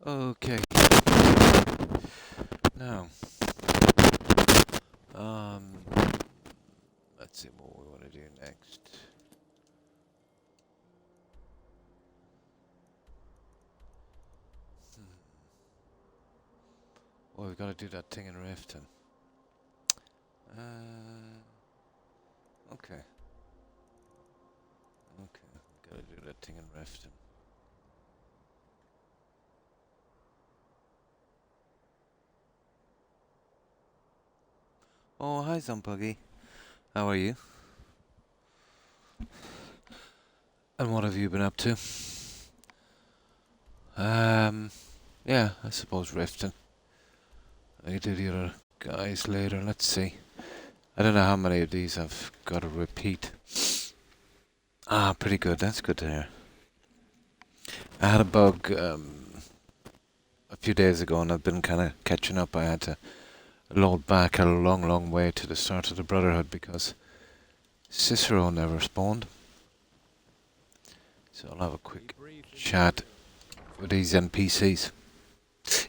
Okay. Now, um, let's see what we want to do next. Well, we've got to do that thing in Riften. Okay. Okay, got to do that thing in Riften. Oh, hi, Zumpuggy. How are you? And what have you been up to? Yeah, I suppose Riften. I could do the other guys later. Let's see. I don't know how many of these I've got to repeat. Ah, pretty good. That's good to hear. I had a bug a few days ago, and I've been kind of catching up. I had to load back a long, long way to the start of the Brotherhood because Cicero never spawned. So I'll have a quick chat with these NPCs.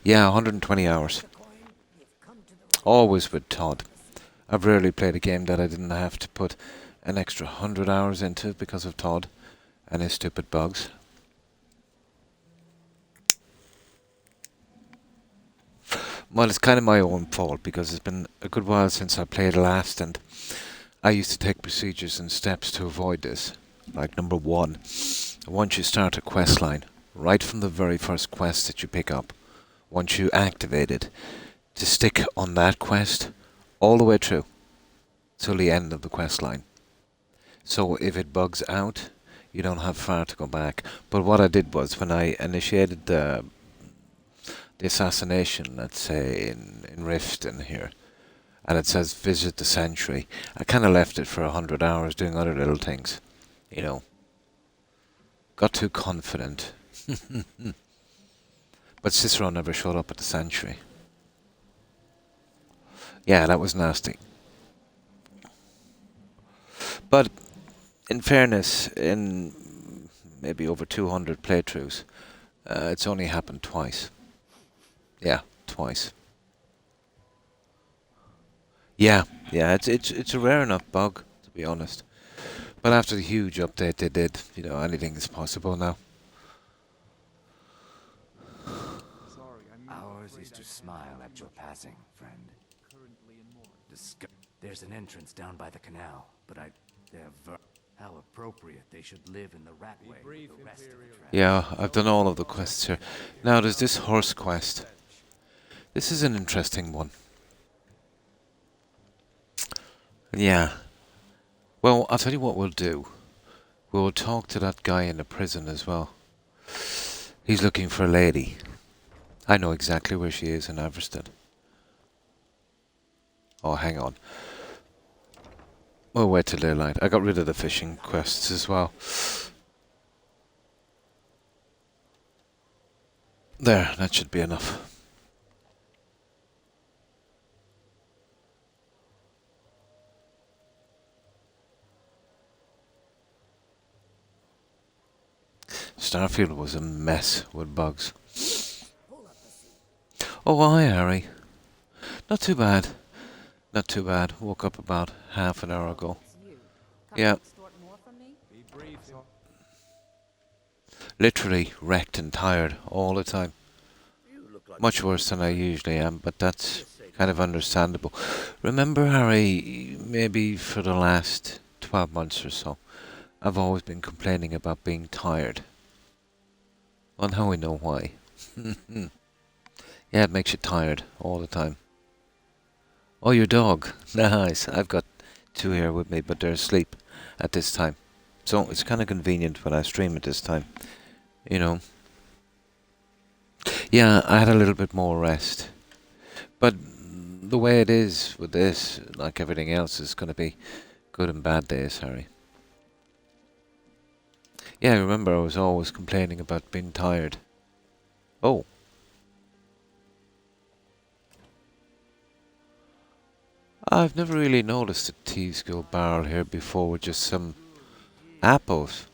Yeah, 120 hours. Always with Todd. I've rarely played a game that I didn't have to put an extra 100 hours into because of Todd and his stupid bugs. Well, it's kind of my own fault because it's been a good while since I played last, and I used to take procedures and steps to avoid this. Like number one, once you start a quest line, right from the very first quest that you pick up, once you activate it, to stick on that quest all the way through till the end of the quest line. So if it bugs out, you don't have far to go back. But what I did was, when I initiated the assassination, let's say in Riften here, and it says visit the sanctuary, I kind of left it for 100 hours doing other little things, you know. Got too confident. But Cicero never showed up at the sanctuary. Yeah, that was nasty. But in fairness, in maybe over 200 playthroughs, it's only happened twice. Yeah, twice. Yeah, it's a rare enough bug, to be honest. But after the huge update they did, anything is possible now. Ours is to smile at your passing, friend. There's an entrance down by the canal, but how appropriate they should live in the ratway with the rest of the trash. Yeah, I've done all of the quests here. Now there's this horse quest. This is an interesting one. Yeah. Well, I'll tell you what we'll do. We'll talk to that guy in the prison as well. He's looking for a lady. I know exactly where she is in Averstead. Oh, hang on. We'll wait till daylight. I got rid of the fishing quests as well. There, that should be enough. Starfield was a mess with bugs. Oh, hi, Harry. Not too bad. Not too bad. Woke up about half an hour ago. Yeah. Literally wrecked and tired all the time. Much worse than I usually am, but that's kind of understandable. Remember, Harry, maybe for the last 12 months or so, I've always been complaining about being tired. Well, now we know why. Yeah, it makes you tired all the time. Oh, your dog. Nice. I've got two here with me, but they're asleep at this time. So it's kind of convenient when I stream at this time. You know. Yeah, I had a little bit more rest. But the way it is with this, like everything else, is going to be good and bad days, Harry. Yeah, I remember I was always complaining about being tired. Oh. I've never really noticed a tea school barrel here before with just some apples.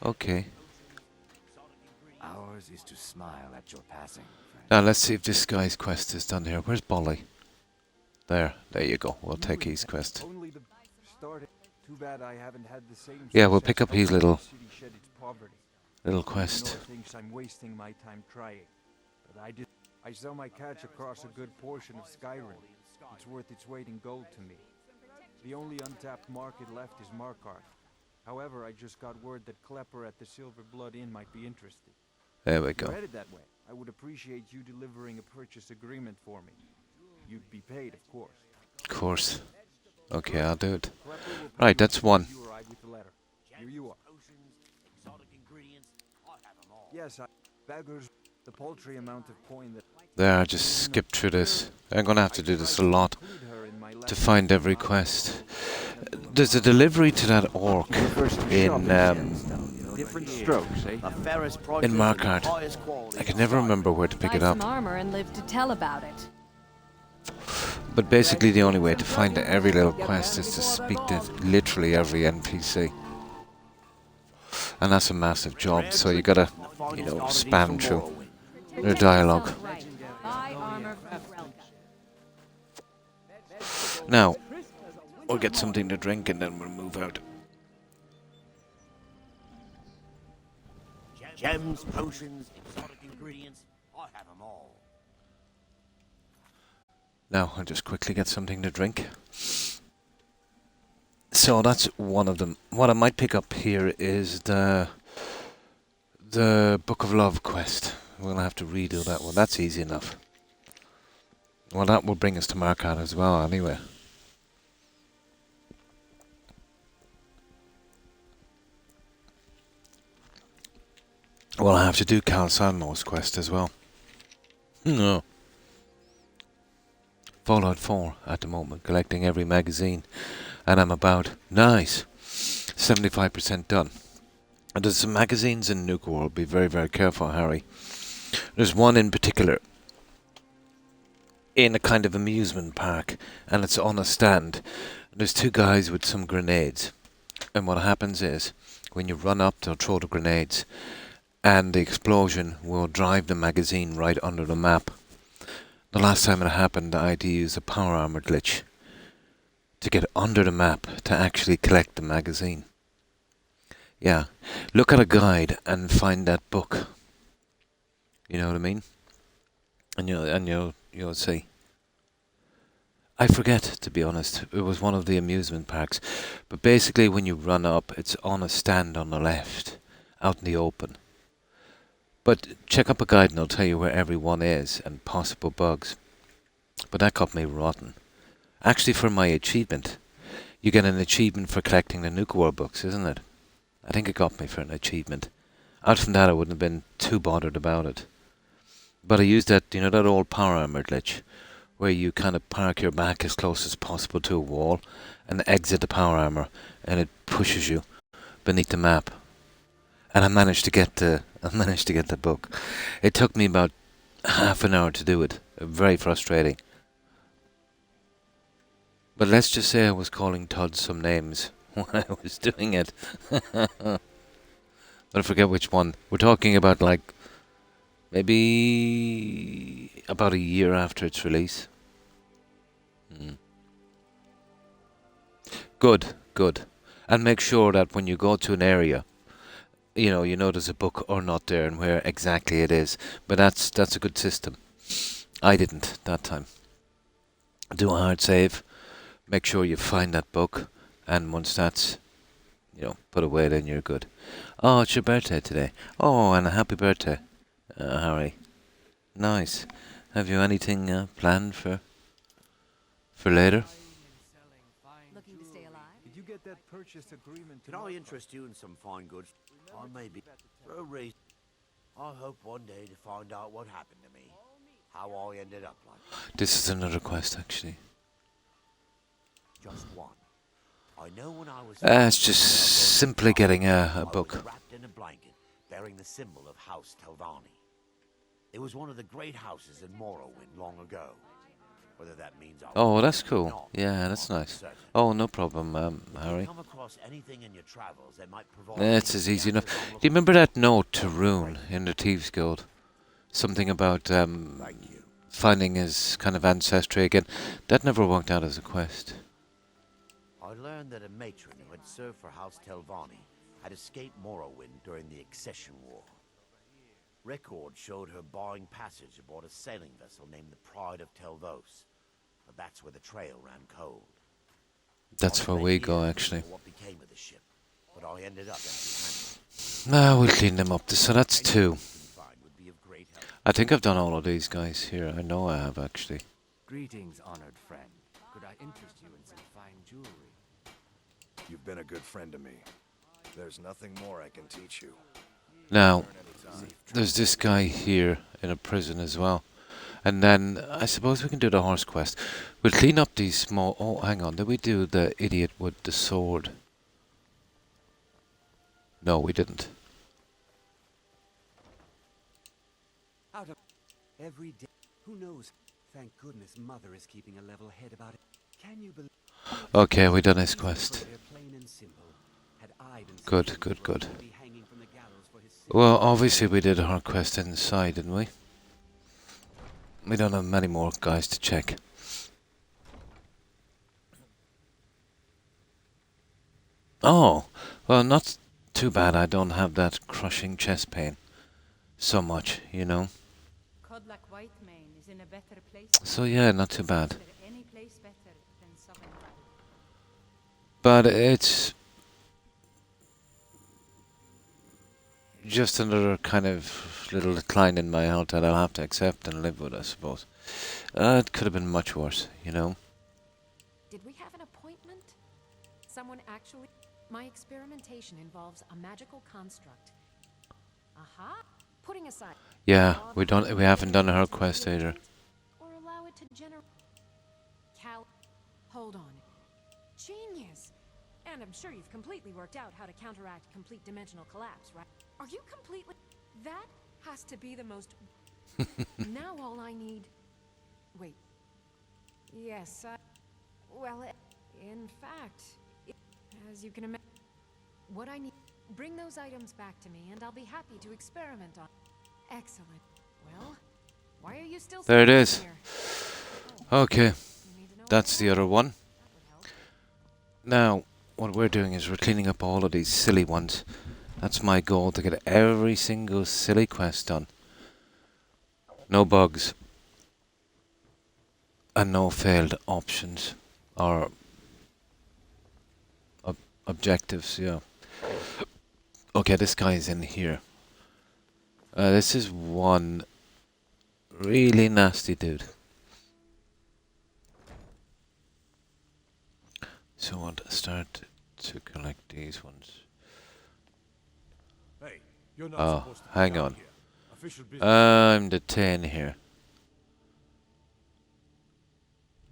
Okay. Ours is to smile at your passing, friend. Now let's see if this guy's quest is done here. Where's Bolly? There you go. We'll take his quest. Only the started. Too bad I haven't had the same. Yeah, we'll pick up his little City shed its poverty. quest. Nor thinks I'm wasting my time trying. But I saw my catch across a good portion of Skyrim. It's worth its weight in gold to me. The only untapped market left is Markarth. However, I just got word that Klepper at the Silver Blood Inn might be interested. There we If you're go. headed that way, I would appreciate you delivering a purchase agreement for me. You'd be paid, of course. Of course. Okay, I'll do it. Klepper will pay Right, you that's one. if you arrive with the letter. Here you are. Yes, beggars the paltry amount of coin that There, I just skipped through this. I'm gonna have to do this a lot to find every quest. There's a delivery to that orc in different strokes, eh? in Markarth. I can never remember where to pick Buy it up. some armor and live to tell about it. But basically the only way to find every little quest is to speak to literally every NPC. And that's a massive job, so you gotta, spam through their dialogue. Buy armor from Relka. Now, we'll get something to drink and then we'll move out. Gems, potions, exotic ingredients, I have them all. Now, I'll just quickly get something to drink. So that's one of them. What I might pick up here is the Book of Love quest. We'll have to redo that one. That's easy enough. Well, that will bring us to Markarth as well, anyway. Well, I have to do Cal Salmo's quest as well. No. Fallout 4 at the moment, collecting every magazine. And I'm about, nice, 75% done. And there's some magazines in Nuke World. Be very, very careful, Harry. There's one in particular in a kind of amusement park, and it's on a stand. There's two guys with some grenades. And what happens is, when you run up, they'll throw the grenades, and the explosion will drive the magazine right under the map. The last time it happened, I had to use a power armor glitch to get under the map to actually collect the magazine. Yeah, look at a guide and find that book. You know what I mean? And you'll see. I forget, to be honest. It was one of the amusement parks. But basically, when you run up, it's on a stand on the left, out in the open. But check up a guide and I'll tell you where everyone is and possible bugs. But that got me rotten. Actually, for my achievement, you get an achievement for collecting the Nuke World books, isn't it? I think it got me for an achievement. Out from that, I wouldn't have been too bothered about it. But I used that, that old power armor glitch, where you kind of park your back as close as possible to a wall and exit the power armor, and it pushes you beneath the map. And I managed to get the book. It took me about half an hour to do it. Very frustrating. But let's just say I was calling Todd some names when I was doing it. But I forget which one. We're talking about maybe about a year after its release. Good. And make sure that when you go to an area, you know there's a book or not there and where exactly it is. But that's a good system. I didn't that time. Do a hard save. Make sure you find that book, and once that's, put away, then you're good. Oh, it's your birthday today. Oh, and a happy birthday, Harry. Nice. Have you anything planned for later? Looking to stay alive? Did you get that purchase agreement? Could I interest you in some fine goods? I may be for a reason. I hope one day to find out what happened to me. How I ended up like. This is another quest, actually. Just one. I know when I was. It's just simply getting a book. Wrapped in a blanket, bearing the symbol of House Telvanni. It was one of the great houses in Morrowind long ago. Whether that means I'll Oh, find that's it or cool. not, Yeah, that's I'm nice. uncertain. Oh, no problem, If Harry. you come across anything in your travels that might provide It's me as with the easy enough. answers I'm Do you looking remember for, that note to I'll be Rune grateful. in the Thieves Guild? Something about Thank you. finding his kind of ancestry again. That never worked out as a quest. I learned that a matron who had served for House Telvanni had escaped Morrowind during the Accession War. Records showed her buying passage aboard a sailing vessel named the Pride of Telvos, but that's where the trail ran cold. That's I where we remained go, here actually. for what became of the ship, but I ended up empty-handed. We'll clean them up. So that's Anything 2. you can find would be of great help. I think I've done all of these guys here. I know I have, actually. Greetings, honored friend. Could I interest you in some fine jewelry? You've been a good friend to me. There's nothing more I can teach you. Now, Anytime. there's this guy here in a prison as well. And then I suppose we can do the horse quest. We'll clean up these small... Oh, hang on. Did we do the idiot with the sword? No, we didn't. Out of every day. Who knows? Thank goodness Mother is keeping a level head about it. Can you believe? Okay, we done his quest. They're plain and simple. Had I been Good, sentenced, good, good. Roland would be hanging from the gallows for his sins. Well, obviously we did our quest inside, didn't we? We don't have many more guys to check. Oh, well, not too bad. I don't have that crushing chest pain so much, you know. Codlac Whitemane is in a better place. So yeah, not too bad. Is there any place better than Southern Ride? But it's just another kind of little decline in my health that I'll have to accept and live with, I suppose. It could have been much worse, you know. Did we have an appointment? Someone actually... My experimentation involves a magical construct. Aha! Putting aside... Yeah, we haven't done her quest either. Or allow it to generate... Cal... Hold on. Genius! And I'm sure you've completely worked out how to counteract complete dimensional collapse, right? Are you completely... That has to be the most... Now all I need... Wait. Yes, well, in fact... As you can imagine... What I need... Bring those items back to me, and I'll be happy to experiment on... Excellent. Well, why are you still... There it is. here? Okay, You need to know that's the why? other one. That would help. Now, what we're doing is we're cleaning up all of these silly ones. That's my goal, to get every single silly quest done. No bugs. And no failed options. Or objectives, yeah. Okay, this guy's in here. This is one really nasty dude. So I want to start to collect these ones. Hey, you're not Oh, supposed to be hang down on. here. Official business. I'm the 10 here.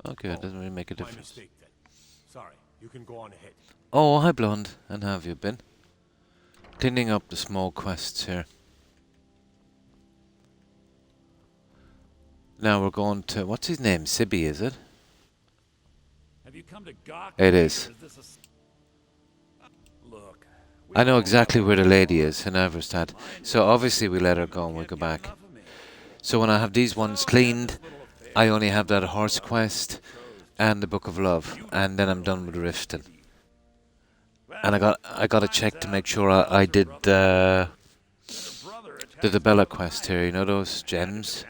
Okay, it doesn't really make a My difference. mistake then. Sorry, you can go on ahead. Oh, hi Blonde, and how have you been? Cleaning up the small quests here. Now we're going to, what's his name? Sibby, is it? Have you come to gawk? It is. Or this Look. I know exactly where the lady is in Everstad. So obviously we let her go and we'll go back. So when I have these ones cleaned, I only have that horse quest and the Book of Love, and then I'm done with Riften. And I got to check to make sure I did the Bella quest here. You know those gems?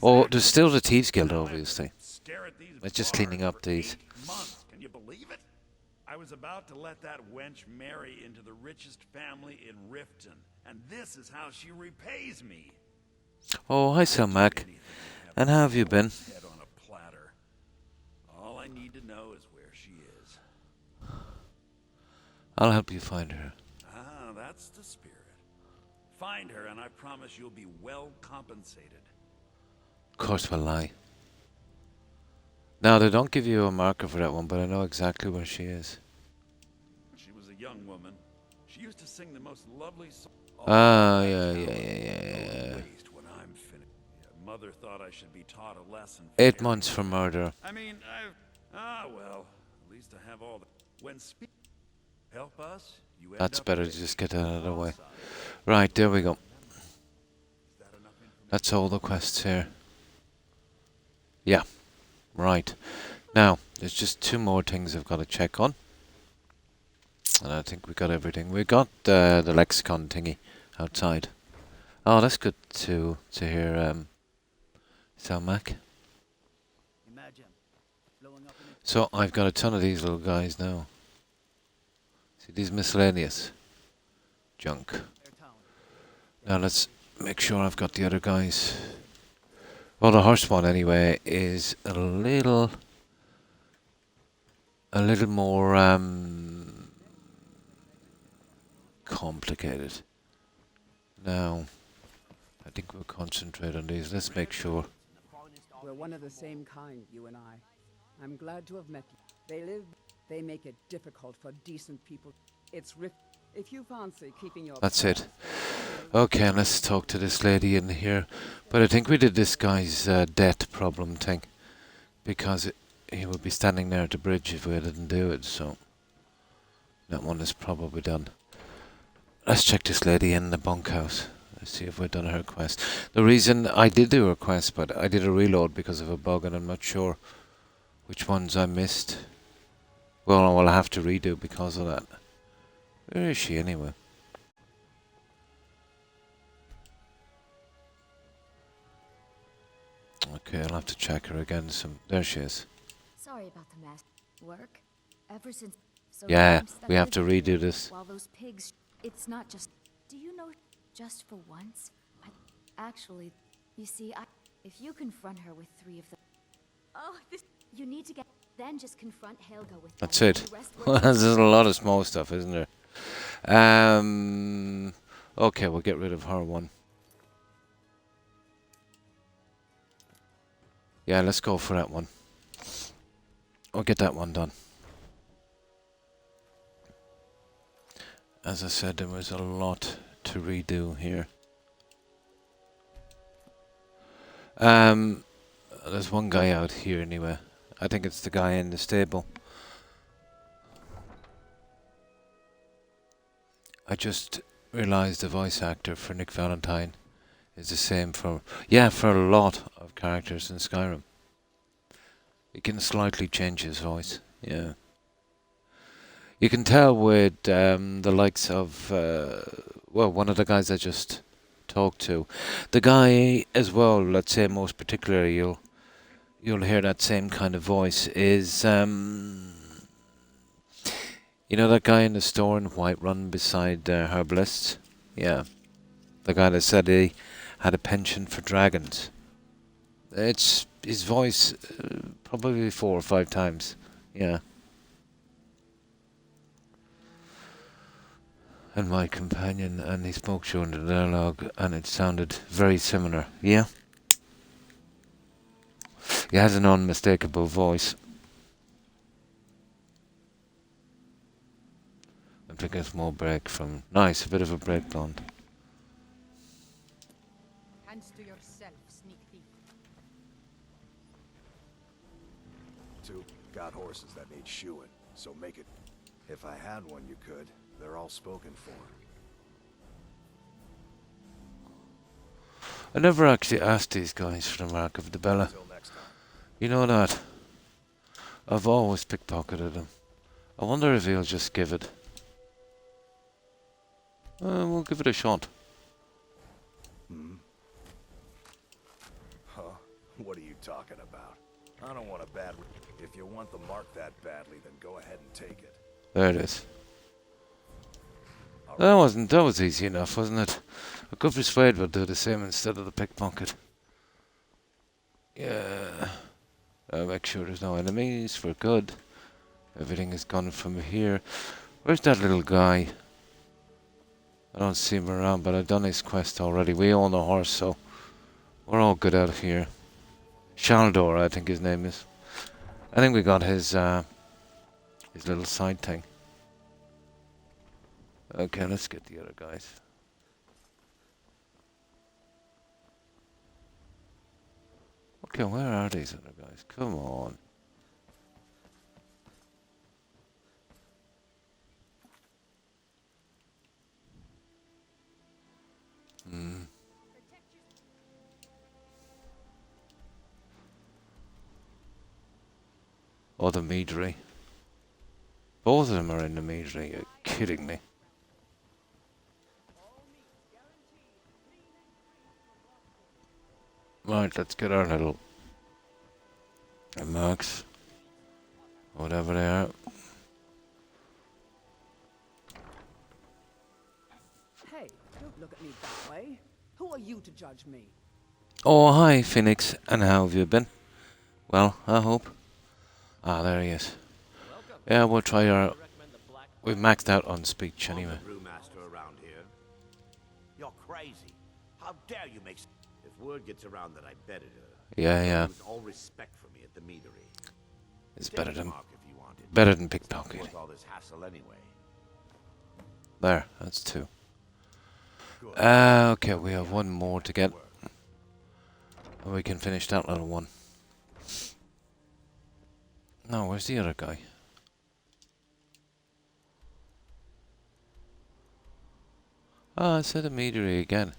Oh, there's still the Thieves Guild, obviously. It's just cleaning up these. Can you believe it? I was about to let that wench marry into the richest family in Riften, and this is how she repays me. Oh, hi Selmac. And how have you been? Head on a platter. All I need to know is where she is. I'll help you find her. Ah, that's the spirit. Find her, and I promise you'll be well compensated. Of course we'll lie. Now, they don't give you a marker for that one, but I know exactly where she is. She was a young woman. She used to sing the most lovely song. Ah, yeah. Waste when I'm finished. Mother thought I should be taught a lesson. 8 months for murder. I mean, well, at least I have all the... When help us, you end That's up better to with just get that out of the way. Right, there we go. That's all the quests here. Yeah, right. Now, there's just 2 more things I've got to check on. And I think we got everything. We got the lexicon thingy outside. Oh, that's good to hear, Mac. So I've got a ton of these little guys now. See these miscellaneous junk. Now let's make sure I've got the other guys. Well, the horse one anyway is a little more complicated. Now, I think we'll concentrate on these. Let's make sure. We're one of the same kind, you and I. I'm glad to have met you. They make it difficult for decent people. It's if you fancy keeping your... That's it. Okay, let's talk to this lady in here. But I think we did this guy's debt problem thing. Because he would be standing there at the bridge if we didn't do it, so... That one is probably done. Let's check this lady in the bunkhouse. Let's see if we've done her quest. The reason I did do her quest, but I did a reload because of a bug and I'm not sure which ones I missed. Well, I'll have to redo because of that. Where is she anyway? Okay, I'll have to check her again. There she is. Sorry about the mess. Work? Ever since... So yeah, we have to redo this. While those pigs... It's not just... Do you know... Just for once? Actually... You see, if you confront her with 3 of them... Oh, you need to get... Then just confront Helga with... That's it. There's a lot of small stuff, isn't there? Okay, we'll get rid of her one. Yeah, let's go for that one. I'll get that one done. As I said, there was a lot to redo here. There's one guy out here anyway. I think it's the guy in the stable. I just realized the voice actor for Nick Valentine is the same for a lot of characters in Skyrim. He can slightly change his voice, yeah. You can tell with the likes of, one of the guys I just talked to. The guy as well, let's say most particularly, you'll hear that same kind of voice, is, you know that guy in the store in Whiterun beside Herbalists? Yeah. The guy that said he had a penchant for dragons. It's his voice probably 4 or 5 times. Yeah. And my companion, and he spoke during the dialogue, and it sounded very similar. Yeah? He has an unmistakable voice. I'm taking a small break from... Nice, a bit of a break blonde. Hands to yourself, sneak thief. 2 got horses that need shoeing, so make it. If I had one, you could. They're all spoken for. I never actually asked these guys for the Mark of the Bella. You know that? I've always pickpocketed him. I wonder if he'll just give it. We'll give it a shot. Huh? What are you talking about? I don't want a bad... If you want the mark that badly, then go ahead and take it. There it is. That was easy enough, wasn't it? A good persuade would do the same instead of the pickpocket. Yeah. I'll make sure there's no enemies. We're good. Everything is gone from here. Where's that little guy? I don't see him around, but I've done his quest already. We own a horse, so we're all good out of here. Shaldor, I think his name is. I think we got his little side thing. Okay, let's get the other guys. Okay, where are these other guys? Come on. Oh, the meadery. Both of them are in the meadery. You're kidding me. Right, let's get our little marks. Whatever they are. Hey, don't look at me that way. Who are you to judge me? Oh, hi, Phoenix. And how have you been? Well, I hope. Ah, there he is. Yeah, we'll try our... We've maxed out on speech anyway. Brewmaster around here. You're crazy. How dare you make... If word gets around that I betted her... Yeah. Lose all respect for me at the meadery. It's Take better the than... mark if you want it. Better than It's not pickpocketing. worth all this hassle anyway. There, that's 2. Good. Okay, we have one more to get. And we can finish that little one. No, where's the other guy? Ah, it's at the meadery again.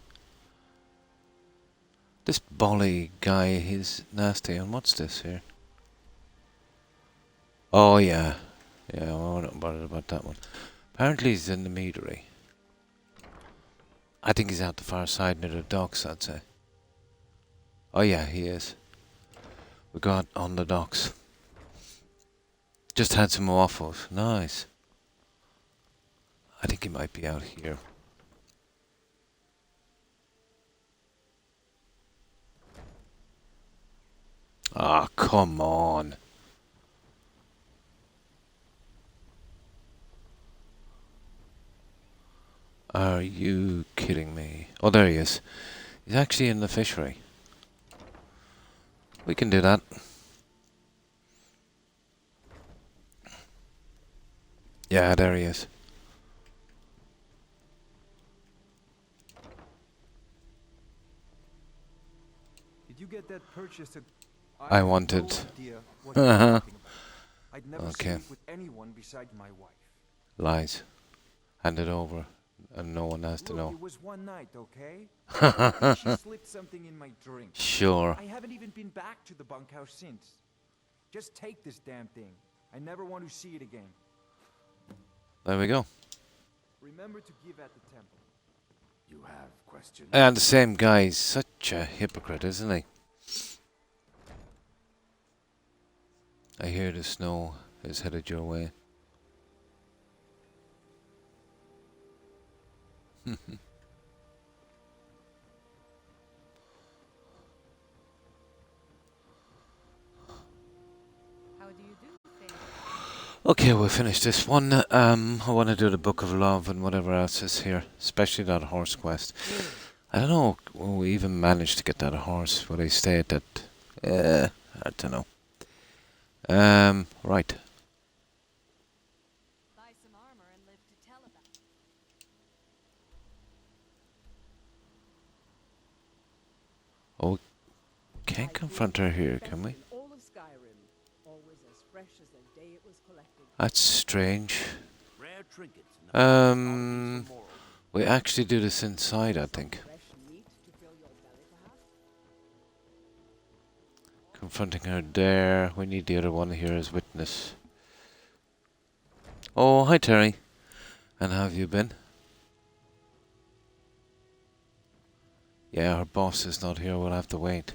This bolly guy, he's nasty. And what's this here? Oh, yeah. Yeah, I'm not bothered about that one. Apparently he's in the meadery. I think he's out the far side near the docks, I'd say. Oh, yeah, he is. We got on the docks. Just had some waffles. Nice. I think he might be out here. Ah, come on. Are you kidding me? Oh, there he is. He's actually in the fishery. We can do that. Yeah, there he is. Did you get that purchase? I wanted. No idea what you're talking about. I'd never Okay. sleep with anyone besides my wife. Lies. Hand it over, and no one has to Look, know. it was one night, okay? I think she slipped something in my drink. Sure. I haven't even been back to the bunkhouse since. Just take this damn thing. I never want to see it again. There we go. Remember to give at the temple. You have questions? And the same guy, he's such a hypocrite, isn't he? I hear the snow is headed your way. How do you do, Faye? Okay, we'll finish this one. I want to do the Book of Love and whatever else is here, especially that horse quest. I don't know, will we even manage to get that horse? Will they stay at that? I don't know. Right. Buy some armor and live to tell about it. Oh, can't confront her here, can we? In all of Skyrim, always as fresh as the day it was collected. That's strange. Rare trinkets in the We actually do this inside, I think. Fresh meat to fill your belly, perhaps? Confronting her there. We need the other one here as witness. Oh, hi Terry. And how have you been? Yeah, our boss is not here. We'll have to wait.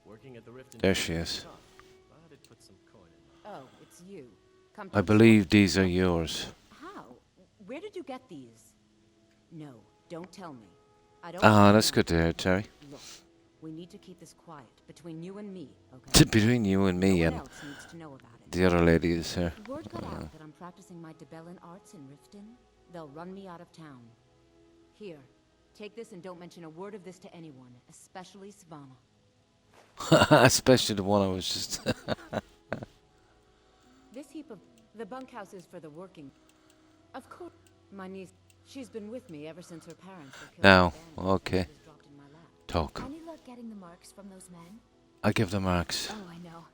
Working at the Rift There she is. but it put some coin in Oh, it's you. Come I believe these are yours. How? Where did you get these? No, don't tell me. I don't. Ah, wanna that's know. good to hear, Terry. Look, we need to keep this quiet between you and me, okay? Between you and me No and one else needs to know about it. the other lady is here. If word got out that I'm practicing my Debellan arts in Riften, they'll run me out of town. Here, take this and don't mention a word of this to anyone, especially Savannah. Especially the one I was just... This heap of... The bunkhouse is for the working... Of course, my niece... She's been with me ever since her parents were killed. Now, by bandits okay. and she was dropped in my lap. Talk. Any luck getting the marks from those men? I give the marks. Oh, I know.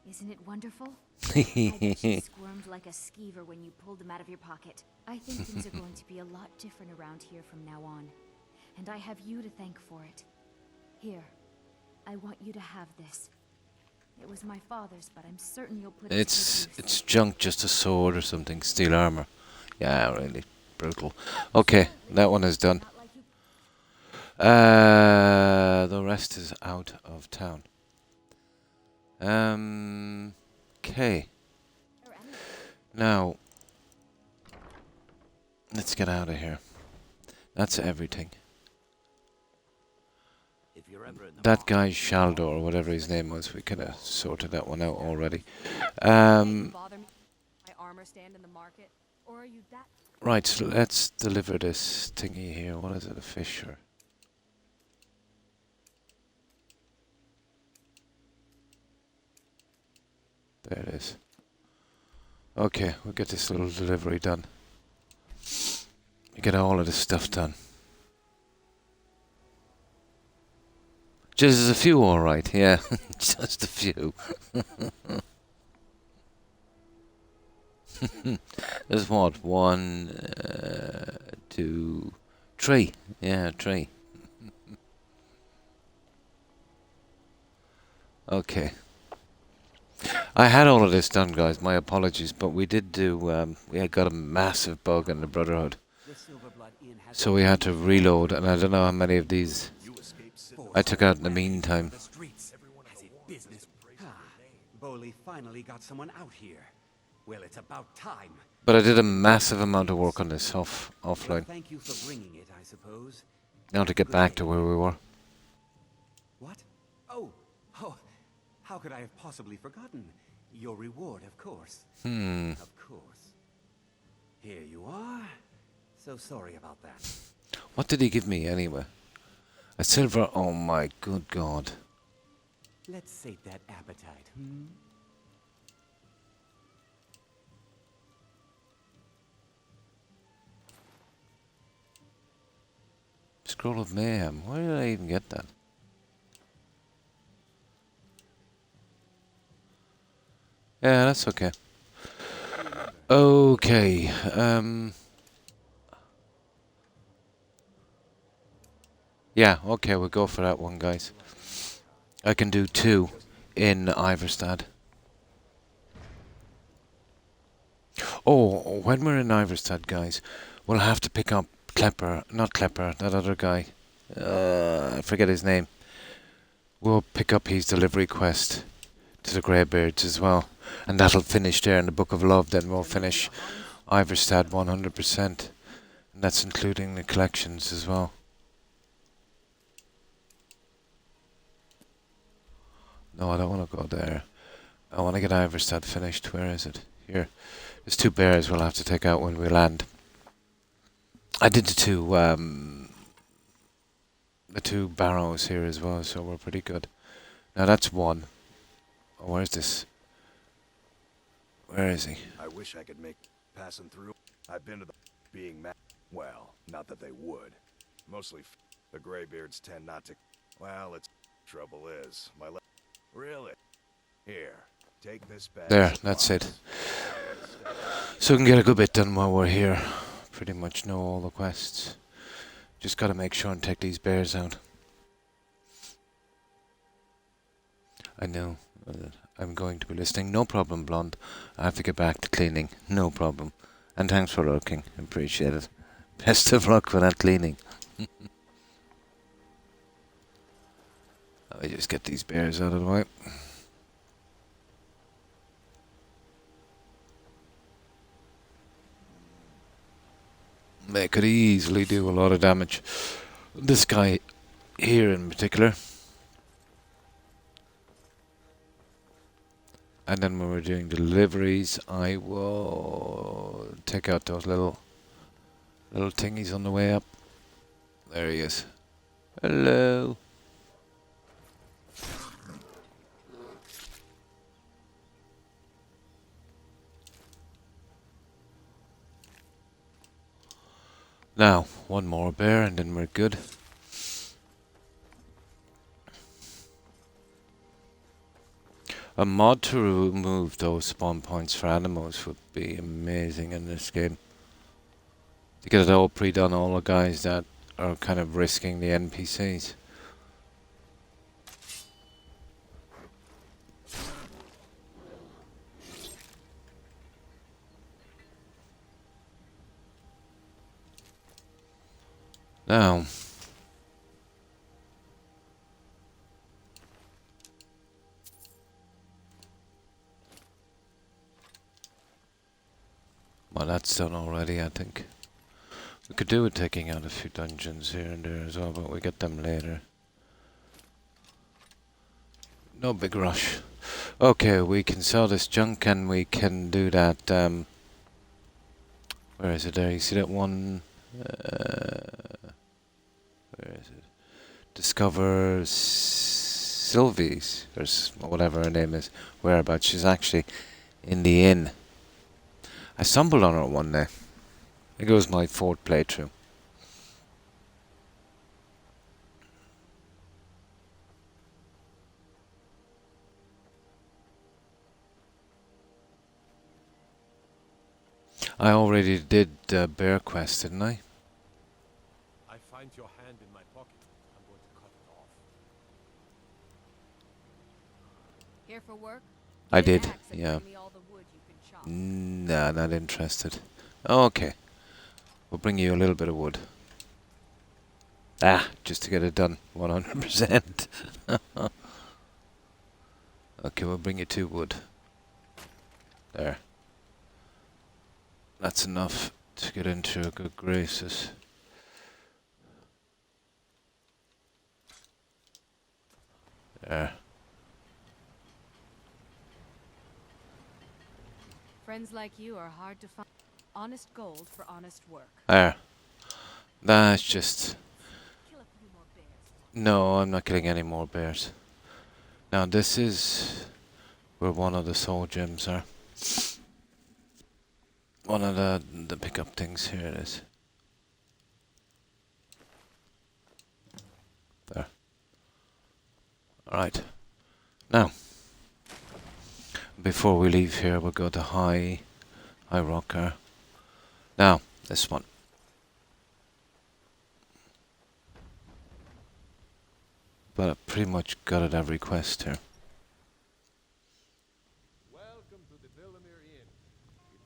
Isn't it wonderful? I bet she squirmed like a skeever when you pulled them out of your pocket. I think things are going to be a lot different around here from now on. And I have you to thank for it. Here, I want you to have this. It was my father's, but I'm certain you'll put it to good use. It's junk, just a sword or something. Steel armor. Yeah, really brutal. Okay, that one is done. The rest is out of town. Okay. Now, let's get out of here. That's everything. That guy Shaldor, or whatever his name was, we could have sorted that one out already. Right, so let's deliver this thingy here. What is it, a fish or? There it is. Okay, we'll get this little delivery done. We get all of this stuff done. Just a few, alright, yeah. Just a few. There's what? 1, 2, 3. Yeah, 3. Okay. I had all of this done, guys. My apologies, but we did do. We had got a massive bug in the Brotherhood, so we had to reload. And I don't know how many of these I took out in the meantime. Boley finally got someone out here. Well, it's about time. But I did a massive amount of work on this offline. Thank you for bringing it, I suppose. Now to get back to where we were. What? Oh, how could I have possibly forgotten? Your reward, of course. Of course. Here you are. So sorry about that. What did he give me anyway? A silver. Oh my good God. Let's sate that appetite. Scroll of Mayhem. Why did I even get that? Yeah, that's okay. Okay. Yeah, okay, we'll go for that one, guys. I can do 2 in Iverstad. Oh, when we're in Iverstad, guys, we'll have to pick up not Klepper, that other guy. I forget his name. We'll pick up his delivery quest to the Greybeards as well. And that'll finish there in the Book of Love. Then we'll finish Iverstad 100%. And that's including the collections as well. No, I don't want to go there. I want to get Iverstad finished. Where is it? Here. There's 2 bears we'll have to take out when we land. I did the 2 barrows here as well, so we're pretty good. Now that's 1. Oh, where's this? Where is he? I wish I could make passing through. I've been to the being mad. Well, not that they would. Mostly the Greybeards tend not to. Well, it's trouble is my really. Here, take this back. There, that's it. So we can get a good bit done while we're here. Pretty much know all the quests. Just gotta make sure and take these bears out. I know. I'm going to be listening. No problem, Blonde. I have to get back to cleaning. No problem. And thanks for looking. Appreciate it. Best of luck with that cleaning. Let me just get these bears out of the way. They could easily do a lot of damage. This guy here in particular. And then when we're doing deliveries, I will take out those little thingies on the way up. There he is. Hello. Now, one more bear and then we're good. A mod to remove those spawn points for animals would be amazing in this game. To get it all pre-done, all the guys that are kind of risking the NPCs. Now, well, that's done already, I think. We could do with taking out a few dungeons here and there as well, but we get them later. No big rush. Okay, we can sell this junk and we can do that, where is it there? You see that one? Where is it? Discover Sylvie's, or whatever her name is, whereabouts. She's actually in the inn. I stumbled on her one day. I think it was my 4th playthrough. I already did Bear Quest, didn't I? I find your hand in my pocket. I'm going to cut it off. Here for work? I Get an did, axe and yeah. bring me all the wood you can chop. Nah, not interested. Okay. We'll bring you a little bit of wood. Ah, just to get it done. 100%. Okay, we'll bring you 2 wood. There. That's enough to get into your good graces. There. Friends like you are hard to find. Honest gold for honest work. There. That's just... Kill a few more bears. No, I'm not killing any more bears. Now this is where one of the soul gems are. One of the pickup things. Here it is. There. Alright. Now, before we leave here, we'll go to High Rocker. Now, this one. But I pretty much got it every quest here. Welcome to the Villamere Inn.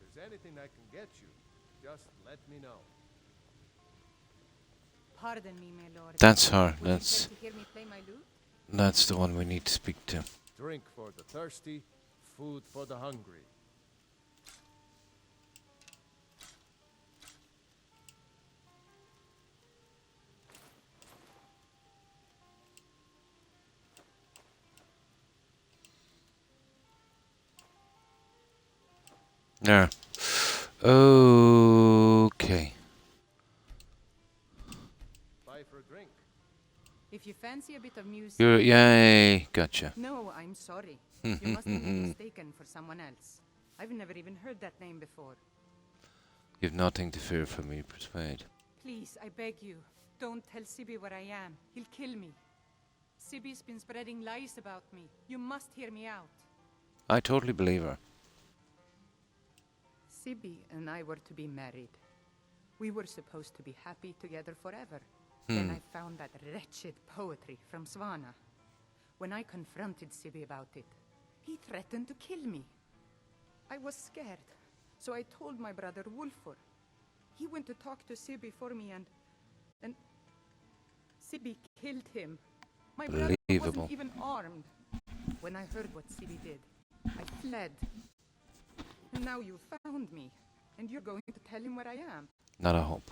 If there's anything I can get you, just let me know. Pardon me, my lord. That's her. Would you like to hear me play my lute? That's the one we need to speak to. Drink for the thirsty, food for the hungry. There. Okay. Buy for a drink. If you fancy a bit of music. Yay, gotcha. No, I'm sorry. You must be mistaken for someone else. I've never even heard that name before. You've nothing to fear from me, Persuade. Please, I beg you, don't tell Sibi where I am. He'll kill me. Sibi's been spreading lies about me. You must hear me out. I totally believe her. Sibi and I were to be married. We were supposed to be happy together forever. Then I found that wretched poetry from Svana. When I confronted Sibi about it, he threatened to kill me. I was scared, so I told my brother Wolfur. He went to talk to Sibi for me and Sibi killed him. My brother wasn't even armed. When I heard what Sibi did, I fled. And now you found me, and you're going to tell him where I am. Not a hope.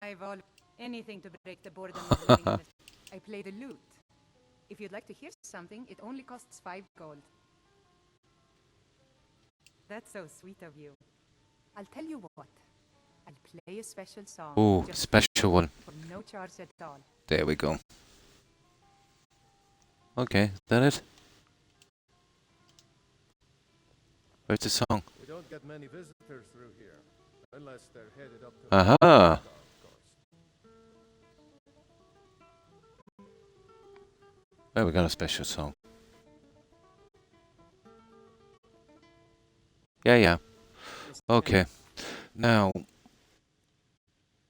I've all anything to break the boredom of living in this. I play the lute. If you'd like to hear something, it only costs 5 gold. That's so sweet of you. I'll tell you what. I'll play a special song. Ooh, just special one. for no charge at all. There we go. Okay, is that it? Where's the song? We don't get many visitors through here, unless they're headed up to Aha! of course. Oh, we got a special song. Yeah. Okay. Now,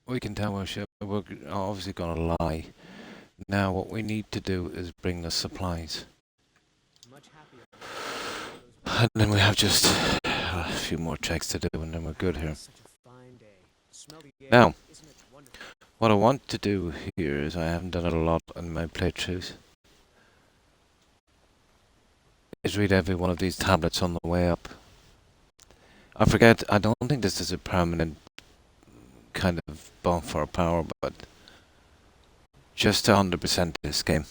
we can tell we're obviously gonna lie. Now, what we need to do is bring the supplies. And then we have just a few more checks to do, and then we're good here. Now, what I want to do here is, I haven't done it a lot in my playthroughs, is read every one of these tablets on the way up. I forget, I don't think this is a permanent kind of buff or power, but just to 100% this game.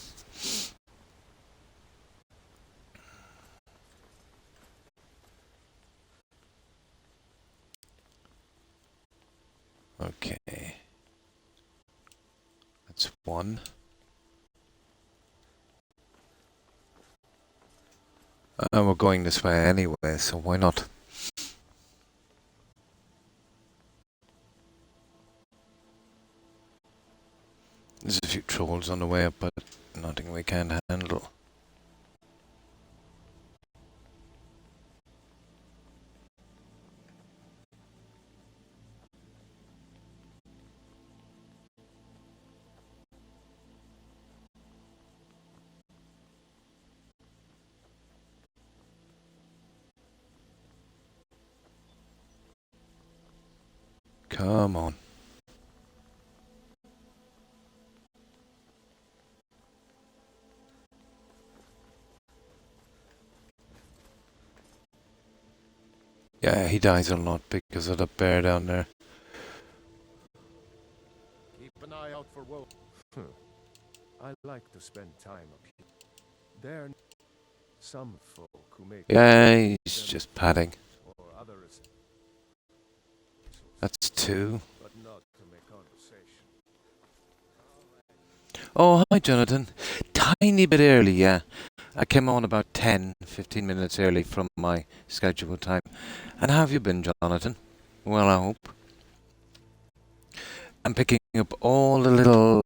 Okay. That's one. We're going this way anyway, so why not? There's a few trolls on the way up, but nothing we can't handle. Come on. Yeah, he dies a lot because of the bear down there. Keep an eye out for wolves. I like to spend time up here. There are some folk who make... Yeah, he's just padding. Or others. That's two. But not to make conversation. Oh, hi, Jonathan. Tiny bit early, yeah. I came on about 10-15 minutes early from my scheduled time. And how have you been, Jonathan? Well, I hope. I'm picking up all the little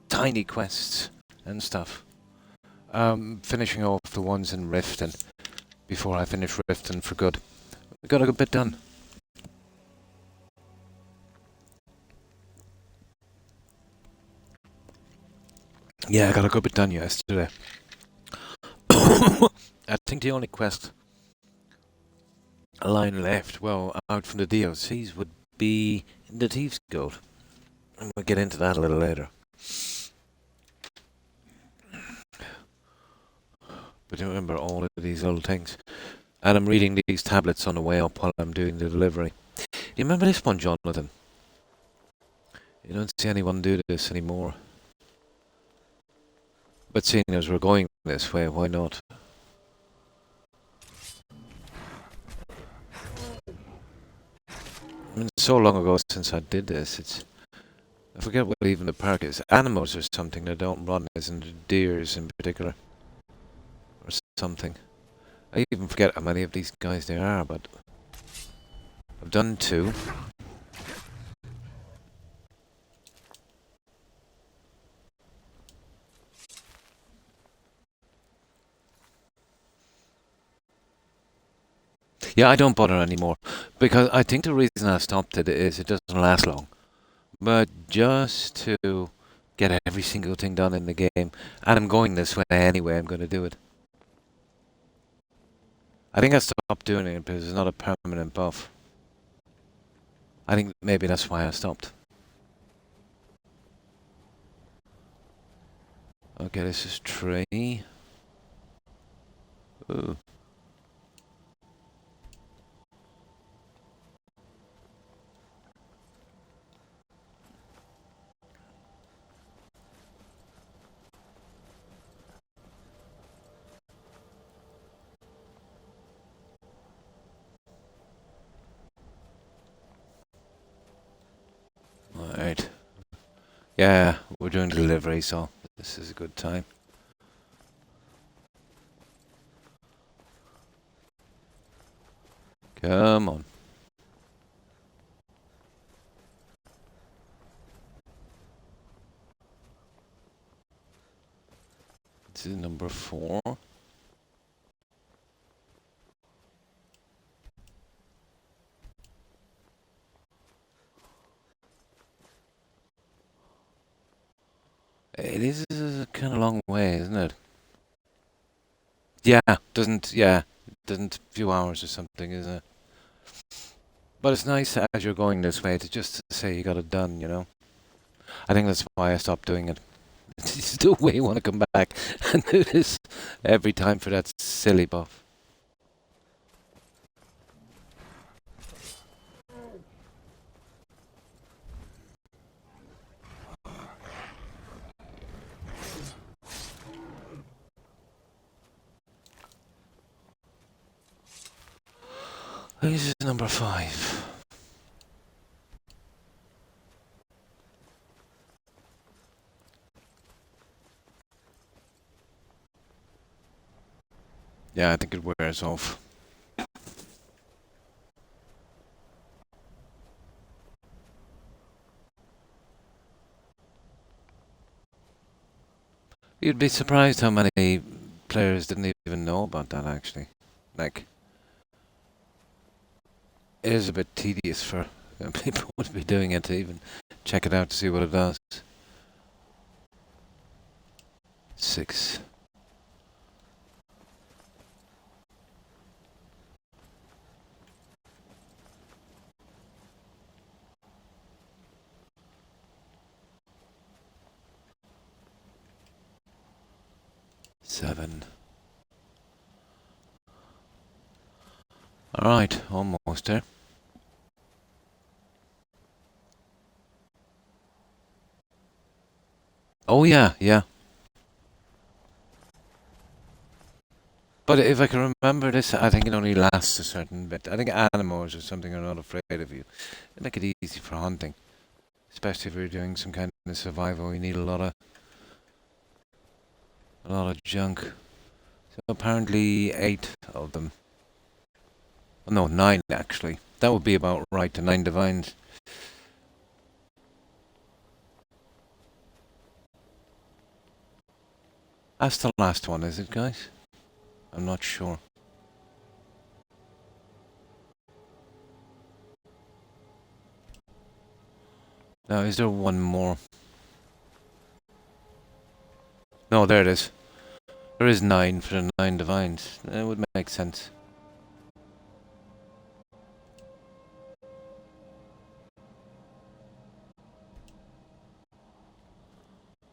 tiny quests and stuff. Finishing off the ones in Riften before I finish Riften for good. We got a good bit done. Yeah, I got a good bit done yesterday. I think the only quest line left, well, out from the DLCs, would be the Thieves Guild. And we'll get into that a little later. But I remember all of these little things. And I'm reading these tablets on the way up while I'm doing the delivery. Do you remember this one, Jonathan? You don't see anyone do this anymore. But seeing as we're going this way, why not? I mean, it's so long ago since I did this, I forget what even the park is. Animals or something that don't run, isn't it? Deers in particular. Or something. I even forget how many of these guys there are, but I've done two. Yeah, I don't bother anymore, because I think the reason I stopped it is it doesn't last long. But just to get every single thing done in the game, and I'm going this way anyway, I'm going to do it. I think I stopped doing it because it's not a permanent buff. I think maybe that's why I stopped. Okay, this is tree. Ooh. Alright. Yeah, we're doing delivery, so this is a good time. Come on. This is number 4. It is a kind of long way, isn't it? Yeah, doesn't few hours or something, is it? But it's nice as you're going this way to just say you got it done, you know? I think that's why I stopped doing it. It's the way you want to come back and do this every time for that silly buff. This is number 5. Yeah, I think it wears off. You'd be surprised how many players didn't even know about that, actually. Like, it is a bit tedious for people to be doing it to even check it out to see what it does. 6.7. Alright, almost there. Oh yeah, yeah. But if I can remember this, I think it only lasts a certain bit. I think animals or something are not afraid of you. They make it easy for hunting. Especially if you're doing some kind of survival, you need a lot of junk. So apparently 8 of them. No, 9 actually. That would be about right, to 9 divines. That's the last one, is it, guys? I'm not sure. Now, is there one more? No, there it is. There is 9 for the 9 divines. It would make sense.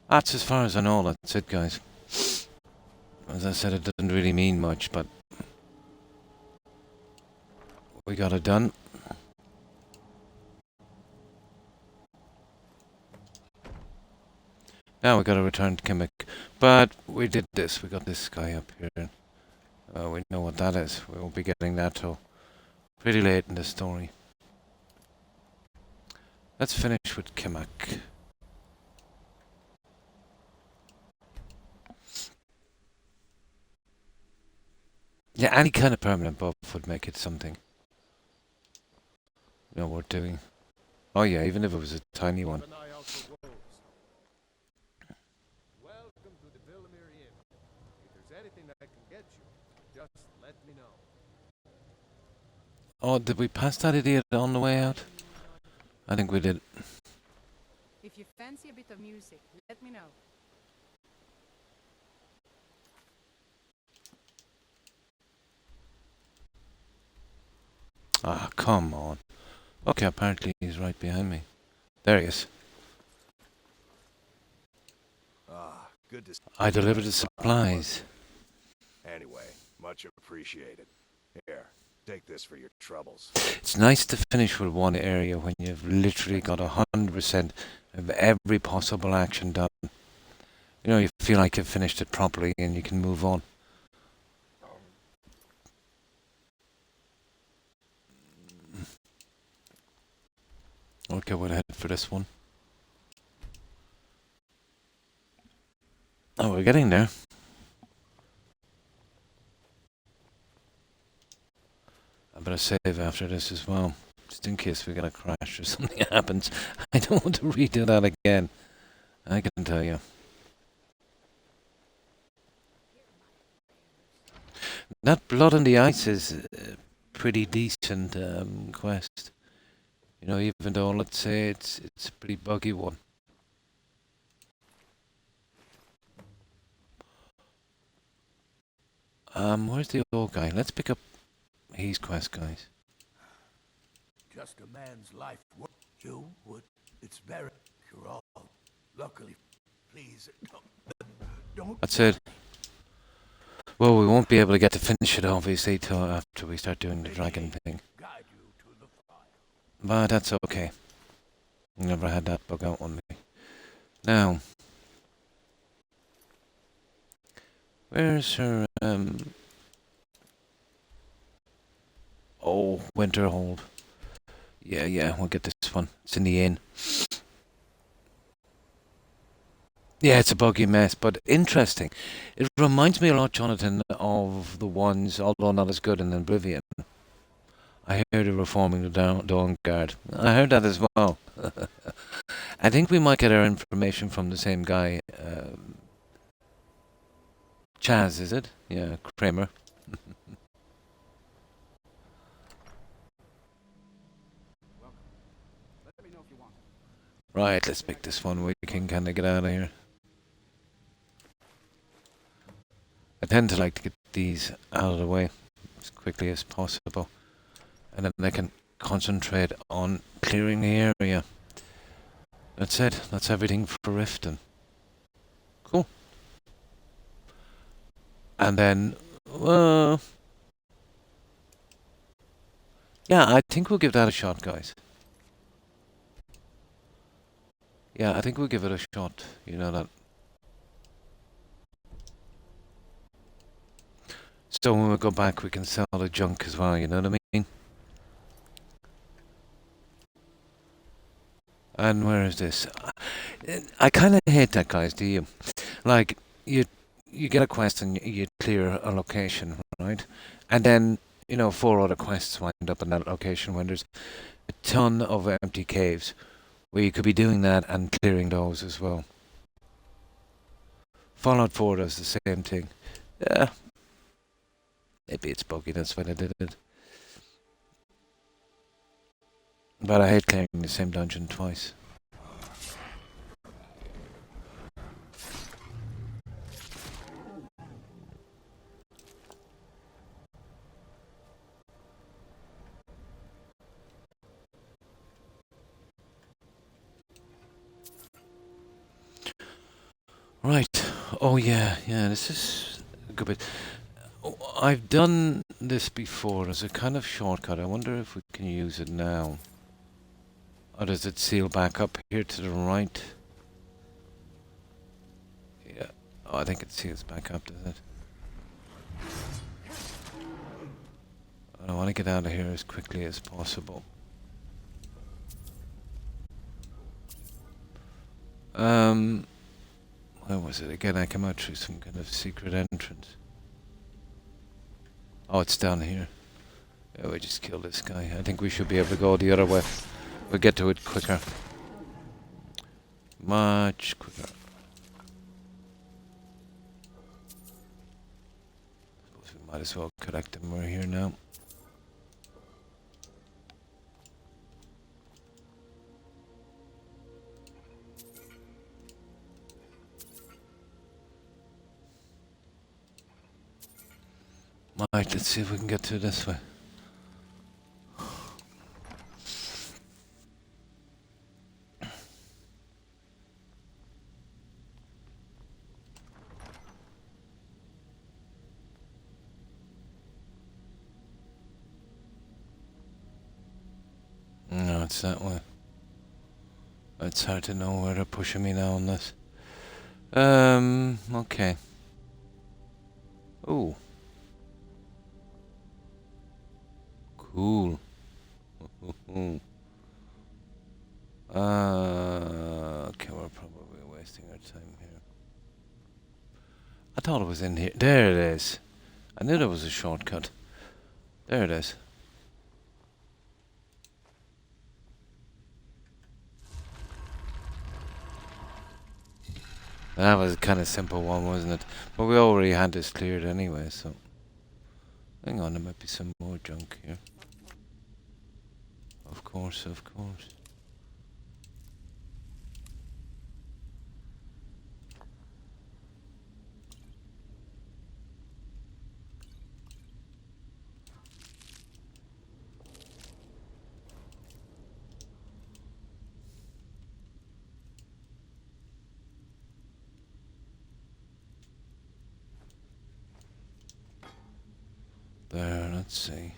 That's as far as I know, that's it, guys. As I said, it doesn't really mean much, but we got it done. Now we got to return to Kimmick. But we did this. We got this guy up here. We know what that is. We won't be getting that till pretty late in the story. Let's finish with Kimmick. Yeah, any kind of permanent buff would make it something. You know, worth doing. Oh yeah, even if it was a tiny one. Welcome to the Villamere Inn. If there's anything that I can get you, just let me know. Oh, did we pass that idiot on the way out? I think we did. If you fancy a bit of music, let me know. Ah, come on. Okay, apparently he's right behind me. There he is. Ah, good to see you. I delivered the supplies. Anyway, much appreciated. Here, take this for your troubles. It's nice to finish with one area when you've literally got 100% of every possible action done. You know, you feel like you've finished it properly and you can move on. Okay, we'll head for this one. Oh, we're getting there. I better save after this as well, just in case we get a crash or something happens. I don't want to redo that again. I can tell you. That Blood on the Ice is a pretty decent quest. You know, even though, let's say, it's a pretty buggy one. Where's the old guy? Let's pick up his quest, guys. Just a man's life. You would. It's very. You're all. Luckily, please don't. That's it. Well, we won't be able to get to finish it, obviously, till after we start doing the dragon thing. But that's okay. Never had that bug out on me. Now, where's her, oh, Winterhold. Yeah, we'll get this one. It's in the inn. Yeah, it's a buggy mess, but interesting. It reminds me a lot, Jonathan, of the ones, although not as good in Oblivion. I heard they were forming the Dawn Guard. I heard that as well. I think we might get our information from the same guy. Chaz, is it? Yeah, Kramer. Right, let's pick this one. We can kind of get out of here. I tend to like to get these out of the way as quickly as possible. And then I can concentrate on clearing the area. That's it. That's everything for Riften. Cool. And then, yeah, I think we'll give that a shot, guys. Yeah, I think we'll give it a shot. You know that. So when we go back, we can sell the junk as well, you know what I mean? And where is this? I kind of hate that, guys, do you? Like, you get a quest and you clear a location, right? And then, you know, 4 other quests wind up in that location when there's a ton of empty caves where you could be doing that and clearing those as well. Fallout 4 does the same thing. Yeah. Maybe it's buggy, that's why they did it. But I hate clearing the same dungeon twice. Right. Oh yeah, this is a good bit. I've done this before as a kind of shortcut. I wonder if we can use it now. Or does it seal back up here to the right? Yeah. Oh, I think it seals back up, does it? I want to get out of here as quickly as possible. Where was it? Again, I come out through some kind of secret entrance. Oh, it's down here. Yeah, we just killed this guy. I think we should be able to go the other way. We'll get to it quicker. Much quicker. Suppose we might as well collect them. We're here now. Right, let's see if we can get to this way. No, it's that way. It's hard to know where they're pushing me now on this. Okay. Ooh. Cool. Okay, we're probably wasting our time here. I thought it was in here. There it is. I knew there was a shortcut. There it is. That was a kind of simple one, wasn't it? But we already had this cleared anyway, so... Hang on, there might be some more junk here. Of course, of course. There, let's see.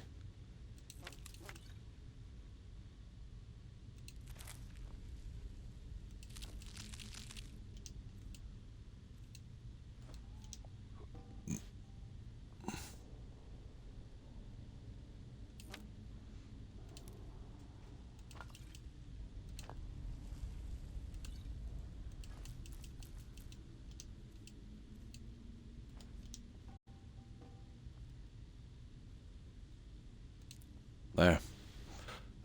There.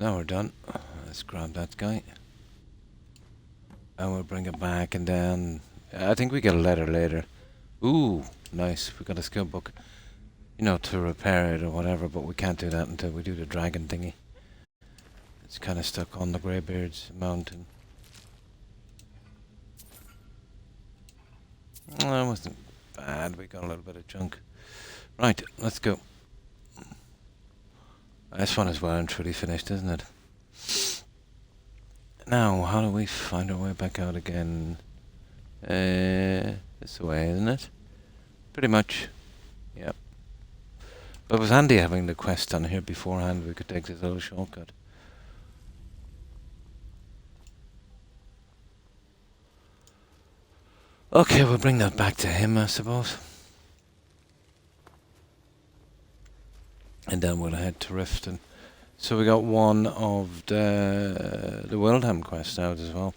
Now we're done. Let's grab that guy. And we'll bring it back and then... I think we get a letter later. Ooh, nice. We got a skill book. You know, to repair it or whatever, but we can't do that until we do the dragon thingy. It's kind of stuck on the Greybeard's mountain. That wasn't bad. We got a little bit of junk. Right, let's go. This one is well and truly finished, isn't it? Now, how do we find our way back out again? This way, isn't it? Pretty much. Yep. But it was handy having the quest done here beforehand. We could take this little shortcut. Okay, we'll bring that back to him, I suppose. And then we'll head to Riften. So we got one of the Wildham quest out as well.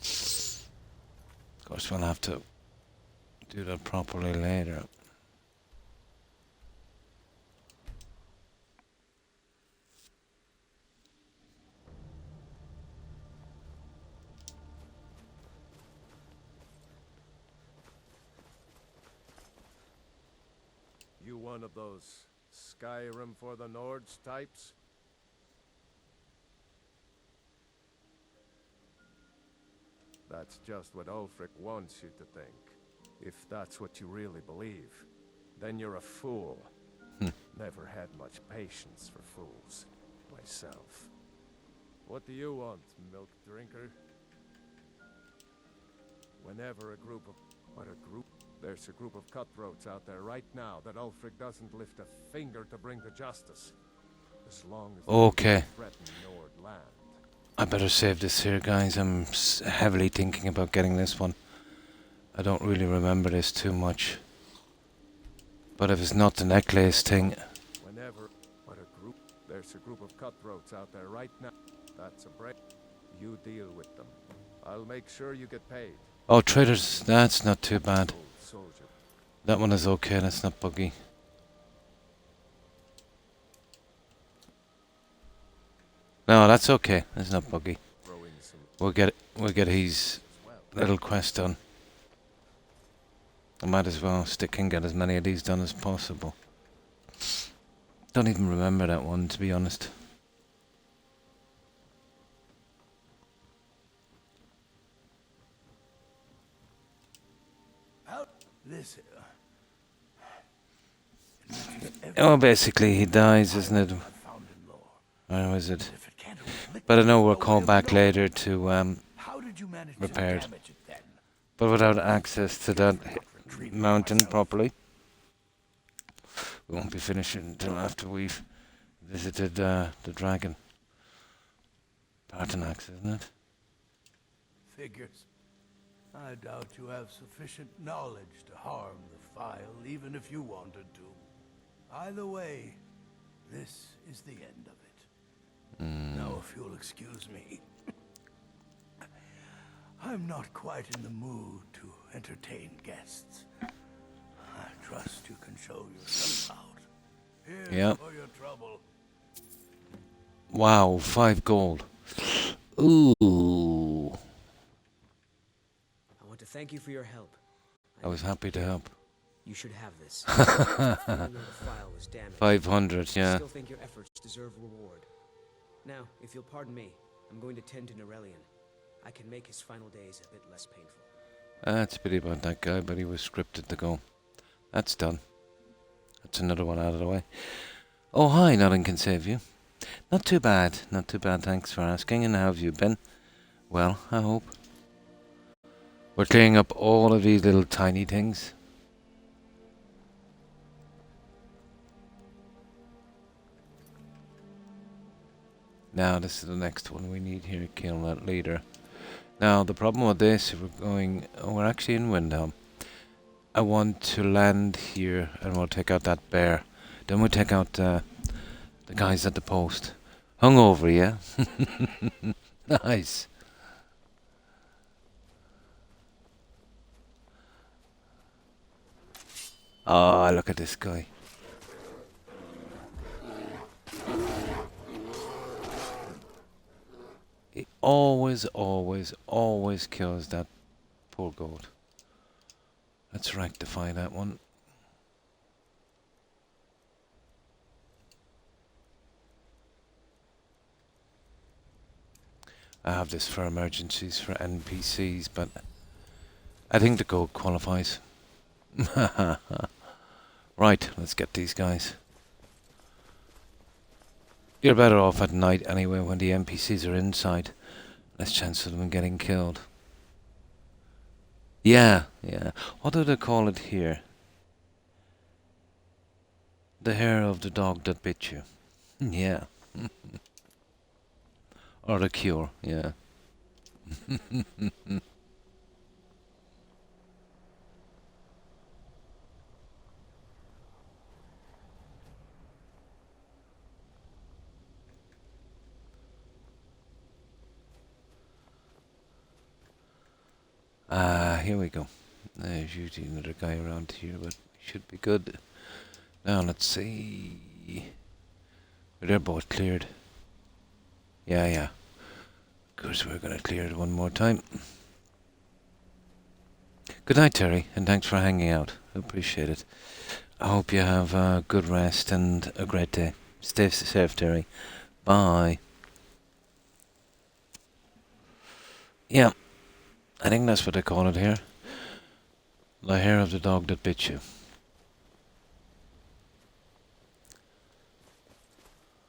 Of course, we'll have to do that properly later. You one of those Skyrim for the Nords types? That's just what Ulfric wants you to think. If that's what you really believe, then you're a fool. Never had much patience for fools, myself. What do you want, milk drinker? Whenever a group of... What a group? There's a group of cutthroats out there right now that Ulfric doesn't lift a finger to bring to justice. As long as okay. they threaten Nord land. I better save this here, guys. I'm heavily thinking about getting this one. I don't really remember this too much. But if it's not the necklace thing... Whenever... What a group... There's a group of cutthroats out there right now. That's a break. You deal with them. I'll make sure you get paid. Oh, traders. That's not too bad. Soldier. That one is okay. That's not buggy. No, that's okay. That's not buggy. We'll get his little quest done. I might as well stick and get as many of these done as possible. Don't even remember that one, to be honest. Oh, basically he dies, isn't it? Where was it? But I know we'll call back later to repair it. But without access to that mountain properly, we won't be finishing until after we've visited the dragon. Partenax, isn't it? Figures. I doubt you have sufficient knowledge to harm the file, even if you wanted to. Either way, this is the end of it. Now, if you'll excuse me, I'm not quite in the mood to entertain guests. I trust you can show yourself out. Here's for your trouble. Wow, 5 gold. Ooh. thank you for your help. I was happy to help. You should have this. Even though the file was damaged, 500, yeah. I still think your efforts deserve reward. Now, if you'll pardon me, I'm going to tend to Norellian. I can make his final days a bit less painful. It's a pity about that guy, but he was scripted to go. That's done. That's another one out of the way. Oh, hi, nothing can save you. Not too bad, not too bad, thanks for asking. And how have you been? Well, I hope. We're clearing up all of these little tiny things. Now, this is the next one we need here, kill that leader. Now, the problem with this, if we're going... Oh, we're actually in Windhelm. I want to land here, and we'll take out that bear. Then we'll take out the guys at the post. Hungover, yeah? Nice. Oh, look at this guy. He always kills that poor goat. Let's rectify that one. I have this for emergencies for NPCs, but I think the goat qualifies. Right, let's get these guys. You're better off at night anyway when the NPCs are inside. Less chance of them getting killed. Yeah. What do they call it here? The hair of the dog that bit you. Yeah. Or the cure, yeah. Here we go. There's usually another guy around here, but should be good. Now let's see. They're both cleared. Yeah. Of course we're gonna clear it one more time. Good night, Terry, and thanks for hanging out. I appreciate it. I hope you have a good rest and a great day. Stay safe, Terry. Bye. Yeah. I think that's what they call it here. The hair of the dog that bit you.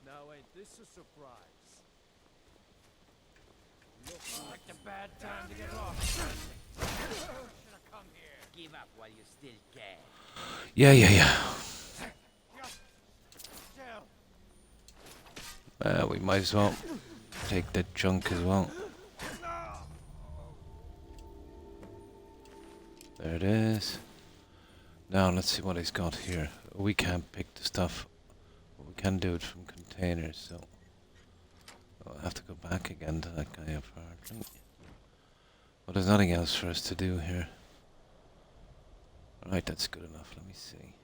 Now ain't this a surprise? Looks like the bad time to get lost. Should have come here. Give up while you still can. Yeah. We might as well take that junk as well. There it is. Now let's see what he's got here. We can't pick the stuff. We can do it from containers, so I'll have to go back again to that guy apparently. But there's nothing else for us to do here. Alright, that's good enough. Let me see.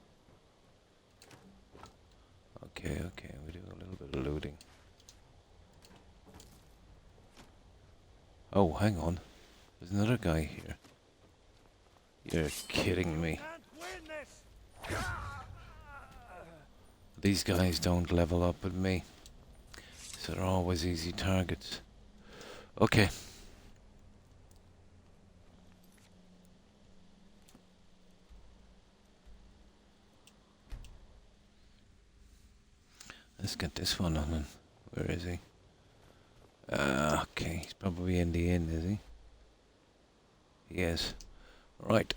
Okay, we do a little bit of looting. Oh, hang on. There's another guy here. You're kidding me. These guys don't level up with me, so they're always easy targets. Okay. Let's get this one on him. Where is he? Okay, he's probably in the inn, is he? He is. Right.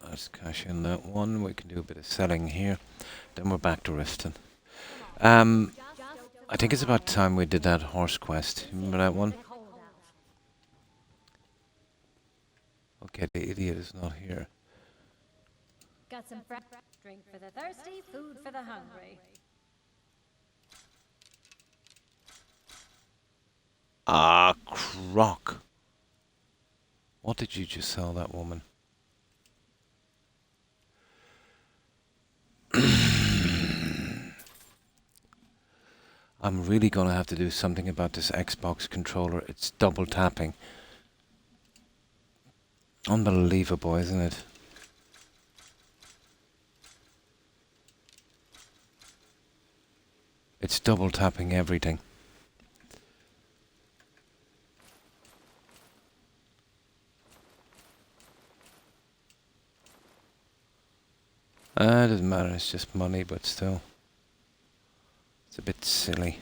Let's cash in that one. We can do a bit of selling here. Then we're back to Riften. I think it's about time we did that horse quest. Remember that one? Okay, the idiot is not here. Got some fresh drink for the thirsty, food for the hungry. Ah, Croc. What did you just sell that woman? I'm really gonna have to do something about this Xbox controller. It's double tapping. Unbelievable, isn't it? It's double tapping everything. It doesn't matter, it's just money, but still. It's a bit silly.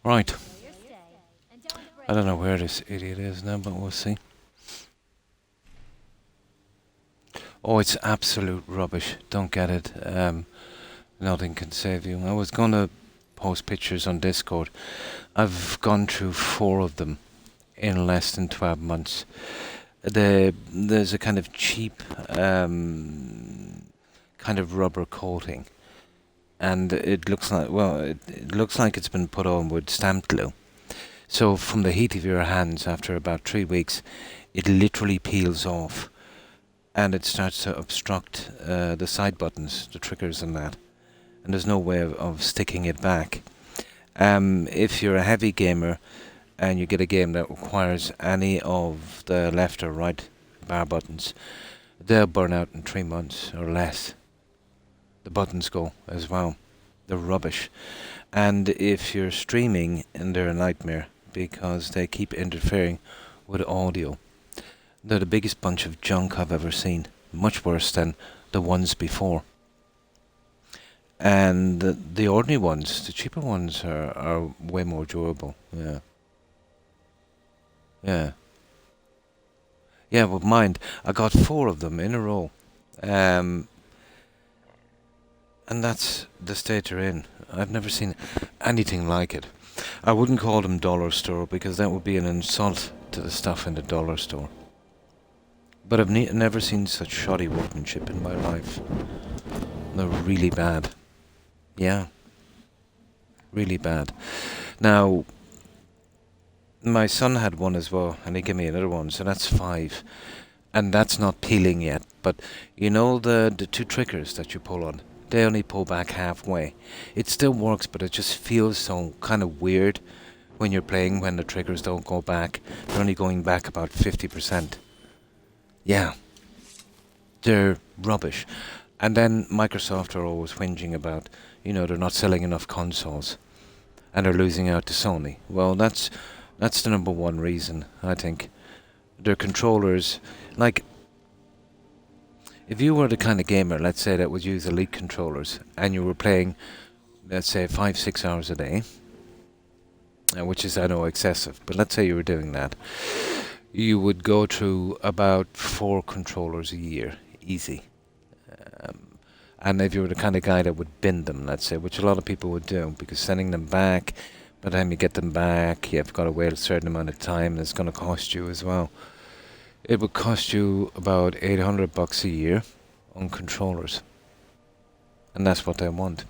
Right. I don't know where this idiot is now, but we'll see. Oh, it's absolute rubbish. Don't get it. Nothing can save you. I was going to post pictures on Discord. I've gone through 4 of them in less than 12 months. There's a kind of cheap kind of rubber coating. And it looks like, well, it looks like it's been put on with stamp glue. So from the heat of your hands, after about 3 weeks, it literally peels off. And it starts to obstruct the side buttons, the triggers and that. And there's no way of sticking it back. If you're a heavy gamer and you get a game that requires any of the left or right bar buttons, they'll burn out in 3 months or less. The buttons go as well. They're rubbish. And if you're streaming, and they're a nightmare because they keep interfering with audio. They're the biggest bunch of junk I've ever seen. Much worse than the ones before. And the ordinary ones, the cheaper ones, are way more durable. Yeah. Yeah. Yeah, but mind, I got 4 of them in a row. And that's the state they're in. I've never seen anything like it. I wouldn't call them dollar store because that would be an insult to the stuff in the dollar store. But I've never seen such shoddy workmanship in my life. They're really bad. Yeah. Really bad. Now, my son had one as well, and he gave me another one, so that's 5. And that's not peeling yet. But you know the 2 triggers that you pull on? They only pull back halfway. It still works, but it just feels so kind of weird when you're playing when the triggers don't go back. They're only going back about 50%. Yeah. They're rubbish. And then Microsoft are always whinging about, you know, they're not selling enough consoles. And they're losing out to Sony. Well, that's the number one reason, I think. Their controllers, like, if you were the kind of gamer, let's say, that would use Elite controllers, and you were playing, let's say, 5-6 hours a day, which is, I know, excessive, but let's say you were doing that, you would go through about 4 controllers a year, easy. And if you were the kind of guy that would bin them, let's say, which a lot of people would do, because sending them back, by the time you get them back, you've got to wait a certain amount of time, and it's going to cost you as well. It would cost you about $800 a year on controllers. And that's what they want.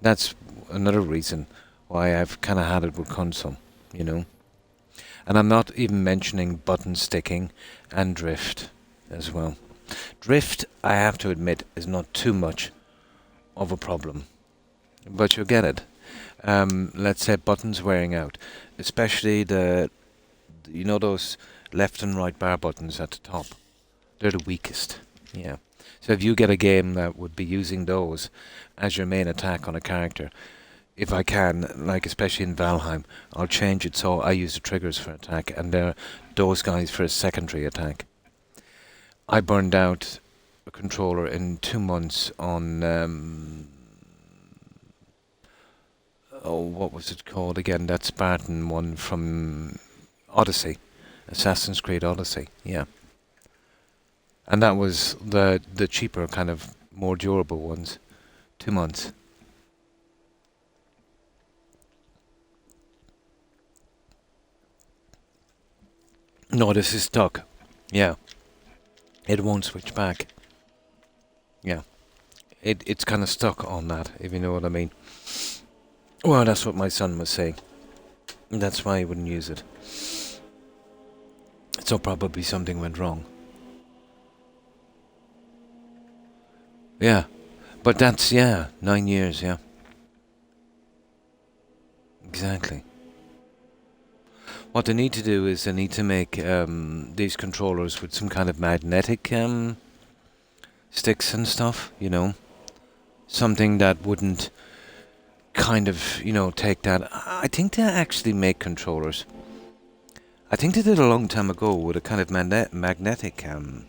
That's another reason why I've kind of had it with console, you know. And I'm not even mentioning button sticking and drift as well. Drift, I have to admit, is not too much of a problem. But you'll get it. Let's say buttons wearing out. Especially you know those left and right bar buttons at the top. They're the weakest. Yeah. So if you get a game that would be using those as your main attack on a character, if I can, like especially in Valheim, I'll change it so I use the triggers for attack and they're those guys for a secondary attack. I burned out a controller in 2 months on what was it called again? That Spartan one from Odyssey. Assassin's Creed Odyssey, yeah. And that was the cheaper, kind of more durable ones. 2 months. No, this is stuck. Yeah. It won't switch back. Yeah. It's kind of stuck on that, if you know what I mean. Well, that's what my son was saying. That's why he wouldn't use it. So probably something went wrong. Yeah. But that's, 9 years, yeah. Exactly. What they need to do is they need to make these controllers with some kind of magnetic sticks and stuff, you know. Something that wouldn't kind of, take that. I think they actually make controllers. I think they did a long time ago with a kind of magnetic kind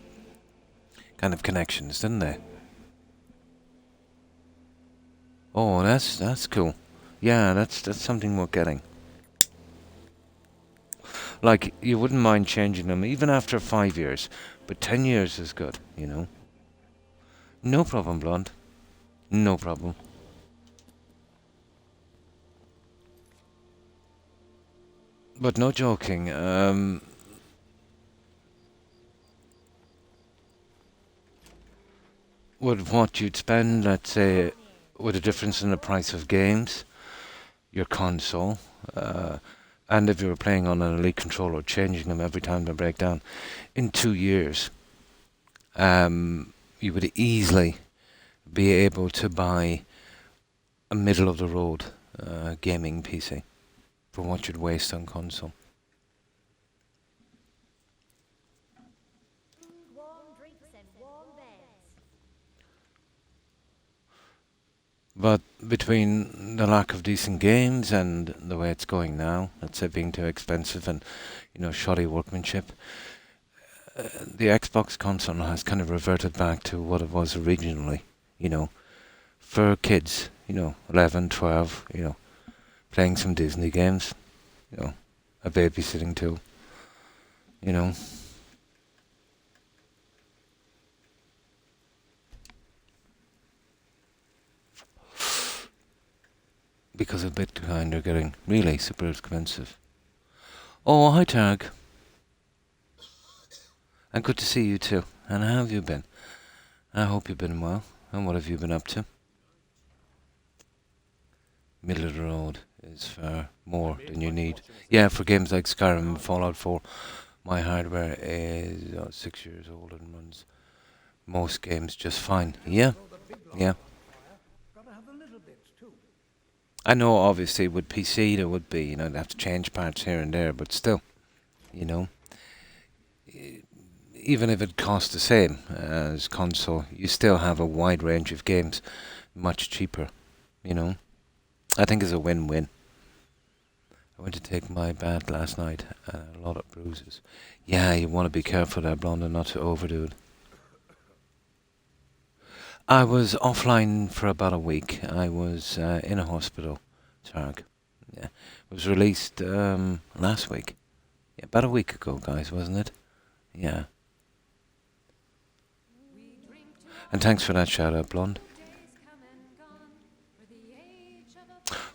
of connections, didn't they? Oh, that's cool. Yeah, that's something worth getting. Like, you wouldn't mind changing them even after 5 years, but 10 years is good, you know. No problem, Blonde. No problem. But no joking, with what you'd spend, let's say, with a difference in the price of games, your console, and if you were playing on an Elite controller, changing them every time they break down, in 2 years, you would easily be able to buy a middle of the road gaming PC for what you'd waste on console. But between the lack of decent games and the way it's going now, let's say being too expensive and, shoddy workmanship, the Xbox console has kind of reverted back to what it was originally, for kids, 11, 12, playing some Disney games, a babysitting tool, because of Bitcoin, they're getting really super expensive. Oh, hi, Targ. And good to see you too. And how have you been? I hope you've been well. And what have you been up to? Middle of the road is for more than you need. Yeah, for games like Skyrim and Fallout 4, my hardware is 6 years old and runs most games just fine. Yeah. I know, obviously, with PC there would be, they have to change parts here and there, but still, even if it costs the same as console, you still have a wide range of games much cheaper, I think it's a win-win. I went to take my bath last night, a lot of bruises. Yeah, you want to be careful there, Blonde, and not to overdo it. I was offline for about a week. I was in a hospital, Targ. Yeah, it was released last week. Yeah, about a week ago, guys, wasn't it? Yeah. And thanks for that shout out, Blonde.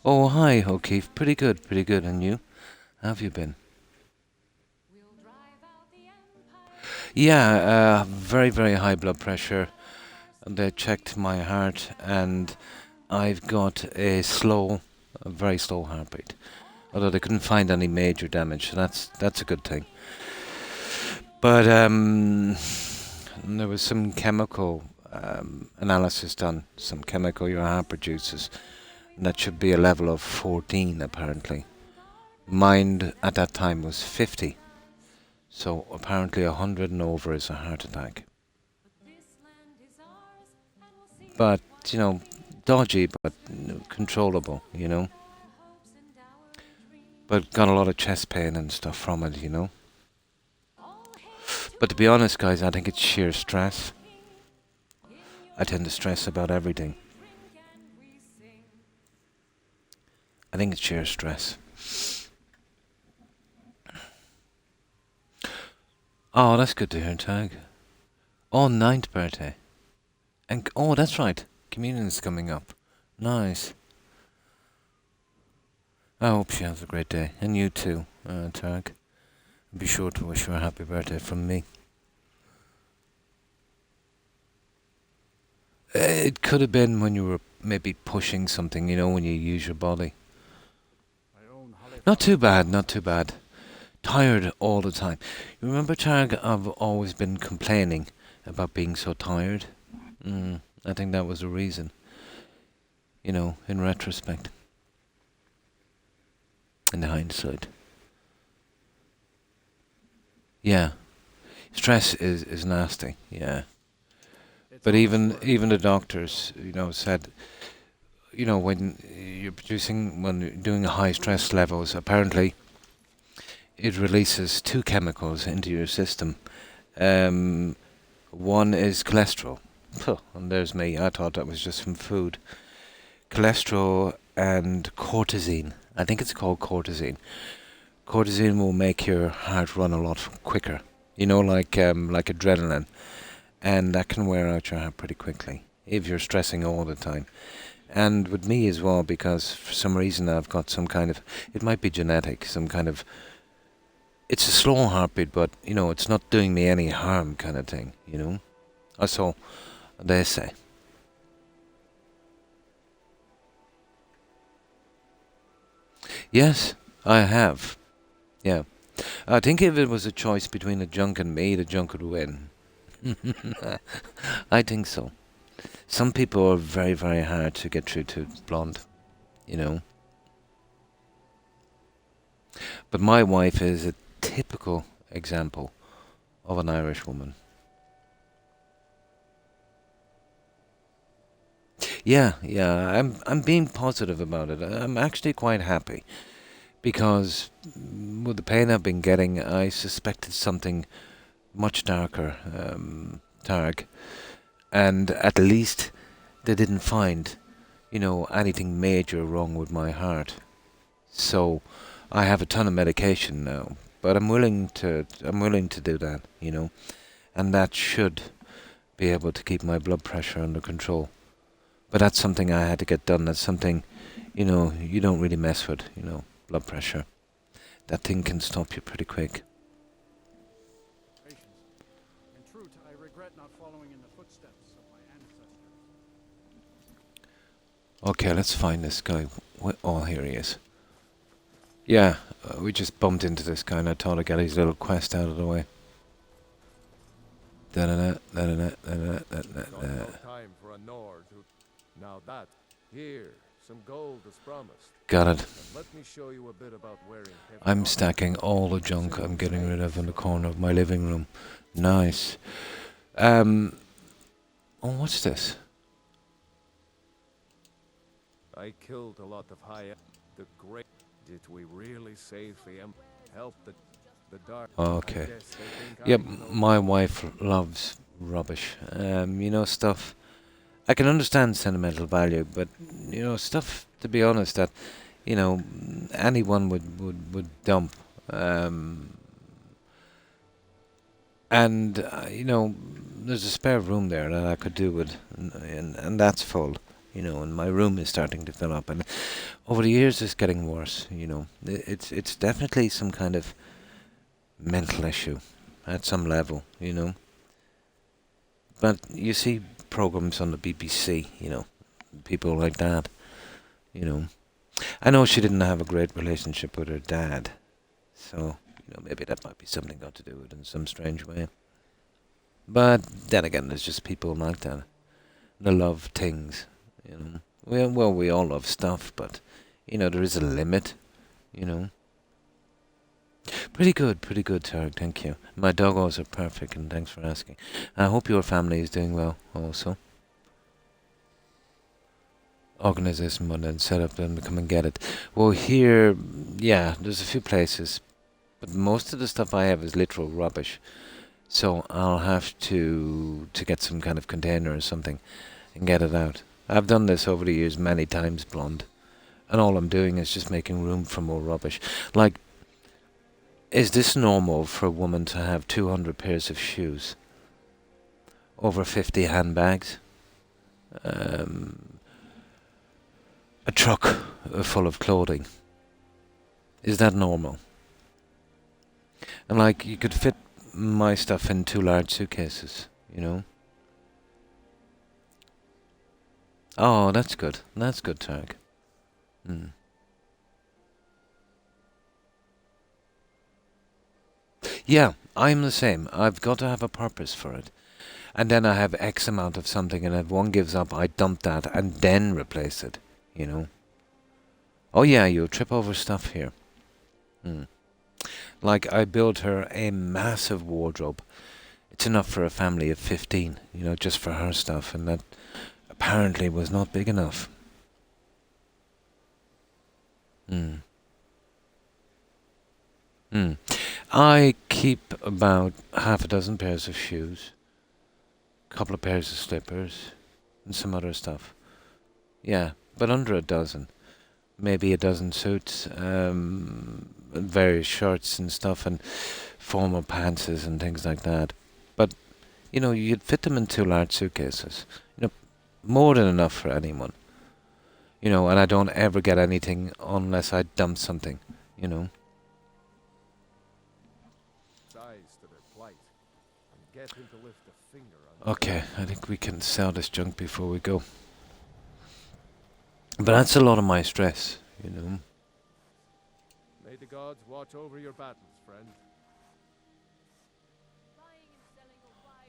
Oh, hi, O'Keefe. Pretty good. And you? How have you been? Yeah, very, very high blood pressure. They checked my heart, and I've got a very slow heartbeat. Although they couldn't find any major damage, so that's a good thing. But there was some chemical analysis done, some chemical your heart produces, and that should be a level of 14 apparently. Mine at that time was 50, so apparently 100 and over is a heart attack. But, dodgy, but controllable, But got a lot of chest pain and stuff from it, But to be honest, guys, I think it's sheer stress. I tend to stress about everything. I think it's sheer stress. Oh, that's good to hear, Tag. Oh, 9th birthday. And that's right. Communion's coming up. Nice. I hope she has a great day. And you too, Tarek. Be sure to wish her a happy birthday from me. It could have been when you were maybe pushing something, when you use your body. Not too bad, not too bad. Tired all the time. You remember, Targ, I've always been complaining about being so tired. I think that was the reason, in retrospect. In hindsight. Yeah. Stress is nasty, yeah. But even the doctors, said, when when you're doing high stress levels, apparently it releases two chemicals into your system. One is cholesterol. And there's me. I thought that was just from food. Cholesterol and cortisone. I think it's called cortisone. Cortisone will make your heart run a lot quicker. Like adrenaline. And that can wear out your heart pretty quickly if you're stressing all the time. And with me as well, because for some reason I've got some kind of, it might be genetic, some kind of, it's a slow heartbeat, but, it's not doing me any harm kind of thing, That's all they say. Yes, I have. Yeah. I think if it was a choice between the junk and me, the junk would win. I think so. Some people are very, very hard to get through to blonde, But my wife is a typical example of an Irish woman. Yeah, I'm being positive about it. I'm actually quite happy because with the pain I've been getting, I suspected something much darker, Targ, and at least they didn't find, anything major wrong with my heart. So I have a ton of medication now, but I'm willing to do that, and that should be able to keep my blood pressure under control. But that's something I had to get done. That's something, you don't really mess with, blood pressure. That thing can stop you pretty quick. In truth, I regret not following in the footsteps of my ancestors. Okay, let's find this guy. Oh, here he is. Yeah, we just bumped into this guy and I thought I'd get his little quest out of the way. Time for a Nord who... Now that, here, some gold is promised. Got it. Let me show you a bit about wearing heavy I'm stacking all the junk I'm getting rid of in the corner of my living room. Nice. Oh, what's this? I killed a lot of high... The great... Did we really save the help the dark? Okay. Yep, my wife loves rubbish. Stuff... I can understand sentimental value, but, stuff, to be honest, that, anyone would dump. There's a spare room there that I could do with, and that's full, and my room is starting to fill up. And over the years, it's getting worse, It's definitely some kind of mental issue at some level, But you see programs on the BBC, people like that, I know she didn't have a great relationship with her dad, so, maybe that might be something got to do with it in some strange way. But then again, there's just people like that. They love things, Well, we all love stuff, but, there is a limit, Pretty good, Tarek, thank you. My doggos are perfect, and thanks for asking. I hope your family is doing well, also. Organize this and then set up and come and get it. Well, here, yeah, there's a few places, but most of the stuff I have is literal rubbish. So I'll have to get some kind of container or something and get it out. I've done this over the years many times, Blonde, and all I'm doing is just making room for more rubbish. Like, is this normal for a woman to have 200 pairs of shoes? Over 50 handbags? A truck full of clothing? Is that normal? And like, you could fit my stuff in 2 large suitcases, Oh, that's good. That's good, Tarek. Hmm. Yeah, I'm the same. I've got to have a purpose for it. And then I have X amount of something, and if one gives up, I dump that and then replace it, you know? Oh yeah, you'll trip over stuff here. Hmm. Like, I built her a massive wardrobe. It's enough for a family of 15, you know, just for her stuff, and that apparently was not big enough. Hmm. Hmm. I keep about half a dozen pairs of shoes, a couple of pairs of slippers, and some other stuff. Yeah, but under a dozen. Maybe a dozen suits, and various shirts and stuff, and formal pantses and things like that. But, you know, you'd fit them in 2 large suitcases. You know, more than enough for anyone. You know, and I don't ever get anything unless I dump something, you know. Size to their plight, and get him to lift a finger on Okay, I think we can sell this junk before we go. But that's a lot of my stress, you know. May the gods watch over your battles, friend.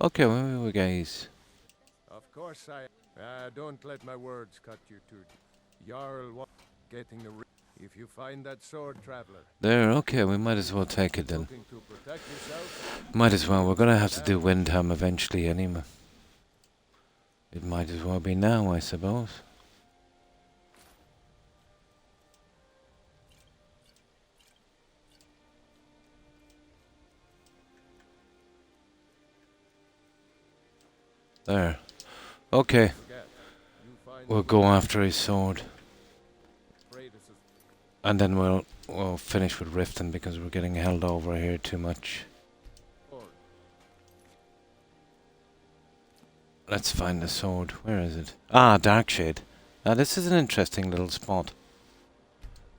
Okay, well, guys. Of course I... don't let my words cut you too. Jarl getting the... If you find that sword, traveler... There, okay, we might as well take it then. Looking to protect yourself? Might as well, we're gonna have to do Windham eventually anyway. It might as well be now, I suppose. There. Okay. We'll go after his sword. And then we'll finish with Riften because we're getting held over here too much. Let's find the sword. Where is it? Ah, Darkshade. Now this is an interesting little spot.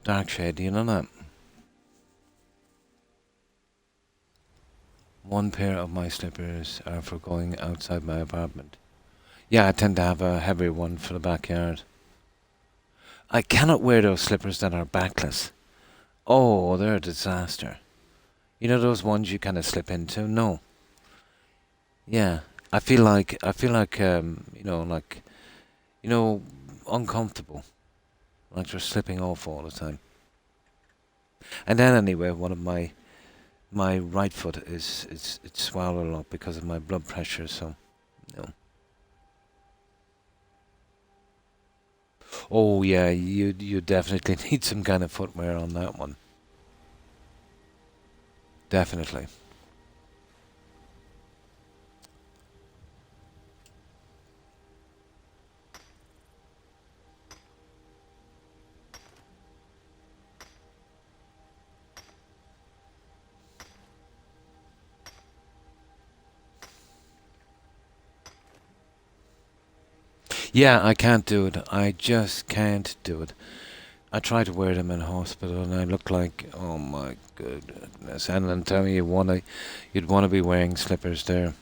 Darkshade, do you know that? One pair of my slippers are for going outside my apartment. Yeah, I tend to have a heavier one for the backyard. I cannot wear those slippers that are backless. Oh, they're a disaster. You know those ones you kind of slip into? No. Yeah, I feel like uncomfortable, like they're slipping off all the time. And then anyway, one of my right foot it's swelled a lot because of my blood pressure. So, no. Oh yeah, you definitely need some kind of footwear on that one. Definitely. Yeah, I can't do it. I just can't do it. I try to wear them in hospital, and I look like, oh my goodness! And then tell me you'd want to be wearing slippers there.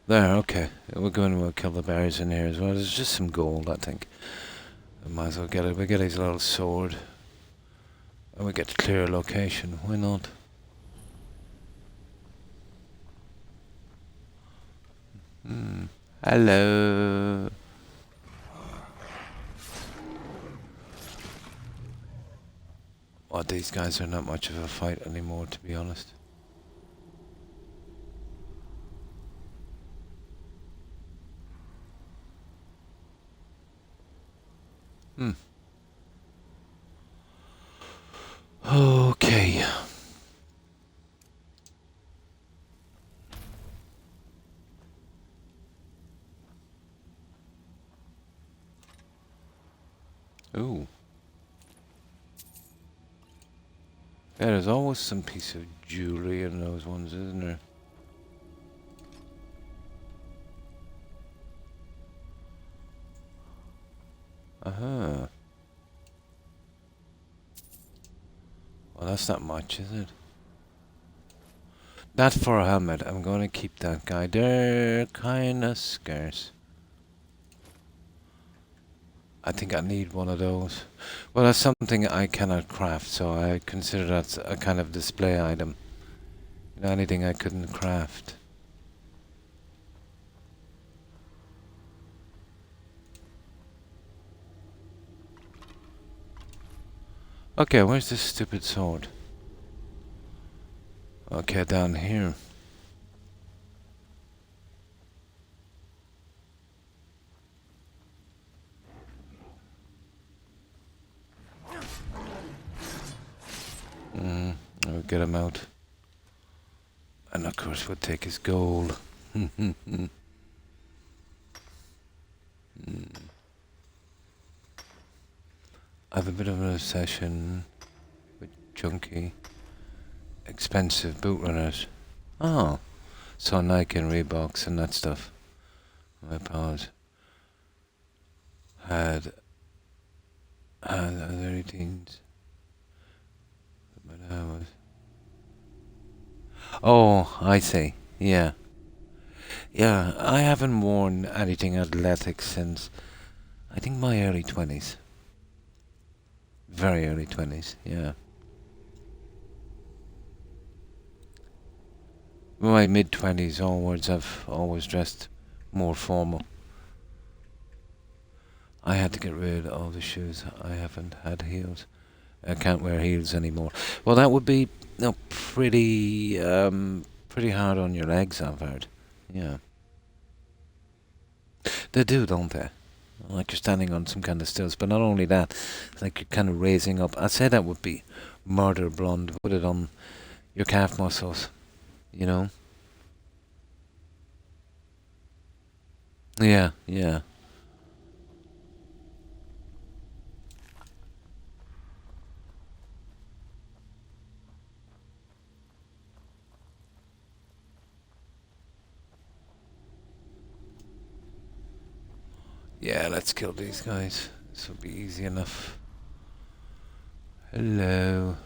There, okay. We're going to kill the bears in here as well. There's just some gold, I think. We might as well get it. We get his little sword. And we get to clear a location. Why not? Hello. Well, these guys are not much of a fight anymore, to be honest. Okay. Ooh. Yeah, there's always some piece of jewelry in those ones, isn't there? Uh-huh. Well, that's not much, is it? That for a helmet, I'm going to keep that guy. They're kind of scarce. I think I need one of those. Well, that's something I cannot craft, so I consider that a kind of display item. You know, anything I couldn't craft. Okay, where's this stupid sword? Okay, down here. I'll get him out. And of course we'll take his gold. I have a bit of an obsession with junky, expensive boot runners. Oh, so Nike and Reeboks and that stuff. My pals had other teens. But I was. Oh, I see. Yeah. Yeah, I haven't worn anything athletic since I think my early 20s. Very early 20s, yeah. My mid-20s onwards, I've always dressed more formal. I had to get rid of all the shoes. I haven't had heels. I can't wear heels anymore. Well, that would be pretty hard on your legs, I've heard. Yeah. They do, don't they? Like you're standing on some kind of stilts. But not only that, it's like you're kind of raising up. I'd say that would be murder blonde. Put it on your calf muscles, you know? Yeah, yeah. Yeah, let's kill these guys. This will be easy enough. Hello.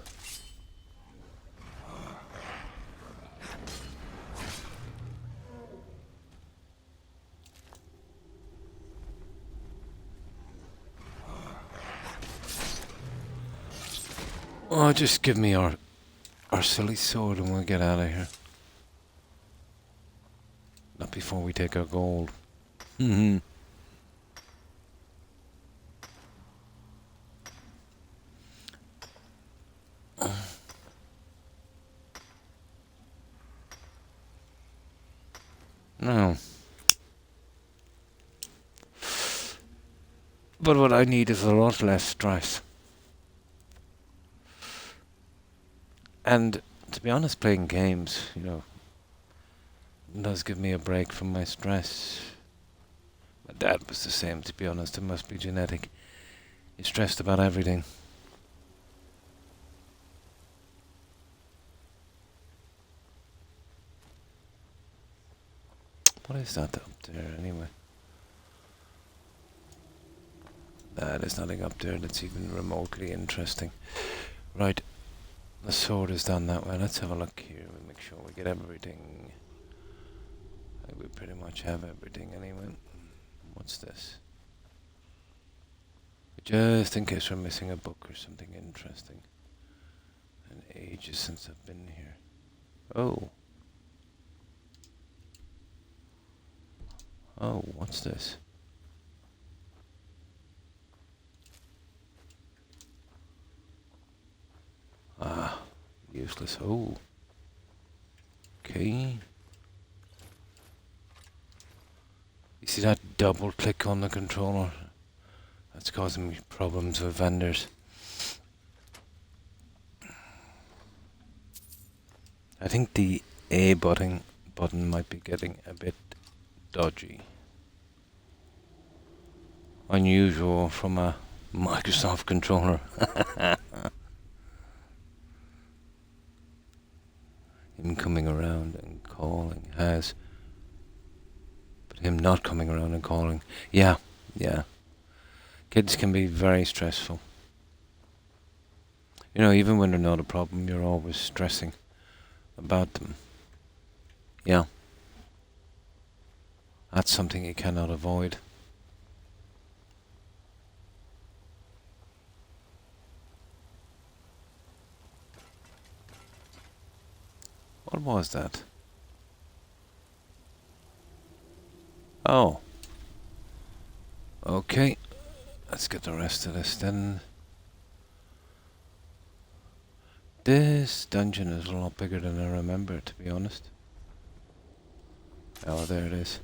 Oh, just give me our silly sword and we'll get out of here. Not before we take our gold. No. But what I need is a lot less stress. And to be honest, playing games, you know, does give me a break from my stress. My dad was the same, to be honest. It must be genetic. He's stressed about everything. What is that up there, anyway? There's nothing up there that's even remotely interesting. Right, the sword is down that way. Let's have a look here. We'll make sure we get everything. We pretty much have everything anyway. What's this? Just in case we're missing a book or something interesting. And ages since I've been here. Oh. Oh, what's this? Ah, useless. Oh. Okay. You see that double click on the controller? That's causing me problems with vendors. I think the A button might be getting a bit dodgy. Unusual from a Microsoft controller. Him coming around and calling has. But him not coming around and calling. Yeah, yeah. Kids can be very stressful. You know, even when they're not a problem, you're always stressing about them. Yeah. That's something you cannot avoid. What was that? Oh. Okay. Let's get the rest of this then. This dungeon is a lot bigger than I remember, to be honest. Oh, there it is.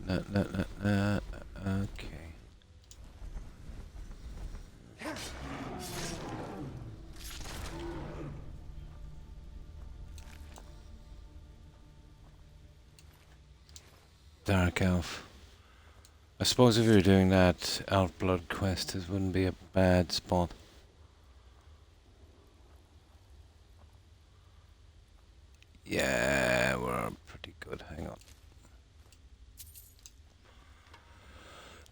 Okay. Dark Elf. I suppose if you're doing that Elf Blood quest, this wouldn't be a bad spot. Yeah, we're pretty good. Hang on.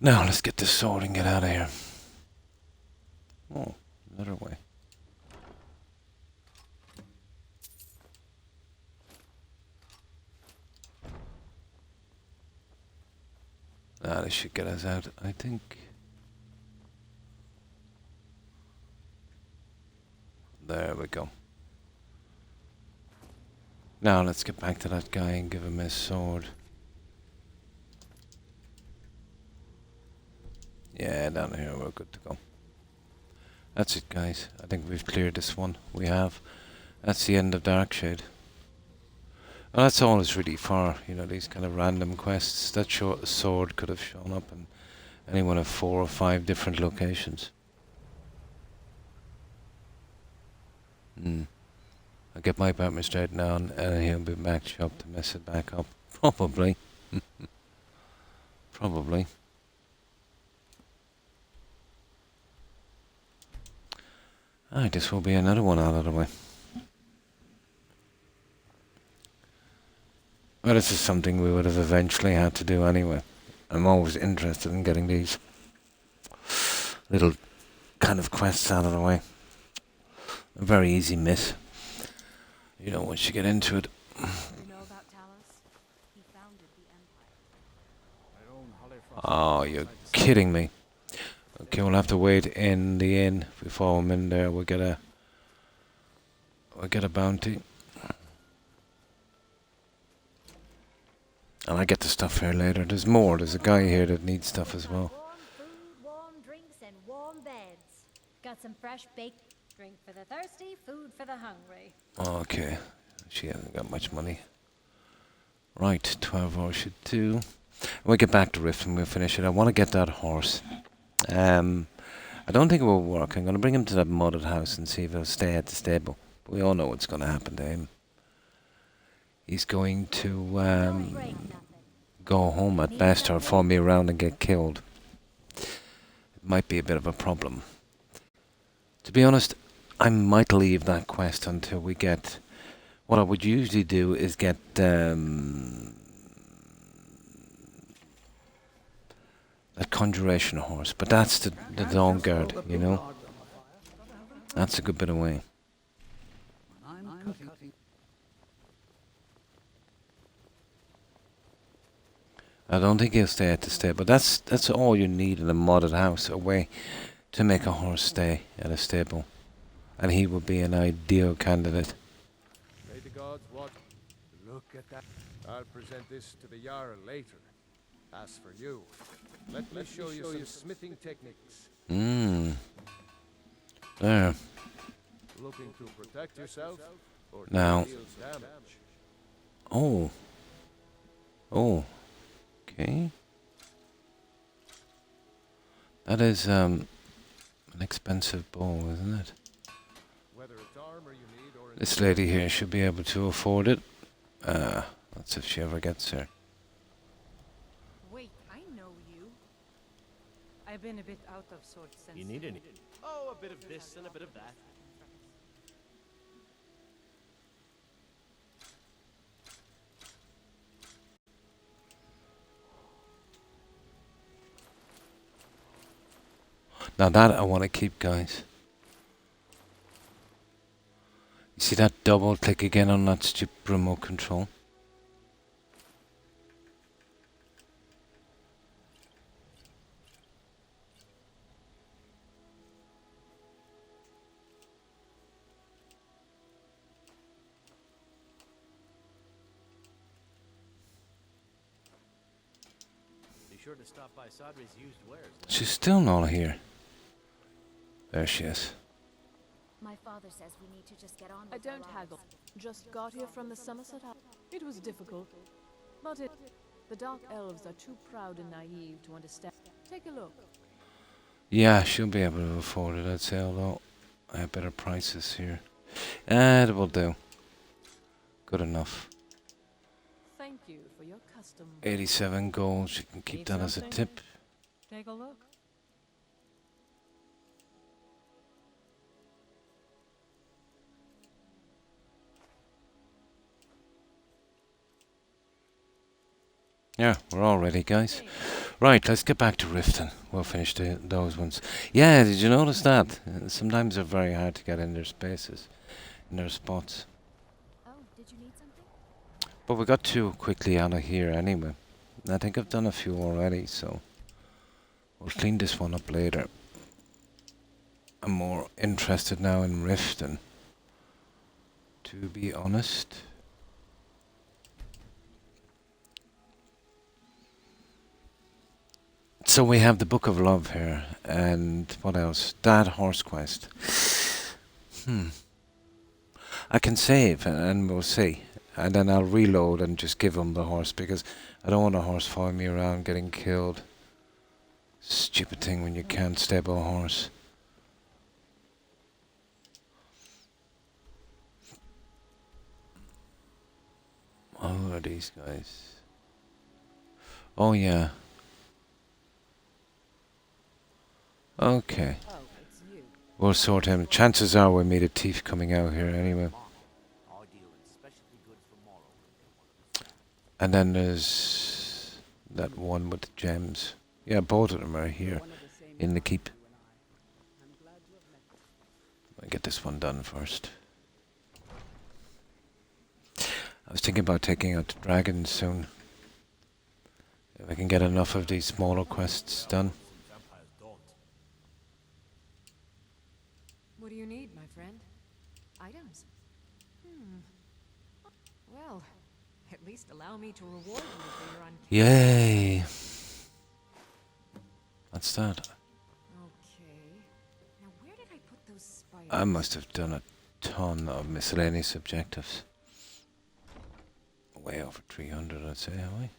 Now let's get this sword and get out of here. Oh, another way. Ah, this should get us out, I think. There we go. Now let's get back to that guy and give him his sword. Yeah, down here we're good to go. That's it, guys. I think we've cleared this one. We have. That's the end of Darkshade. And that's all it's really for, you know, these kind of random quests. That sword could have shown up in any one of 4 or 5 different locations. I'll get my apartment straight now and he'll be back shop to mess it back up. Probably. Probably. Alright, this will be another one out of the way. Well, this is something we would have eventually had to do anyway. I'm always interested in getting these little kind of quests out of the way. A very easy miss. You know, once you get into it. You know about Talos? He founded the Empire. Oh, you're kidding me. Okay, we'll have to wait in the inn before I'm in there. We'll get a bounty. And I get the stuff here later. There's more. There's a guy here that needs stuff as well. Warm food, warm drinks, and warm beds. Got some fresh baked drink for the thirsty, food for the hungry. Okay. She hasn't got much money. Right, 12 hours should do. We'll get back to Rift and we'll finish it. I want to get that horse. I don't think it will work. I'm going to bring him to that modded house and see if he'll stay at the stable. We all know what's going to happen to him. He's going to go home at best or follow me around and get killed. It might be a bit of a problem. To be honest, I might leave that quest until we get... What I would usually do is get... that conjuration horse, but that's the dawn guard, you know? That's a good bit away. I don't think he'll stay at the stable. That's all you need in a modded house, a way to make a horse stay at a stable. And he would be an ideal candidate. May the gods watch. Look at that. I'll present this to the Jarl later. As for you, let me show you some smithing techniques. There. Looking to protect yourself or Now. deal damage? Oh. Oh. Okay. That is an expensive bow, isn't it? Whether it's armor you need or This lady here should be able to afford it. That's if she ever gets here. Wait, I know you. I've been a bit out of sorts since... You need any? Oh, a bit of this and a bit of that. Now that I want to keep, guys. See that double click again on that stupid remote control? Be sure to stop by Sadri's used wares. She's still not here. There she is. My father says we need to just get on I with our don't lives. haggle. Just got here from the Somerset House. It was difficult. But the Dark Elves are too proud and naive to understand. Take a look. Yeah, she'll be able to afford it, I'd say, although I have better prices here. And it will do. Good enough. Thank you for your custom. 87 gold, she can keep Need that as a something? tip. Take a look. Yeah, we're all ready, guys. Right, let's get back to Riften. We'll finish those ones. Yeah, did you notice that? Sometimes they're very hard to get in their spaces, in their spots. Oh, did you need something? But we got two quickly out of here anyway. I think I've done a few already, so we'll clean this one up later. I'm more interested now in Riften, to be honest. So we have the Book of Love here, and what else? That horse quest. I can save, and we'll see. And then I'll reload and just give him the horse, because I don't want a horse following me around getting killed. Stupid thing when you can't stable a horse. Oh, who are these guys? Oh, yeah. Okay. We'll sort him. Chances are we'll meet a thief coming out here anyway. And then there's that one with the gems. Yeah, both of them are here in the keep. I'll get this one done first. I was thinking about taking out the dragons soon. If I can get enough of these smaller quests done. What do you need, my friend? Items? Well, at least allow me to reward you for your Yay! What's that? Okay. Now where did I put those spiders? I must have done a ton of miscellaneous objectives. Way over 300, I'd say, have I?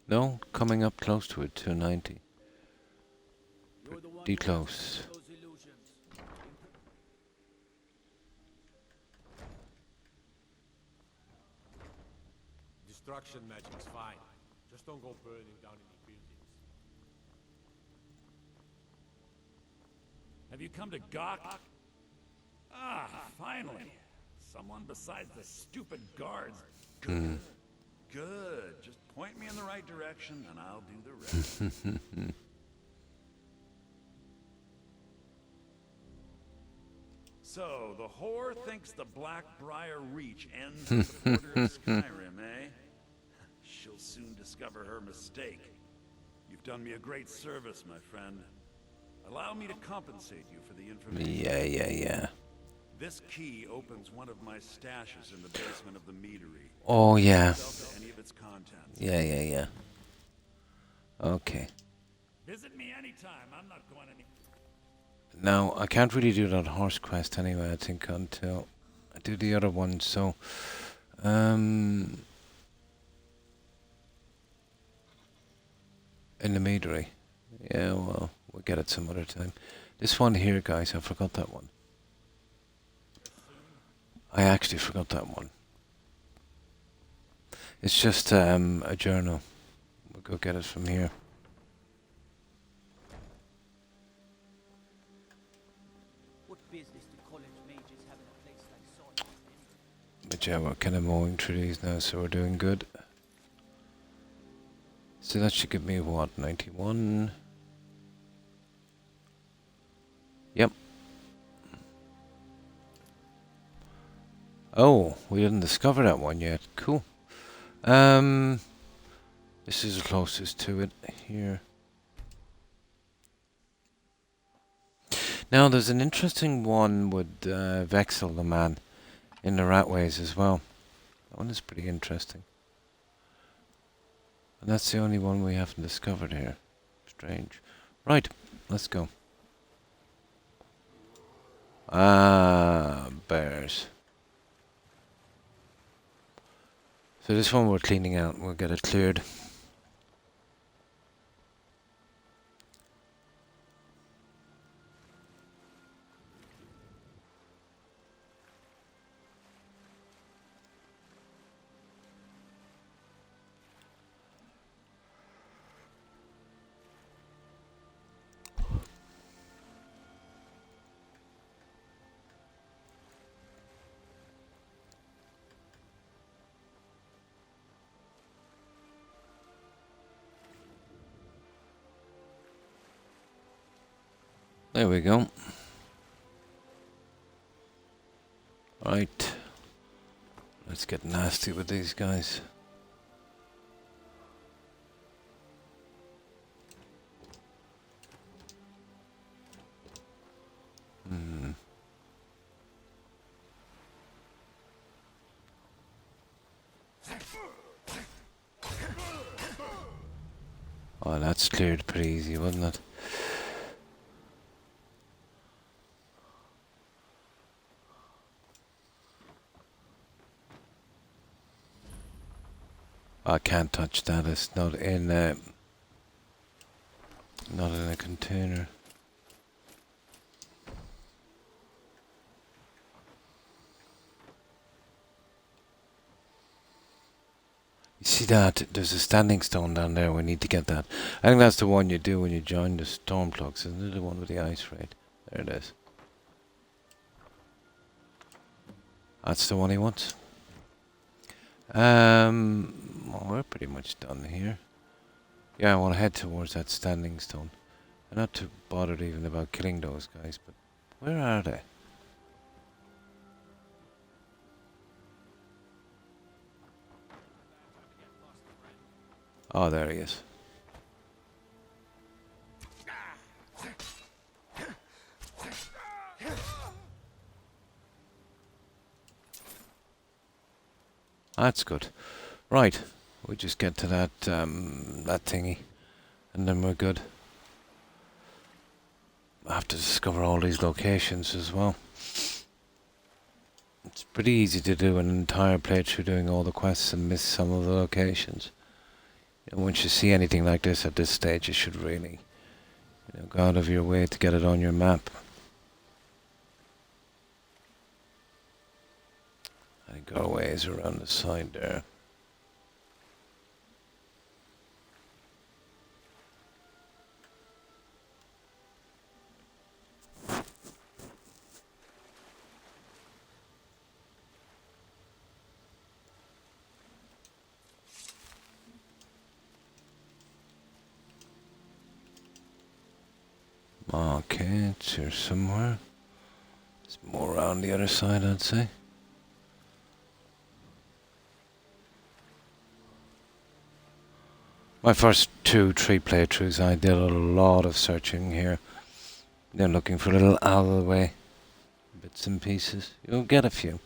No, coming up close to it, 290. Pretty close. Destruction magic's fine. Just don't go burning down any buildings. Have you come to gawk? Ah, finally. Someone besides the stupid guards. Good. Good. Just point me in the right direction and I'll do the rest. So, the whore thinks the Blackbriar Reach ends at the border of Skyrim, eh? She'll soon discover her mistake. You've done me a great service, my friend. Allow me to compensate you for the information. Yeah. This key opens one of my stashes in the basement of the meadery. Oh, yeah. Any of its contents. Yeah. Okay. Visit me anytime. I'm not going any. Now, I can't really do that horse quest anyway, I think, until I do the other one, so... in the meadery. Yeah, well, we'll get it some other time. This one here, guys, I forgot that one. I actually forgot that one. It's just a journal. We'll go get it from here. But yeah, we're kind of mowing through these now, so we're doing good. So that should give me, what, 91? Yep. Oh, we didn't discover that one yet. Cool. This is the closest to it here. Now, there's an interesting one with Vexel the man in the Ratways as well. That one is pretty interesting. And that's the only one we haven't discovered here. Strange. Right, let's go. Ah, bears. So this one we're cleaning out. We'll get it cleared. There we go. Right. Let's get nasty with these guys. Oh, that's cleared pretty easy, wasn't it? I can't touch that. It's not in a container. You see that? There's a standing stone down there. We need to get that. I think that's the one you do when you join the Stormplugs, isn't it? The one with the ice raid. There it is. That's the one he wants. Well, we're pretty much done here. Yeah, I want to head towards that standing stone. I'm not too bothered even about killing those guys, but where are they? Oh, there he is. That's good. Right, we just get to that that thingy, and then we're good. I have to discover all these locations as well. It's pretty easy to do an entire playthrough doing all the quests and miss some of the locations. And once you see anything like this at this stage, you should really, go out of your way to get it on your map. I think our way is around the side there. Okay, it's here somewhere. It's more around the other side, I'd say. My first 2-3 playthroughs, I did a lot of searching here. Then looking for little alleyway bits and pieces. You'll get a few.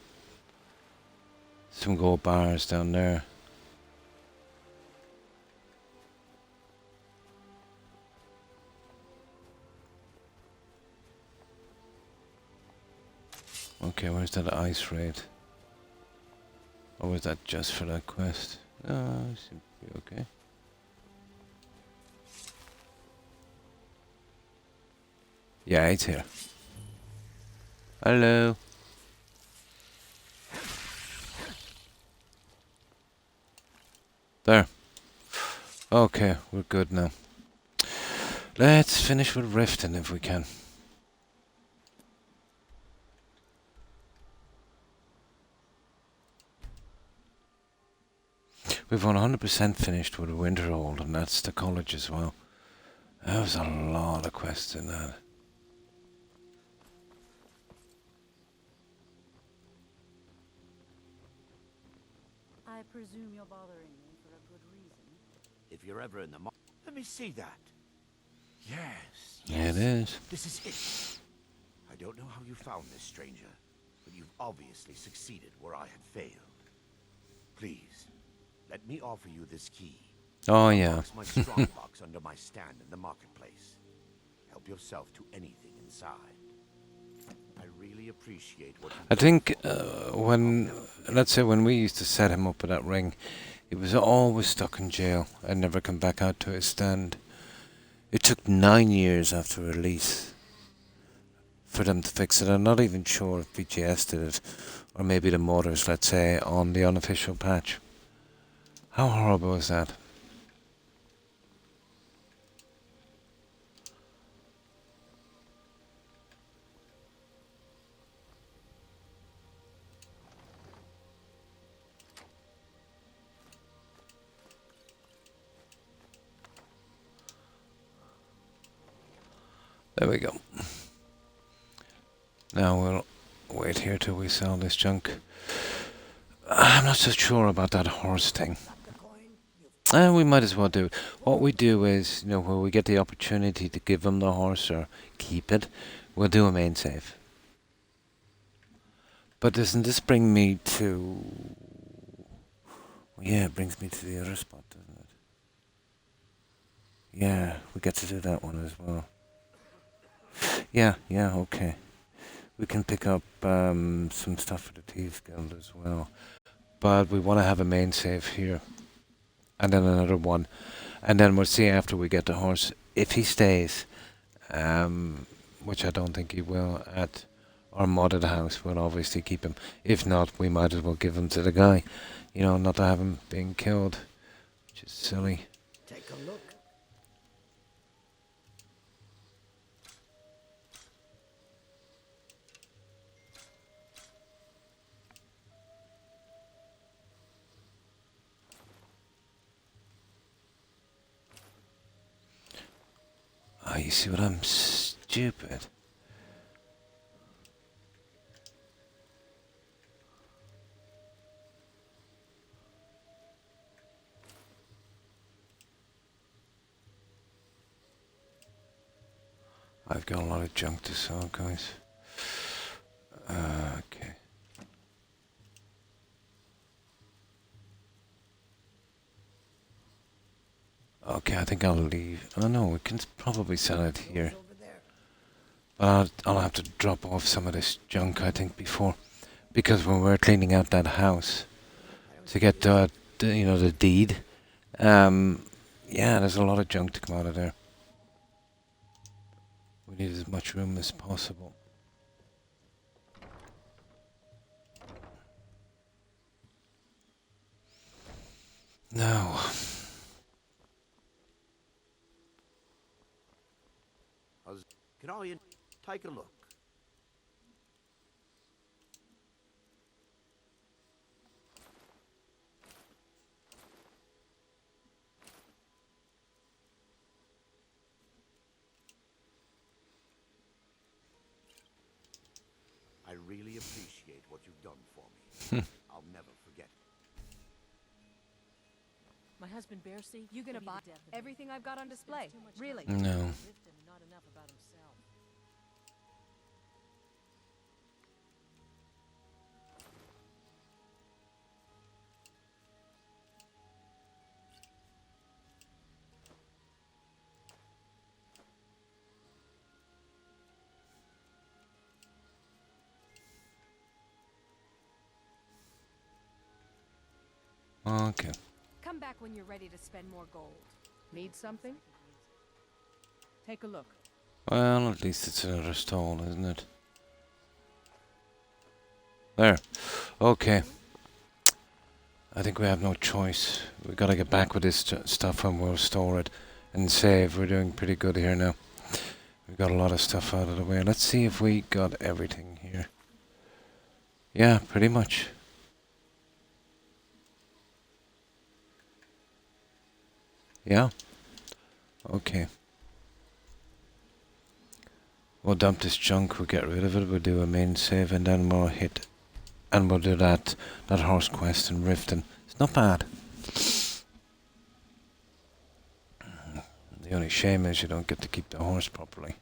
Some gold bars down there. Okay, where's that ice raid? Or was that just for that quest? No, it seems to be okay. Yeah, it's here. Hello. There. Okay, we're good now. Let's finish with Riften if we can. We've 100% finished with Winterhold, and that's the college as well. There was a lot of quests in that. presume you're bothering me for a good reason. If you're ever in the let me see that. Yes. It is. This is it. I don't know how you found this, stranger, but you've obviously succeeded where I had failed. Please, let me offer you this key. Oh, yeah. My strong box under my stand in the marketplace. Help yourself to anything inside. I really appreciate what you I think when, let's say when we used to set him up with that ring, he was always stuck in jail and never come back out to his stand. It took 9 years after release for them to fix it. I'm not even sure if BGS did it, or maybe the modders, let's say, on the unofficial patch. How horrible is that? There we go. Now we'll wait here till we sell this junk. I'm not so sure about that horse thing. We might as well do it. What we do is, you know, when we get the opportunity to give them the horse or keep it, we'll do a main save. But doesn't this bring me to... Yeah, it brings me to the other spot, doesn't it? Yeah, we get to do that one as well. Yeah, okay. We can pick up some stuff for the Thieves Guild as well. But we want to have a main save here. And then another one. And then we'll see after we get the horse. If he stays, which I don't think he will, at our modded house, we'll obviously keep him. If not, we might as well give him to the guy. You know, not to have him being killed. Which is silly. Take a look. Oh, you see what I'm stupid. I've got a lot of junk to sell, guys. Okay. Okay, I think I'll leave. Oh no, we can probably sell it here. But I'll have to drop off some of this junk, I think, before. Because when we're cleaning out that house to get the deed, yeah, there's a lot of junk to come out of there. We need as much room as possible. Now... Can all you take a look? I really appreciate what you've done for me. I'll never forget. My husband Bearsea, You gonna buy everything I've got on display? Really? No. not enough about himself. Okay. Come back when you're ready to spend more gold. Need something? Take a look. Well, at least it's another stall, isn't it? There. Okay. I think we have no choice. We gotta get back with this stuff and we'll store it and save. We're doing pretty good here now. We've got a lot of stuff out of the way. Let's see if we got everything here. Yeah, pretty much. Yeah. Okay. We'll dump this junk, we'll get rid of it, we'll do a main save and then we'll hit and we'll do that horse quest in Riften. It's not bad. The only shame is you don't get to keep the horse properly.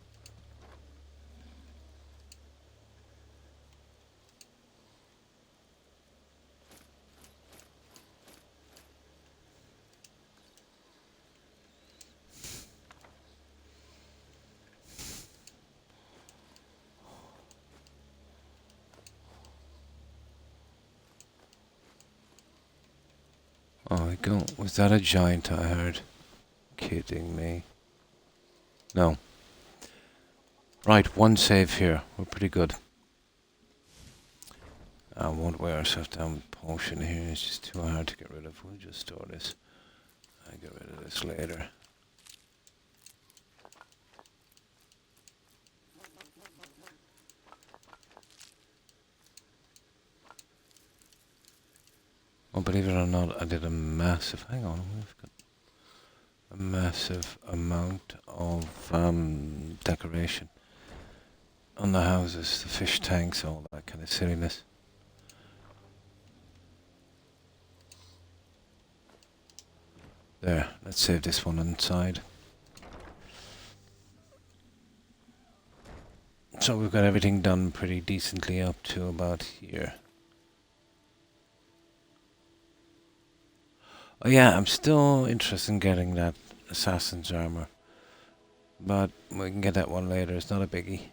Oh, I go. Was that a giant I heard? Kidding me. No. Right, one save here. We're pretty good. I won't wear ourselves down with potion here. It's just too hard to get rid of. We'll just store this. I'll get rid of this later. Oh, believe it or not, I did a massive... Hang on, we've got a massive amount of decoration on the houses, the fish tanks, all that kind of silliness. There, let's save this one inside. So we've got everything done pretty decently up to about here. Oh yeah, I'm still interested in getting that assassin's armor. But we can get that one later, it's not a biggie.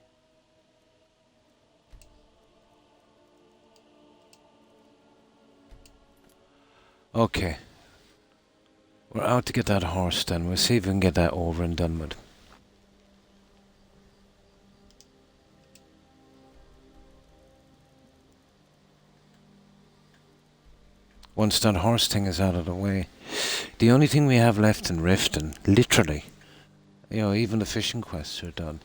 Okay. We're out to get that horse then. We'll see if we can get that over and done with. Once that horse thing is out of the way, the only thing we have left in Riften, literally, you know, even the fishing quests are done,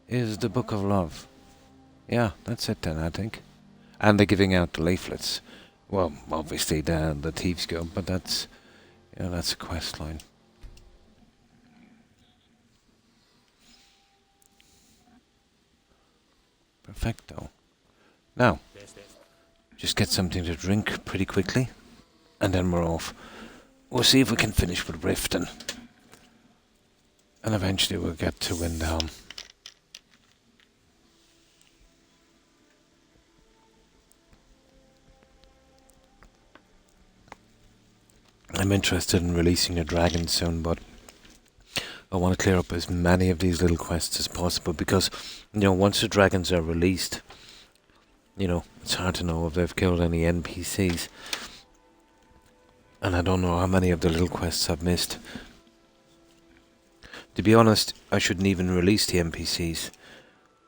is the Book of Love. Yeah, that's it then, I think. And they're giving out the leaflets. Well, obviously the Thieves Guild, but that's, you know, that's a quest line. Perfecto. Now, just get something to drink pretty quickly, and then we're off. We'll see if we can finish with Riften. And eventually we'll get to Windhelm. I'm interested in releasing a dragon soon, but I want to clear up as many of these little quests as possible, because, you know, once the dragons are released, you know, it's hard to know if they've killed any NPCs. And I don't know how many of the little quests I've missed. To be honest, I shouldn't even release the NPCs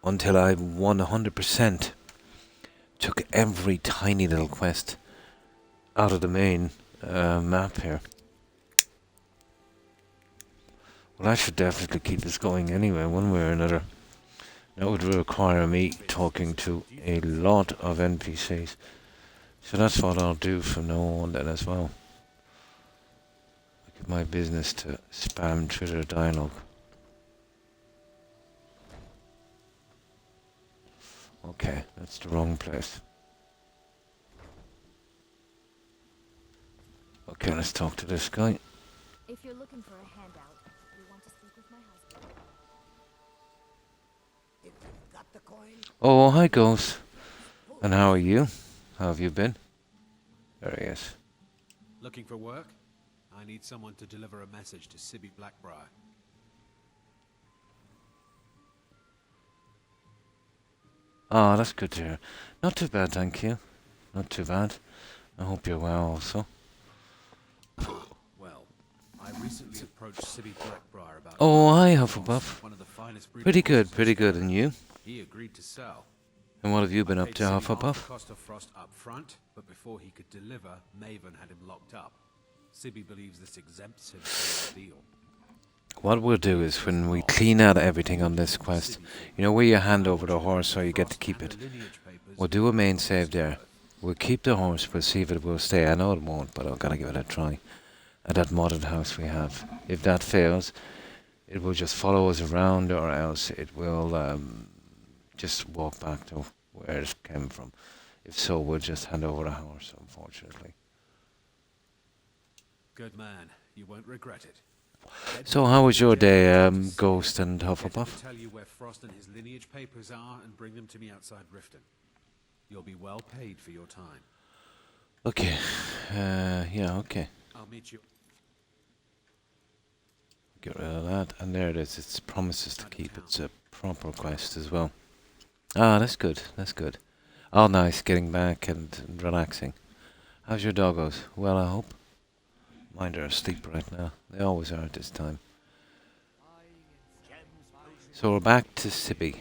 until I 100% took every tiny little quest out of the main map here. Well, I should definitely keep this going anyway, one way or another. That would require me talking to a lot of NPCs. So that's what I'll do from now on then as well. Make it my business to spam Twitter dialogue. Okay, that's the wrong place. Okay, let's talk to this guy. If you're looking for a handout, you want to speak with my husband. Oh, hi, Ghost. And how are you? How have you been? There he is. Looking for work? I need someone to deliver a message to Sibby Blackbriar. Oh, that's good to hear. Not too bad, thank you. Not too bad. I hope you're well also. Well, I recently approached Sibby Blackbriar about... Oh, hi, Hufflepuff. One of the finest Pretty good, pretty good. And you? He agreed to sell. And what have you been up to, Hufflepuff? Cost of Frost up front, but before he could deliver, Maven had him locked up. Sibby believes this exempts him from the deal. What we'll do is when we clean out everything on this quest, you know where you hand over the horse so you get to keep it, we'll do a main save there. We'll keep the horse, we'll see if it will stay. I know it won't, but I've got to give it a try. At that modded house we have. If that fails, it will just follow us around, or else it will just walk back to where it came from. If so, we'll just hand over the horse, unfortunately. Good man. You won't regret it. So how was your day, Ghost and Get him Hufflepuff? to tell you where Frost and his lineage papers are and bring them to me outside Riften. You'll be well paid for your time. Okay. Yeah, okay. I'll meet you. Get rid of that. And there it is. It's promises to keep. It's a proper quest as well. Ah, that's good. That's good. Oh, nice. Getting back and relaxing. How's your doggos? Well, I hope. Mine are asleep right now. They always are at this time. So we're back to Sibby.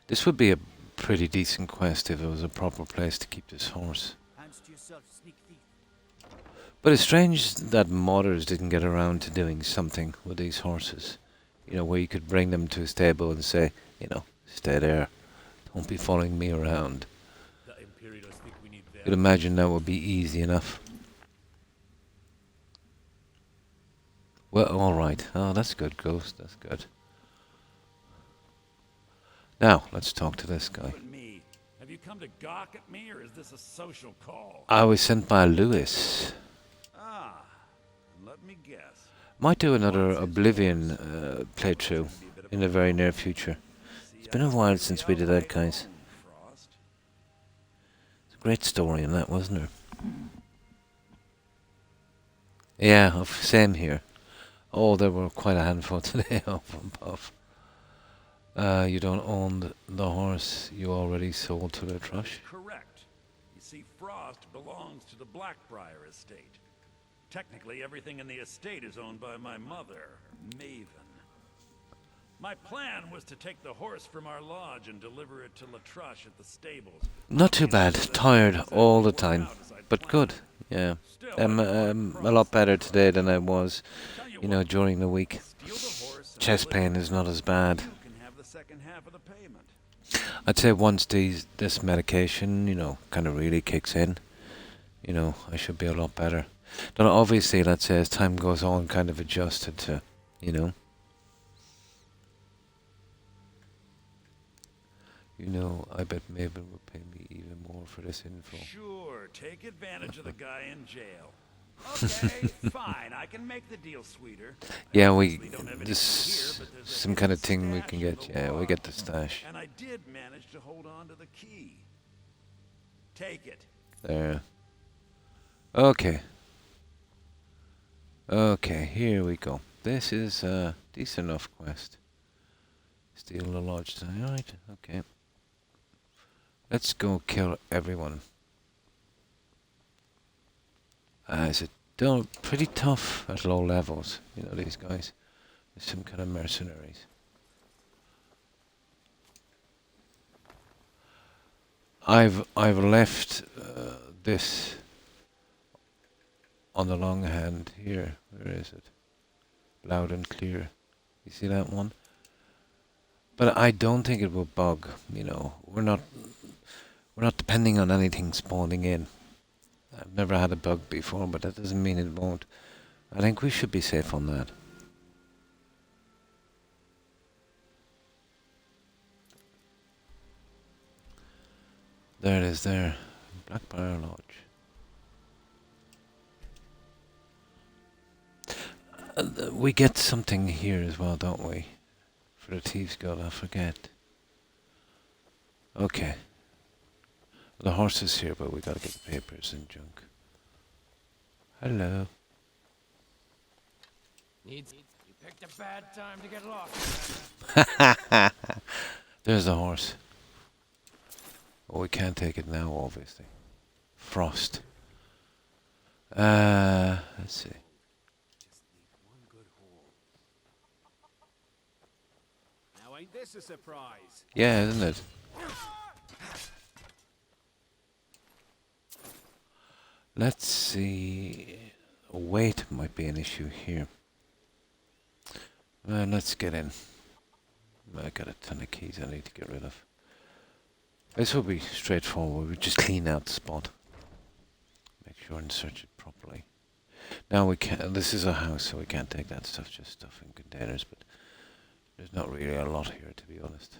This would be a pretty decent quest if it was a proper place to keep this horse. But it's strange that modders didn't get around to doing something with these horses. You know, where you could bring them to a stable and say, you know, stay there. Don't be following me around. You'd imagine that would be easy enough. Well, alright. Oh, that's good, Ghost. That's good. Now, let's talk to this guy. Have you come to gawk at me, or is this a social call? I was sent by Lewis. Ah, let me guess. Might do another Oblivion playthrough in the very near future. It's been a while since we did that, guys. It's a great story in that, wasn't there? Yeah, same here. Oh, there were quite a handful today of. You don't own the horse you already sold to the Thrush? Correct. You see, Frost belongs to the Blackbriar estate. Technically, everything in the estate is owned by my mother, Maven. My plan was to take the horse from our lodge and deliver it to Latrush at the stables. Not too bad. Tired all the time, but good. Yeah, I'm a lot better today than I was, you know, during the week. Chest pain is not as bad. I'd say once this medication, you know, kind of really kicks in, you know, I should be a lot better. Then obviously, let's say as time goes on, kind of adjusted to, you know. You know, I bet Maven would pay me even more for this info. Sure, take advantage of the guy in jail. Okay, fine, I can make the deal sweeter. Yeah, this some kind of thing we can get. Yeah, we get the stash. And I did manage to hold on to the key. Take it. There. Okay. Okay, here we go. This is a decent enough quest. Steal the lodge. Alright, okay. Let's go kill everyone. Is it done pretty tough at low levels, you know, these guys. There's some kind of mercenaries. I've left this on the long hand here. Where is it? Loud and clear. You see that one? But I don't think it will bug, you know. We're not depending on anything spawning in. I've never had a bug before, but that doesn't mean it won't. I think we should be safe on that. There it is there. Blackbriar Lodge. We get something here as well, don't we? For the Thieves Guild, I forget. Okay. The horse is here, but we gotta get the papers and junk. Hello. You picked a bad time to get lost. There's the horse. Oh, we can't take it now, obviously. Frost. Let's see. Now ain't this a surprise? Yeah, isn't it? Let's see. Weight might be an issue here. Let's get in. I got a ton of keys I need to get rid of. This will be straightforward. We just clean out the spot. Make sure and search it properly. Now we can't. This is a house, so we can't take that stuff. Just stuff in containers. But there's not really a lot here, to be honest.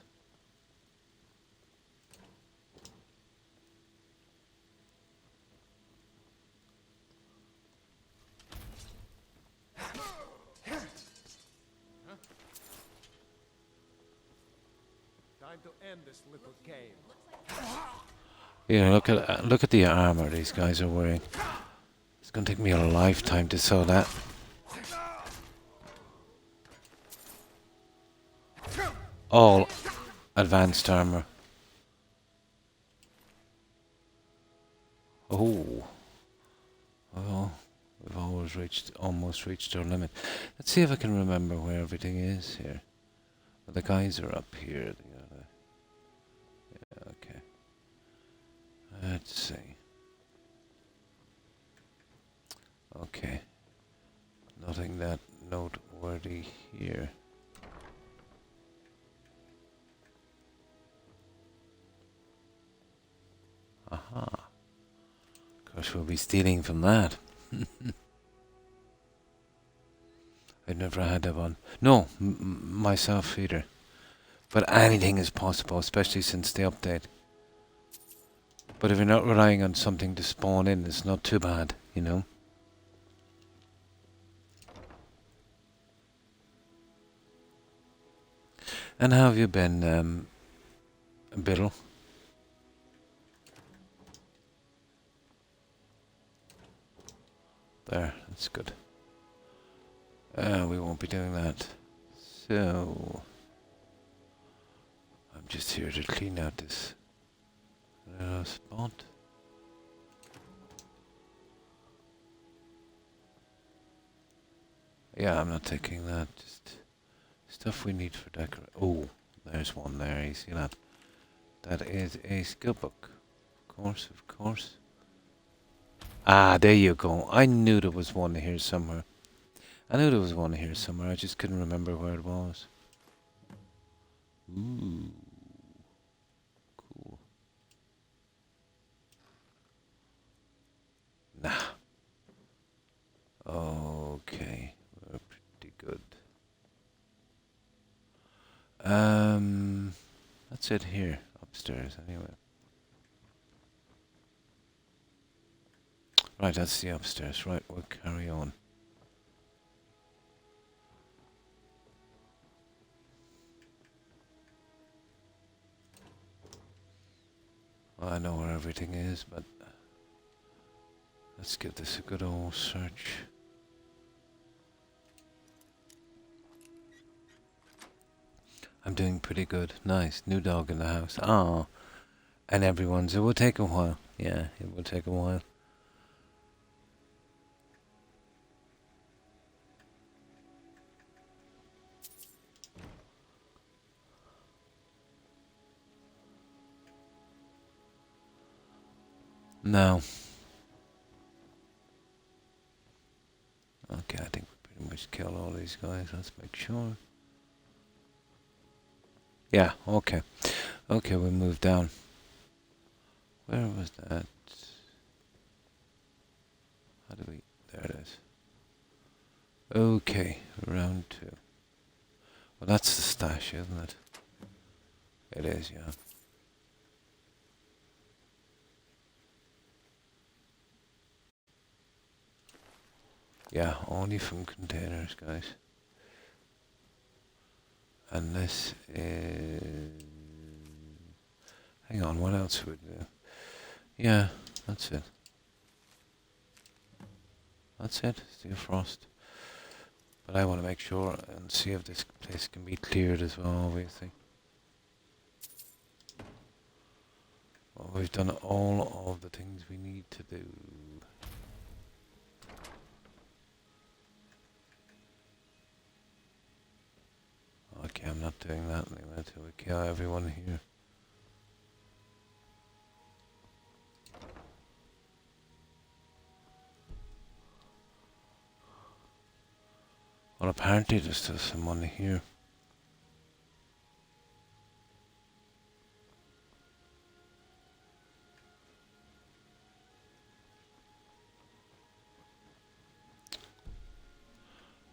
time to end this little game. Yeah, look at the armor these guys are wearing. It's gonna take me a lifetime to sew that. All advanced armor. Oh. Well, we've almost reached our limit. Let's see if I can remember where everything is here. Well, the guys are up here. Yeah, okay. Let's see. Okay. Nothing that noteworthy here. Aha. Of course, we'll be stealing from that. I've never had that one. No, myself either. But anything is possible, especially since the update. But if you're not relying on something to spawn in, it's not too bad, you know. And how have you been, Biddle? There, that's good. We won't be doing that. So, I'm just here to clean out this spot. Yeah, I'm not taking that. Just stuff we need for decoration. Oh, there's one there. You see that? That is a skill book. Of course, of course. Ah, there you go. I knew there was one here somewhere. I just couldn't remember where it was. Ooh. Cool. Nah. Okay. We're pretty good. That's it here. Upstairs, anyway. Right, that's the upstairs. Right, we'll carry on. Well, I know where everything is, but let's give this a good old search. I'm doing pretty good. Nice. New dog in the house. Ah. And everyone's. It will take a while. Yeah, it will take a while. No. Okay, I think we pretty much killed all these guys. Let's make sure. Yeah, okay. Okay, we moved down. Where was that? How do we... There it is. Okay, round 2. Well, that's the stash, isn't it? It is, yeah. Yeah, only from containers, guys. And this is... Hang on, what else would we do? Yeah, that's it. That's it, Steel Frost. But I want to make sure and see if this place can be cleared as well, obviously. Well, we've done all of the things we need to do. Okay, I'm not doing that anyway until we kill everyone here. Well, apparently there's still someone here.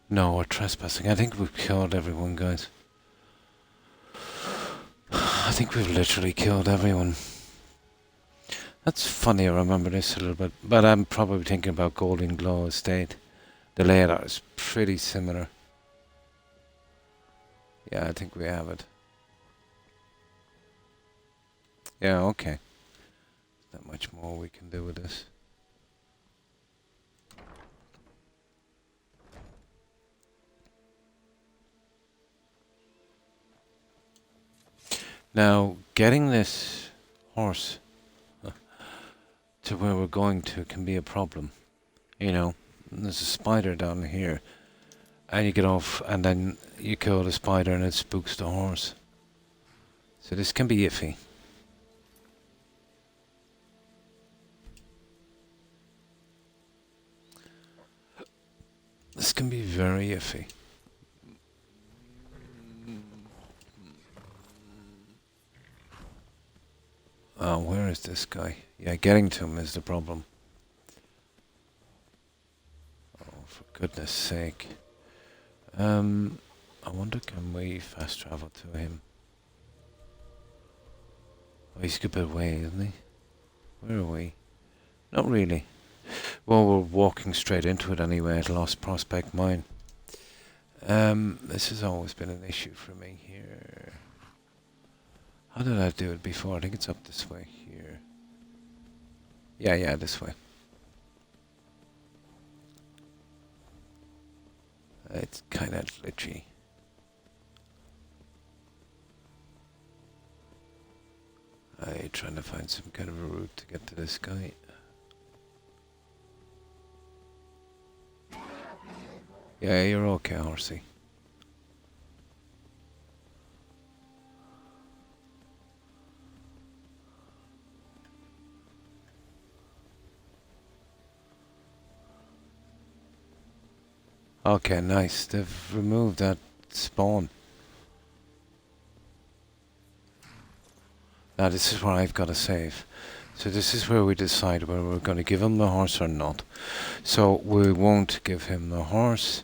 No, we're trespassing. I think we've killed everyone, guys. I think we've literally killed everyone. That's funny, I remember this a little bit. But I'm probably thinking about Golden Glow Estate. The layout is pretty similar. Yeah, I think we have it. Yeah, okay. Not much more we can do with this. Now, getting this horse to where we're going to can be a problem. You know, there's a spider down here, and you get off, and then you kill the spider, and it spooks the horse. So this can be iffy. This can be very iffy. Oh, where is this guy? Yeah, getting to him is the problem. Oh, for goodness sake. I wonder, can we fast travel to him? Oh, he's a good bit away, isn't he? Where are we? Not really. Well, we're walking straight into it anyway at Lost Prospect Mine. This has always been an issue for me here. How did I do it before? I think it's up this way here. Yeah, this way. It's kind of glitchy. I'm trying to find some kind of a route to get to this guy. Yeah, you're okay, horsey. Okay, nice. They've removed that spawn. Now this is where I've got to save. So this is where we decide whether we're going to give him the horse or not. So we won't give him the horse.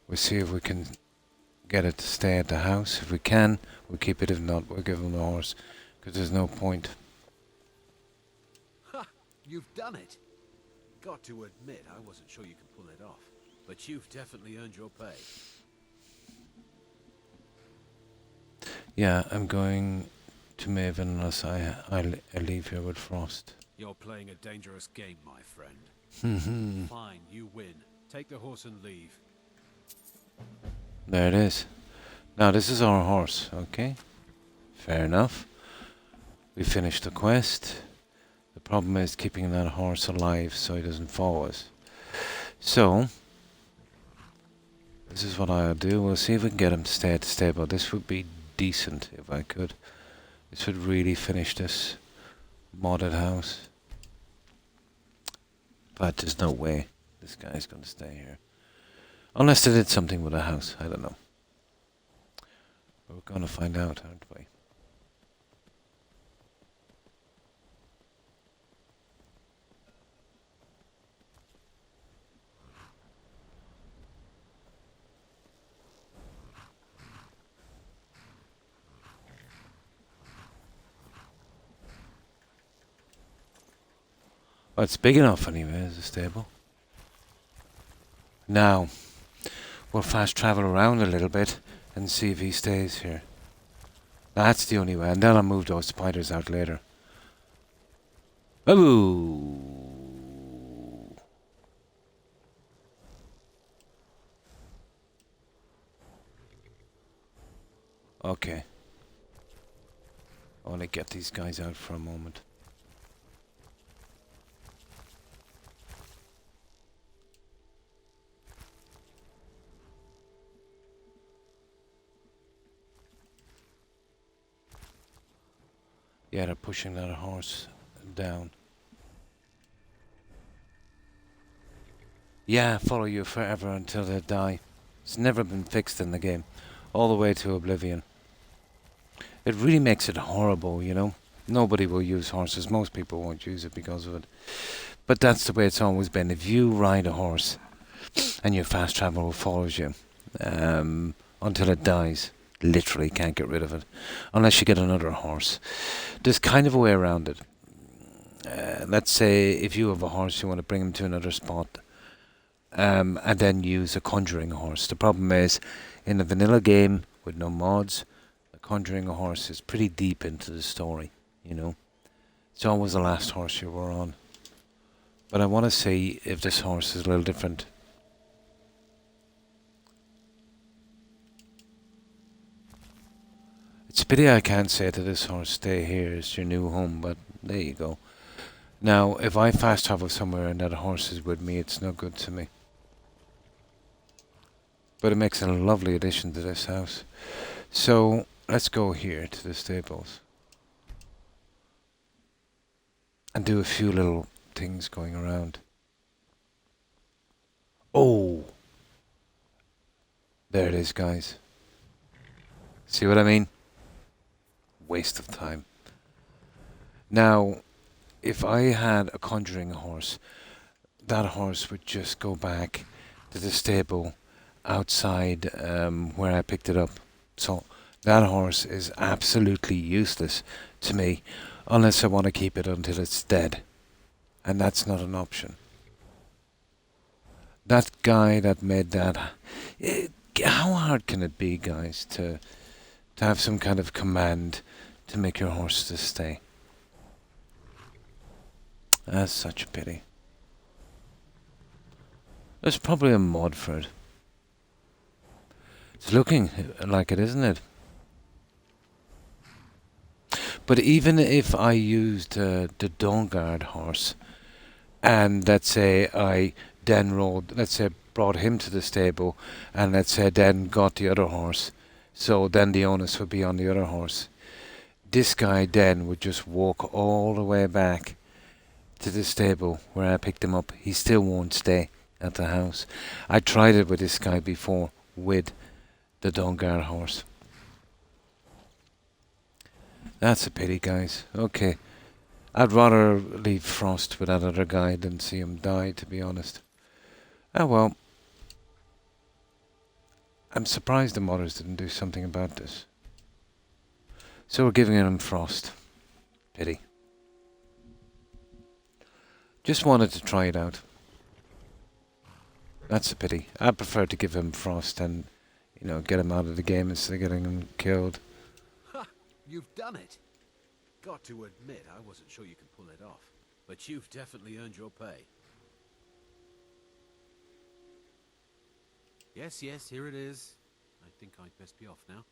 We'll see if we can get it to stay at the house. If we can, we'll keep it. If not, we'll give him the horse. Because there's no point. Ha! You've done it! Got to admit, I wasn't sure you could pull it off. But you've definitely earned your pay. Yeah, I'm going to Maven unless I leave here with Frost. You're playing a dangerous game, my friend. Fine, you win. Take the horse and leave. There it is. Now this is our horse, okay? Fair enough. We finished the quest. The problem is keeping that horse alive so he doesn't follow us. So, this is what I'll do. We'll see if we can get him to stay at the stable. This would be decent if I could. This would really finish this modded house. But there's no way this guy's going to stay here. Unless they did something with the house. I don't know. We're going to find out, aren't we? Well, it's big enough anyway as a stable. Now, we'll fast travel around a little bit and see if he stays here. That's the only way, and then I'll move those spiders out later. Ooh. Okay. I want to get these guys out for a moment. Yeah, they're pushing that horse down. Yeah, follow you forever until they die. It's never been fixed in the game. All the way to oblivion. It really makes it horrible, you know. Nobody will use horses. Most people won't use it because of it. But that's the way it's always been. If you ride a horse and your fast travel follows you until it dies, literally can't get rid of it unless you get another horse. There's kind of a way around it. Let's say if you have a horse, you want to bring him to another spot and then use a conjuring horse. The problem is, in the vanilla game with no mods, conjuring a horse is pretty deep into the story. you know. It's always the last horse you were on. But I want to see if this horse is a little different. It's a pity I can't say to this horse, stay here, it's your new home, but there you go. Now, if I fast travel somewhere and that horse is with me, it's no good to me. But it makes a lovely addition to this house. So, let's go here to the stables. And do a few little things going around. Oh! There it is, guys. See what I mean? Waste of time. Now, if I had a conjuring horse, that horse would just go back to the stable outside where I picked it up. So that horse is absolutely useless to me unless I want to keep it until it's dead. And that's not an option. That guy that made that... how hard can it be, guys, to have some kind of command to make your horse to stay? That's such a pity. There's probably a mod for it. It's looking like it, isn't it? But even if I used the Dawnguard horse, and let's say I then brought him to the stable, and let's say then got the other horse, so then the onus would be on the other horse. This guy then would just walk all the way back to the stable where I picked him up. He still won't stay at the house. I tried it with this guy before with the Dawnguard horse. That's a pity, guys. Okay. I'd rather leave Frost with that other guy than see him die, to be honest. Oh well. I'm surprised the modders didn't do something about this. So we're giving him Frost. Pity. Just wanted to try it out. That's a pity. I prefer to give him Frost and, you know, get him out of the game instead of getting him killed. Ha! You've done it! Got to admit, I wasn't sure you could pull it off. But you've definitely earned your pay. Yes, here it is. I think I'd best be off now.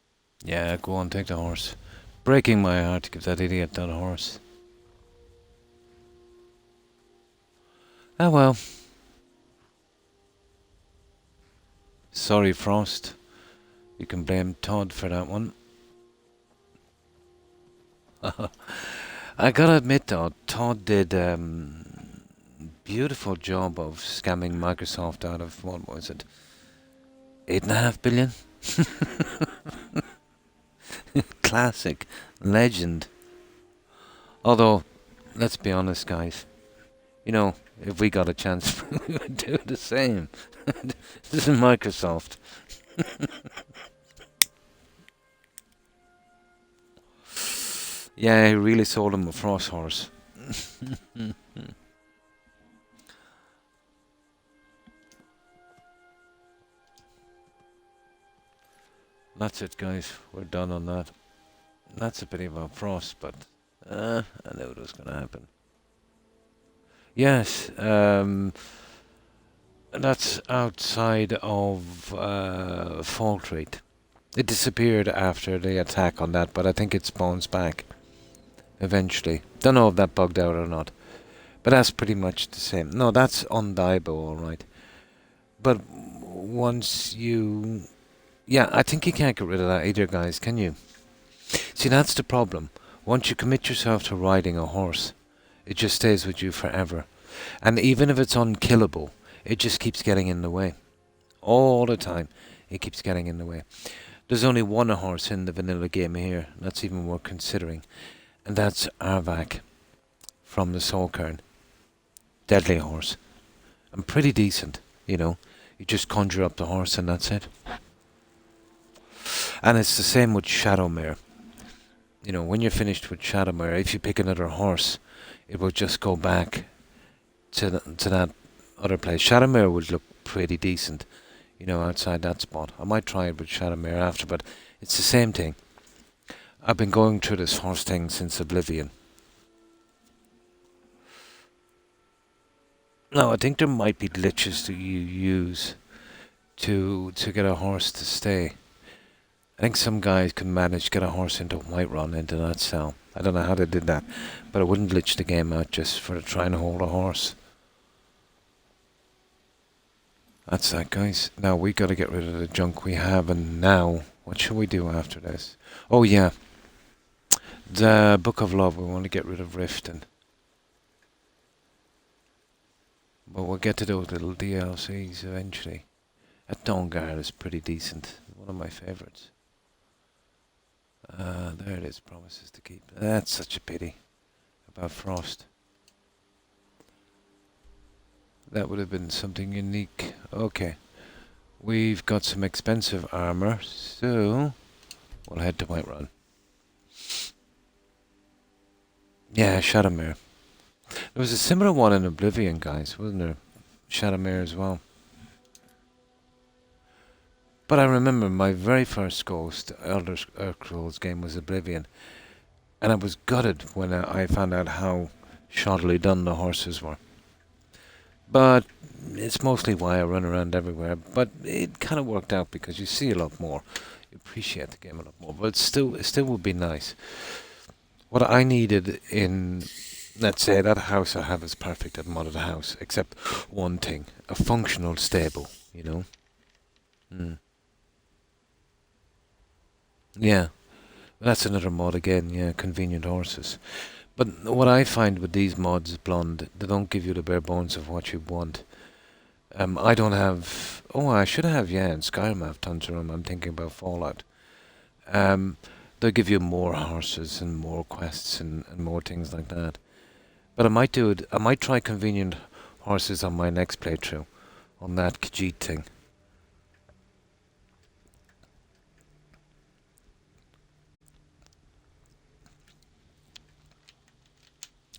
Yeah, go on, take the horse. Breaking my heart to give that idiot that horse. Ah well. Sorry, Frost. You can blame Todd for that one. I gotta admit though, Todd did beautiful job of scamming Microsoft out of, what was it, 8.5 billion? Classic. Legend. Although, let's be honest, guys. You know, if we got a chance, we would do the same. This is Microsoft. Yeah, he really sold him a Frost horse. That's it, guys. We're done on that. That's a pity about Frost, but I knew it was going to happen. Yes, that's outside of Fault Rate. It disappeared after the attack on that, but I think it spawns back eventually. Don't know if that bugged out or not, but that's pretty much the same. No, that's undieable, alright. But once you... Yeah, I think you can't get rid of that either, guys, can you? See, that's the problem. Once you commit yourself to riding a horse, it just stays with you forever. And even if it's unkillable, it just keeps getting in the way. All the time, it keeps getting in the way. There's only one horse in the vanilla game here. That's even worth considering. And that's Arvak from the Soul Cairn. Deadly horse. And pretty decent, you know. You just conjure up the horse and that's it. And it's the same with Shadowmare. You know, when you're finished with Shadowmare, if you pick another horse, it will just go back to that other place. Shadowmare would look pretty decent, you know, outside that spot. I might try it with Shadowmare after, but it's the same thing. I've been going through this horse thing since Oblivion, No, I think there might be glitches that you use to get a horse to stay. I think some guys can manage to get a horse into Whiterun into that cell. I don't know how they did that, but it wouldn't glitch the game out just for trying to hold a horse. That's that, guys. Now we got to get rid of the junk we have, and now what should we do after this? Oh yeah, the Book of Love. We want to get rid of Riften, but we'll get to those little DLCs eventually. That Dawnguard is pretty decent. One of my favourites. There it is. Promises to keep. That's such a pity about Frost. That would have been something unique. Okay. We've got some expensive armor, so we'll head to Whiterun. Yeah, Shadowmere. There was a similar one in Oblivion, guys, wasn't there? Shadowmere as well. But I remember my very first Ghost Elder Scrolls game was Oblivion, and I was gutted when I found out how shoddily done the horses were. But it's mostly why I run around everywhere. But it kind of worked out because you see a lot more, you appreciate the game a lot more. But it still would be nice. What I needed in, let's say, that house I have is perfect, that modded house, except one thing: a functional stable. You know. Yeah, that's another mod again, yeah, convenient horses. But what I find with these mods, Blonde, they don't give you the bare bones of what you want. I don't have... Oh, I should have, yeah, in Skyrim I have tons of them. I'm thinking about Fallout. They'll give you more horses and more quests and more things like that. But I might do it... I might try convenient horses on my next playthrough, on that Khajiit thing.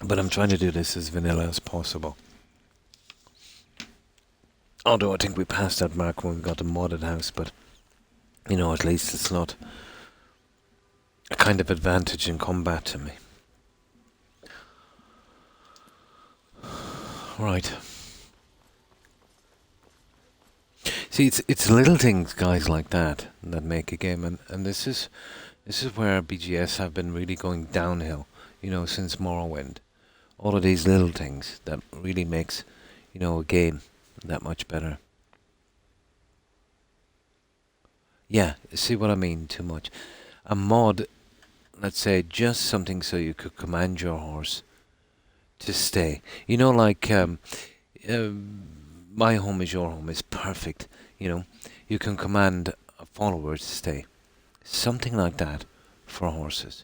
But I'm trying to do this as vanilla as possible. Although I think we passed that mark when we got the modded house, but, you know, at least it's not a kind of advantage in combat to me. Right. See, it's little things, guys, like that make a game, and this is where BGS have been really going downhill, you know, since Morrowind. All of these little things that really makes, you know, a game that much better. Yeah, see what I mean? Too much. A mod, let's say, just something so you could command your horse to stay. You know, like, my home is your home is perfect. You know, you can command a follower to stay. Something like that for horses.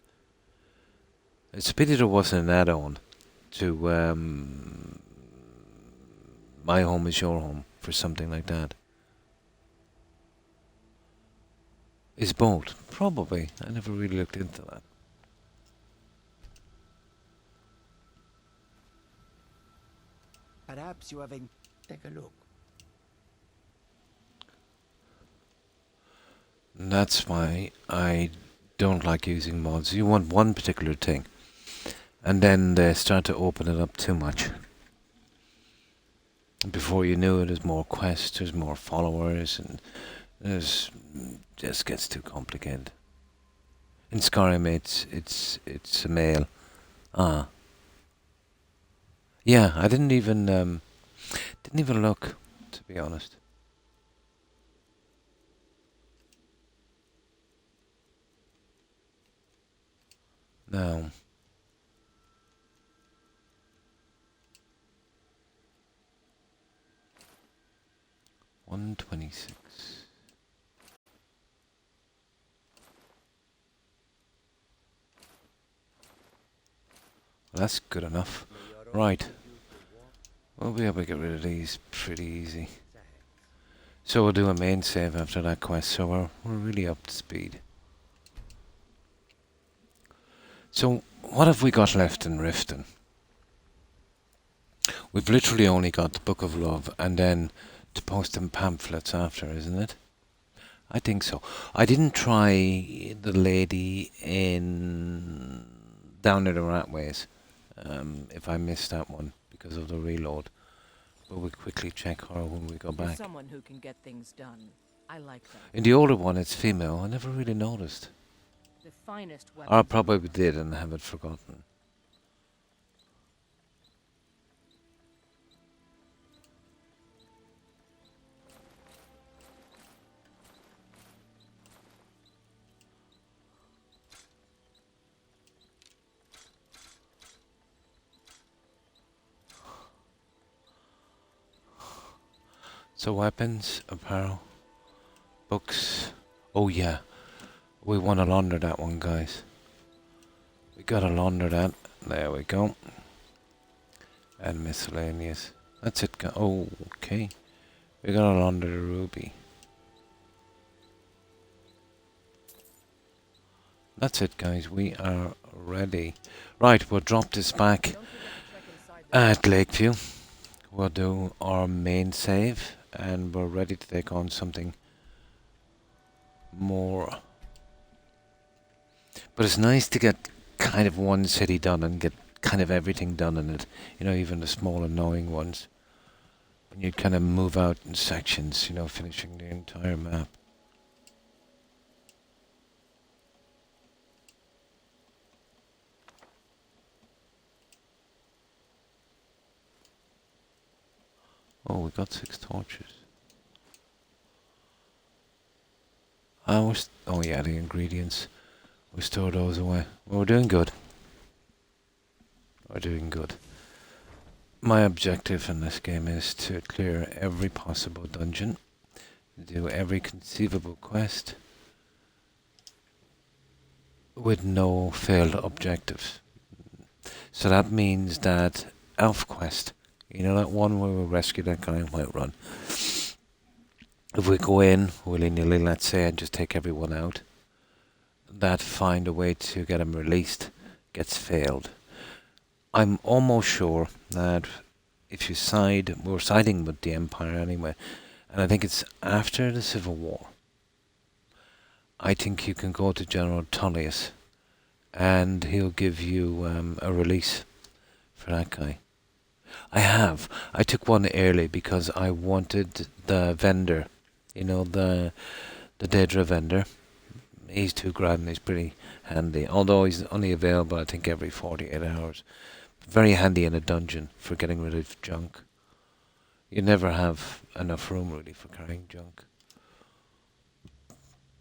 It's a pity there wasn't an add-on to My Home is Your Home for something like that. Is both? Probably. I never really looked into that. Perhaps you have a... Take a look. That's why I don't like using mods. You want one particular thing, and then they start to open it up too much. Before you knew it, there's more quests, there's more followers, and there's just gets too complicated. In Skyrim, it's a male. Ah. Yeah, I didn't even look, to be honest. Now, $126. Well, that's good enough. Right. We'll be able to get rid of these pretty easy. So we'll do a main save after that quest, so we're really up to speed. So, what have we got left in Riften? We've literally only got the Book of Love, and then to post them pamphlets after, isn't it? I think so. I didn't try the lady in down near the Ratways, if I missed that one because of the reload. But we quickly check her when we go You're back. someone who can get things done. I like that. In the older one, it's female. I never really noticed. The finest Or I weapons. probably did and have it forgotten. So weapons, apparel, books. Oh yeah, we want to launder that one, guys. We gotta launder that. There we go. And miscellaneous. That's it. Oh, okay. We gotta launder the ruby. That's it, guys. We are ready. Right, we'll drop this back at Lakeview. We'll do our main save. And we're ready to take on something more. But it's nice to get kind of one city done and get kind of everything done in it. You know, even the small annoying ones. And you kind of move out in sections, you know, finishing the entire map. Oh, we got 6 torches. Oh yeah, the ingredients. We store those away. Well, we're doing good. We're doing good. My objective in this game is to clear every possible dungeon, do every conceivable quest, with no failed objectives. So that means that elf quest, you know, that one where we rescue that guy in Whiterun. If we go in willy-nilly, let's say, and just take everyone out, that find a way to get him released gets failed. I'm almost sure that if you side, we're siding with the Empire anyway, and I think it's after the Civil War. I think you can go to General Tullius, and he'll give you a release for that guy. I took one early because I wanted the vendor, you know, the Daedra vendor. He's £2 and he's pretty handy, although he's only available I think every 48 hours. Very handy in a dungeon for getting rid of junk. You never have enough room really for carrying junk.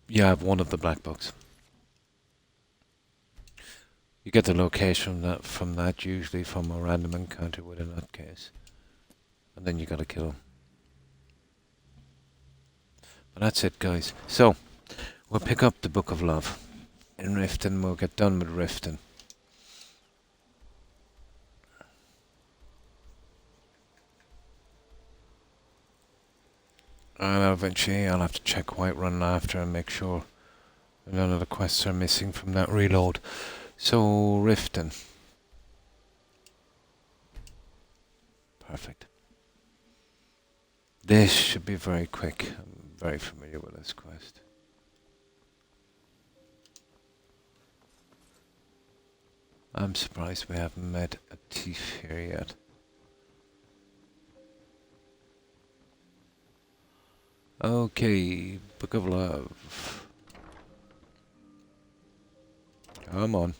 You have one of the black books. You get the location from that usually from a random encounter with a nutcase. And then you gotta kill him. But that's it, guys. So, we'll pick up the Book of Love in Riften. We'll get done with Riften. And eventually I'll have to check Whiterun after and make sure none of the quests are missing from that reload. So, Riften. Perfect. This should be very quick. I'm very familiar with this quest. I'm surprised we haven't met a thief here yet. Okay, Book of Love. Come on.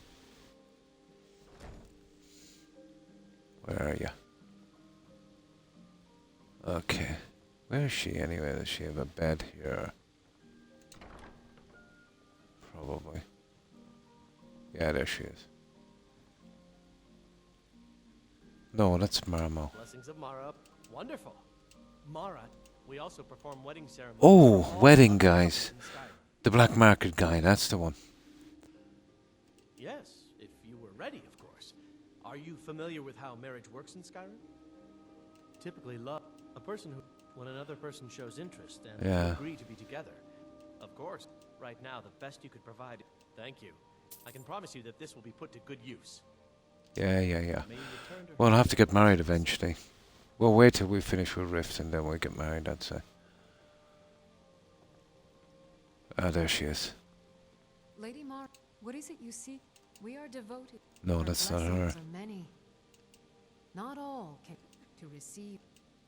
Where are you? Okay. Where is she anyway? Does she have a bed here? Probably. Yeah, there she is. No, that's Maramo. Blessings of Mara. Wonderful. Mara, we also perform wedding ceremonies. Oh, wedding guys. The black market guy, that's the one. Yes, if you were ready, of course. Are you familiar with how marriage works in Skyrim? Typically, love a person who, when another person shows interest and agree to be together. Of course, right now the best you could provide. Thank you. I can promise you that this will be put to good use. Yeah. Well, I'll have to get married eventually. We'll wait till we finish with Rift and then we'll get married, I'd say. Ah, there she is. Lady Mar, what is it you seek? We are devoted. No, that's not her. Are many. Not all can to receive.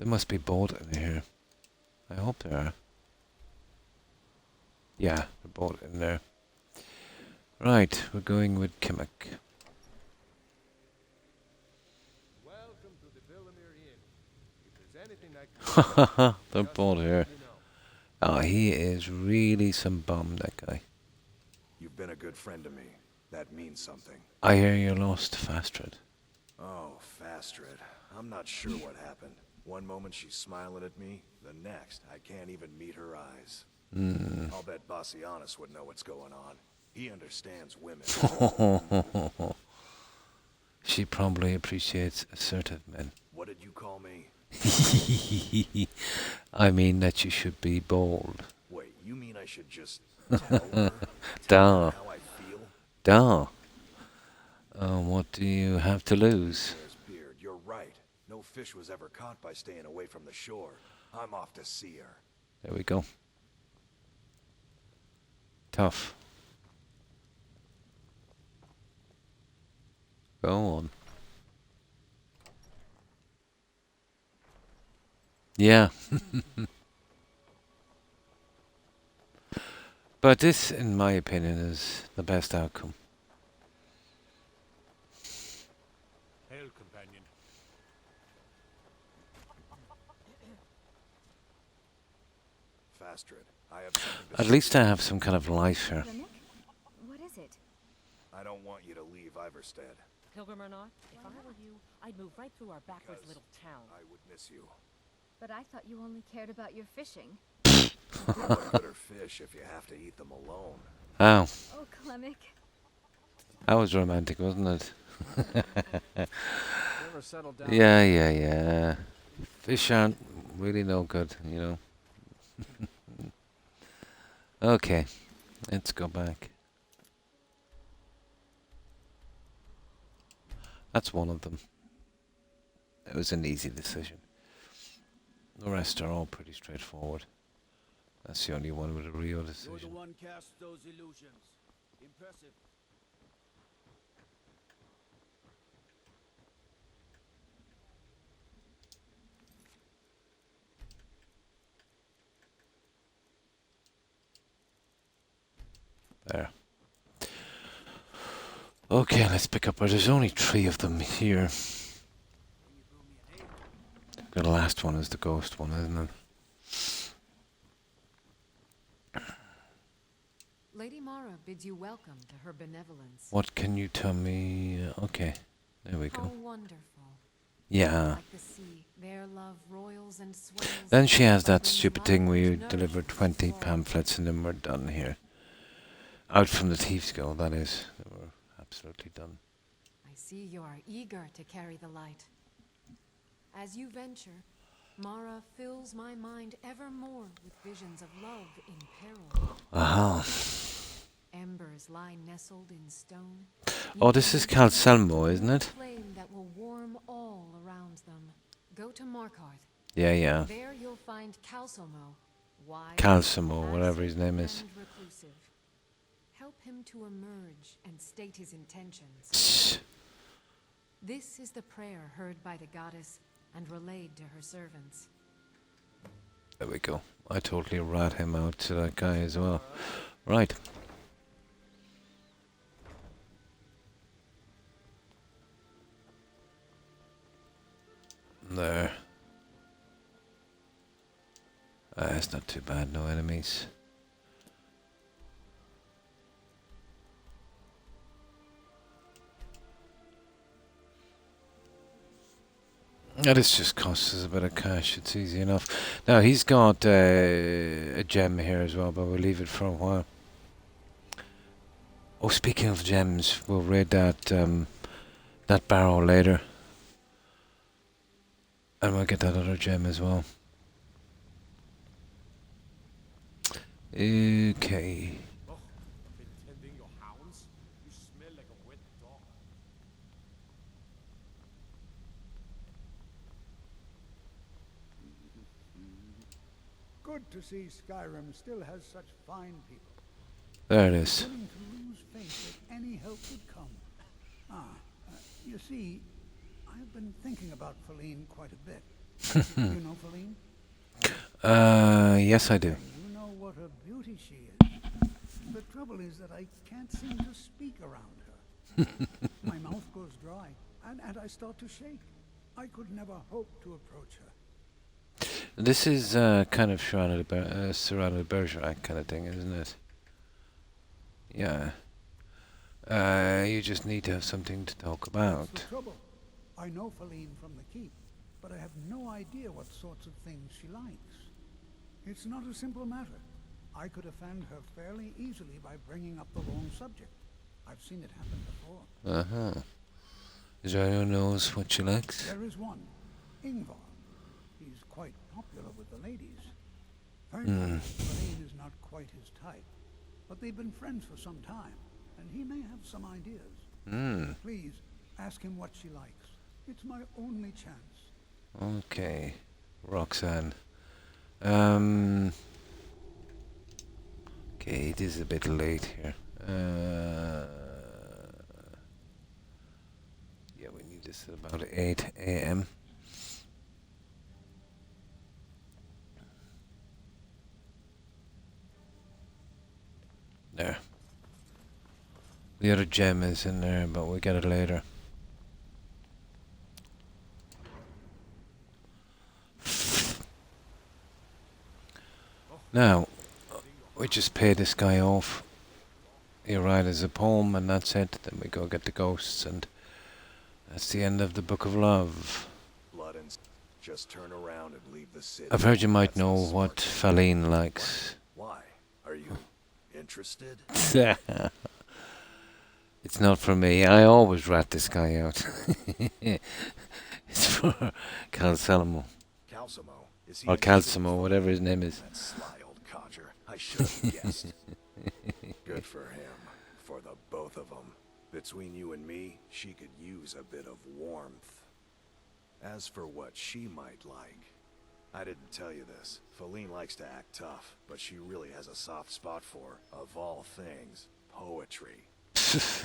There must be both in here. I hope there are. Yeah, they're both in there. Right, we're going with Kimmick. Welcome to the Villamere Inn. If there's anything I can They're both here. Oh, he is really some bum, that guy. You've been a good friend to me. That means something. I hear you lost Fastred. Oh, Fastred. I'm not sure what happened. One moment she's smiling at me, the next I can't even meet her eyes. I'll bet Bassianus would know what's going on. He understands women. She probably appreciates assertive men. What did you call me? I mean that you should be bold. Wait, you mean I should just tell her? Duh. How I feel? Duh. What do you have to lose? Beard, you're right. No fish was ever caught by staying away from the shore. I'm off to see her. There we go. Tough. Go on. Yeah. But this, in my opinion, is the best outcome. Hail, companion. Fastred, I have something to At least I have some kind of life here. What is it? I don't want you to leave Iverstead. Pilgrim or not, if I were you, I'd move right through our backwards little town. I would miss you. But I thought you only cared about your fishing. What good are fish if you have to eat them alone? Oh. Oh, Clemic. That was romantic, wasn't it? Never settled down. Yeah. Fish aren't really no good, you know. Okay, let's go back. That's one of them. It was an easy decision. The rest are all pretty straightforward. That's the only one with a real decision. You're the one cast those illusions. Impressive. There. Okay, let's pick up. There's only 3 of them here. The last one is the ghost one, isn't it? Lady Mara bids you welcome to her benevolence. What can you tell me? Okay, there we How go. wonderful. Yeah. Like the sea, their love roils and swells. Then she has that stupid thing where you deliver 20 pamphlets and then we're done here. Out from the Thieves Guild, that is. We're absolutely done. I see you are eager to carry the light. As you venture, Mara fills my mind ever more with visions of love in peril. Aha. Embers lie nestled in stone. Oh, this is Calcelmo, isn't it? Flame that will warm all around them. Go to Markarth. Yeah. There you'll find Calcelmo, wise, Calcelmo, whatever his name is. and reclusive. Help him to emerge and state his intentions. Shh. This is the prayer heard by the goddess and relayed to her servants. There we go. I totally rat him out to that guy as well. Right. There. It's not too bad, no enemies. This just costs us a bit of cash, it's easy enough. Now, he's got a gem here as well, but we'll leave it for a while. Oh, speaking of gems, we'll raid that that barrow later. And we'll get that other gem as well. Okay. Tending your hounds? You smell like a wet dog. Good to see Skyrim still has such fine people. There it is. Willing to lose faith that any help would come. You see, I've been thinking about Feline quite a bit. You know Feline? Yes, I do. You know what a beauty she is. The trouble is that I can't seem to speak around her. My mouth goes dry, and I start to shake. I could never hope to approach her. This is kind of surrounded Bergerac kind of thing, isn't it? Yeah. You just need to have something to talk about. That's the trouble. I know Feline from the keep, but I have no idea what sorts of things she likes. It's not a simple matter. I could offend her fairly easily by bringing up the wrong subject. I've seen it happen before. Uh-huh. Is there anyone who knows what she likes? There is one, Ingvar. He's quite popular with the ladies. Feline is not quite his type, but they've been friends for some time, and he may have some ideas. Please, ask him what she likes. It's my only chance. Okay. Roxanne. Okay, it is a bit late here. Yeah, we need this at about 8 a.m. There. The other gem is in there, but we'll get it later. Now, we just pay this guy off. He write us a poem and that's it. Then we go get the ghosts and that's the end of the Book of Love. Blood and just turn around and leave the city. I've heard you might That's know the what smart Feline likes. Why? Are you interested? It's not for me. I always rat this guy out. It's for Calcelmo. Calcimo? Is he Or interested in Calcimo, whatever his name is. That sly old codger. I should have guessed. Good for him. For the both of them. Between you and me, she could use a bit of warmth. As for what she might like, I didn't tell you this. Feline likes to act tough, but she really has a soft spot for, of all things, poetry.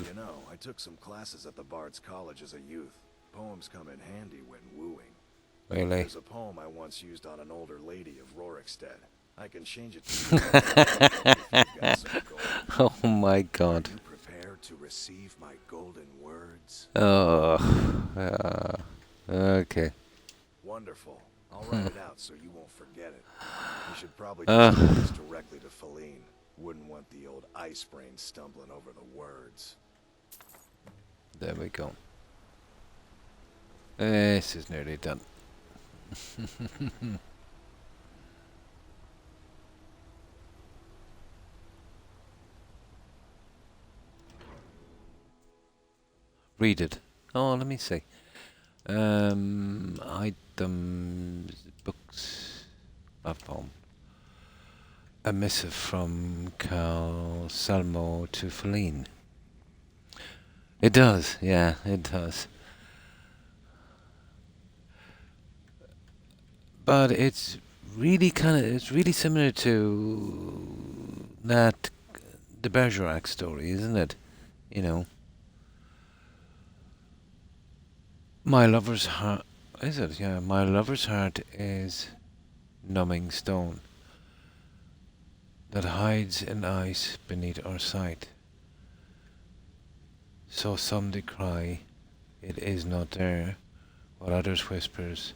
You know, I took some classes at the Bard's College as a youth. Poems come in handy when wooing. Really? There's a poem I once used on an older lady of Rorikstead. I can change it to you if you've got some gold. Oh my god. Are you prepared to receive my golden words? Okay. Wonderful. I'll write it out so you won't forget it. You should probably just send this directly to Feline. Wouldn't want the old ice brain stumbling over the words. There we go. This is nearly done. Read it. Oh, let me see. Items, books, love poem. A missive from Calcelmo to Feline. It does, yeah, it does. But it's really it's really similar to that, the Bergerac story, isn't it? You know. My lover's heart, is it? Yeah, my lover's heart is numbing stone that hides in ice beneath our sight. So some decry it is not there, while others whisper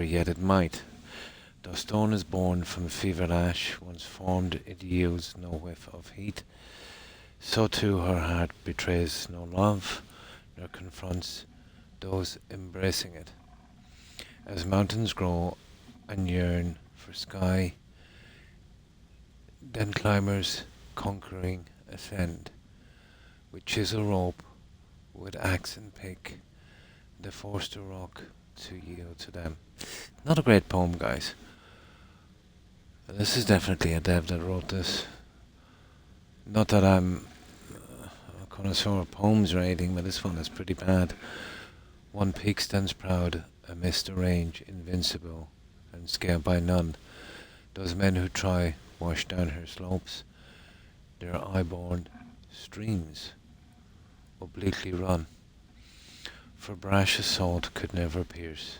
yet it might. Though stone is born from fevered ash, once formed it yields no whiff of heat. So too her heart betrays no love, nor confronts those embracing it. As mountains grow and yearn for sky, then climbers conquering ascend, with chisel rope, with axe and pick, they force the rock to yield to them. Not a great poem, guys. This is definitely a dev that wrote this. Not that I'm a connoisseur of poems or anything, but this one is pretty bad. One peak stands proud amidst the range, invincible and scaled by none. Those men who try wash down her slopes, their eye-born streams obliquely run. For brash assault could never pierce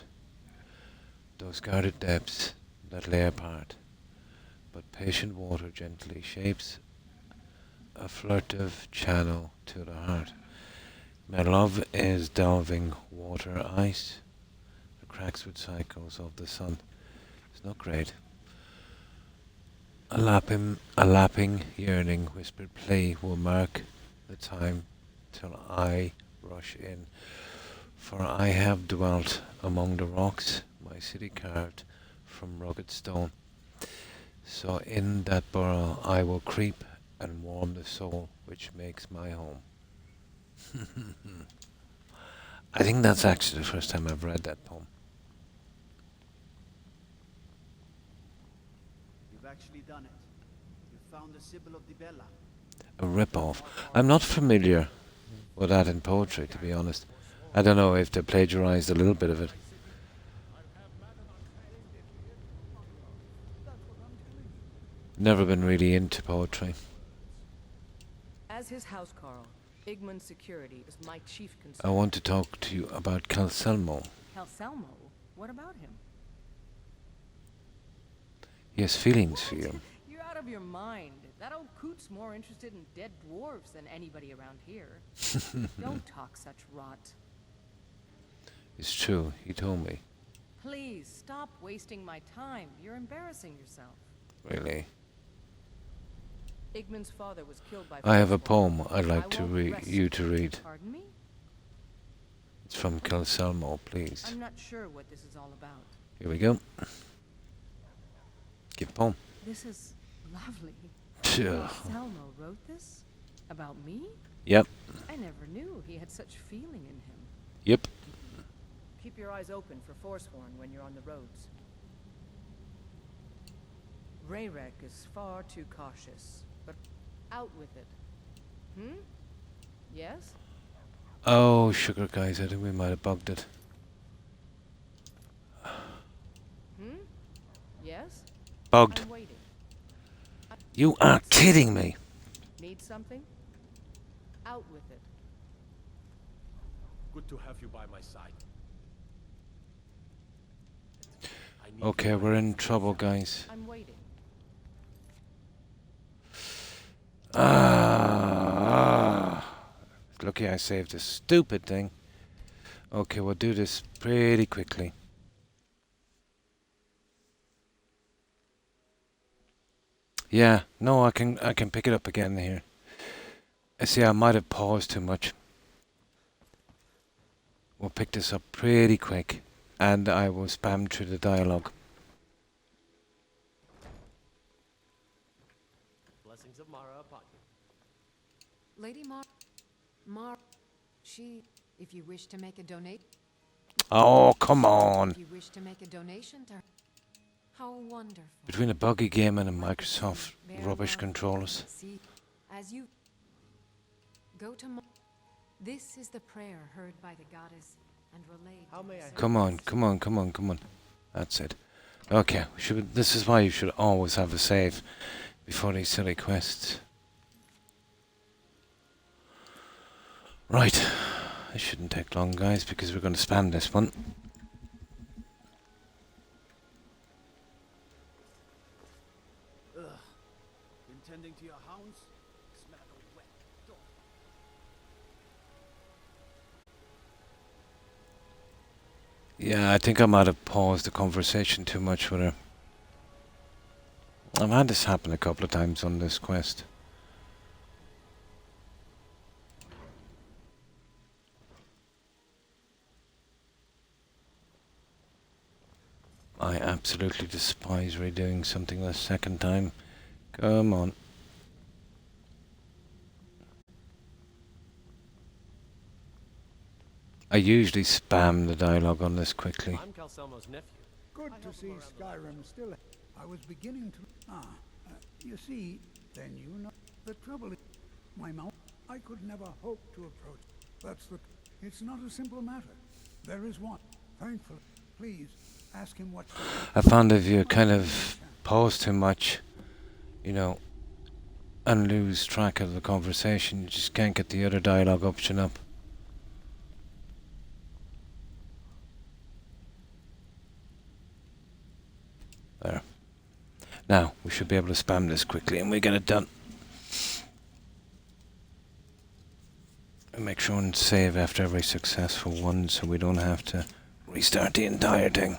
those guarded depths that lay apart, but patient water gently shapes a furtive channel to the heart. My love is delving water ice, the cracks with cycles of the sun. It's not great. A lapping, yearning, whispered play will mark the time till I rush in. For I have dwelt among the rocks, my city carved from rugged stone. So in that burrow I will creep and warm the soul which makes my home. I think that's actually the first time I've read that poem. You've actually done it. You found the Sibyl of Dibella. A rip-off. I'm not familiar with that in poetry, to be honest. I don't know if they plagiarized a little bit of it. Never been really into poetry. As his housecarl, Igmund's security is my chief concern. I want to talk to you about Calcelmo. Calcelmo? What about him? He has feelings for you. You're out of your mind. That old coot's more interested in dead dwarves than anybody around here. Don't talk such rot. It's true, he told me. Please, stop wasting my time. You're embarrassing yourself. Really? Igmund's father was killed by... I have a poem I'd like you to read. Pardon me? It's from Calcelmo, please. I'm not sure what this is all about. Here we go. Give poem. This is lovely. Phew. Selmo wrote this? About me? Yep. I never knew he had such feeling in him. Yep. Keep your eyes open for Forsworn when you're on the roads. Rayrek is far too cautious, but out with it. Hmm? Yes? Oh, sugar guys, I think we might have bugged it. Hmm? Yes? Bugged. I'm waiting. You are kidding me. Need something? Out with it. Good to have you by my side. Okay, we're in trouble, guys. I'm waiting. Lucky I saved this stupid thing. Okay, we'll do this pretty quickly. Yeah, no, I can pick it up again here. I see I might have paused too much. We'll pick this up pretty quick, and I will spam through the dialogue. Blessings of Mara upon you. Lady she, if you wish to make a donate. Oh, come on. If you wish to make a donation to her. How wonderful. Between a buggy game and a Microsoft rubbish controllers. See, as you go to this is the prayer heard by the goddess and relayed. How may I Come on, come on, come on, come on. That's it. Okay, this is why you should always have a save before these silly quests. Right, it shouldn't take long, guys, because we're going to spam this one. Ugh. Intending to your hounds? Smell the wet dog. Yeah, I think I might have paused the conversation too much with her. I've had this happen a couple of times on this quest. I absolutely despise redoing something the second time. Come on. I usually spam the dialogue on this quickly. I'm Calcelmo's nephew. Good to see Skyrim still. I was beginning to... you see, then you know the trouble is my mouth. I could never hope to approach. That's the... It's not a simple matter. There is one. Thankfully, please, ask him what... I found if you kind of pause too much, you know, and lose track of the conversation, you just can't get the other dialogue option up. Now, we should be able to spam this quickly and we get it done. And make sure and save after every successful one so we don't have to restart the entire thing.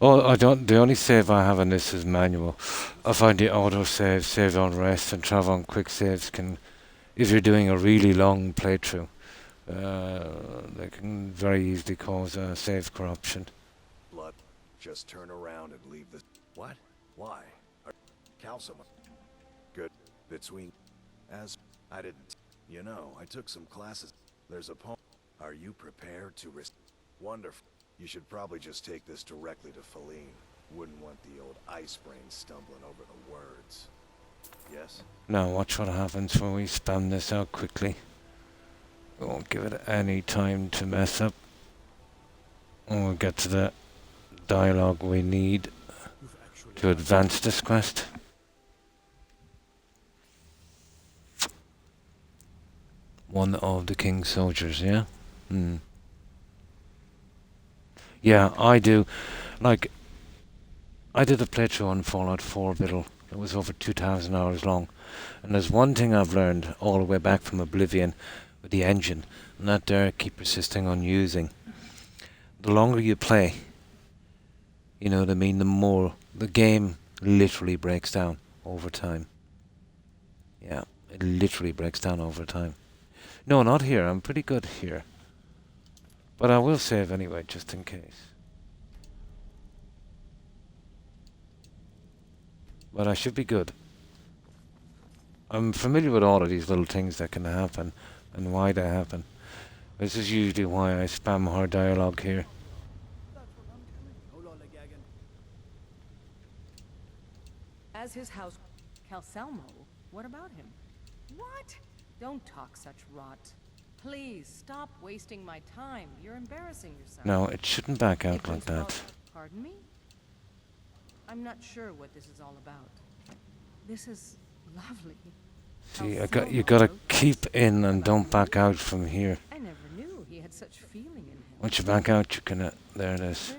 Oh, I don't. The only save I have on this is manual. I find the auto save on rest, and travel on quick saves can, if you're doing a really long playthrough, they can very easily cause save corruption. Blood, just turn around and leave the... What? Why? Calcium. Good. Between... As... I didn't... You know, I took some classes. There's a poem. Are you prepared to risk... Wonderful. You should probably just take this directly to Feline. Wouldn't want the old ice brain stumbling over the words. Yes? Now watch what happens when we spam this out quickly. We won't give it any time to mess up. And we'll get to the dialogue we need to advance this quest. One of the king's soldiers, yeah? Yeah, I do. Like, I did a playthrough on Fallout 4 Biddle. It was over 2,000 hours long. And there's one thing I've learned all the way back from Oblivion with the engine, and that there I keep persisting on using. The longer you play, you know what I mean, the more the game literally breaks down over time. Yeah, it literally breaks down over time. No, not here. I'm pretty good here. But I will save anyway, just in case. But I should be good. I'm familiar with all of these little things that can happen and why they happen. This is usually why I spam hard dialogue here. As his house... Calcelmo? What about him? What? Don't talk such rot. Please, stop wasting my time. You're embarrassing yourself. No, it shouldn't back out like that. Pardon me? I'm not sure what this is all about. This is lovely. See, you gotta keep in and don't back out from here. I never knew he had such feeling in him. Once you back out, you can... there it is.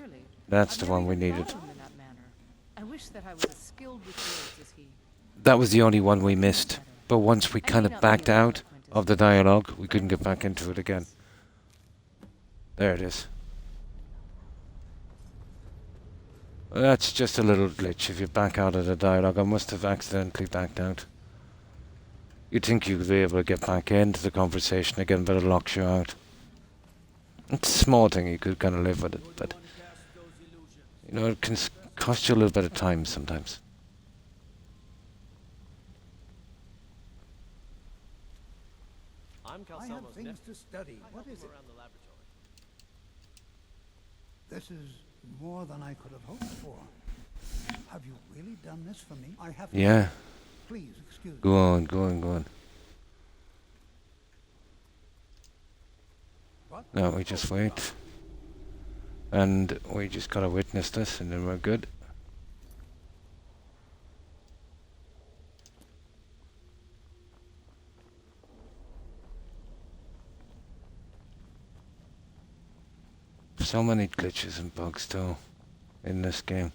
That's the one we needed. I wish that I was as skilled with words as he. That was the only one we missed. But once we kind of backed out of the dialogue, we couldn't get back into it again. There it is. That's just a little glitch. If you back out of the dialogue, I must have accidentally backed out. You'd think you would be able to get back into the conversation again, but it locks you out. It's a small thing, you could kind of live with it, but... You know, it can cost you a little bit of time sometimes. I have things to study. What is it? This is more than I could have hoped for. Have you really done this for me? I have to... Yeah. Please, excuse me. Go on, go on, go on. What? No, we just wait. And we just gotta witness this and then we're good. So many glitches and bugs though in this game.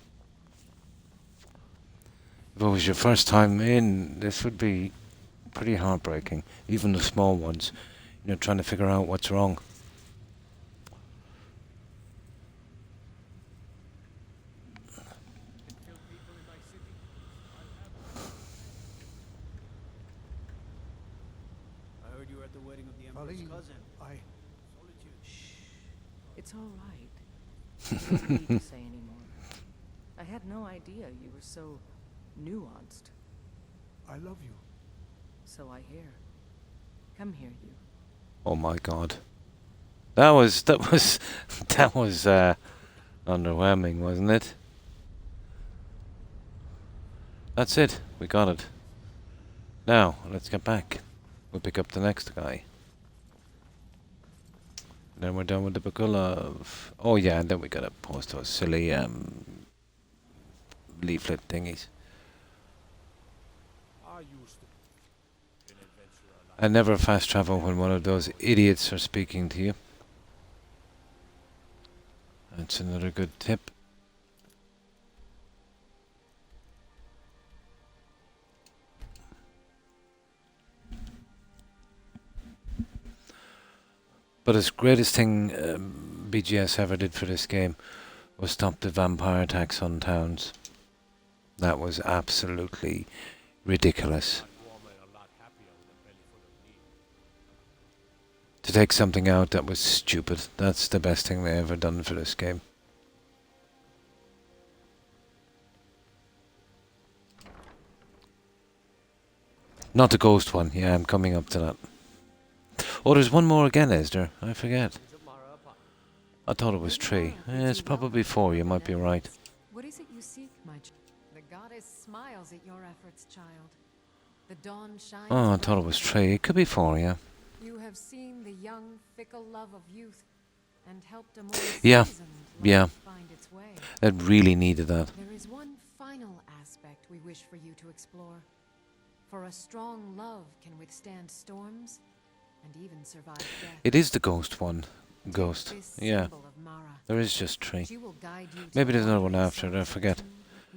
If it was your first time in, this would be pretty heartbreaking. Even the small ones, you know, trying to figure out what's wrong. I heard you were at the wedding of the Emperor's cousin. It's all right. You don't need to say anymore. I had no idea you were so nuanced. I love you. So I hear. Come here, you. Oh my god. That was underwhelming, wasn't it? That's it. We got it. Now, let's get back. We'll pick up the next guy. Then we're done with the Book of Love. Oh yeah, and then we gotta post those silly leaflet thingies. And never fast travel when one of those idiots are speaking to you. That's another good tip. But the greatest thing BGS ever did for this game was stop the vampire attacks on towns. That was absolutely ridiculous. To take something out that was stupid, that's the best thing they ever done for this game. Not the ghost one, yeah, I'm coming up to that. Oh, there's one more again, is there? I forget. I thought it was 3. It's probably 4, you might be right. What is it you seek, my child? The goddess smiles at your efforts, child. The dawn shines. Oh, I thought it was 3. It could be 4, yeah. You have seen the young, fickle love of youth and helped a more Yeah, seasoned yeah. life find its way. It really needed that. There is one final aspect we wish for you to explore. For a strong love can withstand storms and even survive death. It is the ghost one. Ghost. This Yeah. symbol of Mara. There is just 3. She will guide you to Maybe there's another one wondrous after it, I forget.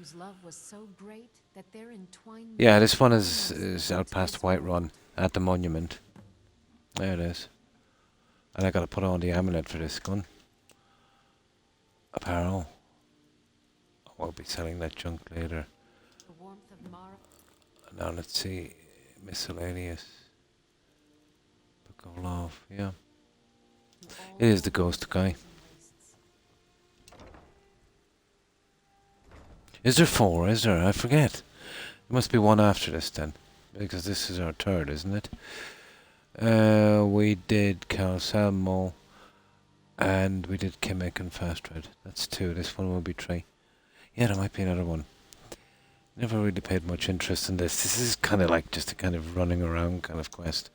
whose love was so great that they're entwined. Yeah, this one is out past Whiterun at the monument. There it is. And I gotta put on the amulet for this gun. Apparel. I'll be selling that junk later. The warmth of Mara. Now let's see. Miscellaneous. Book of Love, yeah. It is the ghost guy. Is there 4, is there? I forget. There must be one after this then. Because this is our 3rd, isn't it? We did Calcelmo. And we did Kimek and Fast Red. That's 2. This one will be 3. Yeah, there might be another one. Never really paid much interest in this. This is kind of like just a kind of running around kind of quest.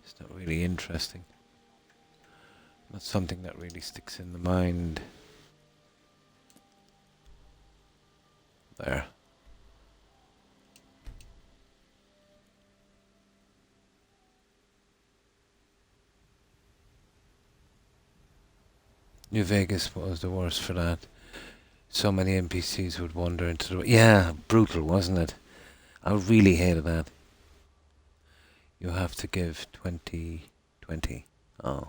It's not really interesting. Not something that really sticks in the mind. There. New Vegas was the worst for that. So many NPCs would wander into the... Yeah, brutal, wasn't it? I really hated that. You have to give 20... Oh.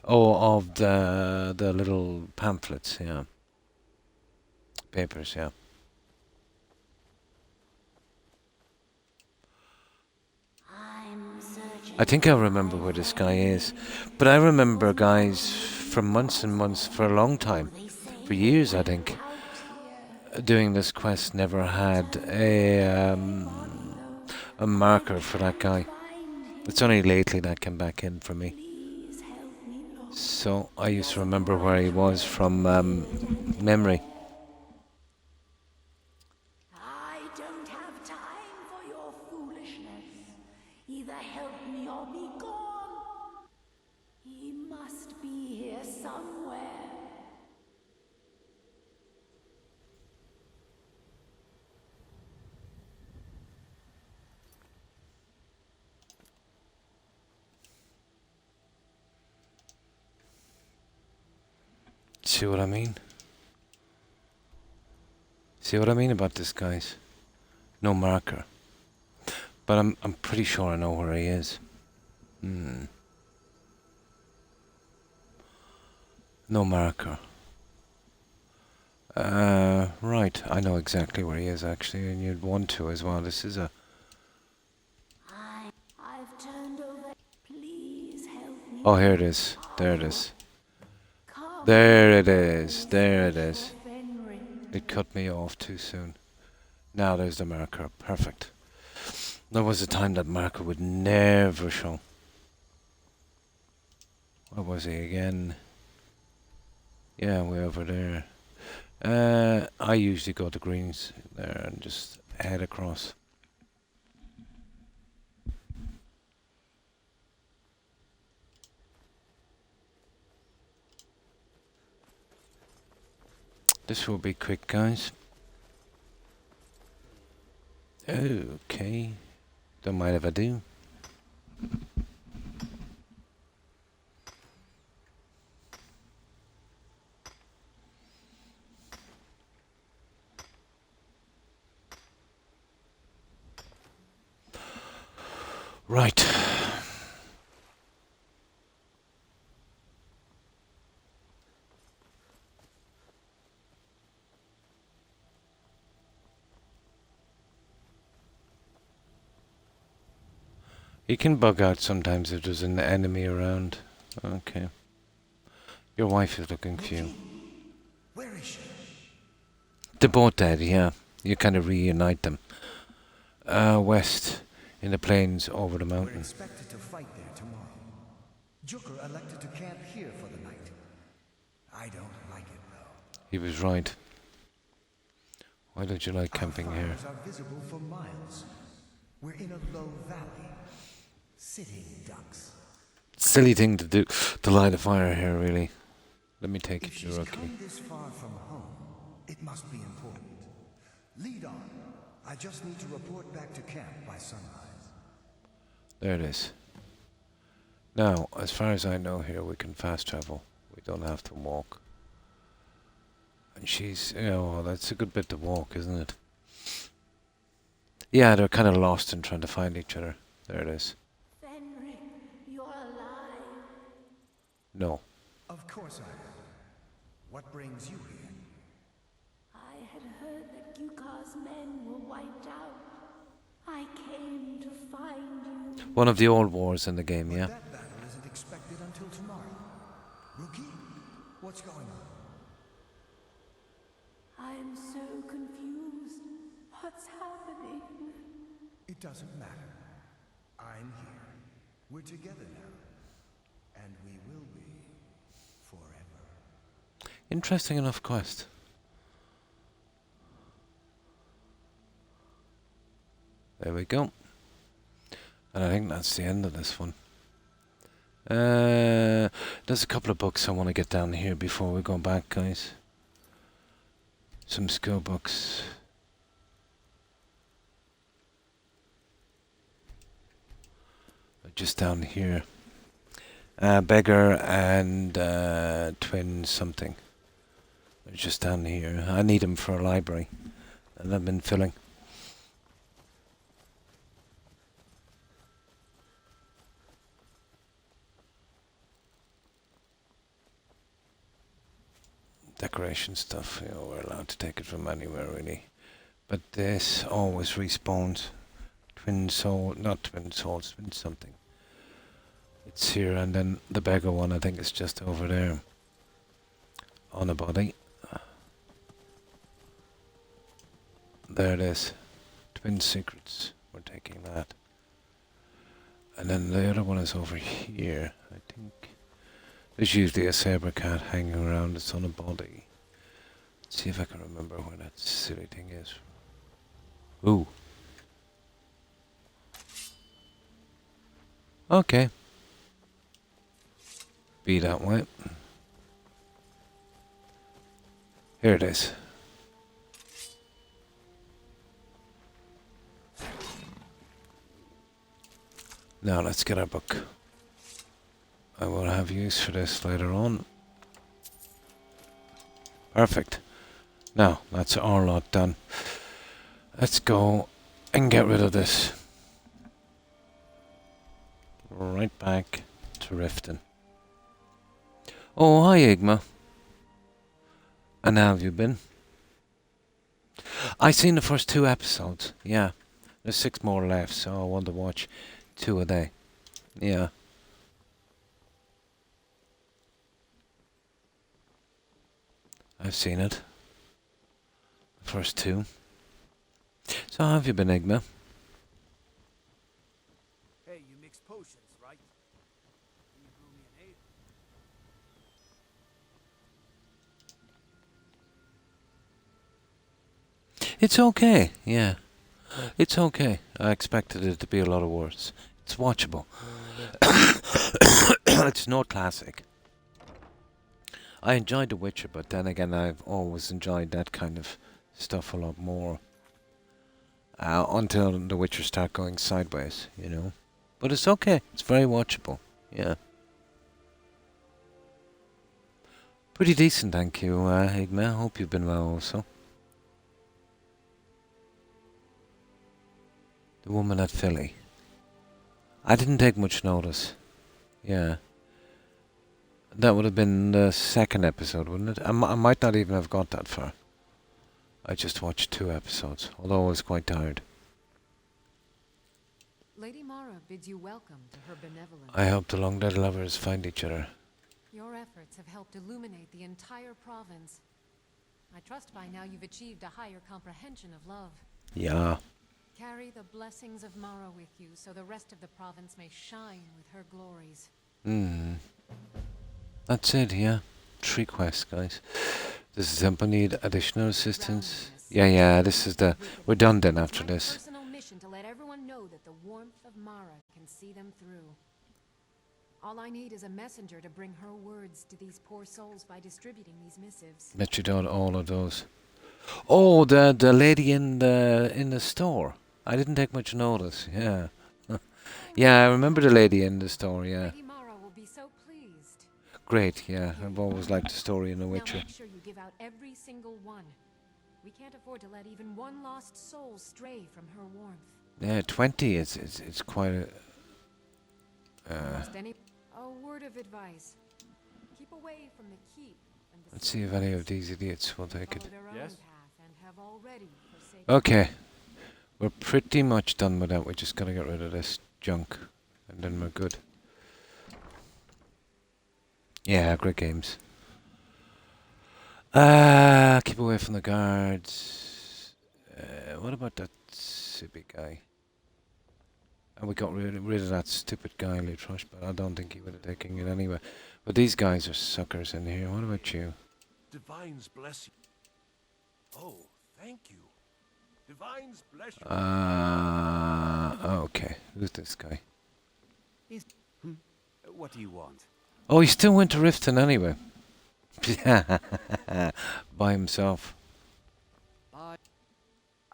Oh, of the little pamphlets, yeah. Papers, yeah. I think I remember where this guy is. But I remember guys for months and months, for a long time, for years I think, doing this quest never had a marker for that guy. It's only lately that came back in for me. So I used to remember where he was from memory. I don't have time for your foolishness. Either help me or be gone. He must be here somewhere. See what I mean? See what I mean about this, guys? No marker. But I'm pretty sure I know where he is. No marker. Right, I know exactly where he is actually, and you'd want to as well. This is a... I've turned over. Please help me. Oh, here it is. There it is. There it is. There it is. It cut me off too soon. Now there's the marker. Perfect. There was a time that marker would never show. Where was he again? Yeah, way over there. I usually go to greens there and just head across. This will be quick, guys. Okay. Don't mind if I do. Right. You can bug out sometimes if there's an enemy around. Okay. Your wife is looking for you. Where is she? They're both dead, yeah. You kind of reunite them. West, in the plains over the We're mountain. expected to fight there tomorrow. Joker elected to camp here for the night. I don't like it, though. He was right. Why don't you like camping here? Fires are visible for miles. We're in a low valley. Sitting ducks. Silly thing to do, to light a fire here, really. Let me take If it, she's you're okay. come this far from home, it must be important. Lead on. I just need to report back to camp by sunrise. There it is. Now, as far as I know here, we can fast travel. We don't have to walk. And she's, you know, that's a good bit to walk, isn't it? Yeah, they're kind of lost in trying to find each other. There it is. Fenric, you're alive. No. Of course I am. What brings you here? I had heard that Yukar's men were wiped out. I came to find you. One of the old wars in the game, yeah. That battle isn't expected until tomorrow. Rookie, what's going on? I'm so confused. What's happening? It doesn't matter. I'm here. We're together now. And we will be forever. Interesting enough quest. There we go. And I think that's the end of this one. There's a couple of books I want to get down here before we go back, guys. Some skill books. Just down here. Beggar and Twin something. They're just down here. I need them for a library. And I've been filling. Decoration stuff, you know, we're allowed to take it from anywhere really. But this always respawns. Twin soul, not twin souls, twin something. It's here, and then the beggar one I think is just over there. On a body. There it is. Twin secrets. We're taking that. And then the other one is over here, I think. There's usually a saber cat hanging around. It's on a body. Let's see if I can remember where that silly thing is. Ooh. Okay. Be that way. Here it is. Now let's get our book. I will have use for this later on. Perfect. Now, that's our lot done. Let's go and get rid of this. Right back to Riften. Oh, hi Igma. And how have you been? I seen the first 2 episodes, yeah. There's 6 more left, so I want to watch 2 a day. Yeah. I've seen it. The first 2. So how have you been, Igma? Hey, you mix potions, right? Can you brew me an ale? It's okay, yeah. It's okay. I expected it to be a lot worse. It's watchable. It's not classic. I enjoyed The Witcher, but then again, I've always enjoyed that kind of stuff a lot more. Until The Witcher start going sideways, you know. But it's okay. It's very watchable. Yeah. Pretty decent, thank you, Igma. Hope you've been well also. The woman at Philly. I didn't take much notice. Yeah. That would have been the second episode, wouldn't it? I might not even have got that far. I just watched 2 episodes, although I was quite tired. Lady Mara bids you welcome to her benevolence. I hope the long-dead lovers find each other. Your efforts have helped illuminate the entire province. I trust by now you've achieved a higher comprehension of love. Yeah. Carry the blessings of Mara with you so the rest of the province may shine with her glories. That's it, yeah. 3 quests, guys. Does Zempa need additional assistance? Yeah, this is the... We're done then after this. Personal mission to let everyone know that the warmth of Mara can see them through. All I need is a messenger to bring her words to these poor souls by distributing these missives. Bet you don't all of those. Oh, the lady in the store. I didn't take much notice, yeah. Yeah, I remember the lady in the store, yeah. Lady Mara will be so pleased. Great, yeah. I've always liked the story in The Witcher. Now make sure you give out every single one. We can't afford to let even one lost soul stray from her warmth. Yeah, 20 it's quite a... A word of advice. Keep away from the keep. Let's see if any of these idiots will take it. Yes. Okay. We're pretty much done with that. We just gotta get rid of this junk. And then we're good. Yeah, great games. Keep away from the guards. What about that Sippy guy? And we got rid of that stupid guy, Litrush, but I don't think he would have taken it anyway. But these guys are suckers in here. What about you? Divines bless you. Oh, thank you. Divines bless you. Okay. Who's this guy? What do you want? Oh, he still went to Riften anyway. By himself.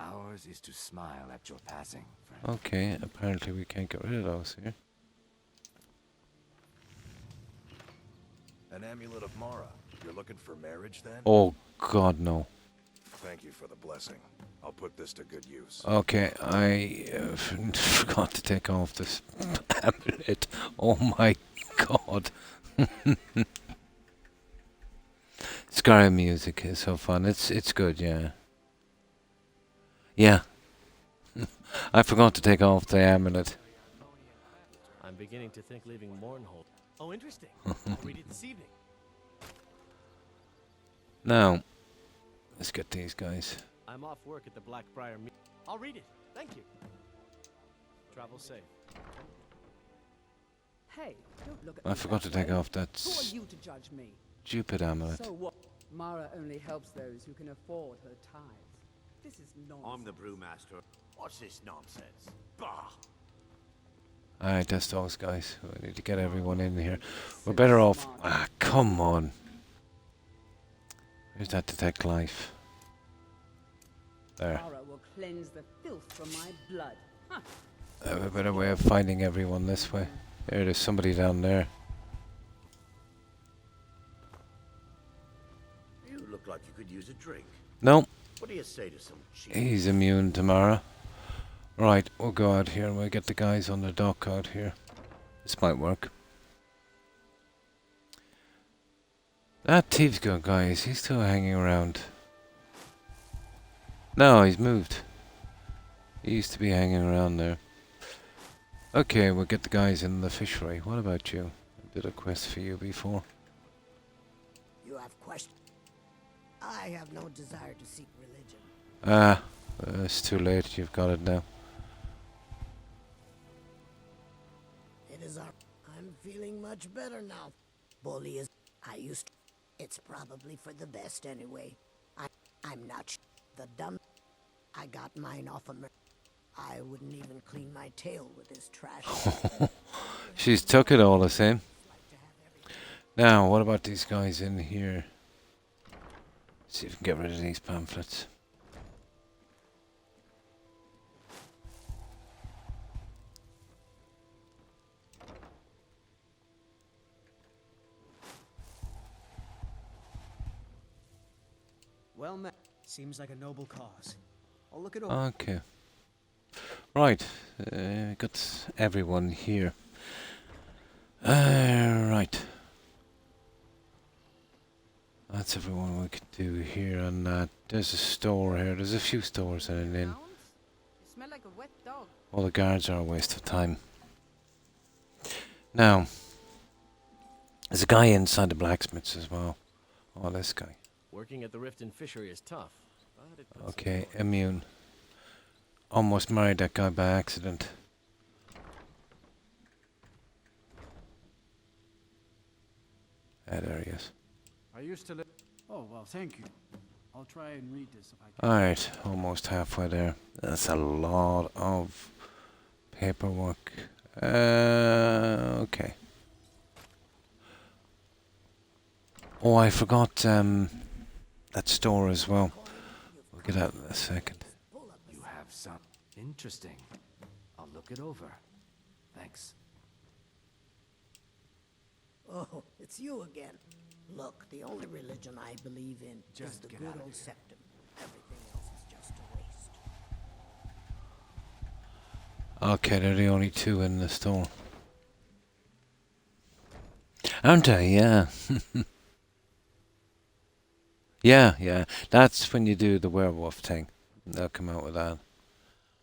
Ours is to smile at your passing, friend. Okay, apparently we can't get rid of those here. An amulet of Mara. You're looking for marriage then? Oh, God, no. Thank you for the blessing. I'll put this to good use. Okay, I forgot to take off this amulet. Oh my God. Skyrim music is so fun. It's good, yeah. Yeah. I forgot to take off the amulet. I'm beginning to think leaving Mournhold. Oh, interesting. I'll read it this evening. Now, let's get these guys. I'm off work at the Blackbriar. I'll read it. Thank you. Travel safe. Hey, don't look at I me forgot to that take way. off that Who are you to judge me? stupid amulet. So what? Mara only helps those who can afford her tithes. This is nonsense. I'm the brewmaster. What's this nonsense? Bah! Alright, that's those guys. We need to get everyone in here. We're better off... come on. Where's that detect life? There. Mara will cleanse the filth from my blood. Huh. I have a better way of finding everyone this way. There's somebody down there. You look like you could use a drink. No. What do you say to some cheese? He's immune to Mara. Right, we'll go out here and we'll get the guys on the dock out here. This might work. That Tivgo guy, is he still hanging around? No, he's moved. He used to be hanging around there. Okay, we'll get the guys in the fishery. What about you? I did a quest for you before. You have questions? I have no desire to seek religion. It's too late. You've got it now. It is our... I'm feeling much better now. Bully is... I used to... It's probably for the best anyway. I'm not the dumb... I got mine off of... I wouldn't even clean my tail with his trash. She's took it all the same. Now, what about these guys in here? See if we can get rid of these pamphlets. Well met. Seems like a noble cause. I'll look it over. Okay. Right, got everyone here. Right. That's everyone we could do here, and there's a store here. There's a few stores in an inn. You smell like a wet dog. All the guards are a waste of time. Now, there's a guy inside the blacksmith's as well. Oh, this guy. Working at the Riften fishery is tough. But it puts Okay, immune. Almost married that guy by accident. There he is. I used to live. Oh, well, thank you. I'll try and read this if I can. Alright, almost halfway there. That's a lot of paperwork. Okay. Oh, I forgot that store as well. We'll get out in a second. You have some interesting. I'll look it over. Thanks. Oh, it's you again. Look, the only religion I believe in is the good old septum. Everything else is just a waste. Okay, they're the only two in the store. Aren't they? Yeah. Yeah. That's when you do the werewolf thing. They'll come out with that.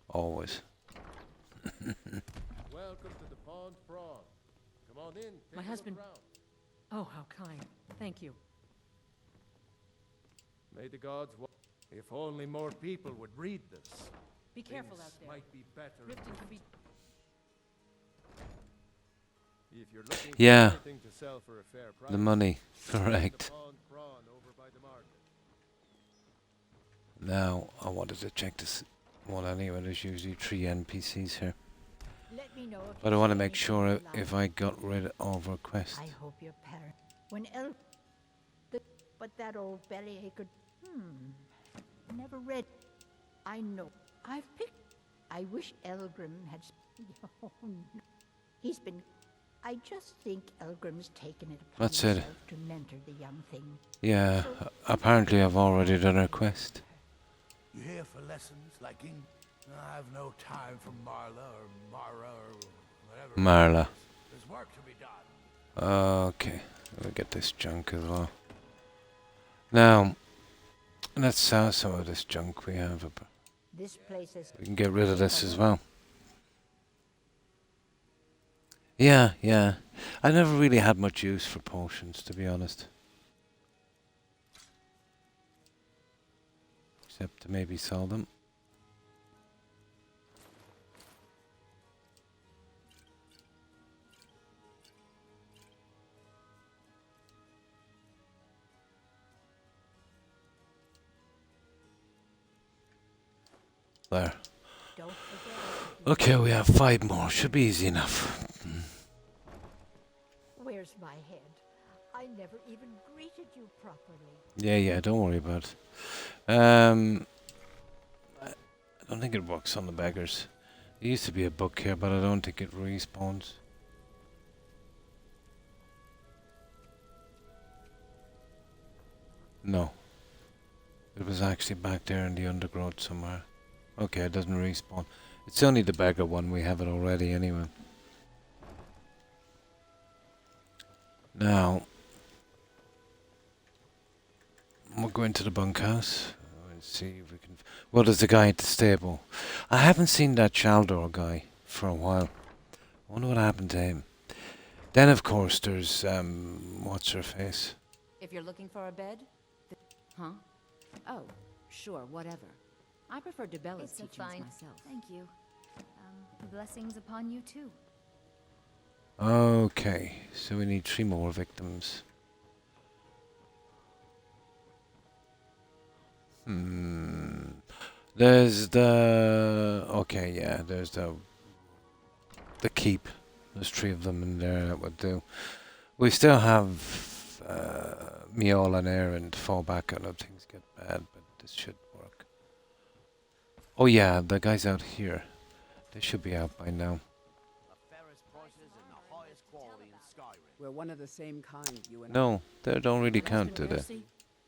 Always. Welcome to the Pond Prawn. Come on in. My husband. Oh, how kind. Thank you. May the gods. If only more people would read this. Be careful out there. Might be better. Riften can be. If you're looking Yeah. for anything to sell for a fair price, The money. Correct. the Pond Prawn over by the market. Now, I wanted to check this one anyway. There's usually 3 NPCs here. Let me know if But I you want to see make anything sure you if like. I got rid of a quest. I hope your parent. But that old bellyache. Never read. I know. I've picked. I wish Elgrim had. Oh, no. He's been. I just think Elgrim's taken it upon That's it. himself to mentor the young thing. Yeah, apparently I've already done a quest. You here for lessons like in? I have no time for Marla or Mara or whatever. Marla. There's work to be done. Okay, we'll get this junk as well. Now, let's sell some of this junk we have. This place is. We can get rid of this as well. Yeah. I never really had much use for potions, to be honest. Except to maybe sell them. There. Okay, we have 5 more. Should be easy enough. Where's my head? I never even greeted you properly. Yeah, don't worry about it. I don't think it works on the beggars. There used to be a book here, but I don't think it respawns. No. It was actually back there in the undergrowth somewhere. Okay, it doesn't respawn. It's only the beggar one, we have it already anyway. Now, we'll go into the bunkhouse and see if we can... Well, there's the guy at the stable. I haven't seen that Chaldor guy for a while. I wonder what happened to him. Then, of course, there's, what's her face? If you're looking for a bed... Huh? Oh, sure, whatever. I prefer Debella's It's a teachings fine. myself. Thank you. Blessings upon you too. Okay, so we need 3 more victims. There's the... Okay, yeah, there's the keep. There's 3 of them in there, that would do. We still have Miol and Aaron to fall back on if things get bad, but this should work. Oh yeah, the guys out here. They should be out by now. We're one of the same kind, you and No, they don't really count, do they?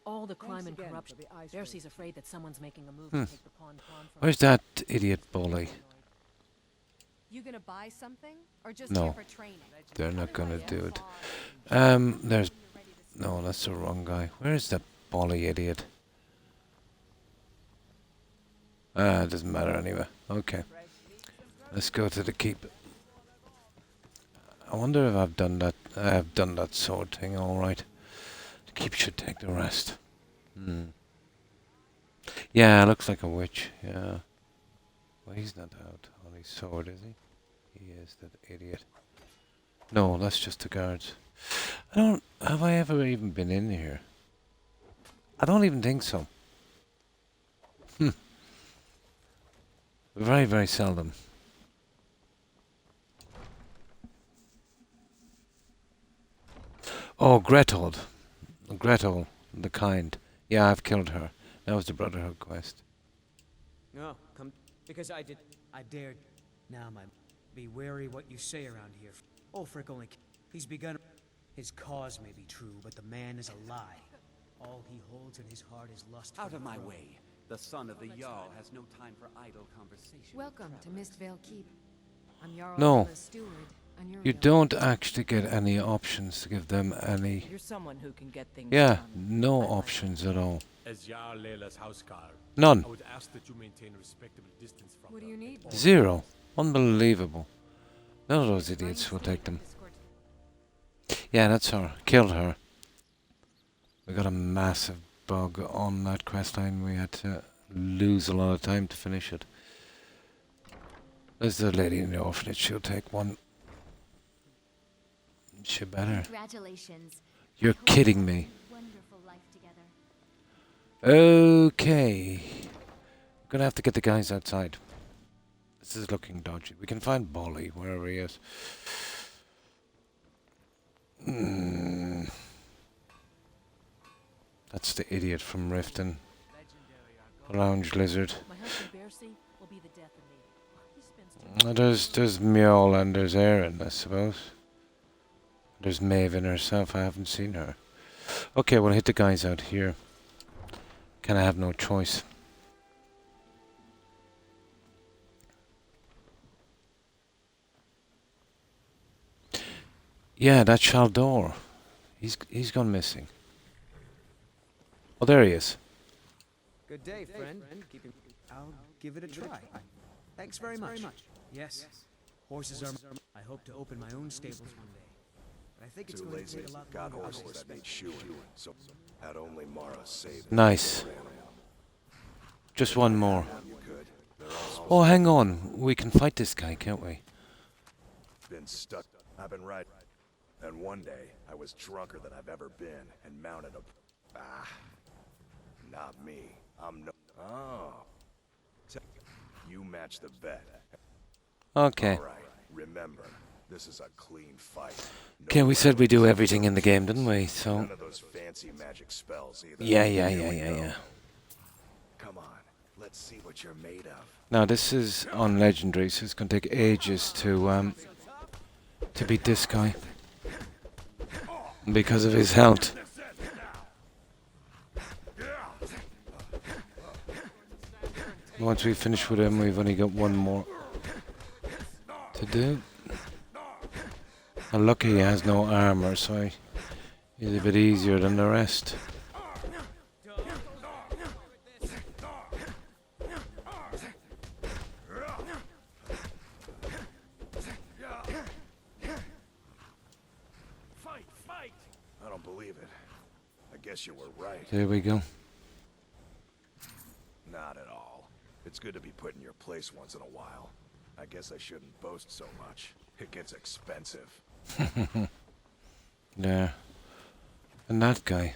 All the crime Thanks and again corruption. for the ice Bercy's afraid that someone's making a move Hmm. to take the pawn from Where's that idiot bully? You gonna buy something, or just No. here for training? They're not gonna do it. There's... No, that's the wrong guy. Where is that Bolly idiot? It doesn't matter anyway. Okay. Let's go to the keep. I wonder if I've done that. I have done that sword thing alright. The keep should take the rest. Yeah, looks like a witch. Yeah. Well, he's not out on his sword, is he? He is, that idiot. No, that's just the guards. Have I ever even been in here? I don't even think so. Very, very seldom. Oh, Gretel. Gretel, the kind. Yeah, I've killed her. That was the Brotherhood quest. No, come, because I dared. Now, be wary what you say around here. Ulfric only, he's begun. His cause may be true, but the man is a lie. All he holds in his heart is lust. Out of my way. The son of the Jarl has no time for idle conversation. Welcome to Mistvale Keep. I'm Jarl No. Steward, and You don't actually get any options to give them any... You're someone who can get things Yeah, done. no options at all. As Jarl Leila's housecarl, None. I would ask that you maintain a respectable distance from What do you need? Zero. Unbelievable. None of those idiots will take them. Yeah, that's her. Killed her. We got a massive bug on that quest line. We had to lose a lot of time to finish it. There's the lady in the orphanage. She'll take one. She better. Congratulations. You're kidding me. Wonderful life together. Okay. We're gonna have to get the guys outside. This is looking dodgy. We can find Bolly wherever he is. That's the idiot from Riften. Lounge lizard. My husband Bercy will be the death of me. He spends too There's Mjol and there's Erin, I suppose. There's Maven herself. I haven't seen her. Okay, we'll hit the guys out here. Kinda have no choice. Yeah, that's Shaldor. He's gone missing. Oh, there he is. Good day, friend. I'll give it a try. Thanks very much. Yes. Horses are. I hope to open my own stables one day. But I think it's Too going lazy. to take a lot Got longer horses than I that need expected. shoeing, so had only Mara save it. Nice. Just one more. You could. They're all Oh, hang on. We can fight this guy, can't we? been stuck. I've been right. And one day, I was drunker than I've ever been and mounted a... Not me. I'm no... Oh. You match the bet. Okay. All right. Remember, this is a clean fight. Okay, we said we do everything in the game, didn't we? So... None of those fancy magic spells either. Yeah. Come on. Let's see what you're made of. Now, this is on Legendary, so it's going to take ages to beat this guy. Because of his health. Once we finish with him, we've only got one more to do. And lucky he has no armor, so he's a bit easier than the rest. Fight! I don't believe it. I guess you were right. There we go. Not at all. It's good to be put in your place once in a while. I guess I shouldn't boast so much. It gets expensive. Yeah. And that guy.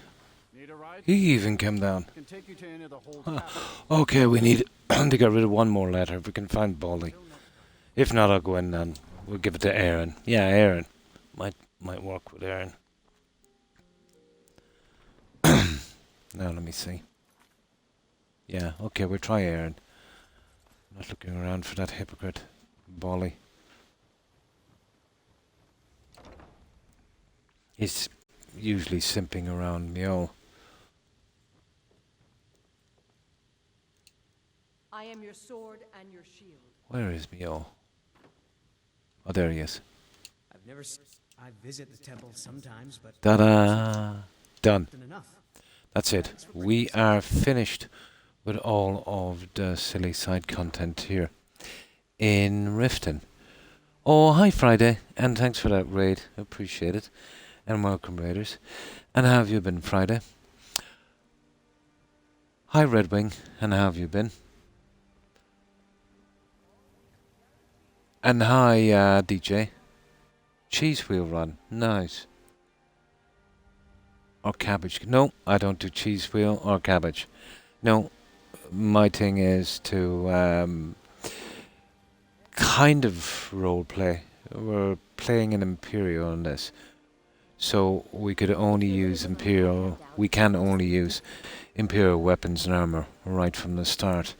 He even came down. Okay, we need to get rid of one more letter if we can find Baldy. If not, I'll go in and we'll give it to Aaron. Yeah, Aaron. Might work with Aaron. Now let me see. Yeah, okay, we'll try Aaron. Not looking around for that hypocrite, Bolly. He's usually simping around Mjol. I am your sword and your shield. Where is Mjol? Oh, there he is. I've never I visit the temple sometimes, but Ta-da! Done. enough. That's it. We are finished with all of the silly side content here in Riften. Oh, hi Friday, and thanks for that raid. Appreciate it. And welcome, raiders. And how have you been, Friday? Hi Redwing, and how have you been? And hi DJ. Cheese wheel run, nice. Or cabbage. No, I don't do cheese wheel or cabbage. No, my thing is to kind of role play. We're playing an Imperial in this. So we could only use Imperial, we can only use Imperial weapons and armor right from the start.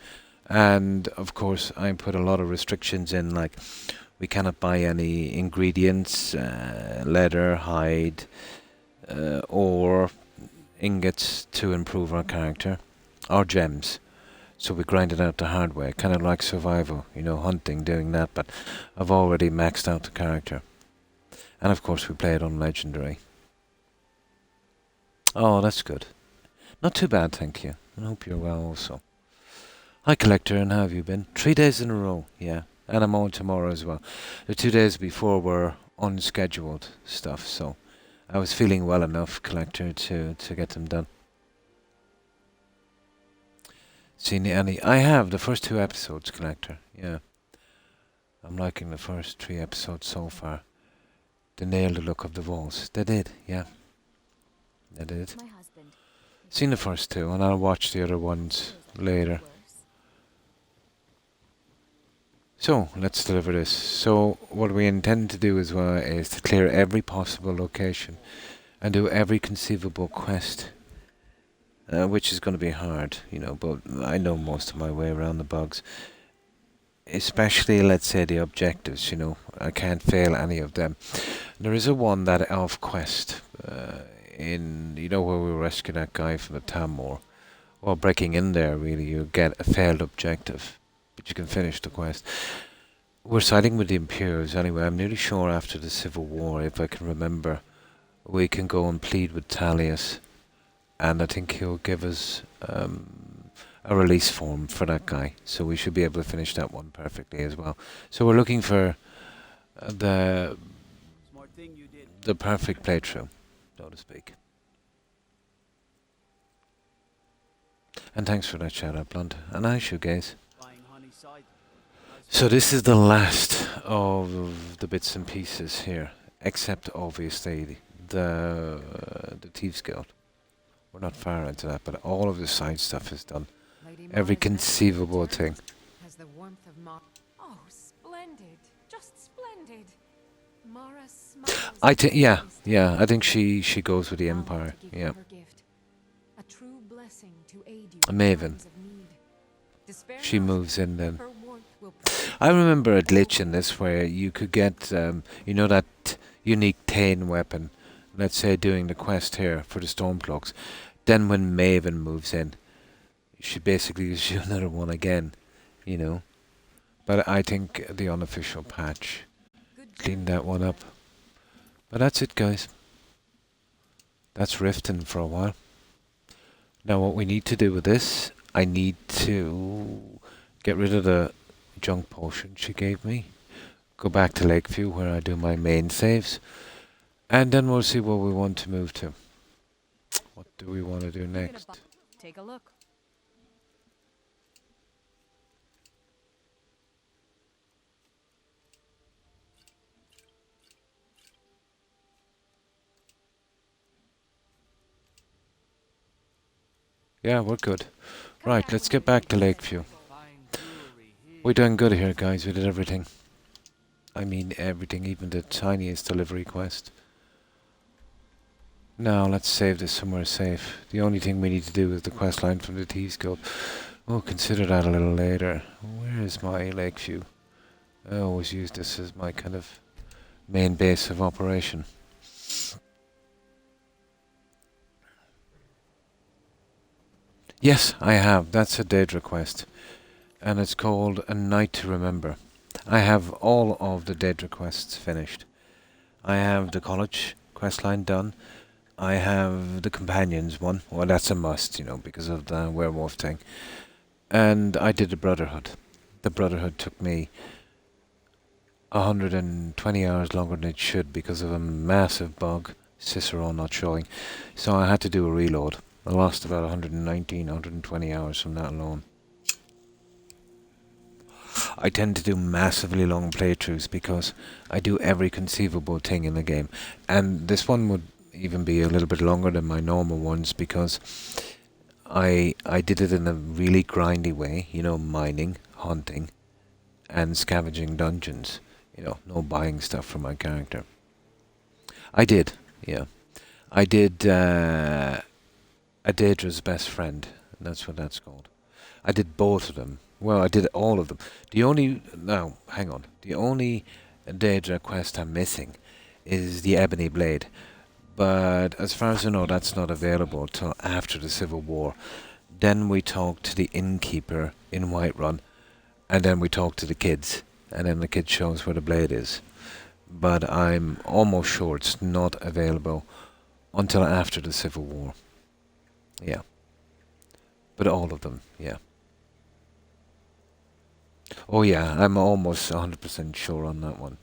And of course I put a lot of restrictions in, like we cannot buy any ingredients, leather, hide, or ingots to improve our character, or gems. So we grind it out the hard way, kind of like survival, you know, hunting, doing that, but I've already maxed out the character. And of course we play it on Legendary. Oh, that's good. Not too bad, thank you. I hope you're well also. Hi Collector, and how have you been? 3 days in a row, yeah. And I'm on tomorrow as well. The 2 days before were unscheduled stuff, so I was feeling well enough, Collector, to get them done. Seen any? I have the first 2 episodes, Collector, yeah. I'm liking the first 3 episodes so far. They nailed the look of the walls. They did, yeah. They did. Seen the first 2, and I'll watch the other ones later. So, let's deliver this. So, what we intend to do as well is to clear every possible location and do every conceivable quest, which is going to be hard, you know, but I know most of my way around the bugs. Especially, let's say, the objectives, you know, I can't fail any of them. There is a one, that elf quest, in, you know, where we rescue that guy from the Tamor. Well, breaking in there, really, you get a failed objective, but you can finish the quest. We're siding with the Imperials anyway. I'm nearly sure after the Civil War, if I can remember, we can go and plead with Talius, and I think he'll give us a release form for that guy, so we should be able to finish that one perfectly as well. So we're looking for the perfect playthrough, so to speak. And thanks for that shout out, Blunt. And I shoegaze. So this is the last of the bits and pieces here, except obviously the Thieves Guild. We're not far into that, but all of the side stuff is done. Every conceivable thing. Has the warmth of oh, splendid. Just splendid. Mara smiles. I think she goes with the Empire. Yeah. A true blessing to aid you. A Maven. She moves in then. I remember a glitch in this where you could get, you know, that unique Tane weapon. Let's say doing the quest here for the Stormcloaks. Then when Maven moves in, she basically gives you another one again, you know. But I think the unofficial patch cleaned that one up. But that's it, guys. That's Riften for a while. Now what we need to do with this, I need to get rid of the junk potion she gave me. Go back to Lakeview where I do my main saves. And then we'll see what we want to move to. What do we want to do next? Take a look. Yeah, we're good. Right, let's get back to Lakeview. We're doing good here, guys. We did everything. I mean everything, even the tiniest delivery quest. Now, let's save this somewhere safe. The only thing we need to do is the quest line from the Thieves Guild. We'll consider that a little later. Where is my Lakeview? I always use this as my kind of main base of operation. Yes, I have. That's a Daedra quest. And it's called A Night to Remember. I have all of the Daedra quests finished. I have the college quest line done. I have the companions one. Well, that's a must, you know, because of the werewolf thing. And I did the Brotherhood. The Brotherhood took me 120 hours longer than it should because of a massive bug, Cicero not showing. So I had to do a reload. I lost about 119, 120 hours from that alone. I tend to do massively long playthroughs because I do every conceivable thing in the game. And this one would even be a little bit longer than my normal ones because I did it in a really grindy way, you know, mining, hunting, and scavenging dungeons. You know, no buying stuff for my character. I did, yeah. I did a Daedra's Best Friend. That's what that's called. I did both of them. Well, I did all of them. The only Daedra quest I'm missing is the Ebony Blade. But as far as I know, that's not available till after the Civil War. Then we talk to the innkeeper in Whiterun, and then we talk to the kids, and then the kid shows where the blade is. But I'm almost sure it's not available until after the Civil War. Yeah. But all of them, yeah. Oh yeah, I'm almost 100% sure on that one.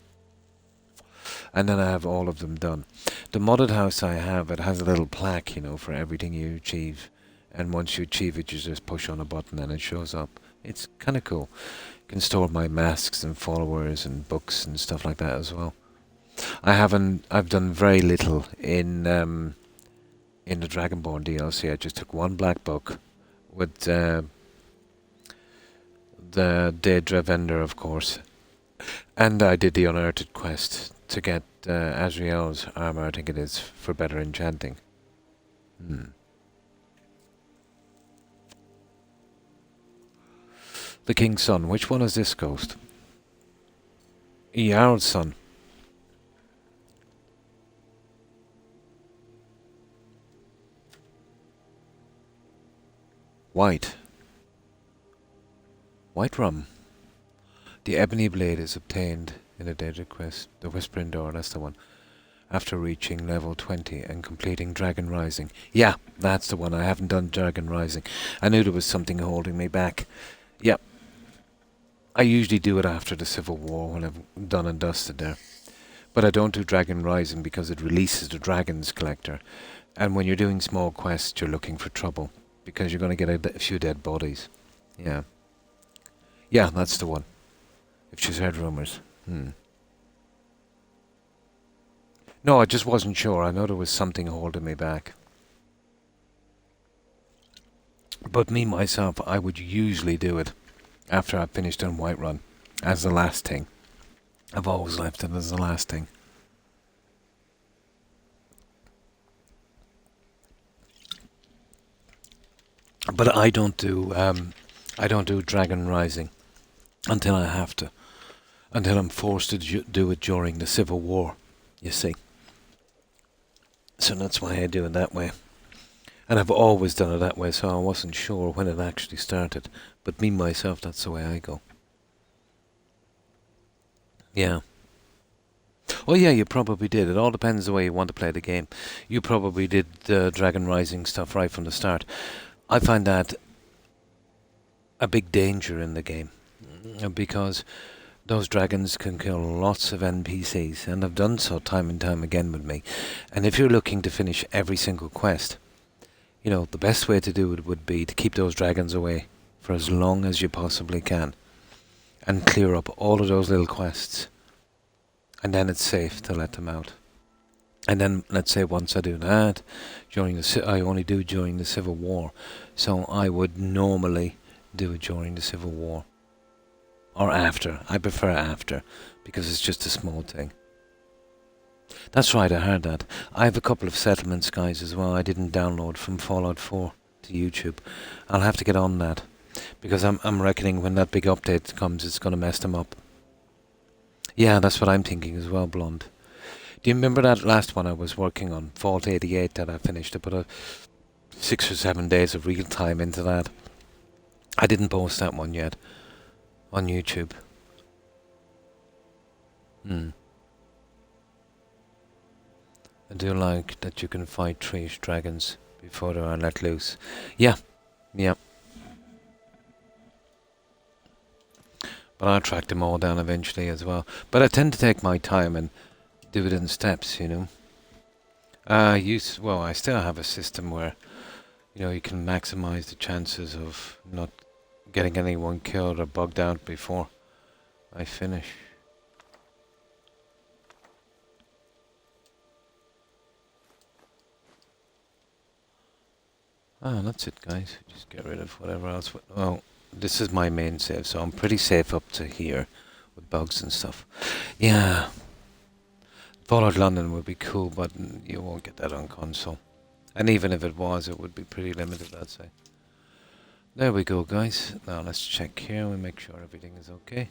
And then I have all of them done. The modded house I have, it has a little plaque, you know, for everything you achieve. And once you achieve it, you just push on a button and it shows up. It's kind of cool. You can store my masks and followers and books and stuff like that as well. I've done very little in the Dragonborn DLC. I just took one black book with the Daedra vendor, of course. And I did the Unearthed quest to get Azrael's armor, I think it is, for better enchanting. The King's Son. Which one is this ghost? Jarl's son. White. White rum. The Ebony Blade is obtained in the Daedra quest, the Whispering Door, that's the one, after reaching level 20 and completing Dragon Rising. Yeah, that's the one. I haven't done Dragon Rising. I knew there was something holding me back. Yeah. I usually do it after the Civil War when I've done and dusted there. But I don't do Dragon Rising because it releases the Dragons Collector. And when you're doing small quests, you're looking for trouble because you're going to get a few dead bodies. Yeah. Yeah, that's the one. If she's heard rumours. No, I just wasn't sure. I know there was something holding me back. But me, myself, I would usually do it after I've finished on Whiterun as the last thing. I've always left it as the last thing. But I don't do Dragon Rising until I have to. Until I'm forced to do it during the Civil War, you see. So that's why I do it that way. And I've always done it that way, so I wasn't sure when it actually started. But me, myself, that's the way I go. Yeah. Oh yeah, you probably did. It all depends the way you want to play the game. You probably did the Dragon Rising stuff right from the start. I find that a big danger in the game. Because those dragons can kill lots of NPCs, and have done so time and time again with me. And if you're looking to finish every single quest, you know, the best way to do it would be to keep those dragons away for as long as you possibly can. And clear up all of those little quests. And then it's safe to let them out. And then, let's say once I do that, I only do during the Civil War. So I would normally do it during the Civil War. Or after. I prefer after, because it's just a small thing. That's right, I heard that. I have a couple of settlements, guys, as well. I didn't download from Fallout 4 to YouTube. I'll have to get on that, because I'm reckoning when that big update comes, it's going to mess them up. Yeah, that's what I'm thinking as well, Blonde. Do you remember that last one I was working on, Fault 88, that I finished? I put 6 or 7 days of real time into that. I didn't post that one yet on YouTube. Hmm. I do like that you can fight 3 dragons before they are let loose. Yeah, yeah. But I'll track them all down eventually as well. But I tend to take my time and do it in steps, you know. Well, I still have a system where, you know, you can maximize the chances of not getting anyone killed or bugged out before I finish. Ah, that's it, guys. Just get rid of whatever else. Well, this is my main save, so I'm pretty safe up to here with bugs and stuff. Yeah. Fallout London would be cool, but you won't get that on console. And even if it was, it would be pretty limited, I'd say. There we go, guys. Now let's check here and make sure everything is okay.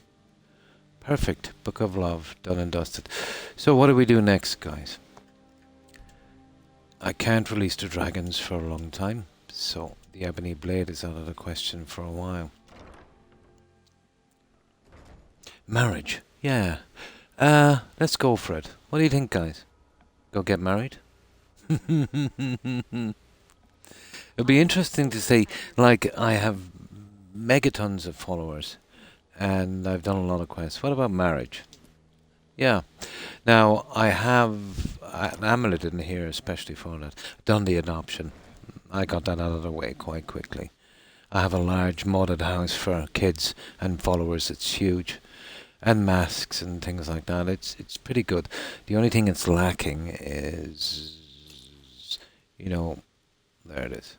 Perfect. Book of Love, done and dusted. So what do we do next, guys? I can't release the dragons for a long time, so the Ebony Blade is out of the question for a while. Marriage. Yeah. Let's go for it. What do you think, guys? Go get married? It'll be interesting to see. Like, I have megatons of followers, and I've done a lot of quests. What about marriage? Yeah. Now, I have an amulet in here especially for that. Done the adoption. I got that out of the way quite quickly. I have a large modded house for kids and followers. It's huge. And masks and things like that. It's pretty good. The only thing it's lacking is, you know, there it is.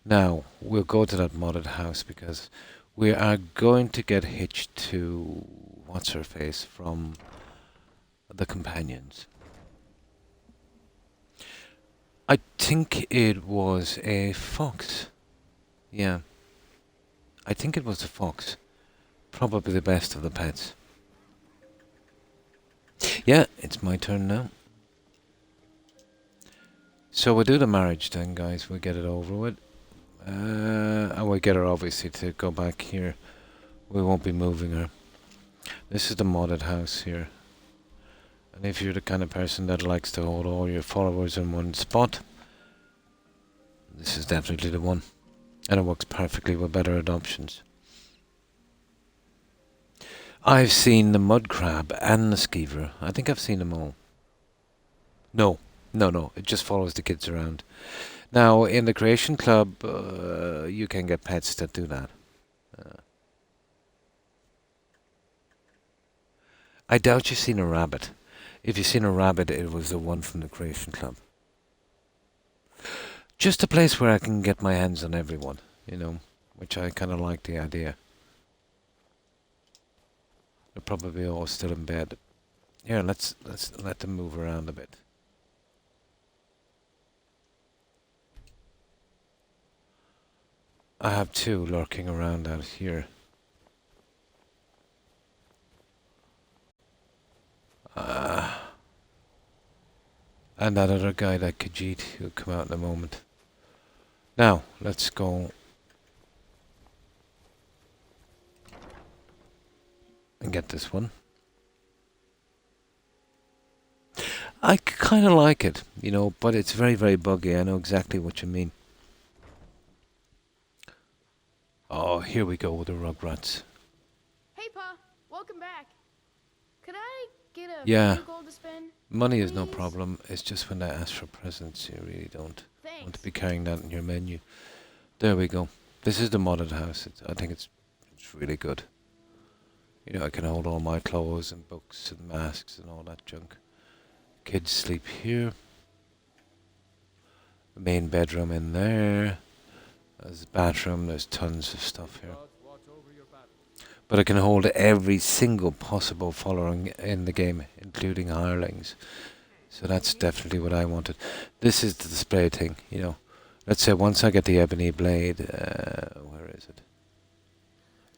Now, we'll go to that modded house because we are going to get hitched to what's-her-face from the companions. I think it was a fox. Yeah. I think it was a fox. Probably the best of the pets. Yeah, it's my turn now. So we'll do the marriage then, guys. We'll get it over with. And we'll get her, obviously, to go back here. We won't be moving her. This is the modded house here. And if you're the kind of person that likes to hold all your followers in one spot, this is definitely the one. And it works perfectly with better adoptions. I've seen the mud crab and the skeever. I think I've seen them all. No. It just follows the kids around. Now, in the Creation Club, you can get pets that do that. I doubt you've seen a rabbit. If you've seen a rabbit, it was the one from the Creation Club. Just a place where I can get my hands on everyone, you know, which I kind of like the idea. They're probably all still in bed. Here, let's let them move around a bit. I have 2 lurking around out here. And that other guy, that Khajiit, who'll come out in a moment. Now, let's go and get this one. I kind of like it, you know, but it's very, very buggy. I know exactly what you mean. Oh, here we go with the Rugrats. Hey, Pa. Welcome back. Could I get a few gold to spend? Money is no problem. It's just when I ask for presents, you really don't want to be carrying that in your menu. There we go. This is the modded house. I think it's really good. You know, I can hold all my clothes and books and masks and all that junk. Kids sleep here. The main bedroom in there. There's a bathroom. There's tons of stuff here. But I can hold every single possible follower in the game, including hirelings. So that's definitely what I wanted. This is the display thing, you know. Let's say once I get the Ebony Blade, where is it?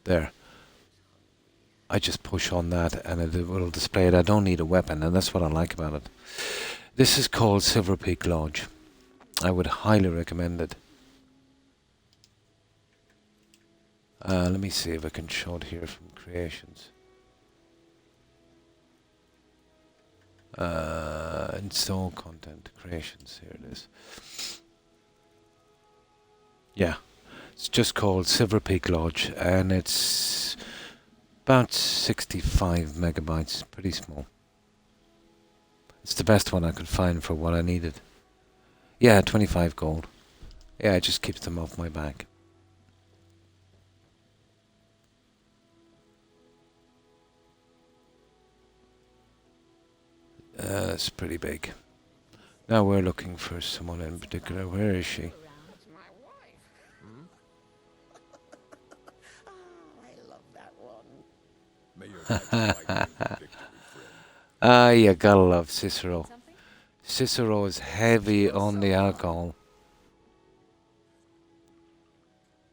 There. I just push on that and it will display it. I don't need a weapon, and that's what I like about it. This is called Silver Peak Lodge. I would highly recommend it. Let me see if I can show it here from Creations. Install content creations. Here it is. Yeah, it's just called Silver Peak Lodge, and it's about 65 megabytes. Pretty small. It's the best one I could find for what I needed. Yeah, 25 gold. Yeah, it just keeps them off my back. It's pretty big. Now we're looking for someone in particular. Where is she? Ah, you gotta love Cicero. Cicero is heavy on the alcohol.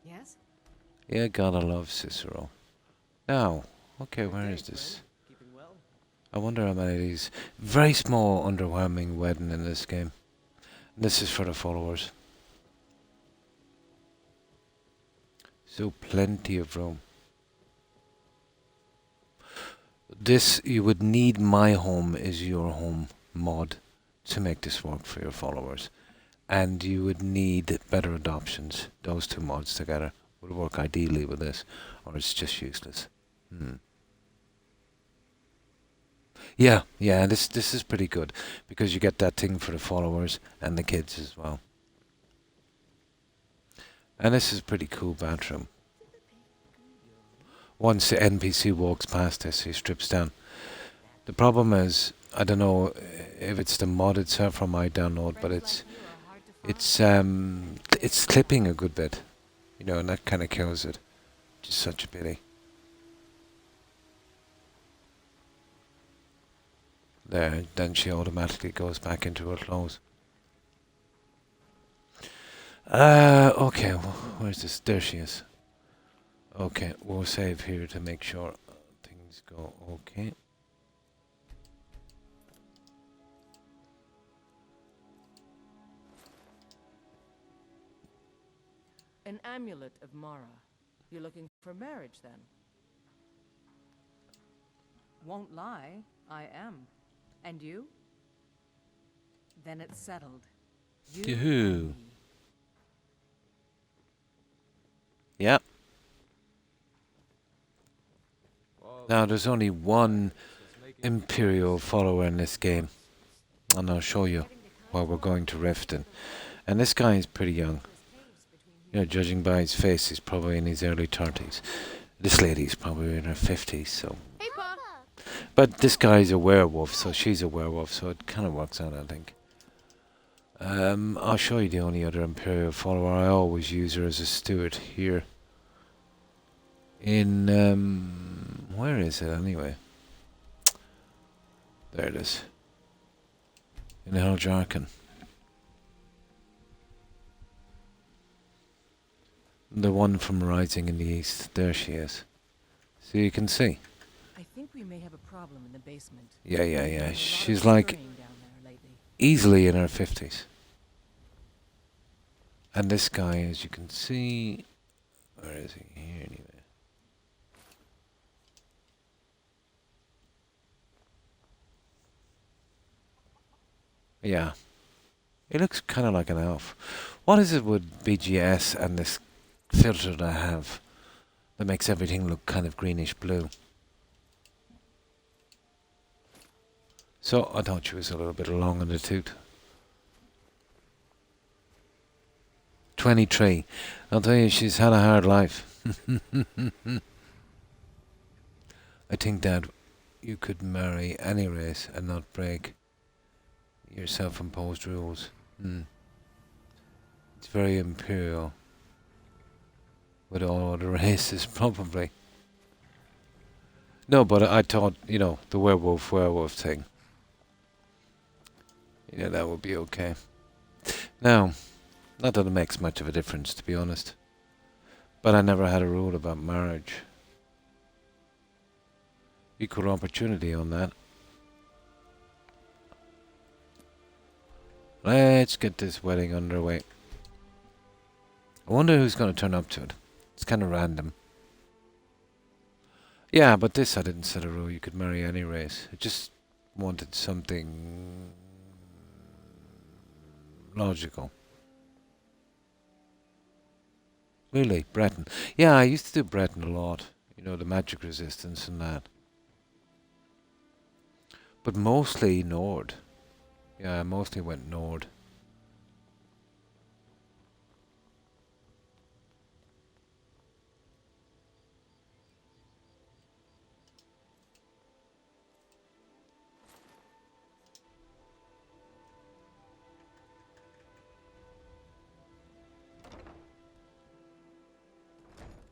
Yes? You gotta love Cicero. Now, okay, where is this? I wonder how many of these. Very small, underwhelming wedding in this game. This is for the followers. So plenty of room. This, you would need My Home is Your Home mod to make this work for your followers. And you would need Better Adoptions. Those two mods together would work ideally with this, or it's just useless. Yeah, this is pretty good, because you get that thing for the followers and the kids as well. And this is a pretty cool bathroom. Once the NPC walks past this, he strips down. The problem is, I don't know if it's the mod itself from my download, but it's clipping a good bit, you know, and that kind of kills it. Just such a pity. There, then she automatically goes back into her clothes. Okay, where's this? There she is. Okay, we'll save here to make sure things go okay. An amulet of Mara. You're looking for marriage, then? Won't lie, I am. And you? Then it's settled. Yoo-hoo. Yep. Now, there's only one Imperial follower in this game, and I'll show you while we're going to Riften. And this guy is pretty young. You know, judging by his face, he's probably in his early 30s. This lady's probably in her 50s, so... Hey, Pa! But this guy's a werewolf, so she's a werewolf, so it kind of works out, I think. I'll show you the only other Imperial follower. I always use her as a steward here. In, where is it anyway? There it is. In Heljarken. The one from Rising in the East. There she is. So you can see. I think we may have a problem in the basement. Yeah. She's like easily in her 50s. And this guy, as you can see, where is he? Here anyway. Yeah. He looks kind of like an elf. What is it with BGS and this filter that I have that makes everything look kind of greenish blue? So I thought she was a little bit long in the tooth. 23. I'll tell you, she's had a hard life. I think that you could marry any race and not break your self-imposed rules. It's very imperial with all other races, probably. No, but I thought, you know, the werewolf thing. You know, that would be okay. Now, not that it makes much of a difference, to be honest. But I never had a rule about marriage. Equal opportunity on that. Let's get this wedding underway. I wonder who's going to turn up to it. It's kind of random. Yeah, but this I didn't set a rule. You could marry any race. It just wanted something logical. Really, Breton. Yeah, I used to do Breton a lot. You know, the magic resistance and that. But mostly Nord. Yeah, I mostly went Nord.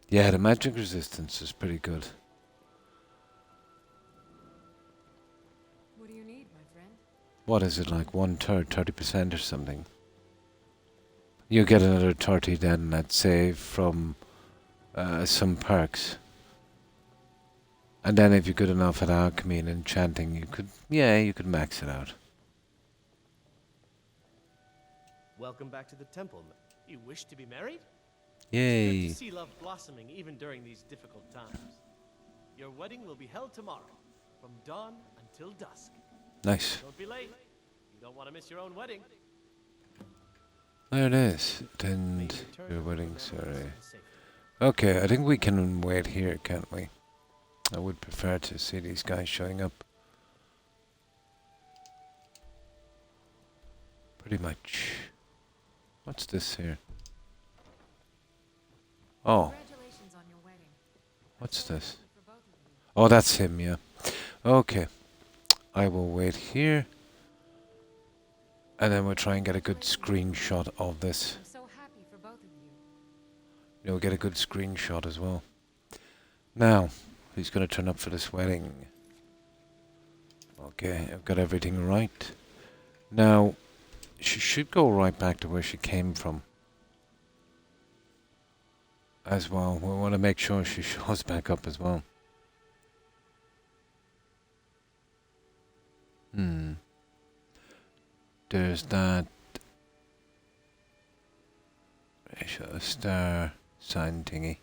Yeah, the magic resistance is pretty good. What do you need, my friend? What is it, like 1/3, 30% or something? You get another 30 then, let's say, from some perks. And then if you're good enough at alchemy and enchanting, you could max it out. Welcome back to the temple. You wish to be married? Yay. It's good to see love blossoming even during these difficult times. Your wedding will be held tomorrow, from dawn until dusk. Nice. Don't be late. You don't want to miss your own wedding. There it is. Attend your wedding, sorry. Okay, I think we can wait here, can't we? I would prefer to see these guys showing up. Pretty much. What's this here? Oh. What's this? Oh, that's him, yeah. Okay. I will wait here. And then we'll try and get a good screenshot of this. I'm so happy for both of you. We'll get a good screenshot as well. Now, who's going to turn up for this wedding? Okay, I've got everything right. Now, she should go right back to where she came from. As well. We want to make sure she shows back up as well. There's that a star sign thingy.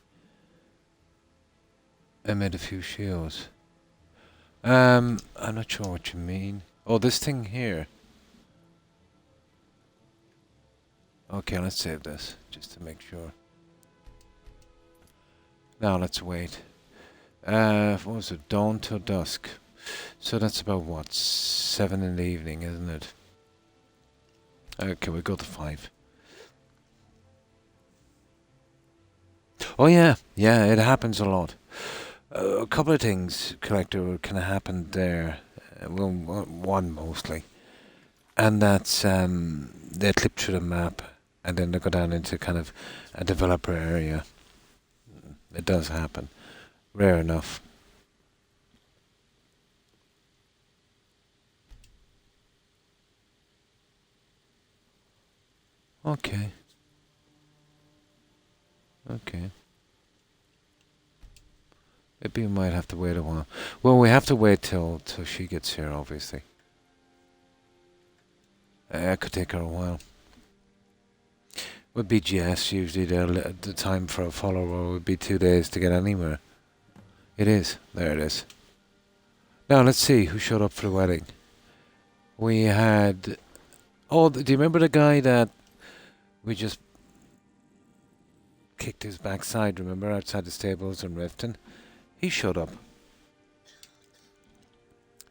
I made a few shields. I'm not sure what you mean. Oh, this thing here. Okay, let's save this just to make sure. Now let's wait. What was it? Dawn till dusk. So that's about what? 7 in the evening, isn't it? Okay, we'll go to 5. Oh yeah, yeah, it happens a lot. A couple of things, Collector, kind of happened there. Well, one mostly. And that's, they clip through the map and then they go down into kind of a developer area. It does happen. Rare enough. Okay. Okay. Maybe we might have to wait a while. Well, we have to wait till she gets here, obviously. It could take her a while. With BGS, usually the time for a follower would be 2 days to get anywhere. It is. There it is. Now, let's see who showed up for the wedding. We had... Oh, do you remember the guy that we just kicked his backside, remember, outside the stables in Riften? He showed up.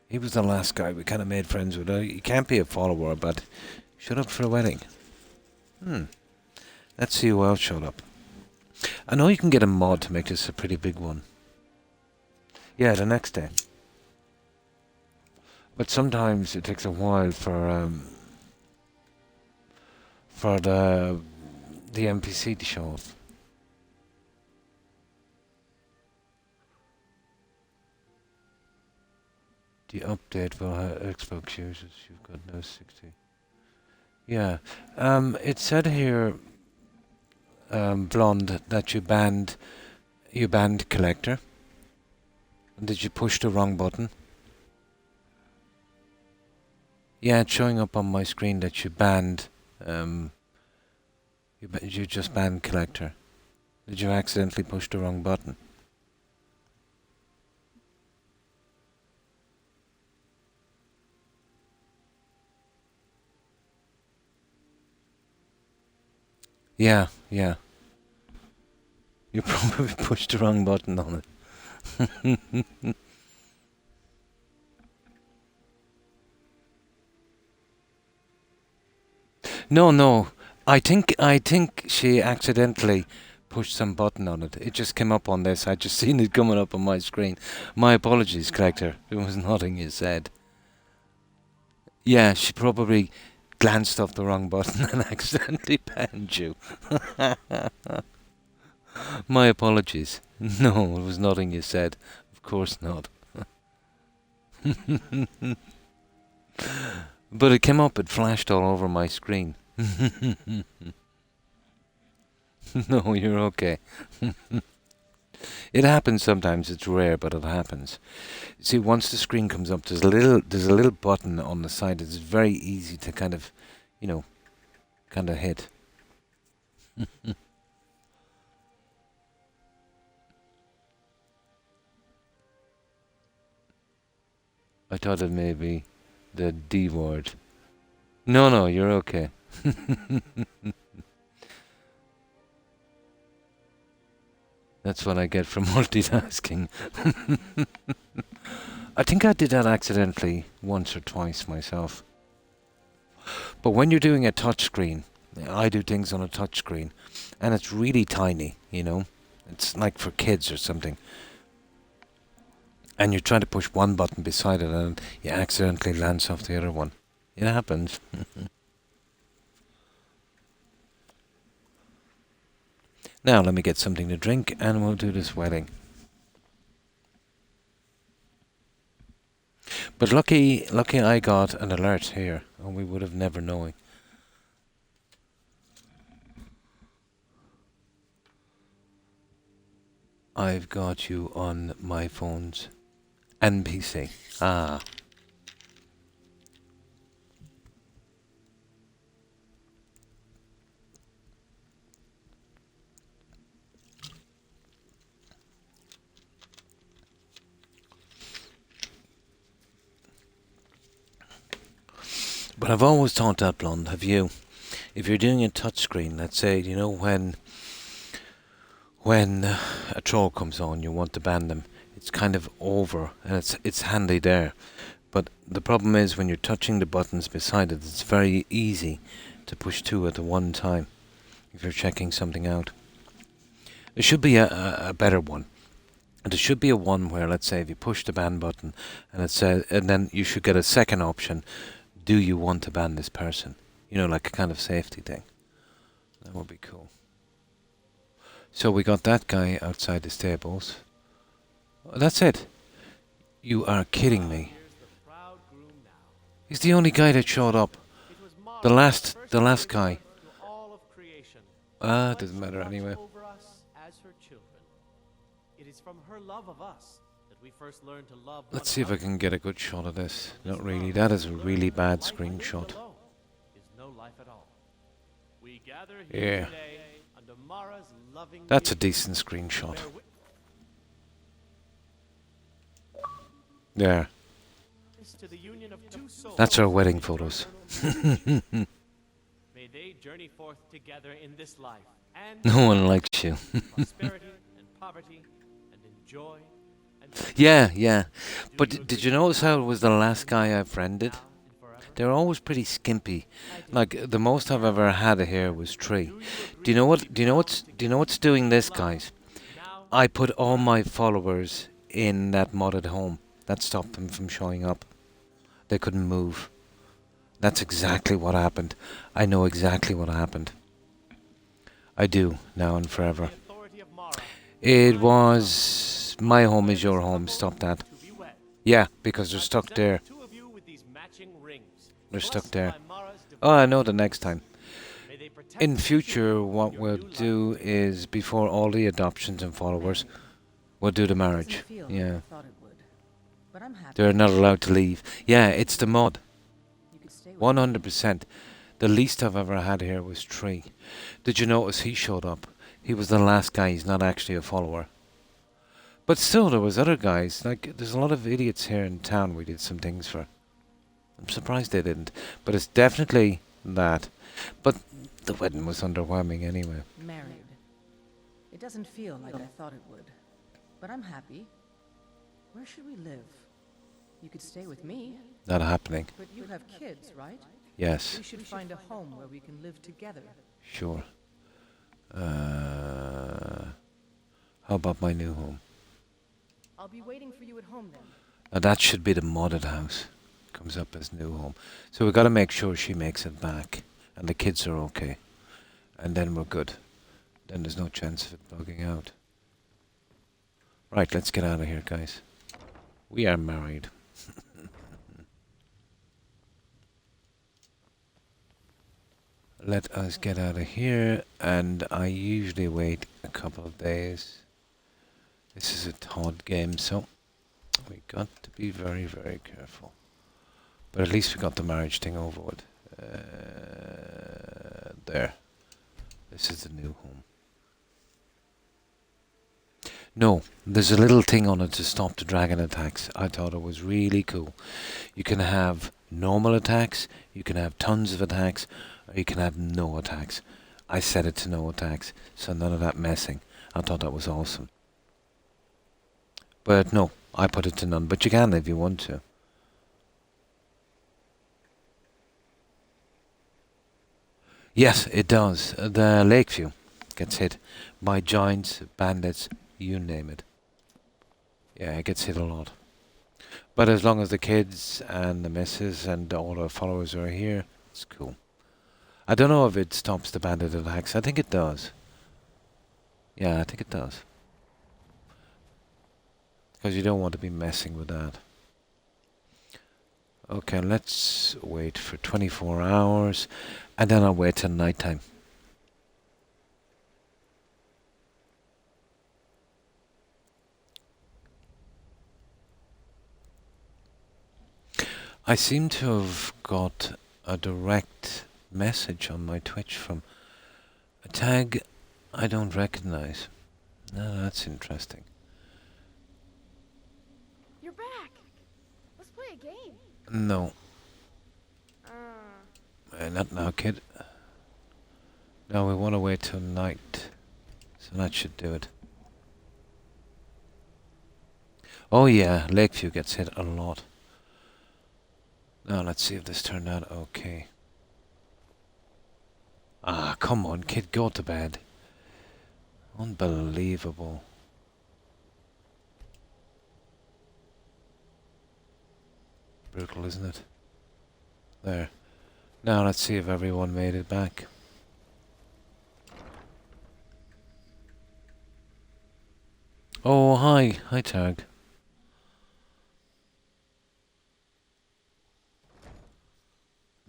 He was the last guy we kind of made friends with. He can't be a follower, but showed up for a wedding. Let's see who else showed up. I know you can get a mod to make this a pretty big one. Yeah, the next day. But sometimes it takes a while for the NPC to show up. The update will have Xbox users. You've got no 60. Yeah. It said here, Blonde, that you banned Collector. Did you push the wrong button? Yeah, it's showing up on my screen that you banned. You just banned Collector. Did you accidentally push the wrong button? Yeah, yeah. You probably pushed the wrong button on it. No, no. I think she accidentally pushed some button on it. It just came up on this. I just seen it coming up on my screen. My apologies, Collector. It was nothing you said. Yeah, she probably glanced off the wrong button and accidentally panned you. My apologies. No, it was nothing you said. Of course not. But it came up, it flashed all over my screen. No, you're okay. It happens sometimes, it's rare, but it happens. See, once the screen comes up, there's a little button on the side. It's very easy to kind of, hit. I thought it may be the D word. No, you're okay. That's what I get from multitasking. I think I did that accidentally once or twice myself. But when you're doing a touchscreen, I do things on a touchscreen, and it's really tiny, It's like for kids or something. And you're trying to push one button beside it, and you accidentally glance off the other one. It happens. Now let me get something to drink, and we'll do this wedding. But lucky I got an alert here, or we would have never known. I've got you on my phone's NPC. Ah. But I've always thought that, Blonde, have you? If you're doing a touchscreen, let's say, when a troll comes on, you want to ban them, it's kind of over, and it's handy there. But the problem is when you're touching the buttons beside it, it's very easy to push two at the one time if you're checking something out. There should be a better one. And there should be a one where, let's say, if you push the ban button, and it says, and then you should get a second option. Do you want to ban this person? Like a kind of safety thing. That would be cool. So we got that guy outside the stables. That's it. You are kidding me. He's the only guy that showed up. The last guy. Doesn't matter anyway. Let's see if I can get a good shot of this. Not really. That is a really bad screenshot. Yeah. That's a decent screenshot. There. That's our wedding photos. No one likes you. Yeah. But did you notice how it was the last guy I friended? They're always pretty skimpy. Like the most I've ever had here was 3. Do you know what's doing this, guys? I put all my followers in that modded home. That stopped them from showing up. They couldn't move. That's exactly what happened. I know exactly what happened. I do, now and forever. It was my home is your home. Stop that. Yeah, because they're stuck there. They're stuck there. Oh, I know the next time. In future, what we'll do is, before all the adoptions and followers, we'll do the marriage. Yeah. They're not allowed to leave. Yeah, it's the mod. 100%. The least I've ever had here was 3. Did you notice he showed up? He was the last guy. He's not actually a follower. But still, there was other guys. Like, there's a lot of idiots here in town we did some things for. I'm surprised they didn't. But it's definitely that. But the wedding was underwhelming anyway. Married. It doesn't feel like I thought it would. But I'm happy. Where should we live? You could stay with me. Not happening. But you have kids, right? Yes. We should find a home where we can live together. Sure. How about my new home? I'll be waiting for you at home then. Now that should be the modded house. Comes up as new home. So we've got to make sure she makes it back. And the kids are okay. And then we're good. Then there's no chance of it bugging out. Right, let's get out of here, guys. We are married. Let us get out of here. And I usually wait a couple of days. This is a Todd game, so we got to be very, very careful. But at least we got the marriage thing over with. There. This is the new home. No, there's a little thing on it to stop the dragon attacks. I thought it was really cool. You can have normal attacks, you can have tons of attacks, or you can have no attacks. I set it to no attacks, so none of that messing. I thought that was awesome. But no, I put it to none, but you can if you want to. Yes, it does. The Lakeview gets hit by giants, bandits, you name it. Yeah, it gets hit a lot. But as long as the kids and the missus and all our followers are here, it's cool. I don't know if it stops the bandit attacks. I think it does. Yeah, I think it does. Because you don't want to be messing with that. Okay, let's wait for 24 hours. And then I'll wait till nighttime. I seem to have got a direct message on my Twitch from a tag I don't recognize. No, that's interesting. You're back. Let's play a game. No. Not now, kid. No, we want to wait till night. So that should do it. Oh yeah, Lakeview gets hit a lot. Now let's see if this turned out okay. Ah, come on, kid, go to bed. Unbelievable. Brutal, isn't it? There. Now let's see if everyone made it back. Oh, hi. Hi, Tag.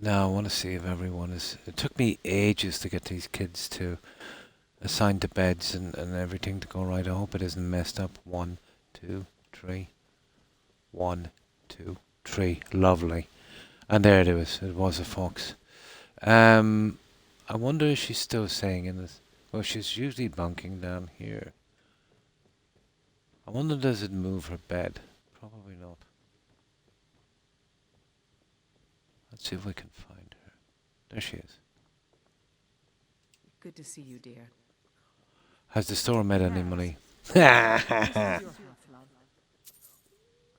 Now I want to see if everyone is... It took me ages to get these kids to assign to beds and everything to go right. I hope it isn't messed up. 1, 2, 3. 1, 2, 3. Lovely. And there it is. It was a fox. I wonder if she's still staying in this. Well, she's usually bunking down here. I wonder, does it move her bed? Probably not. Let's see if we can find her. There she is. Good to see you, dear. Has the store made any money?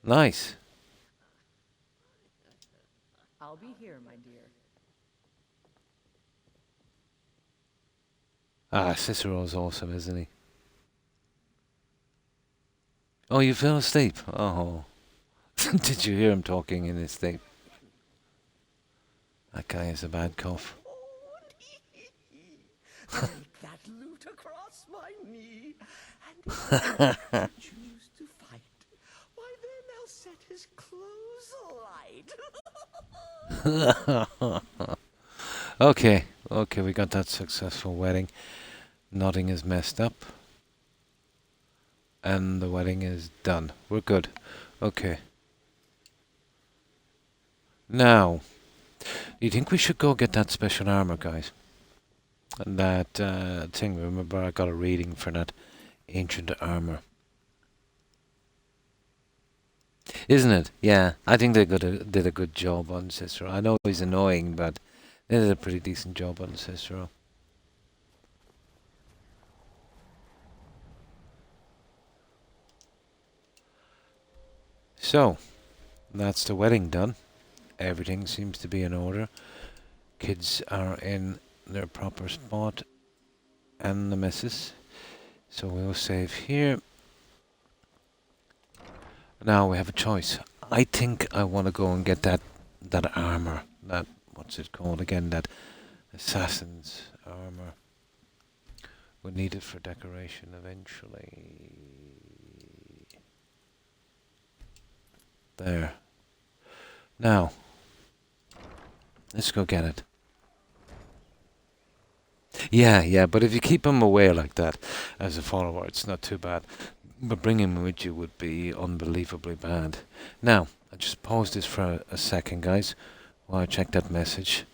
Nice. I'll be here, my dear. Ah, Cicero's awesome, isn't he? Oh, you fell asleep? Oh. Did you hear him talking in his sleep? That guy has a bad cough. Take that loot across my knee, and if you choose to fight, why then I'll set his clothes alight. Okay, we got that successful wedding. Nothing is messed up. And the wedding is done. We're good. Okay. Now, do you think we should go get that special armor, guys? And that thing, remember I got a reading for that ancient armor. Isn't it? Yeah, I think they did a good job on Cicero. I know he's annoying, but They did a pretty decent job on the Cicero. So, that's the wedding done. Everything seems to be in order. Kids are in their proper spot, and the missus. So we'll save here. Now we have a choice. I think I want to go and get that armor. That, what's it called again? That assassin's armor. We'll need it for decoration eventually. There. Now, let's go get it. Yeah, but if you keep him away like that as a follower, it's not too bad. But bringing him with you would be unbelievably bad. Now, I just pause this for a second, guys, while I check that message.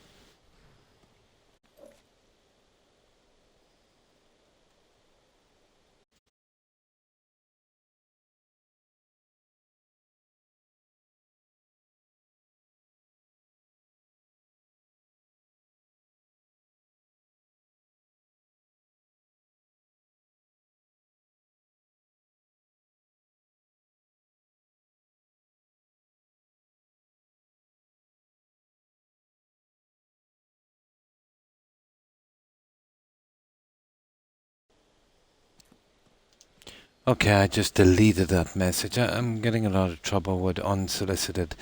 Okay, I just deleted that message. I'm getting a lot of trouble with unsolicited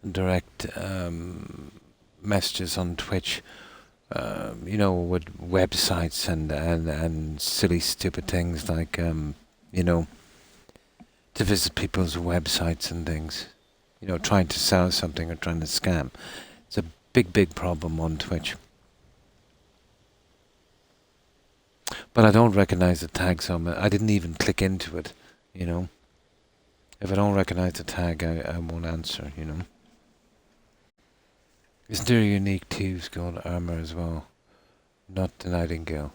direct messages on Twitch. You know, with websites and silly stupid things like, you know, to visit people's websites and things. You know, trying to sell something or trying to scam. It's a big problem on Twitch. But I don't recognize the tag, so I didn't even click into it, you know. If I don't recognize the tag, I won't answer, you know. Isn't there a unique Thieves Gold armor as well? Not the Nightingale.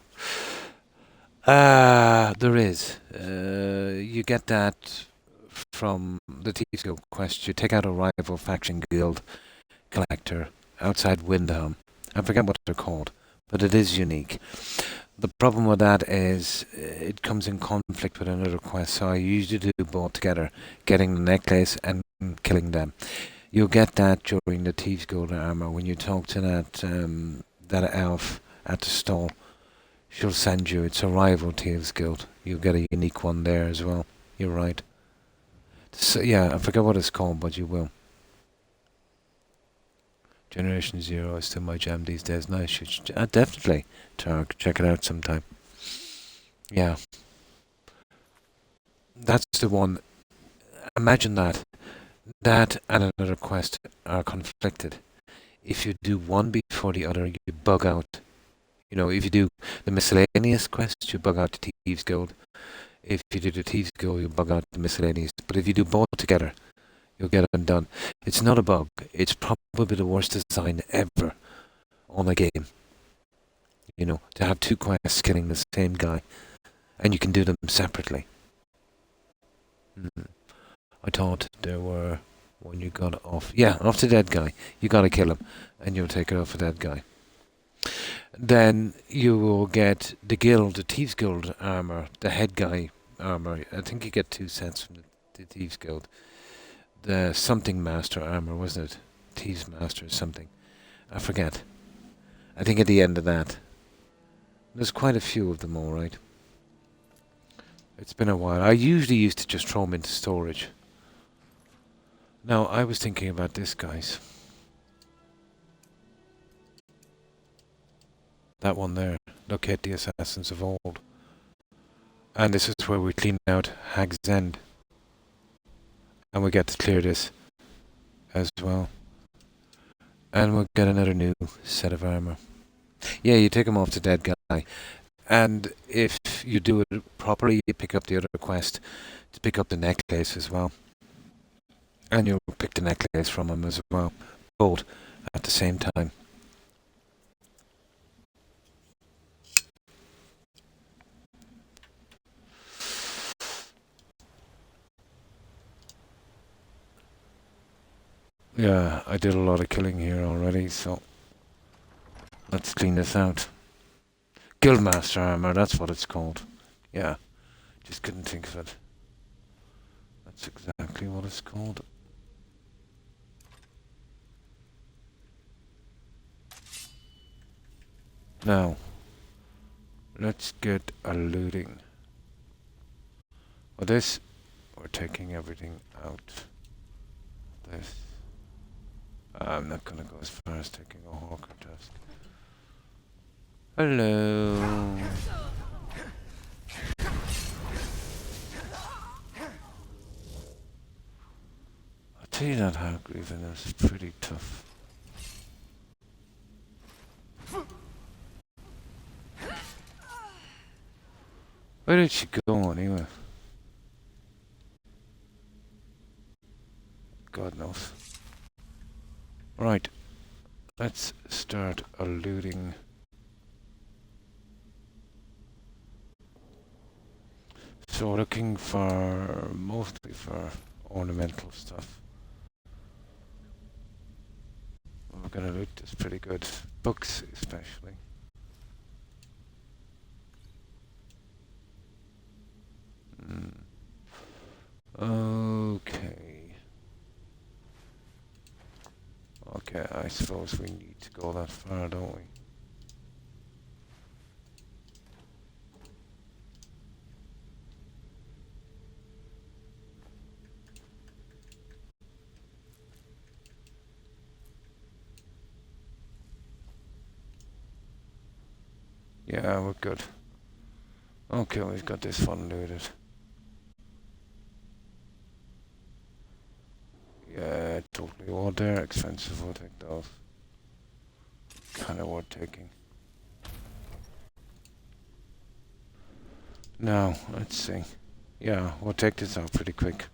There is. You get that from the Thieves Guild quest. You take out a rival faction guild collector outside Windhelm. I forget what they're called, but it is unique. The problem with that is it comes in conflict with another quest, so I usually do both together, getting the necklace and killing them. You'll get that during the Thieves Gold armor when you talk to that elf at the stall. She'll send you. It's a rival Thieves Guild. You'll get a unique one there as well. You're right. So, yeah, I forget what it's called, but you will. Generation Zero is still my jam these days. Nice. Definitely. Check it out sometime. Yeah. That's the one. Imagine that. That and another quest are conflicted. If you do one before the other, you bug out. You know, if you do the miscellaneous quest, you bug out the Thieves Guild. If you do the Thieves Guild, you bug out the miscellaneous. But if you do both together, you'll get them done. It's not a bug. It's probably the worst design ever on a game. You know, to have two quests killing the same guy. And you can do them separately. I thought there were... When you got off... Yeah, off the dead guy. You gotta kill him. And you'll take it off a dead guy. Then you will get the guild, the Thieves Guild armor, the head guy armor. I think you get 2 sets from the Thieves Guild. The something master armor, wasn't it? Thieves Master or something. I forget. I think at the end of that. There's quite a few of them, alright. It's been a while. I usually used to just throw them into storage. Now, I was thinking about this, guys. That one there. Locate the Assassins of Old. And this is where we clean out Hag's End. And we get to clear this as well. And we'll get another new set of armor. Yeah, you take him off the dead guy. And if you do it properly, you pick up the other quest to pick up the necklace as well. And you'll pick the necklace from him as well. Both at the same time. Yeah, I did a lot of killing here already, so... Let's clean this out. Guildmaster armor, that's what it's called. Yeah, just couldn't think of it. That's exactly what it's called. Now, let's get a looting. Well, this, we're taking everything out. This, I'm not gonna go as far as taking a hawker tusk. Hello. I'll tell you that Hargreaven is pretty tough. Where did she go anyway? God knows. Right, let's start a looting. So we're looking for, mostly for ornamental stuff. We're gonna loot this pretty good. Books especially. Okay. Okay, I suppose we need to go that far, don't we? Yeah, we're good. Okay, we've got this one looted. Yeah, totally. Well, they're expensive. We'll take those. Kind of worth taking. Now, let's see. Yeah, we'll take this out pretty quick.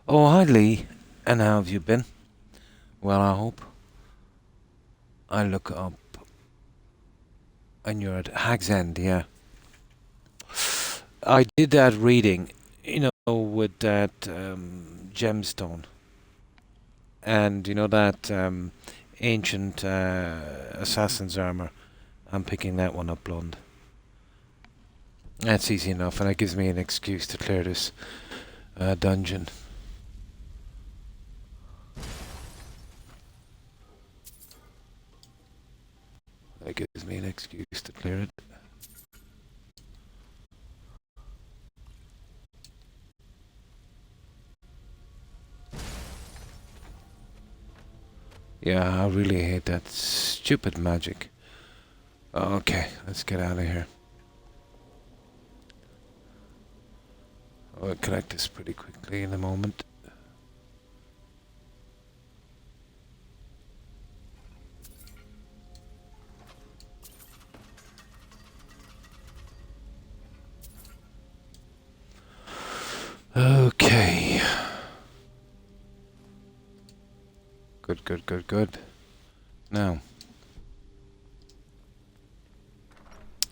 Oh, hi Lee. And how have you been? Well, I hope. I look up. And you're at Hag's End, yeah. I did that reading, you know, with that gemstone. And, you know, that ancient assassin's armor. I'm picking that one up, blonde. That's easy enough, and it gives me an excuse to clear this dungeon. That gives me an excuse to clear it. Yeah, I really hate that stupid magic. Okay, let's get out of here. I'll collect this pretty quickly in a moment. Okay. Good, good, good, good. Now,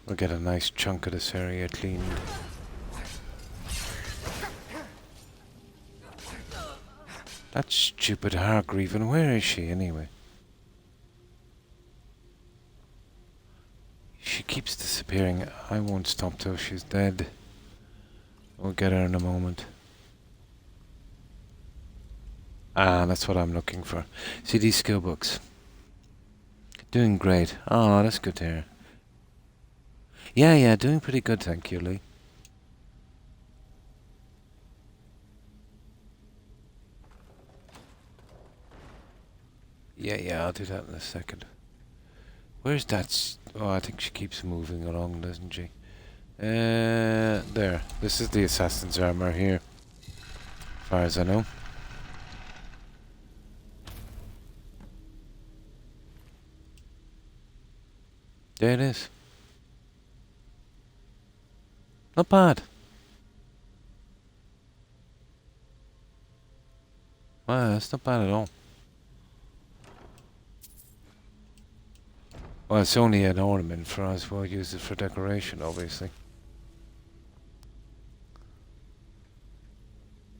we'll get a nice chunk of this area cleaned. That stupid Hargreaven, where is she anyway? She keeps disappearing. I won't stop till she's dead. We'll get her in a moment. Ah, that's what I'm looking for. See these skill books? Doing great. Oh, that's good to hear. Yeah, doing pretty good, thank you, Lee. Yeah, I'll do that in a second. Where's that? Oh, I think she keeps moving along, doesn't she? There. This is the assassin's armor here, as far as I know. There it is. Not bad. Wow, that's not bad at all. Well, it's only an ornament for us. We'll use it for decoration, obviously.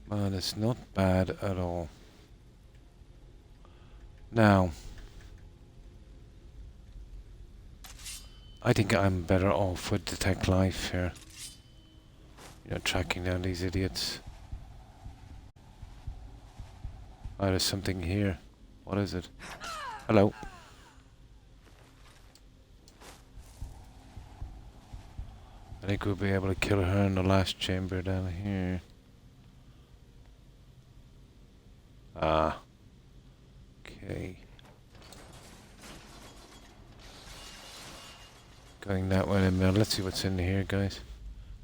But it's not bad at all. Now, I think I'm better off with Detect Life here. You know, tracking down these idiots. Oh, there's something here. What is it? Hello. I think we'll be able to kill her in the last chamber down here. Ah. Okay. Going that way in a minute. Let's see what's in here, guys.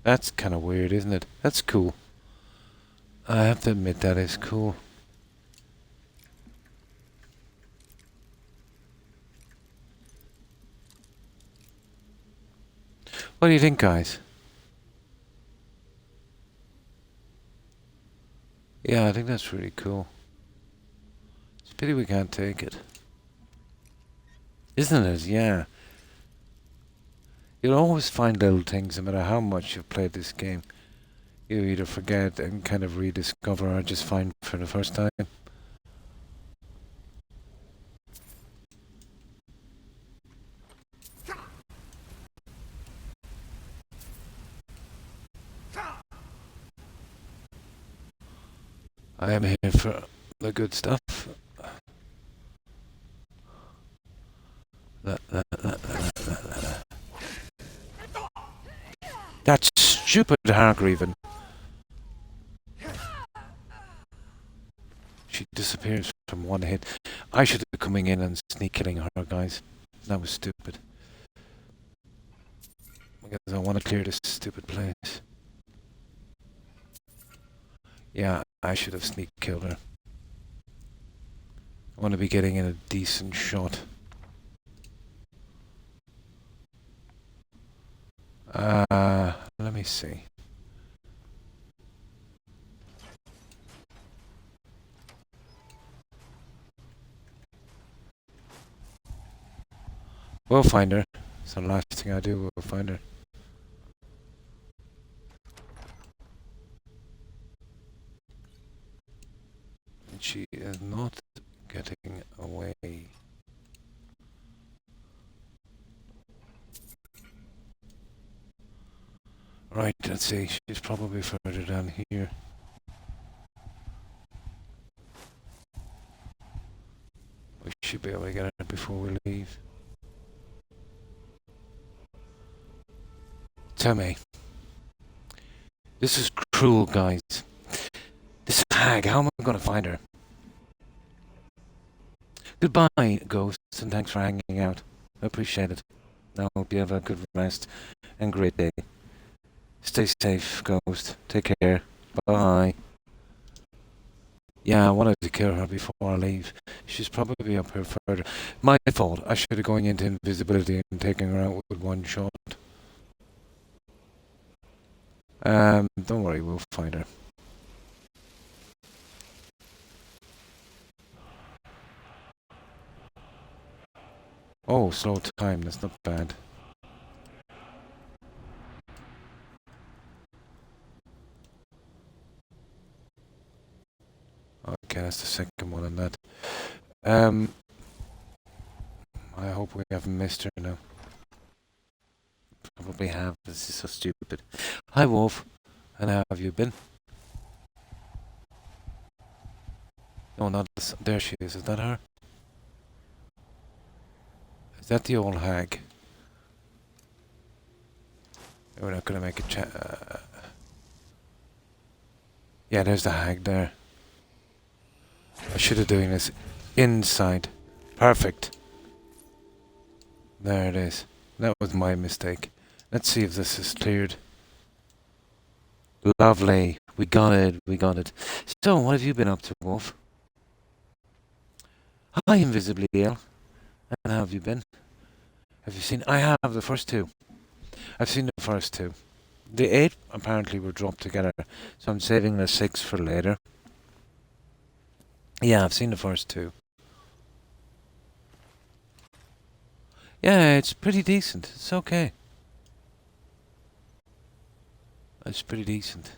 That's kind of weird, isn't it? That's cool. I have to admit that is cool. What do you think, guys? Yeah, I think that's really cool. It's a pity we can't take it. Isn't it? Yeah. You'll always find little things, no matter how much you've played this game. You either forget and kind of rediscover or just find for the first time. I am here for the good stuff. That stupid Hargreaven. She disappears from one hit. I should be coming in and sneak killing her, guys. That was stupid. Because I want to clear this stupid place. Yeah, I should have sneak killed her. I want to be getting in a decent shot. Let me see. We'll find her. It's the last thing I do, we'll find her. And she is not getting away. Right, let's see. She's probably further down here. We should be able to get her before we leave. Tell me. This is cruel, guys. This hag, how am I going to find her? Goodbye, ghosts, and thanks for hanging out. I appreciate it. I hope you have a good rest and great day. Stay safe, ghost. Take care. Bye. Yeah, I wanted to kill her before I leave. She's probably up here further. My fault. I should have gone into invisibility and taken her out with one shot. Don't worry, we'll find her. Oh, slow time. That's not bad. Okay, that's the second one on that. I hope we haven't missed her now. Probably have. This is so stupid. Hi, Wolf. And how have you been? No, not this. There she is. Is that her? Is that the old hag? We're not gonna make a chat. Yeah, there's the hag there. I should have doing this inside. Perfect. There it is. That was my mistake. Let's see if this is cleared. Lovely. We got it. We got it. So, what have you been up to, Wolf? Hi, Invisibly Ill. And how have you been? Have you seen? I have the first two. I've seen the first two. The 8 apparently were dropped together, so I'm saving the 6 for later. Yeah, I've seen the first two. Yeah, it's pretty decent. It's okay. It's pretty decent.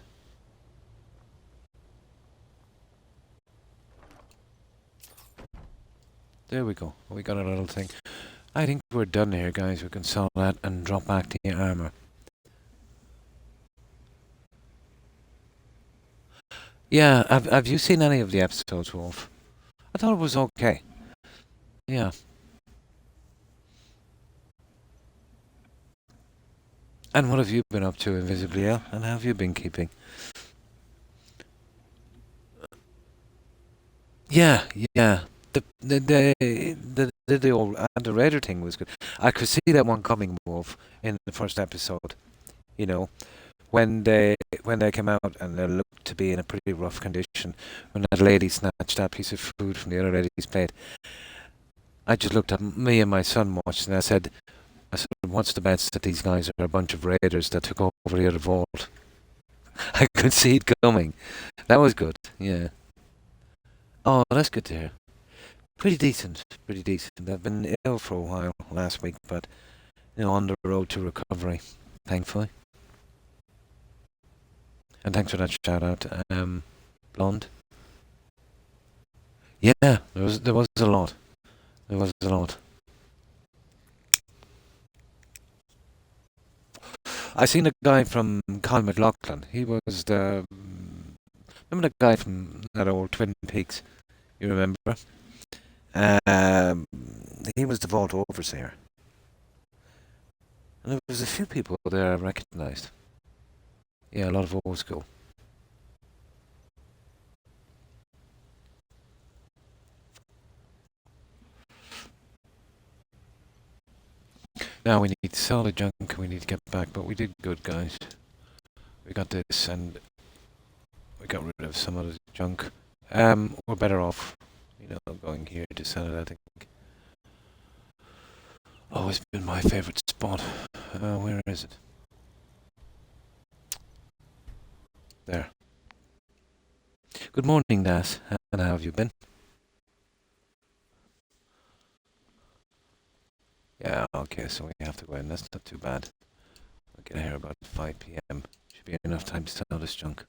There we go. We got a little thing. I think we're done here, guys. We can sell that and drop back to your armor. Yeah, have you seen any of the episodes, Wolf? I thought it was okay. Yeah. And what have you been up to, Invisibliel? And how have you been keeping? Yeah, yeah. The old underrated thing was good. I could see that one coming, Wolf, in the first episode. You know, when they came out and they looked to be in a pretty rough condition, when that lady snatched that piece of food from the other lady's plate, I just looked at me and my son watched, and I said, what's the bet that these guys are a bunch of raiders that took over the other vault? I could see it coming. That was good, yeah. Oh, that's good to hear. Pretty decent, pretty decent. I've been ill for a while last week, but, you know, on the road to recovery, thankfully. And thanks for that shout out, Blonde. Yeah, there was a lot. There was a lot. I seen a guy from Kyle McLaughlin. He was the remember the guy from that old Twin Peaks. You remember? He was the vault overseer. And there was a few people there I recognised. Yeah, a lot of old school. Now we need to sell the junk, we need to get back, but we did good, guys. We got this, and we got rid of some of the junk. We're better off, you know, going here to sell it, I think. Always been my favourite spot. Where is it? There. Good morning, Das. And how have you been? Yeah, okay, so we have to go in. That's not too bad. We'll get here about 5 p.m. Should be enough time to sell this junk.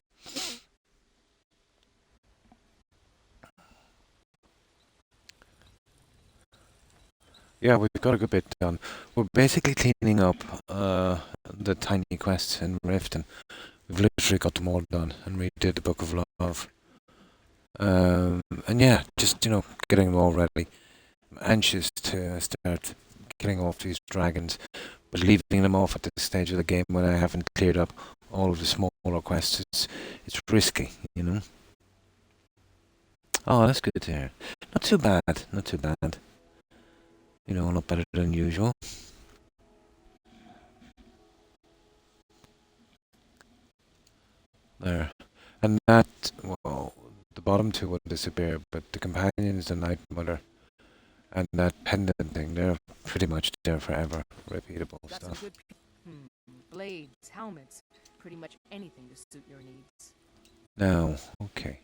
Yeah, we've got a good bit done. We're basically cleaning up the tiny quests in Rift, and we've literally got them all done, and we did the Book of Love. And yeah, just, you know, getting them all ready. I'm anxious to start killing off these dragons, but leaving them off at this stage of the game when I haven't cleared up all of the smaller quests, it's risky, you know. Oh, that's good to hear. Not too bad, not too bad. You know, a lot better than usual. There. And that, well, the bottom two will disappear, but the companions, the Night Mother, and that pendant thing, they're pretty much there forever. Repeatable Got stuff. some good blades, helmets, pretty much anything to suit your needs. Now, okay.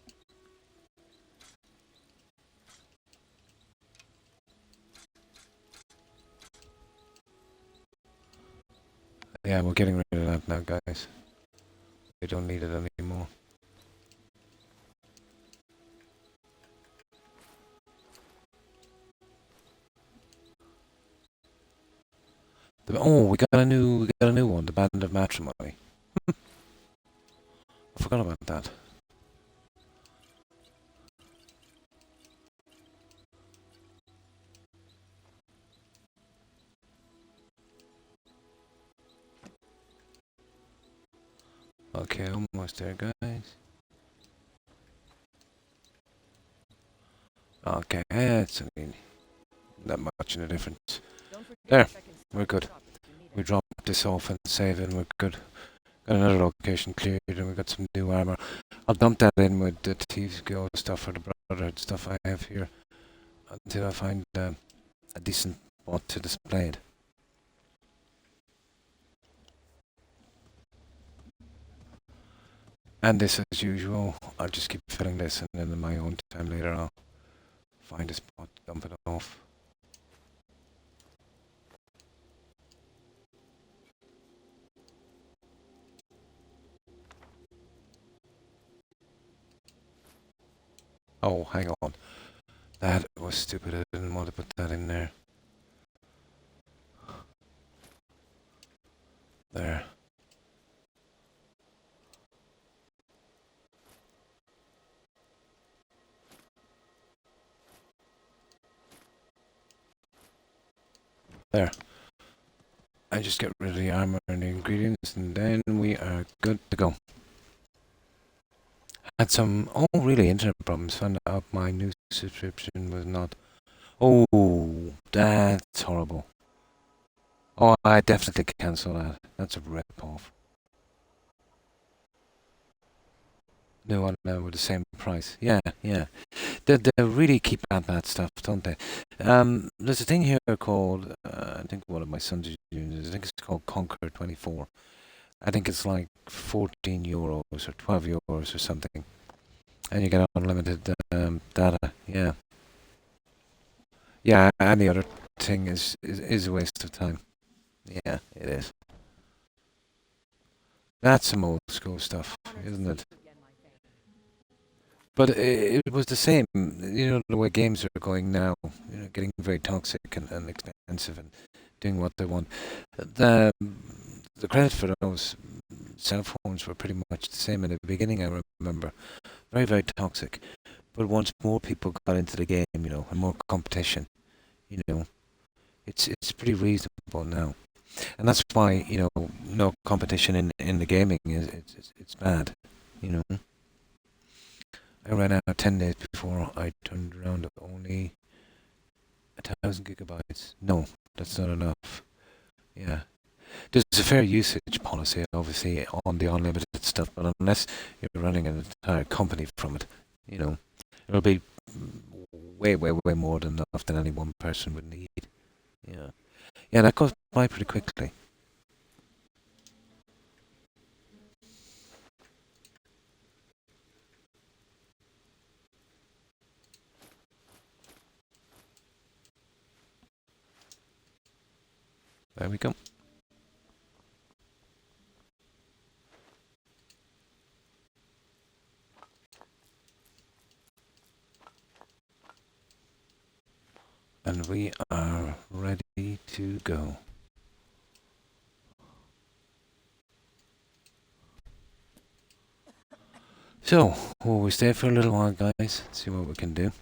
Yeah, we're getting rid of that now, guys. We don't need it anymore. Oh, we got a new one, the Band of Matrimony. I forgot about that. Okay, almost there, guys. Okay, it's not much in a difference. There, we're good. We dropped this off and save and we're good. Got another location cleared and we got some new armor. I'll dump that in with the Thieves Guild stuff or the Brotherhood stuff I have here until I find a decent spot to display it. And this, as usual, I'll just keep filling this, and then in my own time later I'll find a spot to dump it off. Oh, hang on. That was stupid. I didn't want to put that in there. There. There. I just get rid of the armor and the ingredients, and then we are good to go. Had some really internet problems. Found out my new subscription was not. Oh, that's horrible. Oh, I definitely cancel that. That's a rip-off. New one now with the same price. Yeah, yeah. They really keep at that stuff, don't they? There's a thing here called, I think one of my sons is using it. I think it's called Conquer 24. I think it's like 14 euros or 12 euros or something. And you get unlimited data, yeah. Yeah, and the other thing is a waste of time. Yeah, it is. That's some old school stuff, isn't it? But it was the same, you know, the way games are going now, you know, getting very toxic and expensive and doing what they want. The credit for those cell phones were pretty much the same in the beginning, I remember. Very, very toxic. But once more people got into the game, you know, and more competition, you know, it's pretty reasonable now. And that's why, you know, no competition in the gaming it's bad, you know. I ran out 10 days before I turned around only 1,000 gigabytes. No, that's not enough. Yeah. There's a fair usage policy, obviously, on the unlimited stuff, but unless you're running an entire company from it, you know, it'll be way, way, way more than enough than any one person would need. Yeah. Yeah, that goes by pretty quickly. There we go. And we are ready to go. So, will we stay for a little while, guys? See what we can do.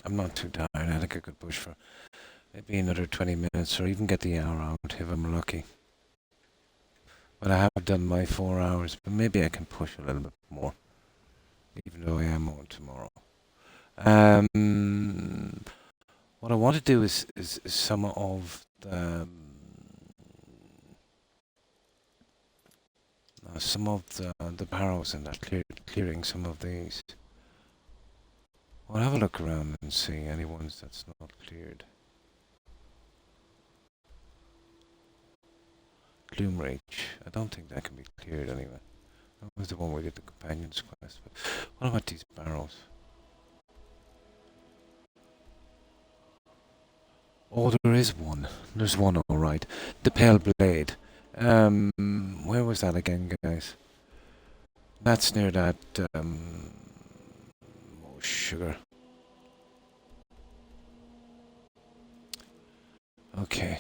I'm not too tired. I think I could push for maybe another 20 minutes or even get the hour out if I'm lucky. But I have done my 4 hours, but maybe I can push a little bit more, even though I am on tomorrow. What I want to do is some of the barrows and that, clearing some of these. I'll have a look around and see any ones that's not cleared. Gloom Reach. I don't think that can be cleared anyway. That was the one we did the companion's quest. But what about these barrels? Oh, there is one. There's one, all right. The Pale Blade. Where was that again, guys? That's near that. Oh, sugar. Okay.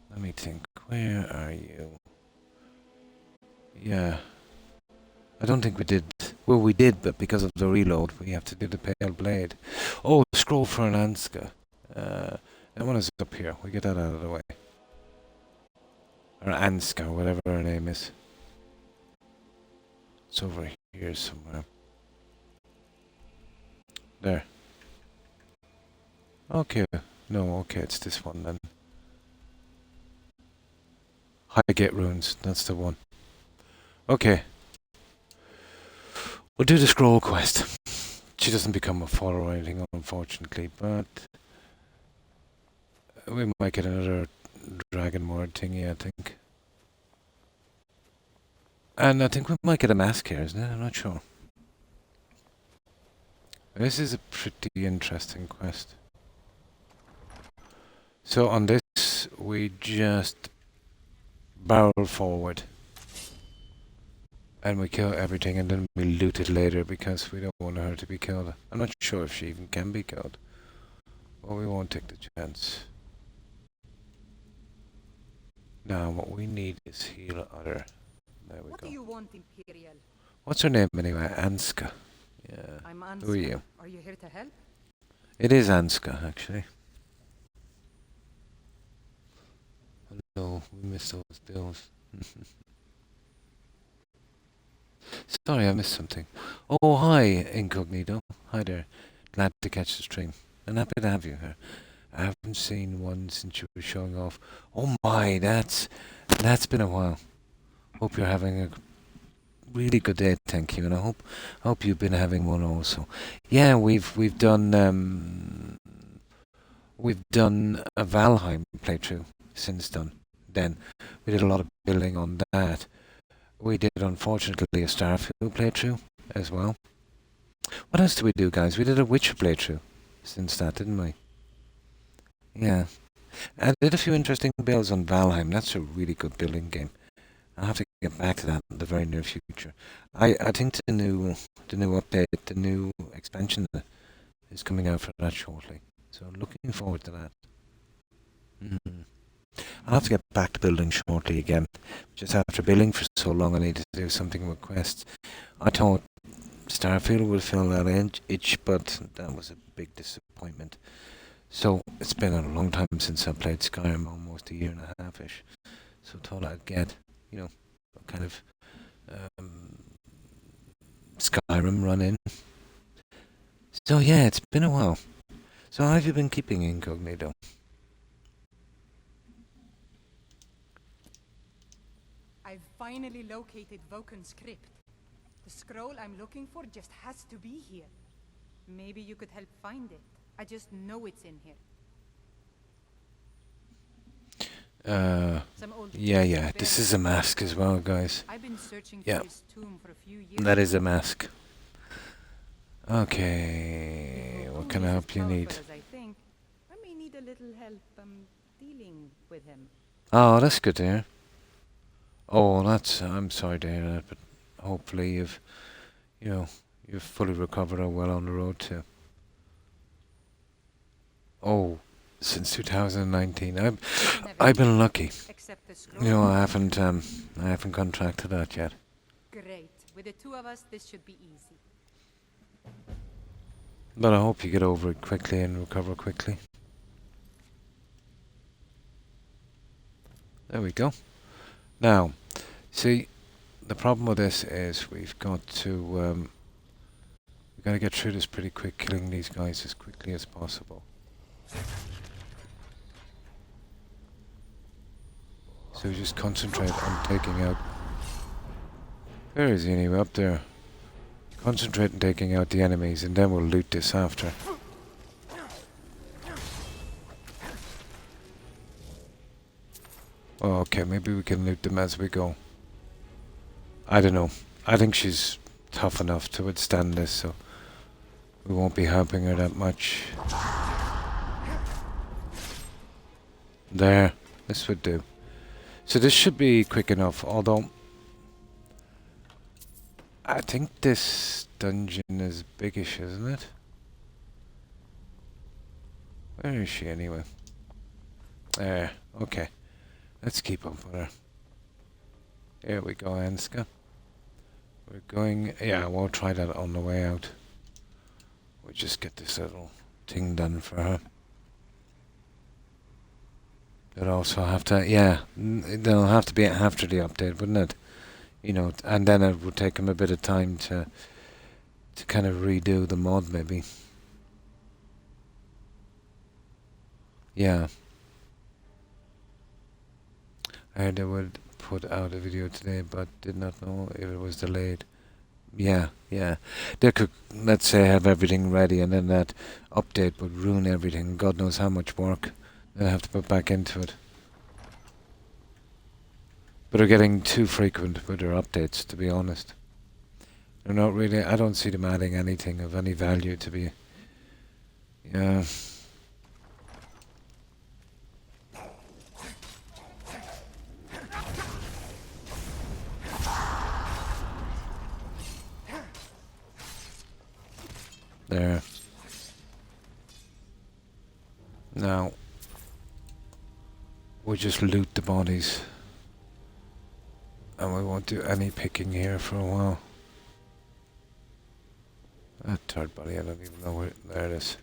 Let me think. Where are you? Yeah. I don't think we did. Well, we did, but because of the reload, we have to do the Pale Blade. Oh, Scroll for an Anska. That one is up here. We get that out of the way. Or Anska, whatever her name is. It's over here somewhere. There. Okay. No, okay, it's this one then. Highgate Runes, that's the one. Okay. We'll do the scroll quest. She doesn't become a follower or anything, unfortunately, but we might get another dragon mord thingy, I think. And I think we might get a mask here, isn't it? I'm not sure. This is a pretty interesting quest. So on this, we just barrel forward. And we kill everything and then we loot it later because we don't want her to be killed. I'm not sure if she even can be killed. But we won't take the chance. Now, what we need is heal other. There we What go. do you want, Imperial? What's her name anyway? Anska. Yeah. I'm Anska. Who are you? Are you here to help? It is Anska, actually. Hello, we missed those bills. Sorry, I missed something. Oh, hi, Incognito. Hi there. Glad to catch the stream. And happy to have you here. I haven't seen one since you were showing off. Oh my, that's been a while. Hope you're having a really good day, thank you, and I hope you've been having one also. Yeah, we've done a Valheim playthrough since then. We did a lot of building on that. We did, unfortunately, a Starfield playthrough as well. What else did we do, guys? We did a Witcher playthrough since that, didn't we? Yeah. I did a few interesting builds on Valheim. That's a really good building game. I'll have to get back to that in the very near future. I think the new update, the new expansion is coming out for that shortly. So looking forward to that. I'll have to get back to building shortly again. Just after building for so long, I need to do something with quests. I thought Starfield would fill that itch, but that was a big disappointment. So it's been a long time since I played Skyrim, almost a year and a half-ish. So I thought I'd get, you know, a kind of Skyrim run in. So yeah, it's been a while. So how have you been keeping Incognito? I've finally located Voken's crypt. The scroll I'm looking for just has to be here. Maybe you could help find it. I just know it's in here. Yeah. This is a mask as well, guys. I've been searching for his tomb for a few years. That is a mask. Okay, what kind of help you need? I may need a little help dealing with him. Oh, that's good to hear. Oh, I'm sorry to hear that, but hopefully you've fully recovered or well on the road to. Oh, since 2019, I've been lucky. You know, I haven't contracted that yet. Great. With the two of us, this should be easy. But I hope you get over it quickly and recover quickly. There we go. Now, see, the problem with this is we've got to get through this pretty quick, killing these guys as quickly as possible. So just concentrate on taking out. Where is he anyway? Up there. Concentrate on taking out the enemies, and then we'll loot this after. Oh, okay, maybe we can loot them as we go. I don't know. I think she's tough enough to withstand this, so we won't be helping her that much. There. This would do. So this should be quick enough, although I think this dungeon is biggish, isn't it? Where is she anyway? There, okay. Let's keep up with her. Here we go, Anska. We're going... Yeah, we'll try that on the way out. We'll just get this little thing done for her. They'll also have to... Yeah, they'll have to be after the update, wouldn't it? You know, and then it would take them a bit of time to kind of redo the mod, maybe. Yeah. I heard they would put out a video today, but did not know if it was delayed. Yeah. They could, let's say, have everything ready, and then that update would ruin everything. God knows how much work they'll have to put back into it. But they're getting too frequent with their updates, to be honest. They're not really... I don't see them adding anything of any value to be... Yeah. There. Now, we'll just loot the bodies. won't do any picking here for a while. That third body, I don't even know where. There it is.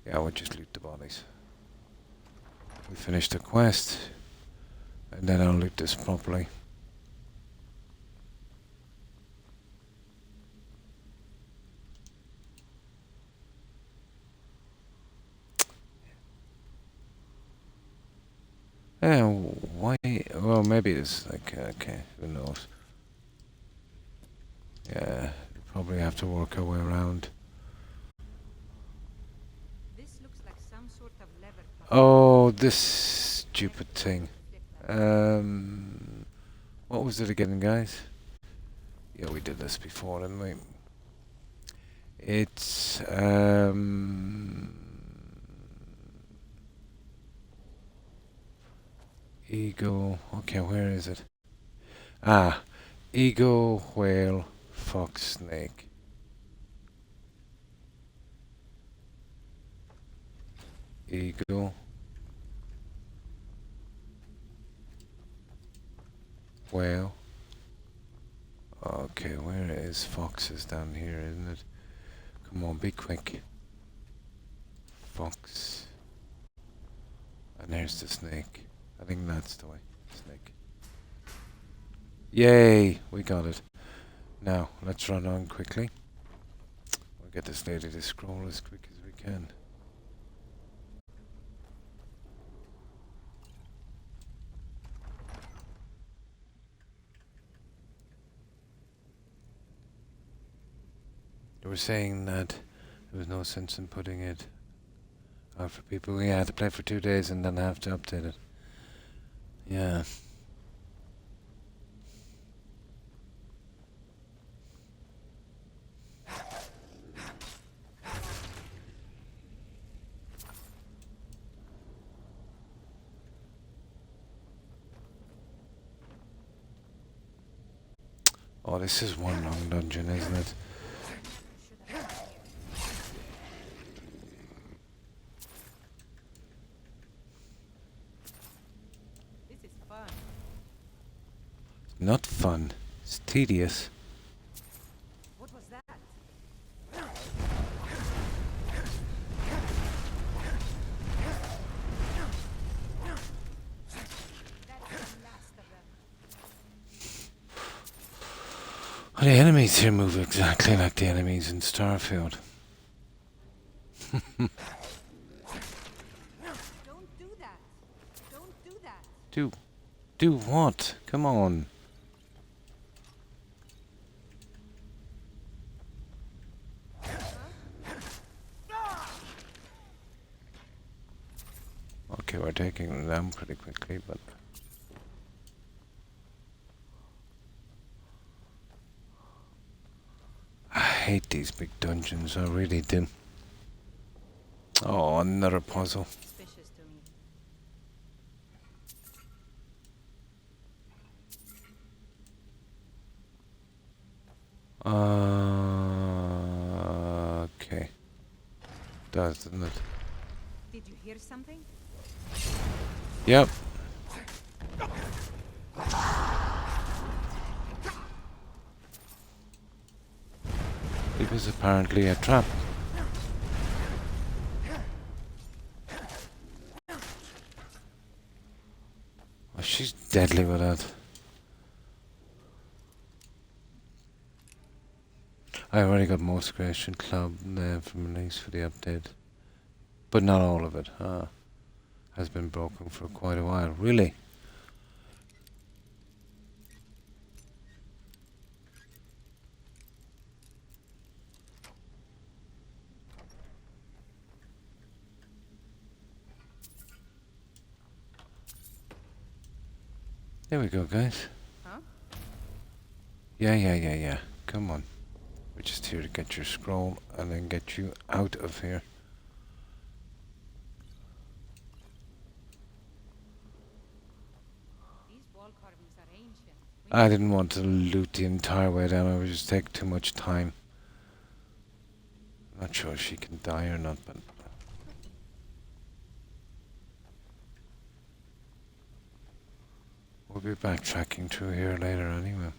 Yeah, we'll just loot the bodies. We finish the quest, and then I'll loot this properly. Yeah, why? Well, maybe it's like, okay, who knows? Yeah, probably have to work our way around. This looks like some sort of lever. Oh, this stupid thing. What was it again, guys? Yeah, we did this before, didn't we? It's, Eagle. Okay, where is it? Ah, eagle, whale, fox, snake. Eagle. Whale. Okay, where is foxes down here, isn't it? Come on, be quick. Fox. And there's the snake. I think that's the way. Snake. Yay! We got it. Now, let's run on quickly. We'll get this lady to scroll as quick as we can. They were saying that there was no sense in putting it out for people. We had to play for 2 days and then have to update it. Yeah. Oh, this is one long dungeon, isn't it? This is fun. It's not fun. It's tedious. What was that? The enemies here move exactly like the enemies in Starfield. Don't do that. Don't do that. Do what? Come on. Okay, we're taking them down pretty quickly, but... I hate these big dungeons, I really do. Oh, another puzzle. Suspicious to me. Okay. Doesn't it? Did you hear something? Yep. It was apparently a trap. Oh, she's deadly with that. I already got most Creation Club from release for the update. But not all of it. Has been broken for quite a while. Really? There we go, guys. Huh? Yeah. Come on. We're just here to get your scroll and then get you out of here. These wall carvings are ancient. I didn't want to loot the entire way down. It would just take too much time. Not sure if she can die or not, but... We'll be backtracking through here later anyway.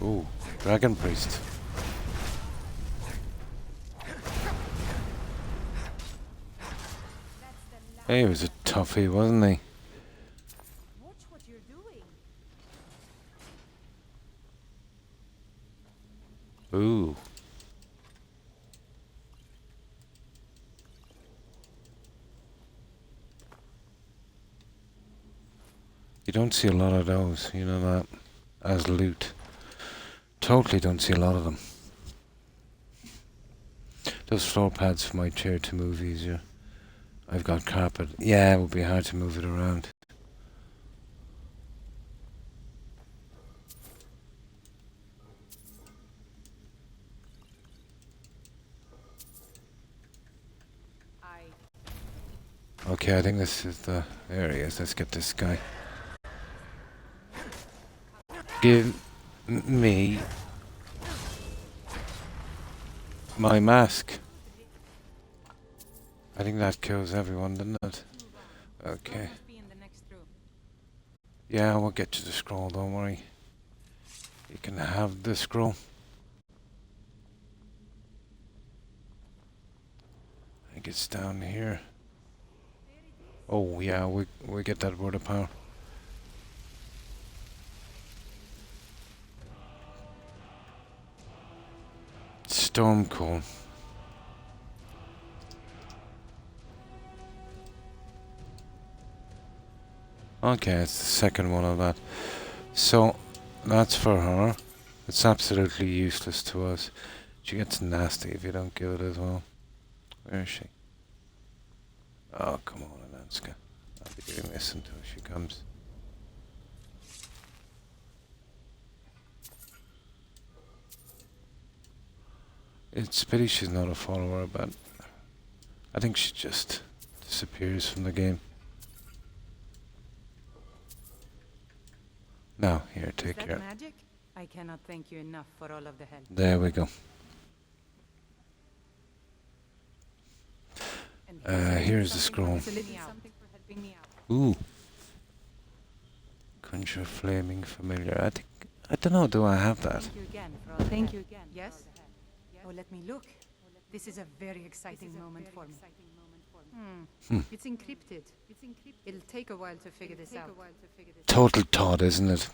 Ooh, Dragon Priest. He was a toughie, wasn't he? Watch what you're doing. Ooh. You don't see a lot of those, you know that, as loot. Totally don't see a lot of them. Those floor pads for my chair to move easier. I've got carpet. Yeah, it would be hard to move it around. Okay, I think this is the... There he is. Let's get this guy. Give me my mask. I think that kills everyone, doesn't it? Okay. Yeah, we'll get you the scroll, don't worry. You can have the scroll. I think it's down here. Oh yeah, we get that word of power. Storm cone. Okay, it's the second one of that. So, that's for her. It's absolutely useless to us. She gets nasty if you don't give it as well. Where is she? Oh, come on, Ananska. I'll be doing this until she comes. It's a pity she's not a follower, but I think she just disappears from the game. Now, here, take care. Magic? I cannot thank you enough for all of the help. There we go. Here's the scroll. Ooh. Conjure flaming familiar. I don't know, do I have that? Thank you again for all Thank you again. Yes? Oh, let me look. This is a very exciting moment for me. It's encrypted. It'll take a while to figure this out. Total Todd, isn't it?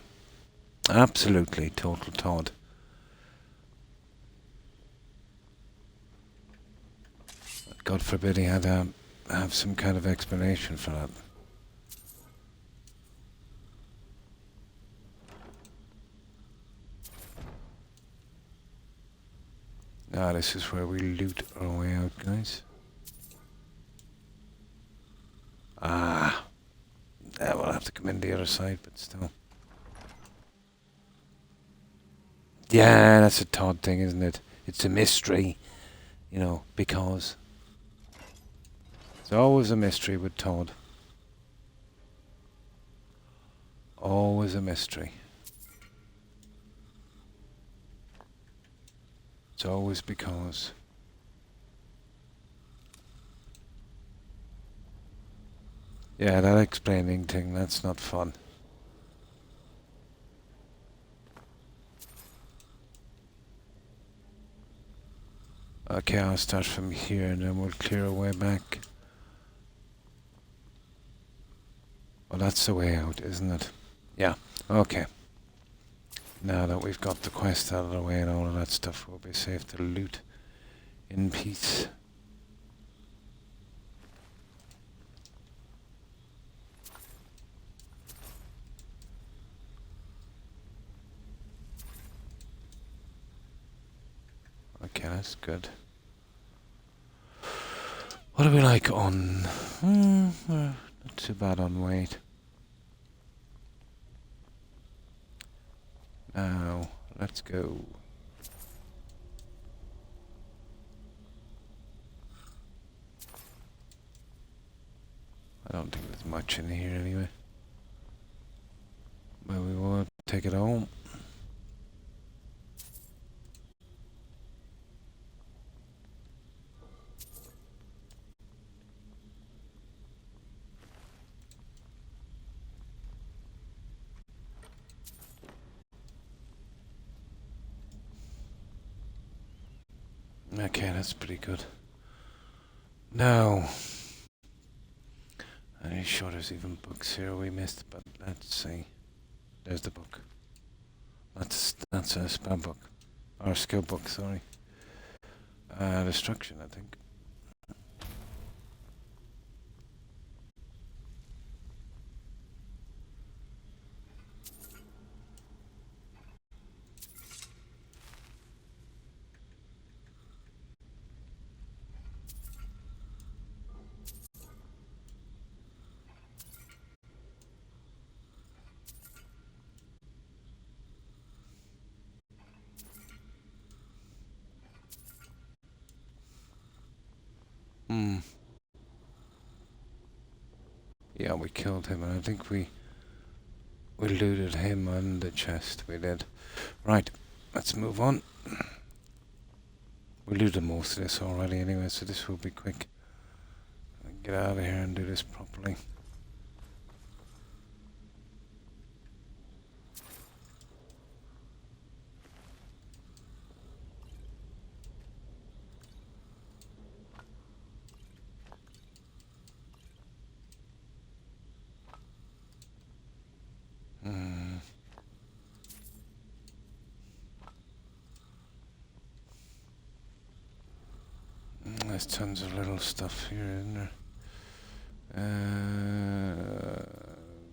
Absolutely total Todd. God forbid he had to have some kind of explanation for that. Now this is where we loot our way out, guys. Ah. Yeah, we'll have to come in the other side, but still. Yeah, that's a Todd thing, isn't it? It's a mystery, you know, because it's always a mystery with Todd. Always a mystery. It's always because. Yeah, that explaining thing, that's not fun. Okay, I'll start from here and then we'll clear our way back. Well, that's the way out, isn't it? Yeah, okay. Now that we've got the quest out of the way and all of that stuff, we'll be safe to loot in peace. Okay, that's good. What are we like on... we're not too bad on weight. Now, let's go. I don't think there's much in here anyway. But we will take it home. Okay, that's pretty good. Now, I'm sure there's even books here we missed, but let's see. There's the book. That's a spell book. Or skill book, sorry. Destruction, I think. Yeah, we killed him, and I think we looted him on the chest. We did. Right, let's move on. We looted most of this already anyway, so this will be quick. Get out of here and do this properly. There's tons of little stuff here, isn't there?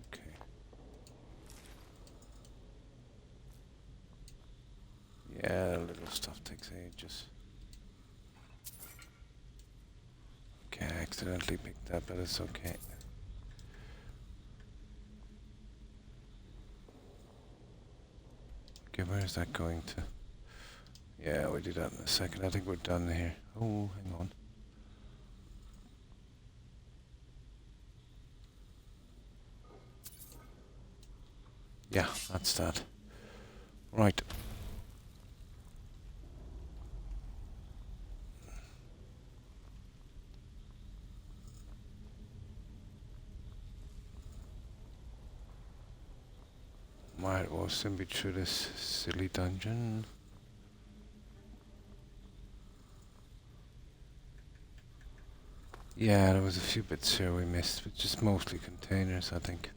Okay. Yeah, little stuff takes ages. Okay, I accidentally picked that, but it's okay. Okay, where is that going to? Yeah, we'll do that in a second. I think we're done here. Oh, hang on. Yeah, that's that. Right. Might well soon be through this silly dungeon. Yeah, there was a few bits here we missed, but just mostly containers, I think.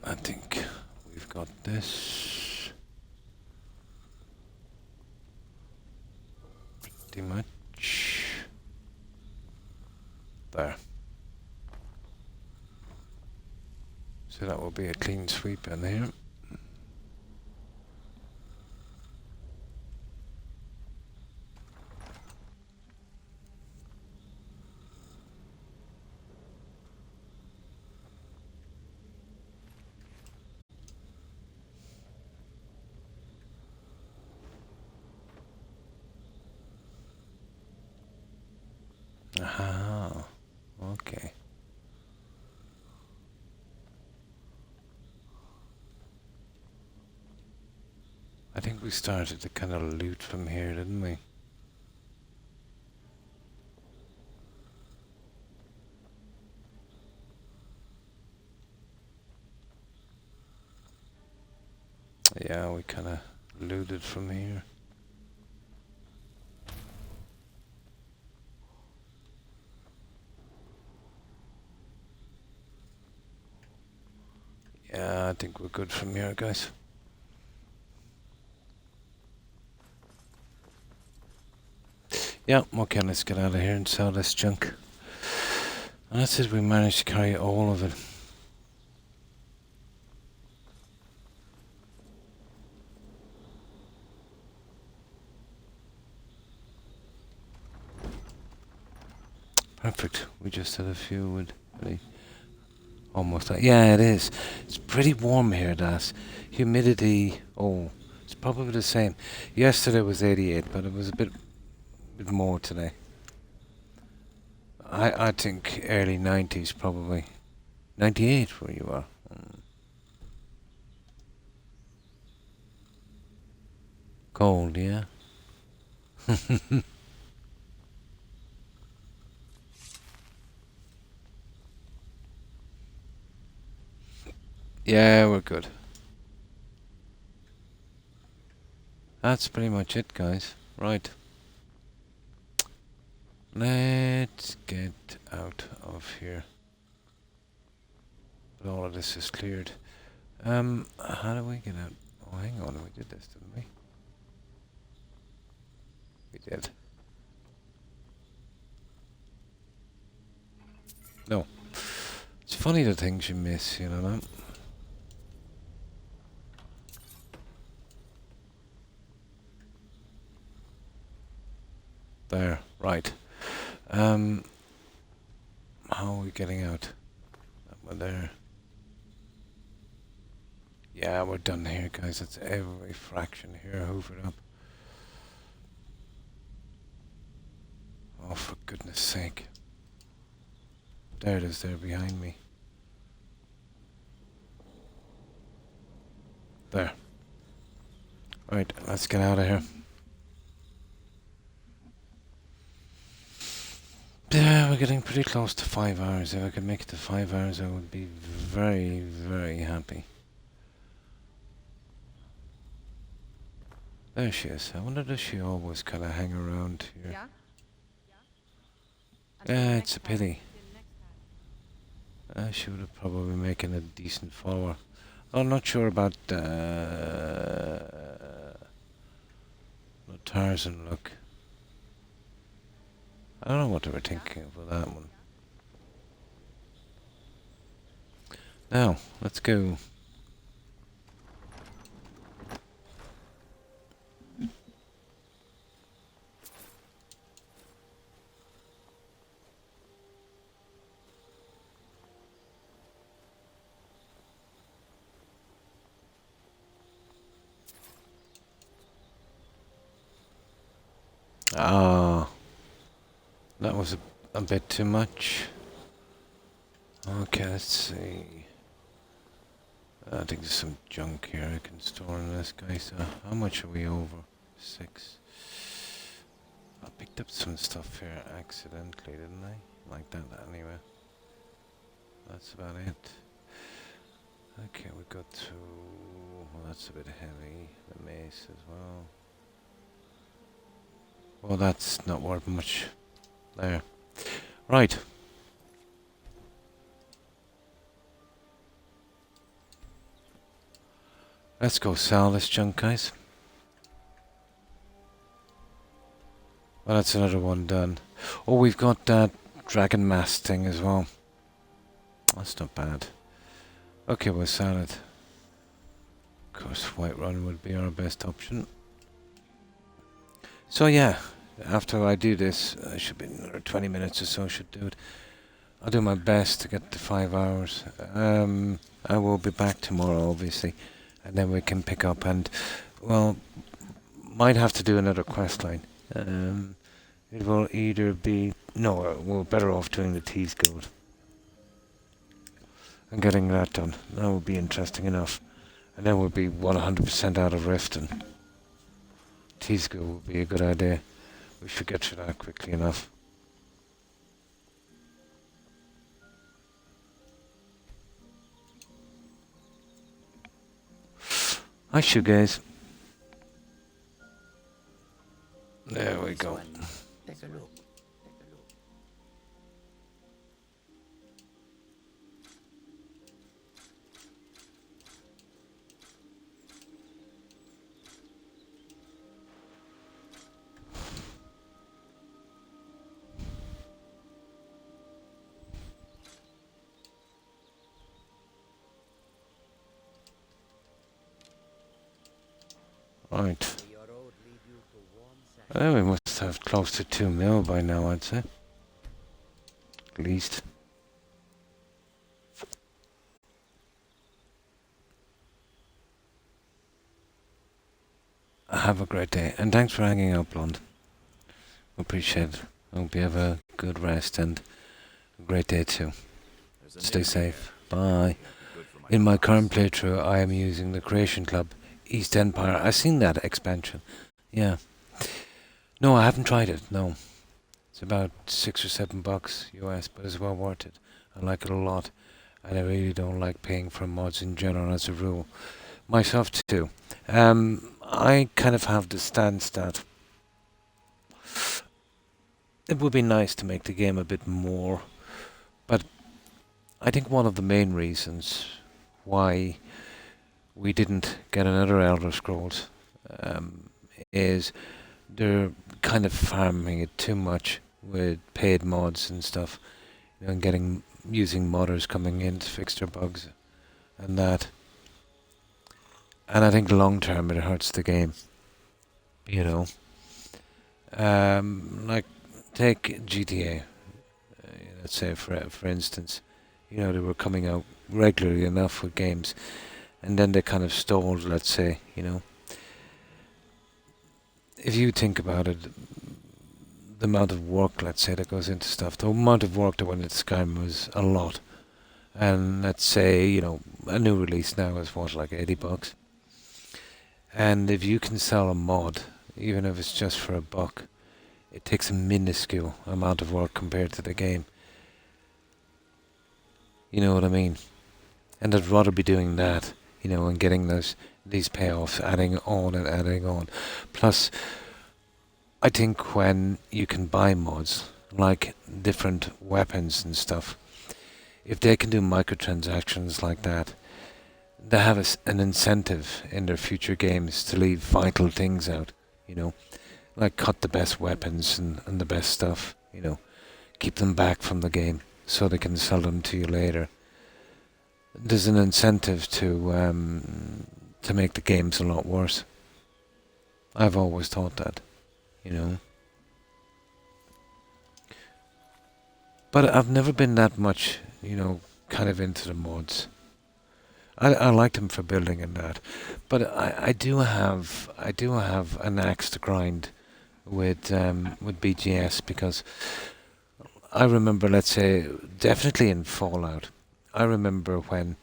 I think we've got this pretty much there. So that will be a clean sweep in here. Aha, okay. I think we started to kind of loot from here, didn't we? Yeah, we kind of looted from here. Yeah, I think we're good from here, guys. Yeah, okay, let's get out of here and sell this junk. And that's it, we managed to carry all of it. Perfect, we just had a few with almost, yeah, it is. It's pretty warm here, Das. Humidity, oh, It's probably the same. Yesterday was 88, but it was a bit more today. I think early 90s probably. 98 where you are. Cold, yeah. Yeah, we're good. That's pretty much it, guys. Right. Let's get out of here. But all of this is cleared. How do we get out? Oh, hang on. We did this, didn't we? We did. No. It's funny the things you miss, you know. There, right. How are we getting out? That one there. Yeah, we're done here, guys. That's every fraction here hoovered up. Oh, for goodness sake. There it is, there behind me. There. Right, let's get out of here. Yeah, we're getting pretty close to 5 hours. If I could make it to 5 hours, I would be very, very happy. There she is. I wonder does she always kind of hang around here? Yeah, it's a pity. She would have probably making a decent follower. I'm not sure about the Tarzan look. I don't know what they were thinking for that one. Now, let's go. Ah, that was a bit too much. Okay, let's see. I think there's some junk here I can store in this guy. So how much are we over? 6. I picked up some stuff here accidentally, didn't I? Like that anyway. That's about it. Okay, we got to... Well, that's a bit heavy. The mace as well. Well, that's not worth much. There. Right. Let's go sell this junk, guys. Well, that's another one done. Oh, we've got that dragon mask thing as well. That's not bad. Okay, we'll sell it. Of course, Whiterun would be our best option. So yeah, after I do this, should be another 20 minutes or so, should do it. I'll do my best to get to 5 hours. I will be back tomorrow, obviously, and then we can pick up and, well, might have to do another quest line. It will either be... No, we're better off doing the Tease Guild. And getting that done. That would be interesting enough. And then we'll be 100% out of Riften. Tease Guild would be a good idea. We should get through that quickly enough. Hi, shoegaze. There we go. Take a look. Right. We must have close to 2 mil by now, I'd say. At least. Have a great day. And thanks for hanging out, Blonde. Appreciate it. Hope you have a good rest and a great day too. Stay safe. Bye. In my current playthrough, I am using the Creation Club East Empire. I've seen that expansion. Yeah. No, I haven't tried it. No. It's about $6 or $7 US, but it's well worth it. I like it a lot. And I really don't like paying for mods in general as a rule. Myself too. I kind of have the stance that it would be nice to make the game a bit more, but I think one of the main reasons why we didn't get another Elder Scrolls is they're kind of farming it too much with paid mods and stuff, and using modders coming in to fix their bugs and that. And I think long term it hurts the game, like take GTA, let's say for instance, they were coming out regularly enough with games, and then they kind of stalled, let's say, If you think about it, the amount of work, let's say, that goes into stuff, the amount of work that went into Skyrim was a lot. And let's say, a new release now is what, like $80? And if you can sell a mod, even if it's just for $1, it takes a minuscule amount of work compared to the game. You know what I mean? And I'd rather be doing that, and getting these payoffs, adding on and adding on. Plus, I think when you can buy mods, like different weapons and stuff, if they can do microtransactions like that, they have an incentive in their future games to leave vital things out, like cut the best weapons and the best stuff, keep them back from the game so they can sell them to you later. There's an incentive to make the games a lot worse. I've always thought that, But I've never been that much, kind of into the mods. I like them for building and that, but I do have an axe to grind with BGS, because I remember, let's say, definitely in Fallout, I remember when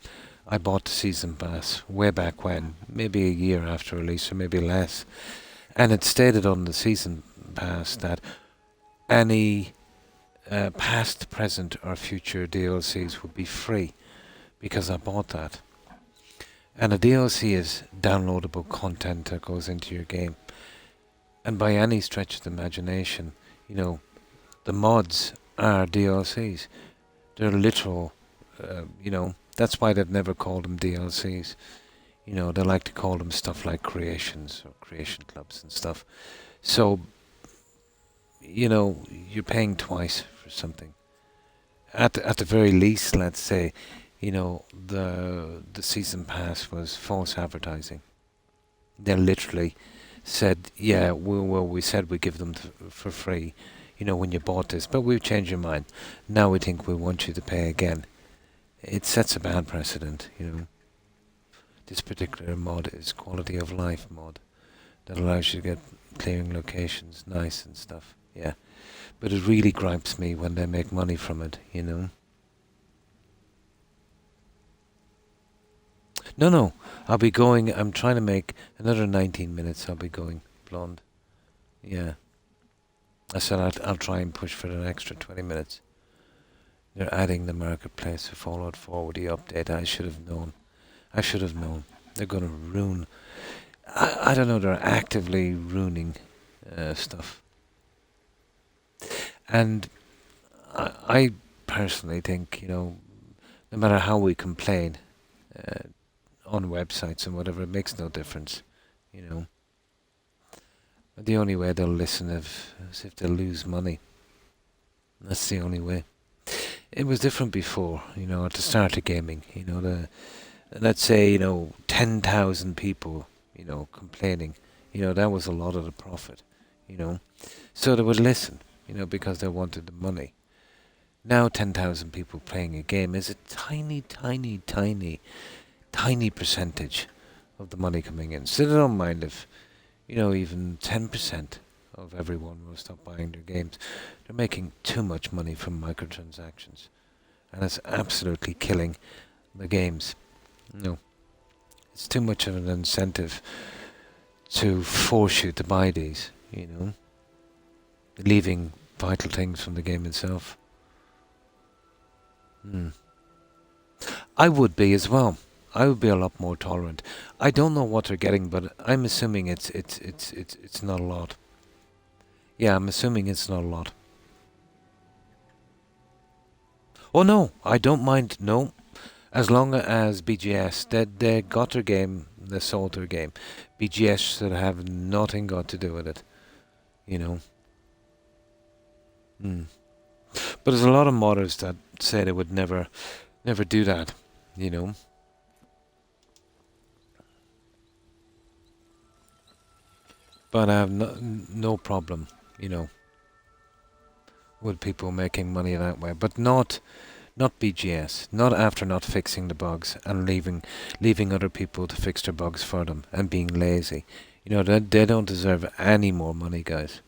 I bought the season pass way back when, maybe a year after release or maybe less, and it stated on the season pass that any past, present or future DLCs would be free, because I bought that. And a DLC is downloadable content that goes into your game. And by any stretch of the imagination, the mods are DLCs. They're literal, that's why they've never called them DLCs. They like to call them stuff like creations or creation clubs and stuff. So, you're paying twice for something. At the very least, let's say, the season pass was false advertising. They literally said, yeah, we said we give them for free, when you bought this, but we've changed your mind. Now we think we want you to pay again. It sets a bad precedent, This particular mod is quality of life mod that allows you to get clearing locations nice and stuff, yeah. But it really gripes me when they make money from it, No, I'll be going, I'm trying to make another 19 minutes, I'll be going, Blonde. Yeah. I said I'll try and push for an extra 20 minutes. They're adding the marketplace to Fallout 4 with the update. I should have known. They're going to ruin... I don't know, they're actively ruining stuff. And I personally think, no matter how we complain on websites and whatever, it makes no difference, The only way they'll listen is if they lose money. That's the only way. It was different before, at the start of gaming, let's say, 10,000 people, complaining, that was a lot of the profit, So they would listen, because they wanted the money. Now 10,000 people playing a game is a tiny, tiny, tiny, tiny percentage of the money coming in. So they don't mind if, You know, even 10% of everyone will stop buying their games. They're making too much money from microtransactions. And it's absolutely killing the games. No. It's too much of an incentive to force you to buy these, you know. Leaving vital things from the game itself. I would be as well. I would be a lot more tolerant. I don't know what they're getting, but I'm assuming it's not a lot. Yeah, I'm assuming it's not a lot. Oh no, I don't mind. No, as long as BGS they got their game, they sold their game. BGS should have nothing got to do with it. You know. But there's a lot of modders that say they would never do that. You know. But I have no problem, you know, with people making money that way. But not BGS. Not after not fixing the bugs and leaving other people to fix their bugs for them and being lazy. You know, they don't deserve any more money, guys.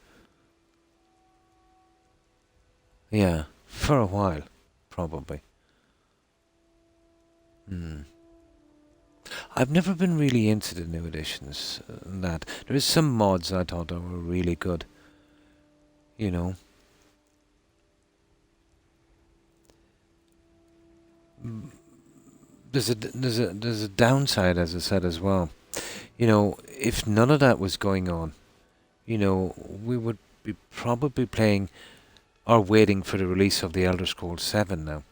Yeah, for a while, probably. I've never been really into the new editions. That there is some mods I thought that were really good. You know. There's a downside, as I said as well. You know, if none of that was going on, you know, we would be probably playing or waiting for the release of the Elder Scrolls 7 now.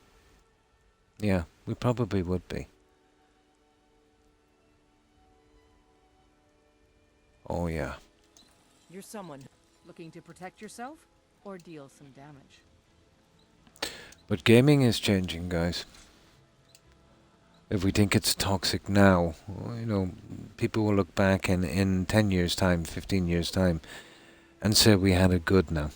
Yeah, we probably would be. Oh yeah. You're someone looking to protect yourself or deal some damage. But gaming is changing, guys. If we think it's toxic now, you know, people will look back in 10 years' time, 15 years' time, and say we had it good now.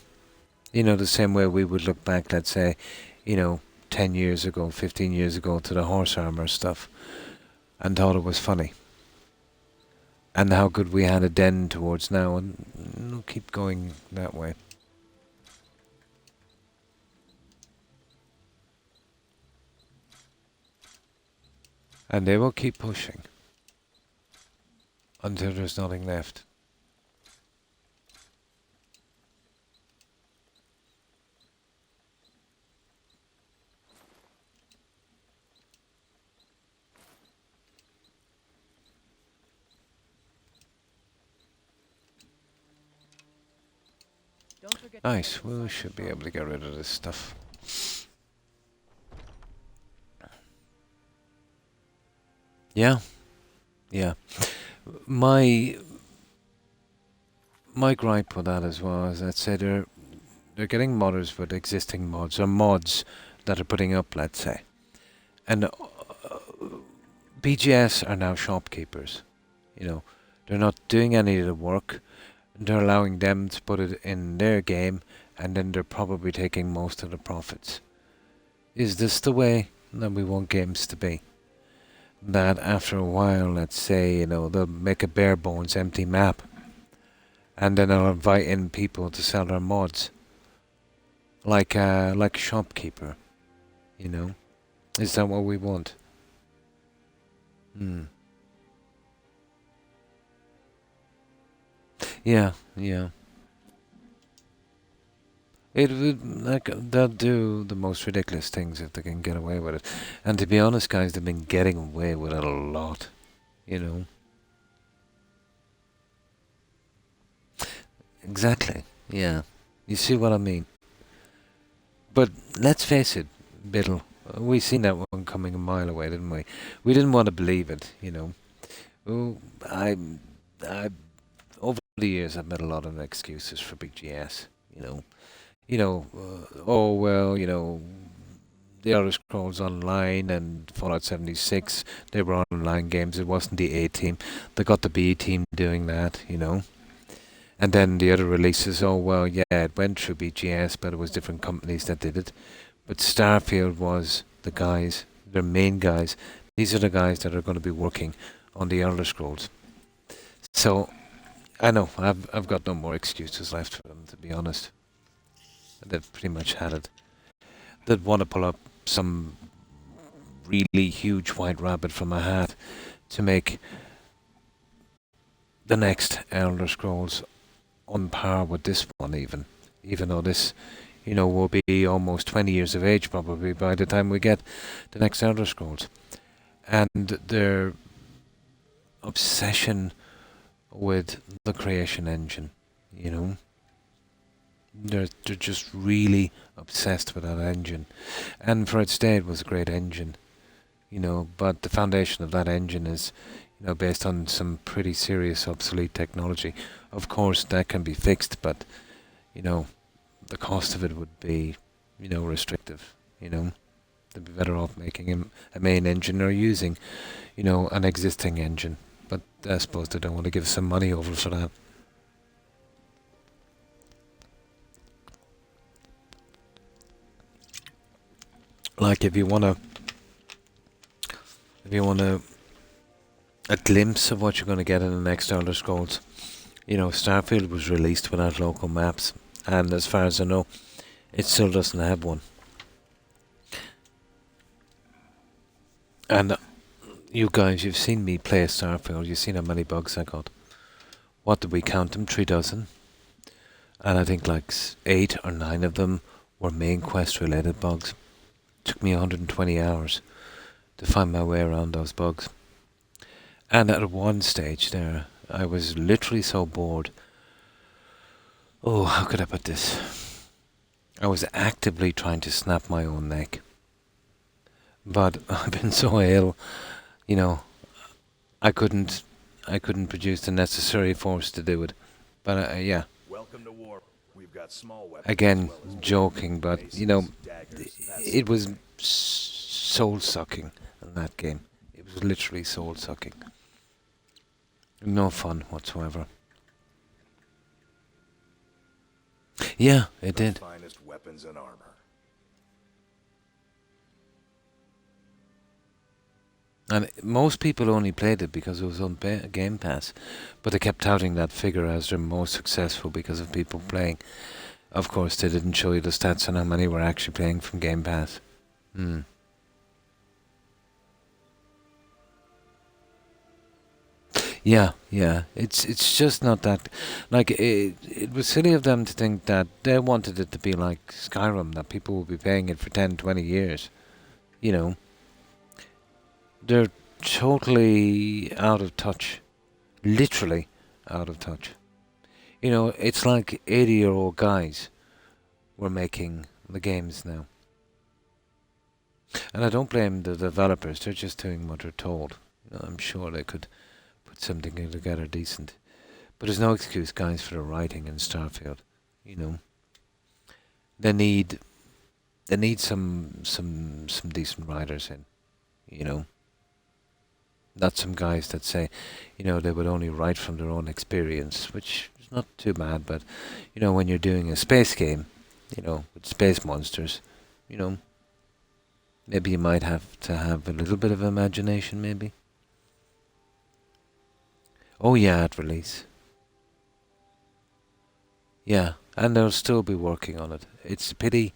You know, the same way we would look back, let's say, you know, 10 years ago, 15 years ago to the horse armor stuff, and thought it was funny. And how good we had it then towards now, and we'll keep going that way. And they will keep pushing until there's nothing left. Nice, we should be able to get rid of this stuff. Yeah. Yeah. My gripe with that as well is, let's say they're getting modders with existing mods, or mods that are putting up, let's say. And BGS are now shopkeepers. You know, they're not doing any of the work. They're allowing them to put it in their game, and then they're probably taking most of the profits. Is this the way that we want games to be? That after a while, let's say, you know, they'll make a bare bones empty map, and then they'll invite in people to sell their mods, like a shopkeeper. You know, is that what we want? Yeah, yeah. It would, like, they'll do the most ridiculous things if they can get away with it. And to be honest, guys, they've been getting away with it a lot, you know. Exactly, yeah. You see what I mean? But let's face it, Biddle, we seen that one coming a mile away, didn't we? We didn't want to believe it, you know. Oh, I over the years, I've made a lot of excuses for BGS, you know. Oh well, you know, the Elder Scrolls Online and Fallout 76, they were online games. It wasn't the A team. They got the B team doing that, you know. And then the other releases, oh well, yeah, it went through BGS, but it was different companies that did it. But Starfield was the guys, their main guys. These are the guys that are going to be working on the Elder Scrolls. So, I know, I've got no more excuses left for them, to be honest. They've pretty much had it. They'd want to pull up some really huge white rabbit from a hat to make the next Elder Scrolls on par with this one, even though this, will be almost 20 years of age probably by the time we get the next Elder Scrolls. And their obsession with the creation engine, they're just really obsessed with that engine. And for its day, it was a great engine, but the foundation of that engine is, based on some pretty serious obsolete technology. Of course, that can be fixed, but, the cost of it would be, restrictive, They'd be better off making a main engine or using, an existing engine. But I suppose they don't want to give some money over for that. Like if you want a glimpse of what you're going to get in the next Elder Scrolls, Starfield was released without local maps, and as far as I know, it still doesn't have one. And you guys, you've seen me play Starfield, you've seen how many bugs I got. What did we count them? 3 dozen? And I think like 8 or 9 of them were main quest related bugs. Took me 120 hours to find my way around those bugs. And at one stage there, I was literally so bored. Oh, how could I put this? I was actively trying to snap my own neck. But I've been so ill, I couldn't produce the necessary force to do it. But yeah. Welcome to war. We've got small weapons. Again, joking, but it was soul sucking in that game. It was literally soul sucking. No fun whatsoever. Yeah, it did. Finest weapons and armor. And most people only played it because it was on Game Pass, but they kept touting that figure as their most successful because of people playing. Of course, they didn't show you the stats on how many were actually playing from Game Pass. Yeah, it's just not that. Like it was silly of them to think that they wanted it to be like Skyrim, that people will be paying it for 10, 20 years. They're totally out of touch. Literally out of touch. It's like 80-year-old guys were making the games now. And I don't blame the developers, they're just doing what they're told. I'm sure they could put something together decent. But there's no excuse, guys, for the writing in Starfield. They need some decent writers in, Not some guys that say, they would only write from their own experience, which is not too bad, but, when you're doing a space game, with space monsters, maybe you might have to have a little bit of imagination, maybe. Oh yeah, at release. Yeah, and they'll still be working on it. It's a pity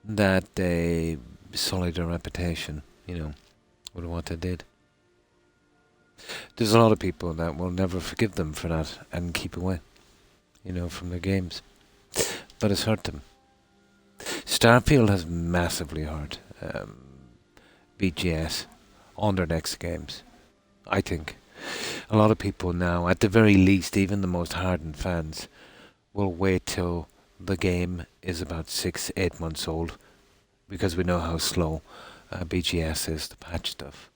that they sullied their reputation, with what they did. There's a lot of people that will never forgive them for that and keep away, from their games. But it's hurt them. Starfield has massively hurt BGS on their next games, I think. A lot of people now, at the very least, even the most hardened fans, will wait till the game is about 6-8 months old, because we know how slow BGS is to patch stuff.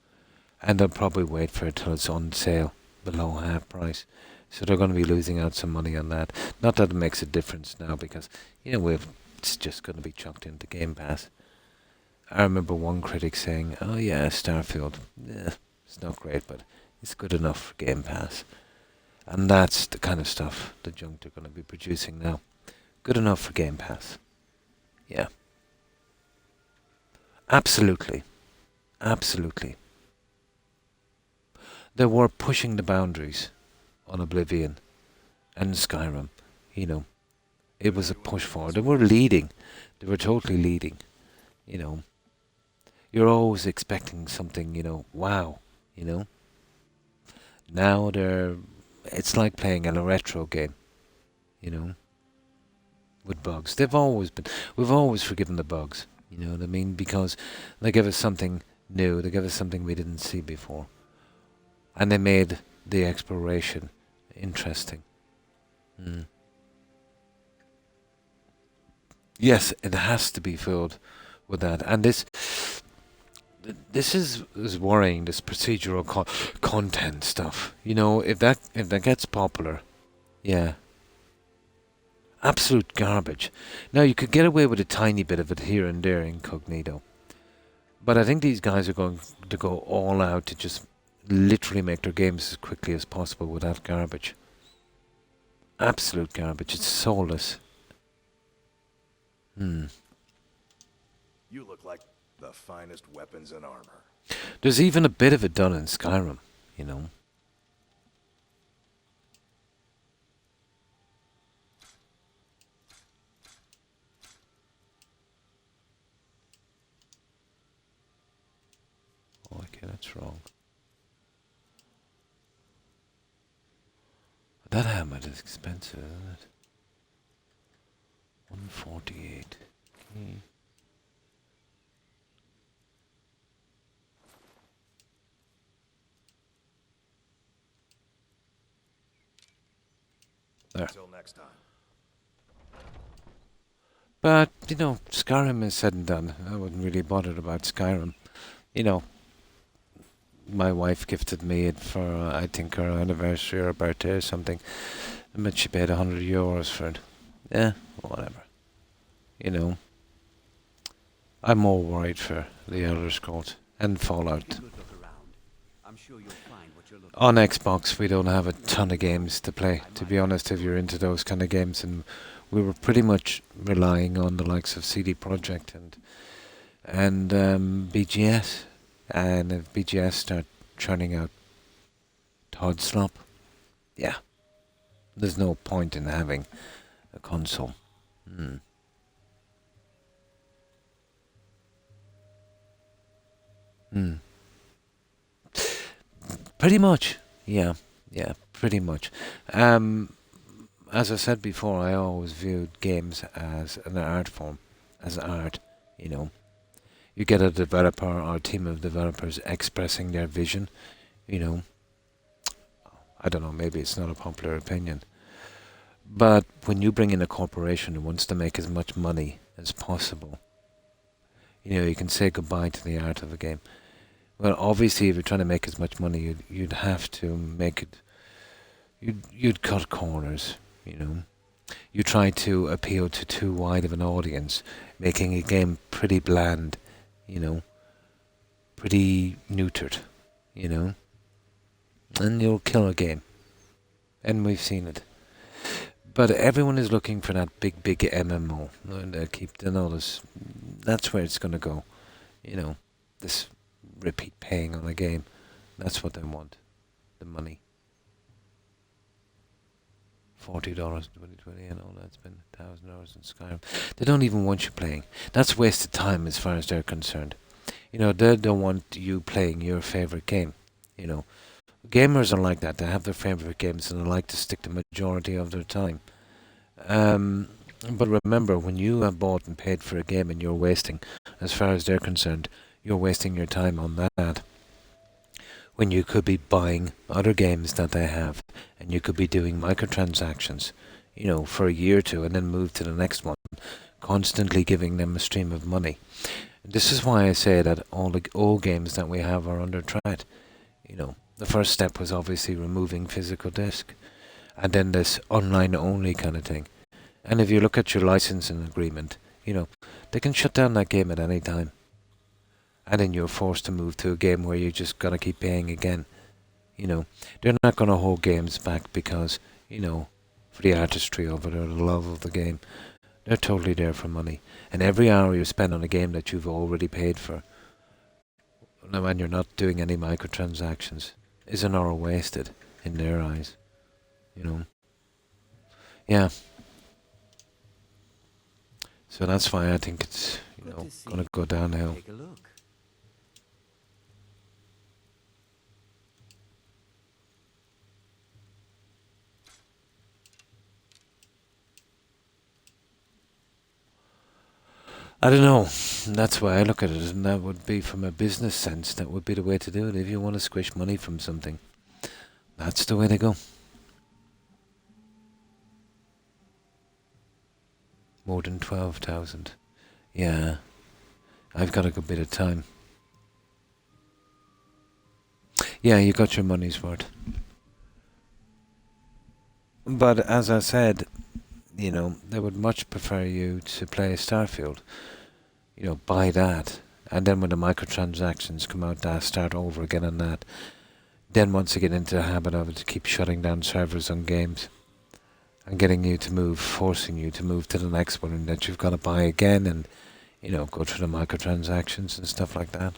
And they'll probably wait for it till it's on sale below half price. So they're going to be losing out some money on that. Not that it makes a difference now, because, it's just going to be chucked into Game Pass. I remember one critic saying, oh yeah, Starfield, it's not great, but it's good enough for Game Pass. And that's the kind of stuff, the junk they're going to be producing now. Good enough for Game Pass. Yeah. Absolutely. Absolutely. They were pushing the boundaries on Oblivion and Skyrim. You know, it was a push forward. They were leading. They were totally leading. You know, you're always expecting something, you know, wow, you know. Now it's like playing a retro game, you know, with bugs. We've always forgiven the bugs, you know what I mean? Because they give us something new, they give us something we didn't see before. And they made the exploration interesting. Yes, it has to be filled with that. And this is worrying, this procedural content stuff. You know, if that gets popular, yeah. Absolute garbage. Now, you could get away with a tiny bit of it here and there incognito. But I think these guys are going to go all out to just literally make their games as quickly as possible with that garbage. Absolute garbage. It's soulless. You look like the finest weapons and armor. There's even a bit of it done in Skyrim, you know. Oh, okay, that's wrong. That helmet is expensive, isn't it? 148. Okay. There. Until next time. But, you know, Skyrim is said and done. I wasn't really bothered about Skyrim. You know, my wife gifted me it for, I think, her anniversary or birthday or something. But she paid €100 for it. Yeah, whatever. You know, I'm more worried for the Elder Scrolls and Fallout. On Xbox, we don't have a ton of games to play, to be honest, if you're into those kind of games. And we were pretty much relying on the likes of CD Projekt and BGS. And if BGS start churning out Todd Slop, yeah, there's no point in having a console. Pretty much, yeah, pretty much. As I said before, I always viewed games as an art form, as art, you know. You get a developer or a team of developers expressing their vision, you know. I don't know, maybe it's not a popular opinion. But when you bring in a corporation who wants to make as much money as possible, you know, you can say goodbye to the art of a game. Well, obviously, if you're trying to make as much money, you'd have to make it. You'd cut corners, you know. You try to appeal to too wide of an audience, making a game pretty bland, you know, pretty neutered, you know, and you'll kill a game. And we've seen it. But everyone is looking for that big MMO. And they keep the notice. That's where it's going to go, you know. This repeat paying on a game. That's what they want. The money. $40 in 2020 and all that's been $1,000 in Skyrim. They don't even want you playing. That's wasted time as far as they're concerned. You know, they don't want you playing your favorite game. You know, gamers are like that. They have their favorite games and they like to stick the majority of their time. But remember, when you have bought and paid for a game and you're wasting, as far as they're concerned, you're wasting your time on that. When you could be buying other games that they have, and you could be doing microtransactions, you know, for a year or two, and then move to the next one, constantly giving them a stream of money. This is why I say that all games that we have are under threat. You know, the first step was obviously removing physical disc, and then this online only kind of thing. And if you look at your licensing agreement, you know, they can shut down that game at any time. And then you're forced to move to a game where you just gotta keep paying again. You know, they're not gonna hold games back because, you know, for the artistry of it or the love of the game. They're totally there for money. And every hour you spend on a game that you've already paid for, when you're not doing any microtransactions, is an hour wasted in their eyes. You know. Yeah. So that's why I think it's, you know, going to go downhill. Take a look. I don't know. That's why I look at it, and that would be from a business sense. That would be the way to do it. If you want to squish money from something, that's the way to go. More than 12,000. Yeah. I've got a good bit of time. Yeah, you got your money's worth. But as I said, you know, they would much prefer you to play Starfield. You know, buy that. And then when the microtransactions come out, start over again on that. Then once you get into the habit of it, keep shutting down servers on games. And getting you to move, forcing you to move to the next one, and that you've got to buy again and, you know, go through the microtransactions and stuff like that.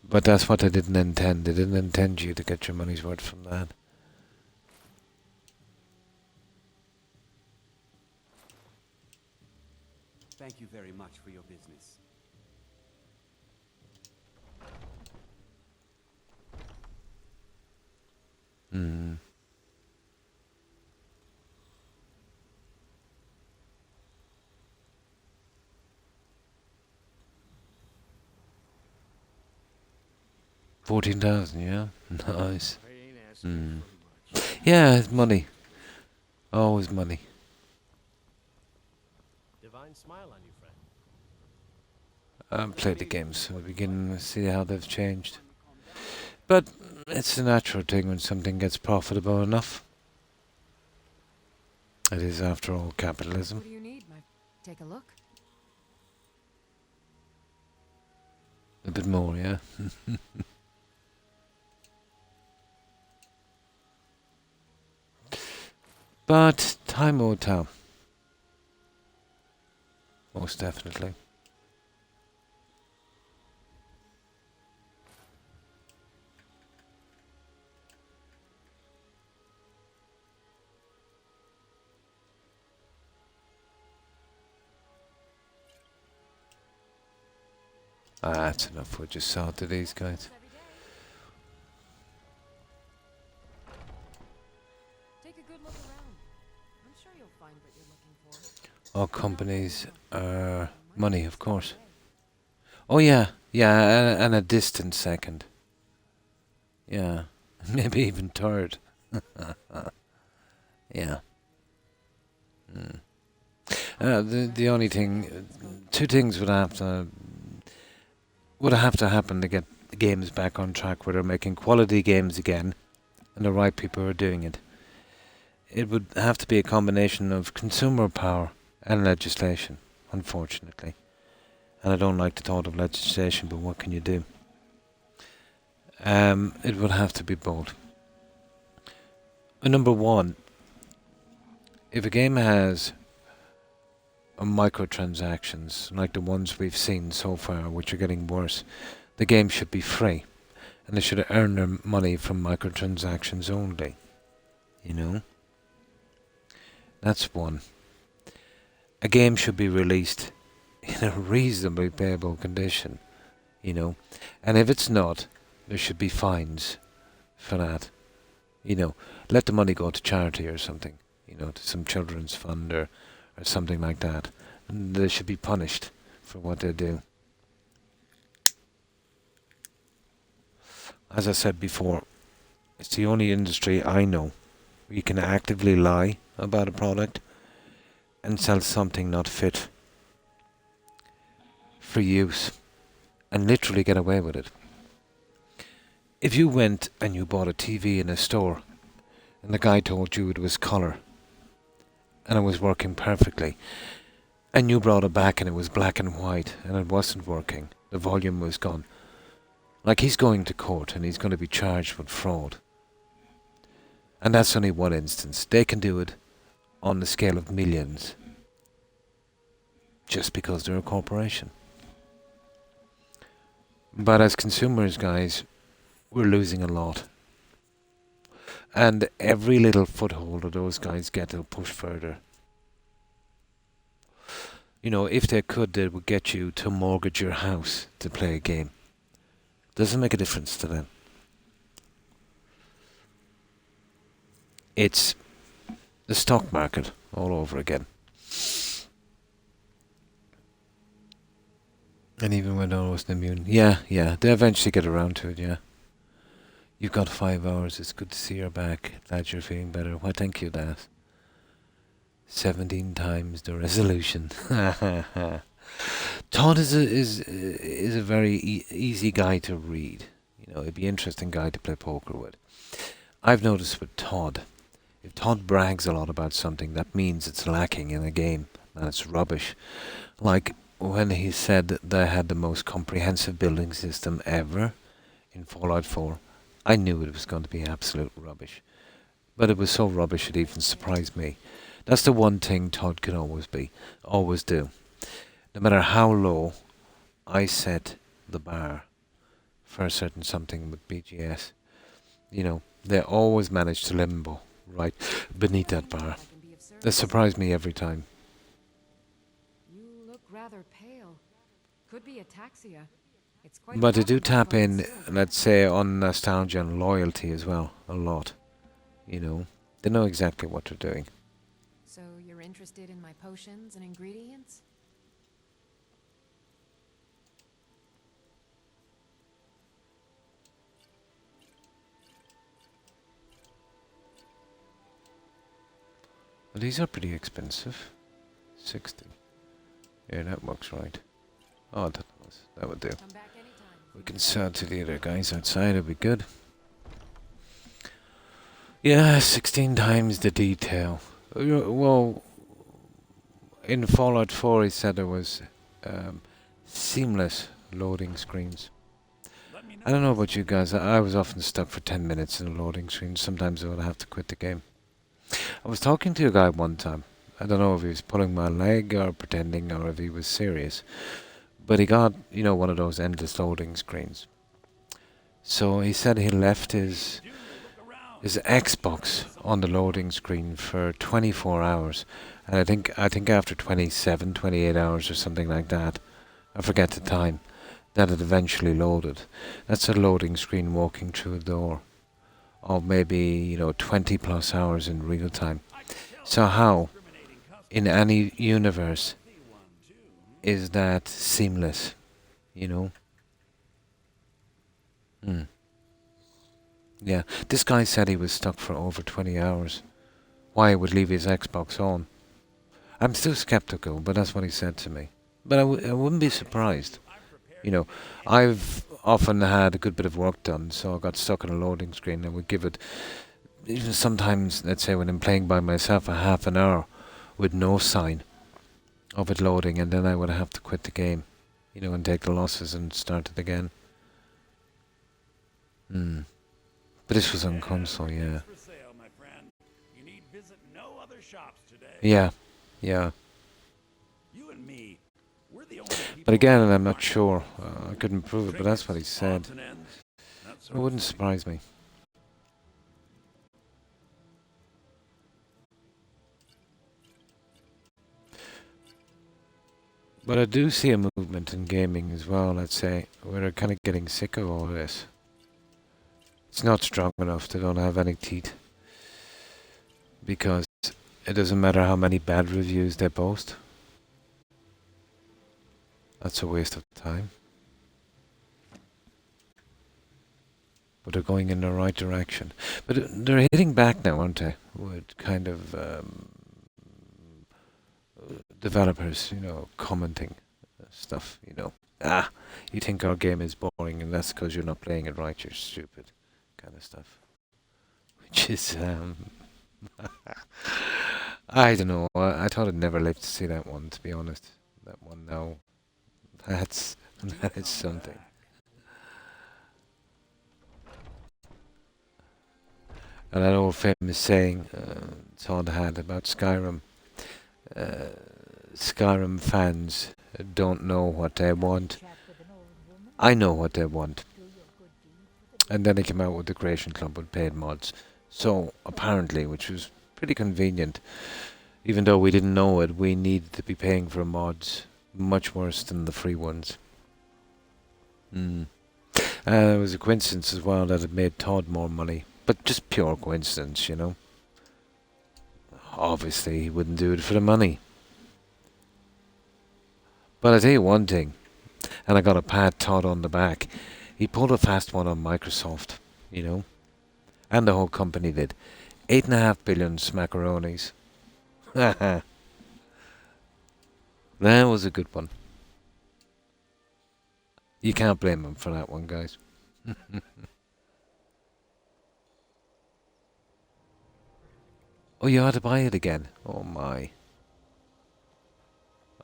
But that's what they didn't intend. They didn't intend you to get your money's worth from that. Thank you very much for your business. Hmm. $14,000, yeah? Nice. Mm. Yeah, it's money. Always money. Divine smile on you, friend. I've played the games, so we can see how they've changed. But it's a natural thing when something gets profitable enough. It is, after all, capitalism. What do you need, my... Take a look. A bit more, yeah? But time will tell. Most definitely. That's enough. We'll just sell it to these guys. Take a good look around. I'm sure you'll find what you're looking for. All companies are money, of course. Oh yeah, yeah, and a distant second. Yeah, maybe even third. Yeah. Mm. The only thing, two things would have to happen to get the games back on track, where they're making quality games again, and the right people are doing it. It would have to be a combination of consumer power and legislation, unfortunately. And I don't like the thought of legislation, but what can you do? It would have to be bold. Number one, if a game has microtransactions, like the ones we've seen so far, which are getting worse, the game should be free. And they should earn their money from microtransactions only. You know? That's one. A game should be released in a reasonably payable condition, you know. And if it's not, there should be fines for that. You know, let the money go to charity or something, you know, to some children's fund or something like that. And they should be punished for what they do. As I said before, it's the only industry I know where you can actively lie about a product and sell something not fit for use and literally get away with it. If you went and you bought a TV in a store and the guy told you it was colour and it was working perfectly, and you brought it back and it was black and white and it wasn't working, the volume was gone, like, he's going to court and he's going to be charged with fraud. And that's only one instance. They can do it on the scale of millions just because they're a corporation. But as consumers, guys, we're losing a lot. And every little foothold that those guys get, they'll push further. You know, if they could, they would get you to mortgage your house to play a game. Doesn't make a difference to them. It's the stock market all over again. And even when I wasn't immune. Yeah, they eventually get around to it, yeah. You've got 5 hours. It's good to see you're back. Glad you're feeling better. Why, thank you, Dad. 17 times the resolution. Todd is a very easy guy to read. You know, it'd be an interesting guy to play poker with. I've noticed with Todd, if Todd brags a lot about something, that means it's lacking in a game and it's rubbish. Like when he said that they had the most comprehensive building system ever in Fallout 4, I knew it was going to be absolute rubbish. But it was so rubbish it even surprised me. That's the one thing Todd can always do. No matter how low I set the bar for a certain something with BGS, you know, they always manage to limbo right beneath that bar. That surprised me every time. You look rather pale. Could be ataxia. It's quite But they do tap in, let's say, on nostalgia and loyalty as well, a lot. You know, they know exactly what they're doing. So you're interested in my potions and ingredients? Well, these are pretty expensive. 60. Yeah, that works right. Oh, that would do. We can sell to the other guys outside, it'll be good. Yeah, 16 times the detail. Well, in Fallout 4 he said there was seamless loading screens. I don't know about you guys, I was often stuck for 10 minutes in a loading screen. Sometimes I would have to quit the game. I was talking to a guy one time. I don't know if he was pulling my leg or pretending or if he was serious. But he got, you know, one of those endless loading screens. So he said he left his Xbox on the loading screen for 24 hours. And I think after 27, 28 hours or something like that, I forget the time, that it eventually loaded. That's a loading screen walking through a door. Or maybe, you know, 20 plus hours in real time. So how, in any universe, is that seamless, you know? Yeah, this guy said he was stuck for over 20 hours. Why he would leave his Xbox on. I'm still skeptical, but that's what he said to me. But I wouldn't be surprised. You know, I've often had a good bit of work done, so I got stuck on a loading screen and would give it, even sometimes, let's say when I'm playing by myself, a half an hour with no sign of it loading, and then I would have to quit the game, you know, and take the losses and start it again. But this was on console, yeah. Yeah. But again, I'm not sure. I couldn't prove it, but that's what he said. It wouldn't surprise me. But I do see a movement in gaming as well, let's say, where they're kind of getting sick of all this. It's not strong enough, they don't have any teeth. Because it doesn't matter how many bad reviews they post. That's a waste of time. But they're going in the right direction. But they're hitting back now, aren't they? With kind of developers, you know, commenting stuff, you know. You think our game is boring and that's because you're not playing it right, you're stupid. Kind of stuff. Which is, I don't know. I thought I'd never live to see that one, to be honest. That one now. That is something. And that old famous saying Todd had about Skyrim. Skyrim fans don't know what they want. I know what they want. And then they came out with the Creation Club with paid mods. So apparently, which was pretty convenient, even though we didn't know it, we needed to be paying for mods much worse than the free ones. It was a coincidence as well that it made Todd more money, but just pure coincidence, you know. Obviously, he wouldn't do it for the money. But I tell you one thing, and I got to pat Todd on the back. He pulled a fast one on Microsoft, you know, and the whole company did. 8.5 billion smackaronis. That was a good one. You can't blame him for that one, guys. Oh, you had to buy it again. Oh my.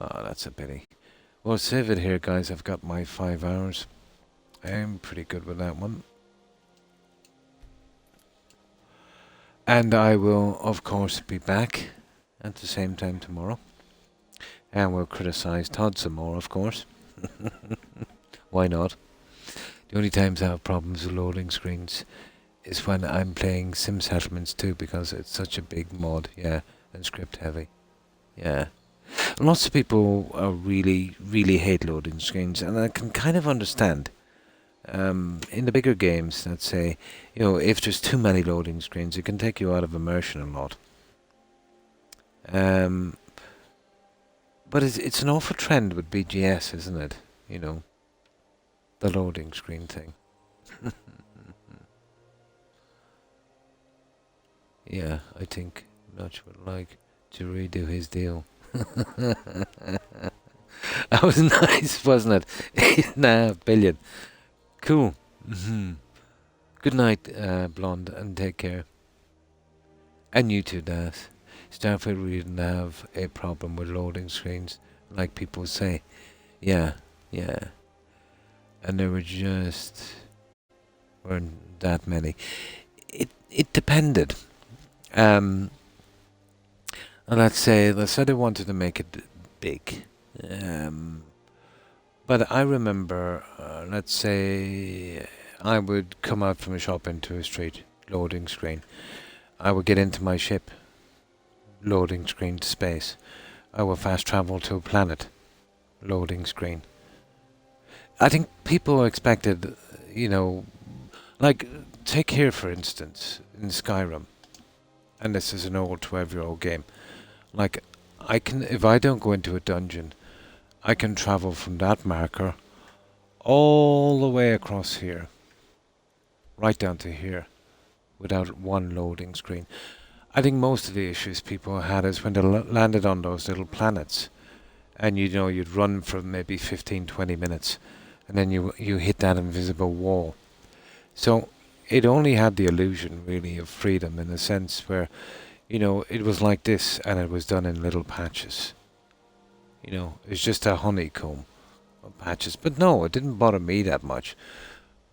Oh, that's a pity. Well, save it here, guys. I've got my 5 hours. I'm pretty good with that one. And I will, of course, be back at the same time tomorrow. And we'll criticize Todd some more, of course. Why not? The only times I have problems with loading screens is when I'm playing Sim Settlements 2 because it's such a big mod, yeah, and script heavy. Yeah. Lots of people really hate loading screens, and I can kind of understand. In the bigger games, let's say, you know, if there's too many loading screens, it can take you out of immersion a lot. But it's an awful trend with BGS, isn't it? You know, the loading screen thing. Yeah, I think Notch would like to redo his deal. That was nice, wasn't it? 8.5 billion. Cool. Good night, Blonde, and take care. And you too, Das. Starfield really didn't have a problem with loading screens, like people say. Yeah. And there weren't that many. It depended. And let's say they wanted to make it big. But I remember, let's say, I would come out from a shop into a street, loading screen. I would get into my ship, loading screen to space. I would fast travel to a planet, loading screen. I think people expected, you know, like, take here for instance, in Skyrim. And this is an old 12-year-old game. Like, if I don't go into a dungeon, I can travel from that marker all the way across here, right down to here, without one loading screen. I think most of the issues people had is when they landed on those little planets, and you know, you'd run for maybe 15-20 minutes, and then you hit that invisible wall. So it only had the illusion, really, of freedom in a sense where, you know, it was like this, and it was done in little patches. You know, it's just a honeycomb of patches. But no, it didn't bother me that much.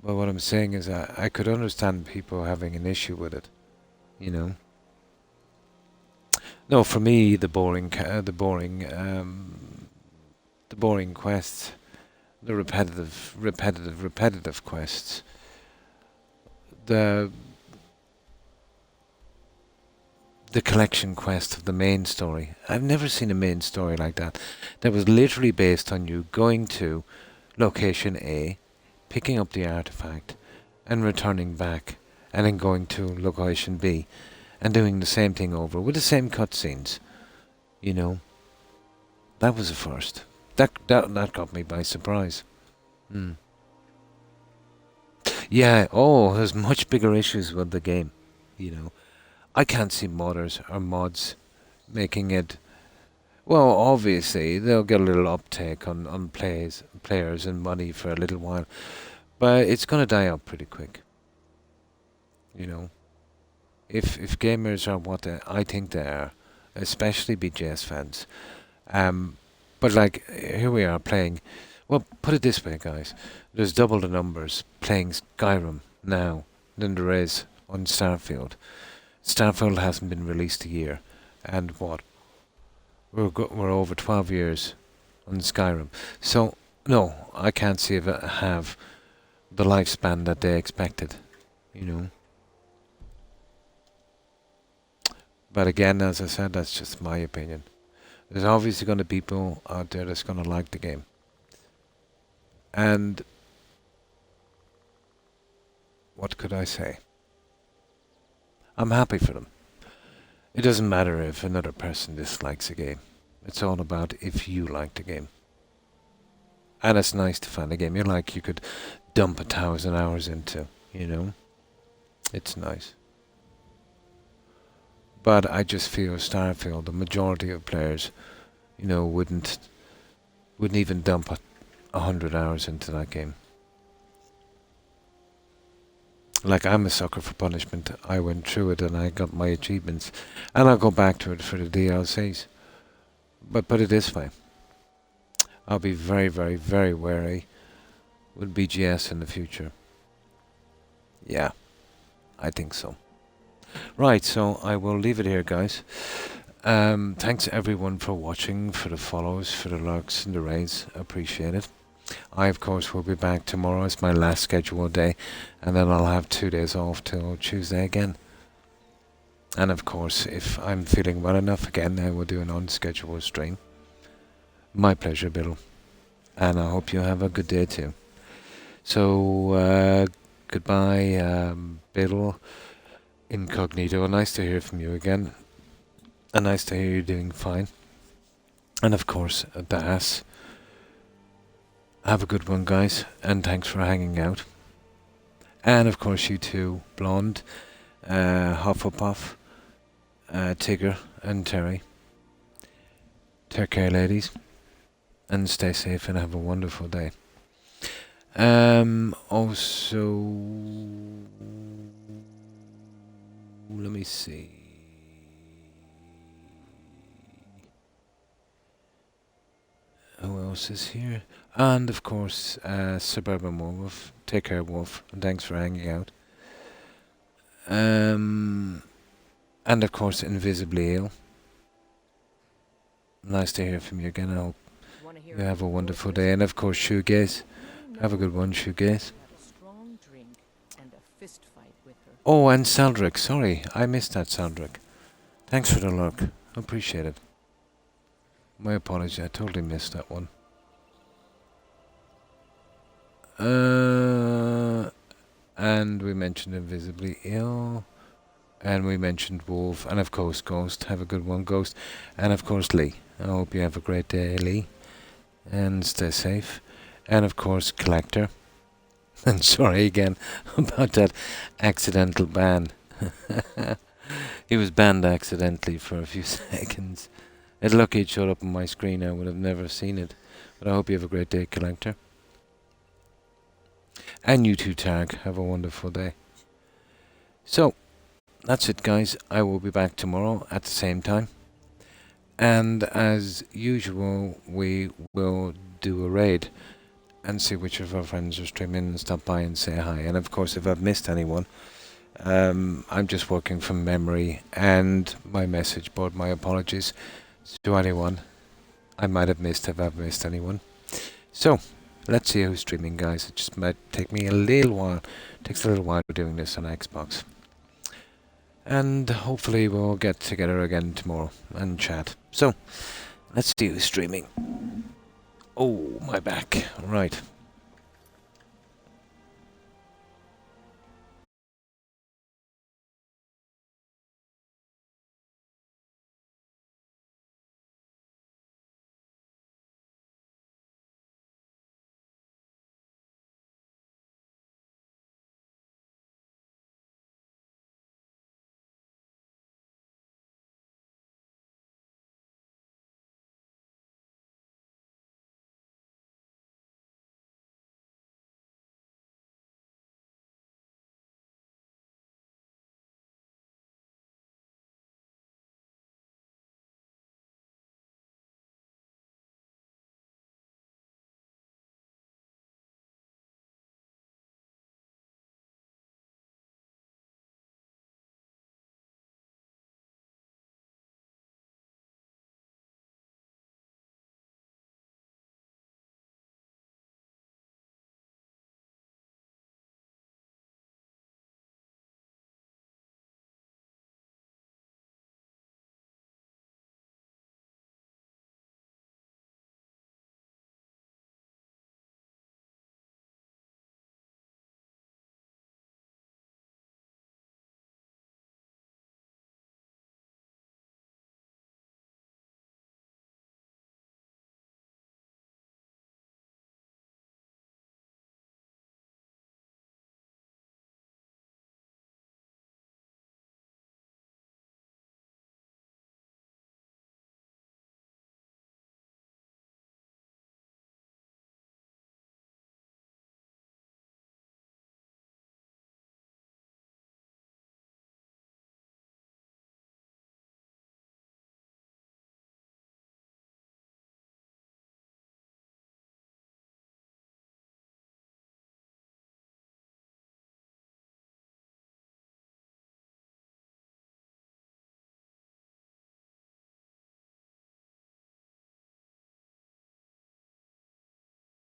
But what I'm saying is I could understand people having an issue with it. You know. No, for me, the boring quests, the repetitive quests, the collection quest of the main story. I've never seen a main story like that. That was literally based on you going to location A, picking up the artifact, and returning back, and then going to location B, and doing the same thing over with the same cutscenes. You know, that was a first. That got me by surprise. Yeah. Oh, there's much bigger issues with the game. You know. I can't see modders or mods making it. Well, obviously they'll get a little uptake on players and money for a little while, but it's gonna die out pretty quick. You know, if gamers are what I think they are, especially BGS fans, but like here we are playing. Well, put it this way, guys: there's double the numbers playing Skyrim now than there is on Starfield. Starfield hasn't been released a year, and what? We're over 12 years on Skyrim. So no, I can't see if it have the lifespan that they expected. You know. But again, as I said, that's just my opinion. There's obviously going to be people out there that's going to like the game. And what could I say? I'm happy for them. It doesn't matter if another person dislikes a game. It's all about if you like the game. And it's nice to find a game you like, you could dump 1,000 hours into, you know? It's nice. But I just feel Starfield, the majority of players, you know, wouldn't even dump 100 hours into that game. Like, I'm a sucker for punishment. I went through it and I got my achievements. And I'll go back to it for the DLCs. But it is fine. I'll be very, very, very wary with BGS in the future. Yeah, I think so. Right, so I will leave it here, guys. Thanks everyone for watching, for the follows, for the lurks and the raids. Appreciate it. I, of course, will be back tomorrow. It's my last scheduled day. And then I'll have 2 days off till Tuesday again. And, of course, if I'm feeling well enough again, I will do an unscheduled stream. My pleasure, Bill. And I hope you have a good day, too. So, goodbye, Bill. Incognito. Nice to hear from you again. And nice to hear you're doing fine. And, of course, Das. Have a good one, guys, and thanks for hanging out. And of course you too, Blonde, Hufflepuff, Tigger and Terry. Take care, ladies, and stay safe and have a wonderful day. Also, let me see. Who else is here? And of course, Suburban Wolf. Take care, Wolf, and thanks for hanging out. And of course, Invisibly Ill. Nice to hear from you again. I hope you have a wonderful day. And of course, Shoegaze. Have a good one, Shoegaze. Oh, and Saldrick. Sorry, I missed that, Saldrick. Thanks for the look. Appreciate it. My apologies, I totally missed that one. And we mentioned Invisibly Ill. And we mentioned Wolf. And of course, Ghost. Have a good one, Ghost. And of course, Lee. I hope you have a great day, Lee. And stay safe. And of course, Collector. And sorry again about that accidental ban. He was banned accidentally for a few seconds. It's lucky it showed up on my screen. I would have never seen it. But I hope you have a great day, Collector. And you too, Tarek. Have a wonderful day. So, that's it, guys. I will be back tomorrow at the same time. And as usual, we will do a raid and see which of our friends are streaming and stop by and say hi. And of course, if I've missed anyone, I'm just working from memory and my message board. My apologies to anyone I might have missed if I've missed anyone. So, let's see who's streaming, guys. It just might take me a little while. It takes a little while doing this on Xbox. And hopefully we'll get together again tomorrow and chat. So, let's see who's streaming. Oh, my back. Right.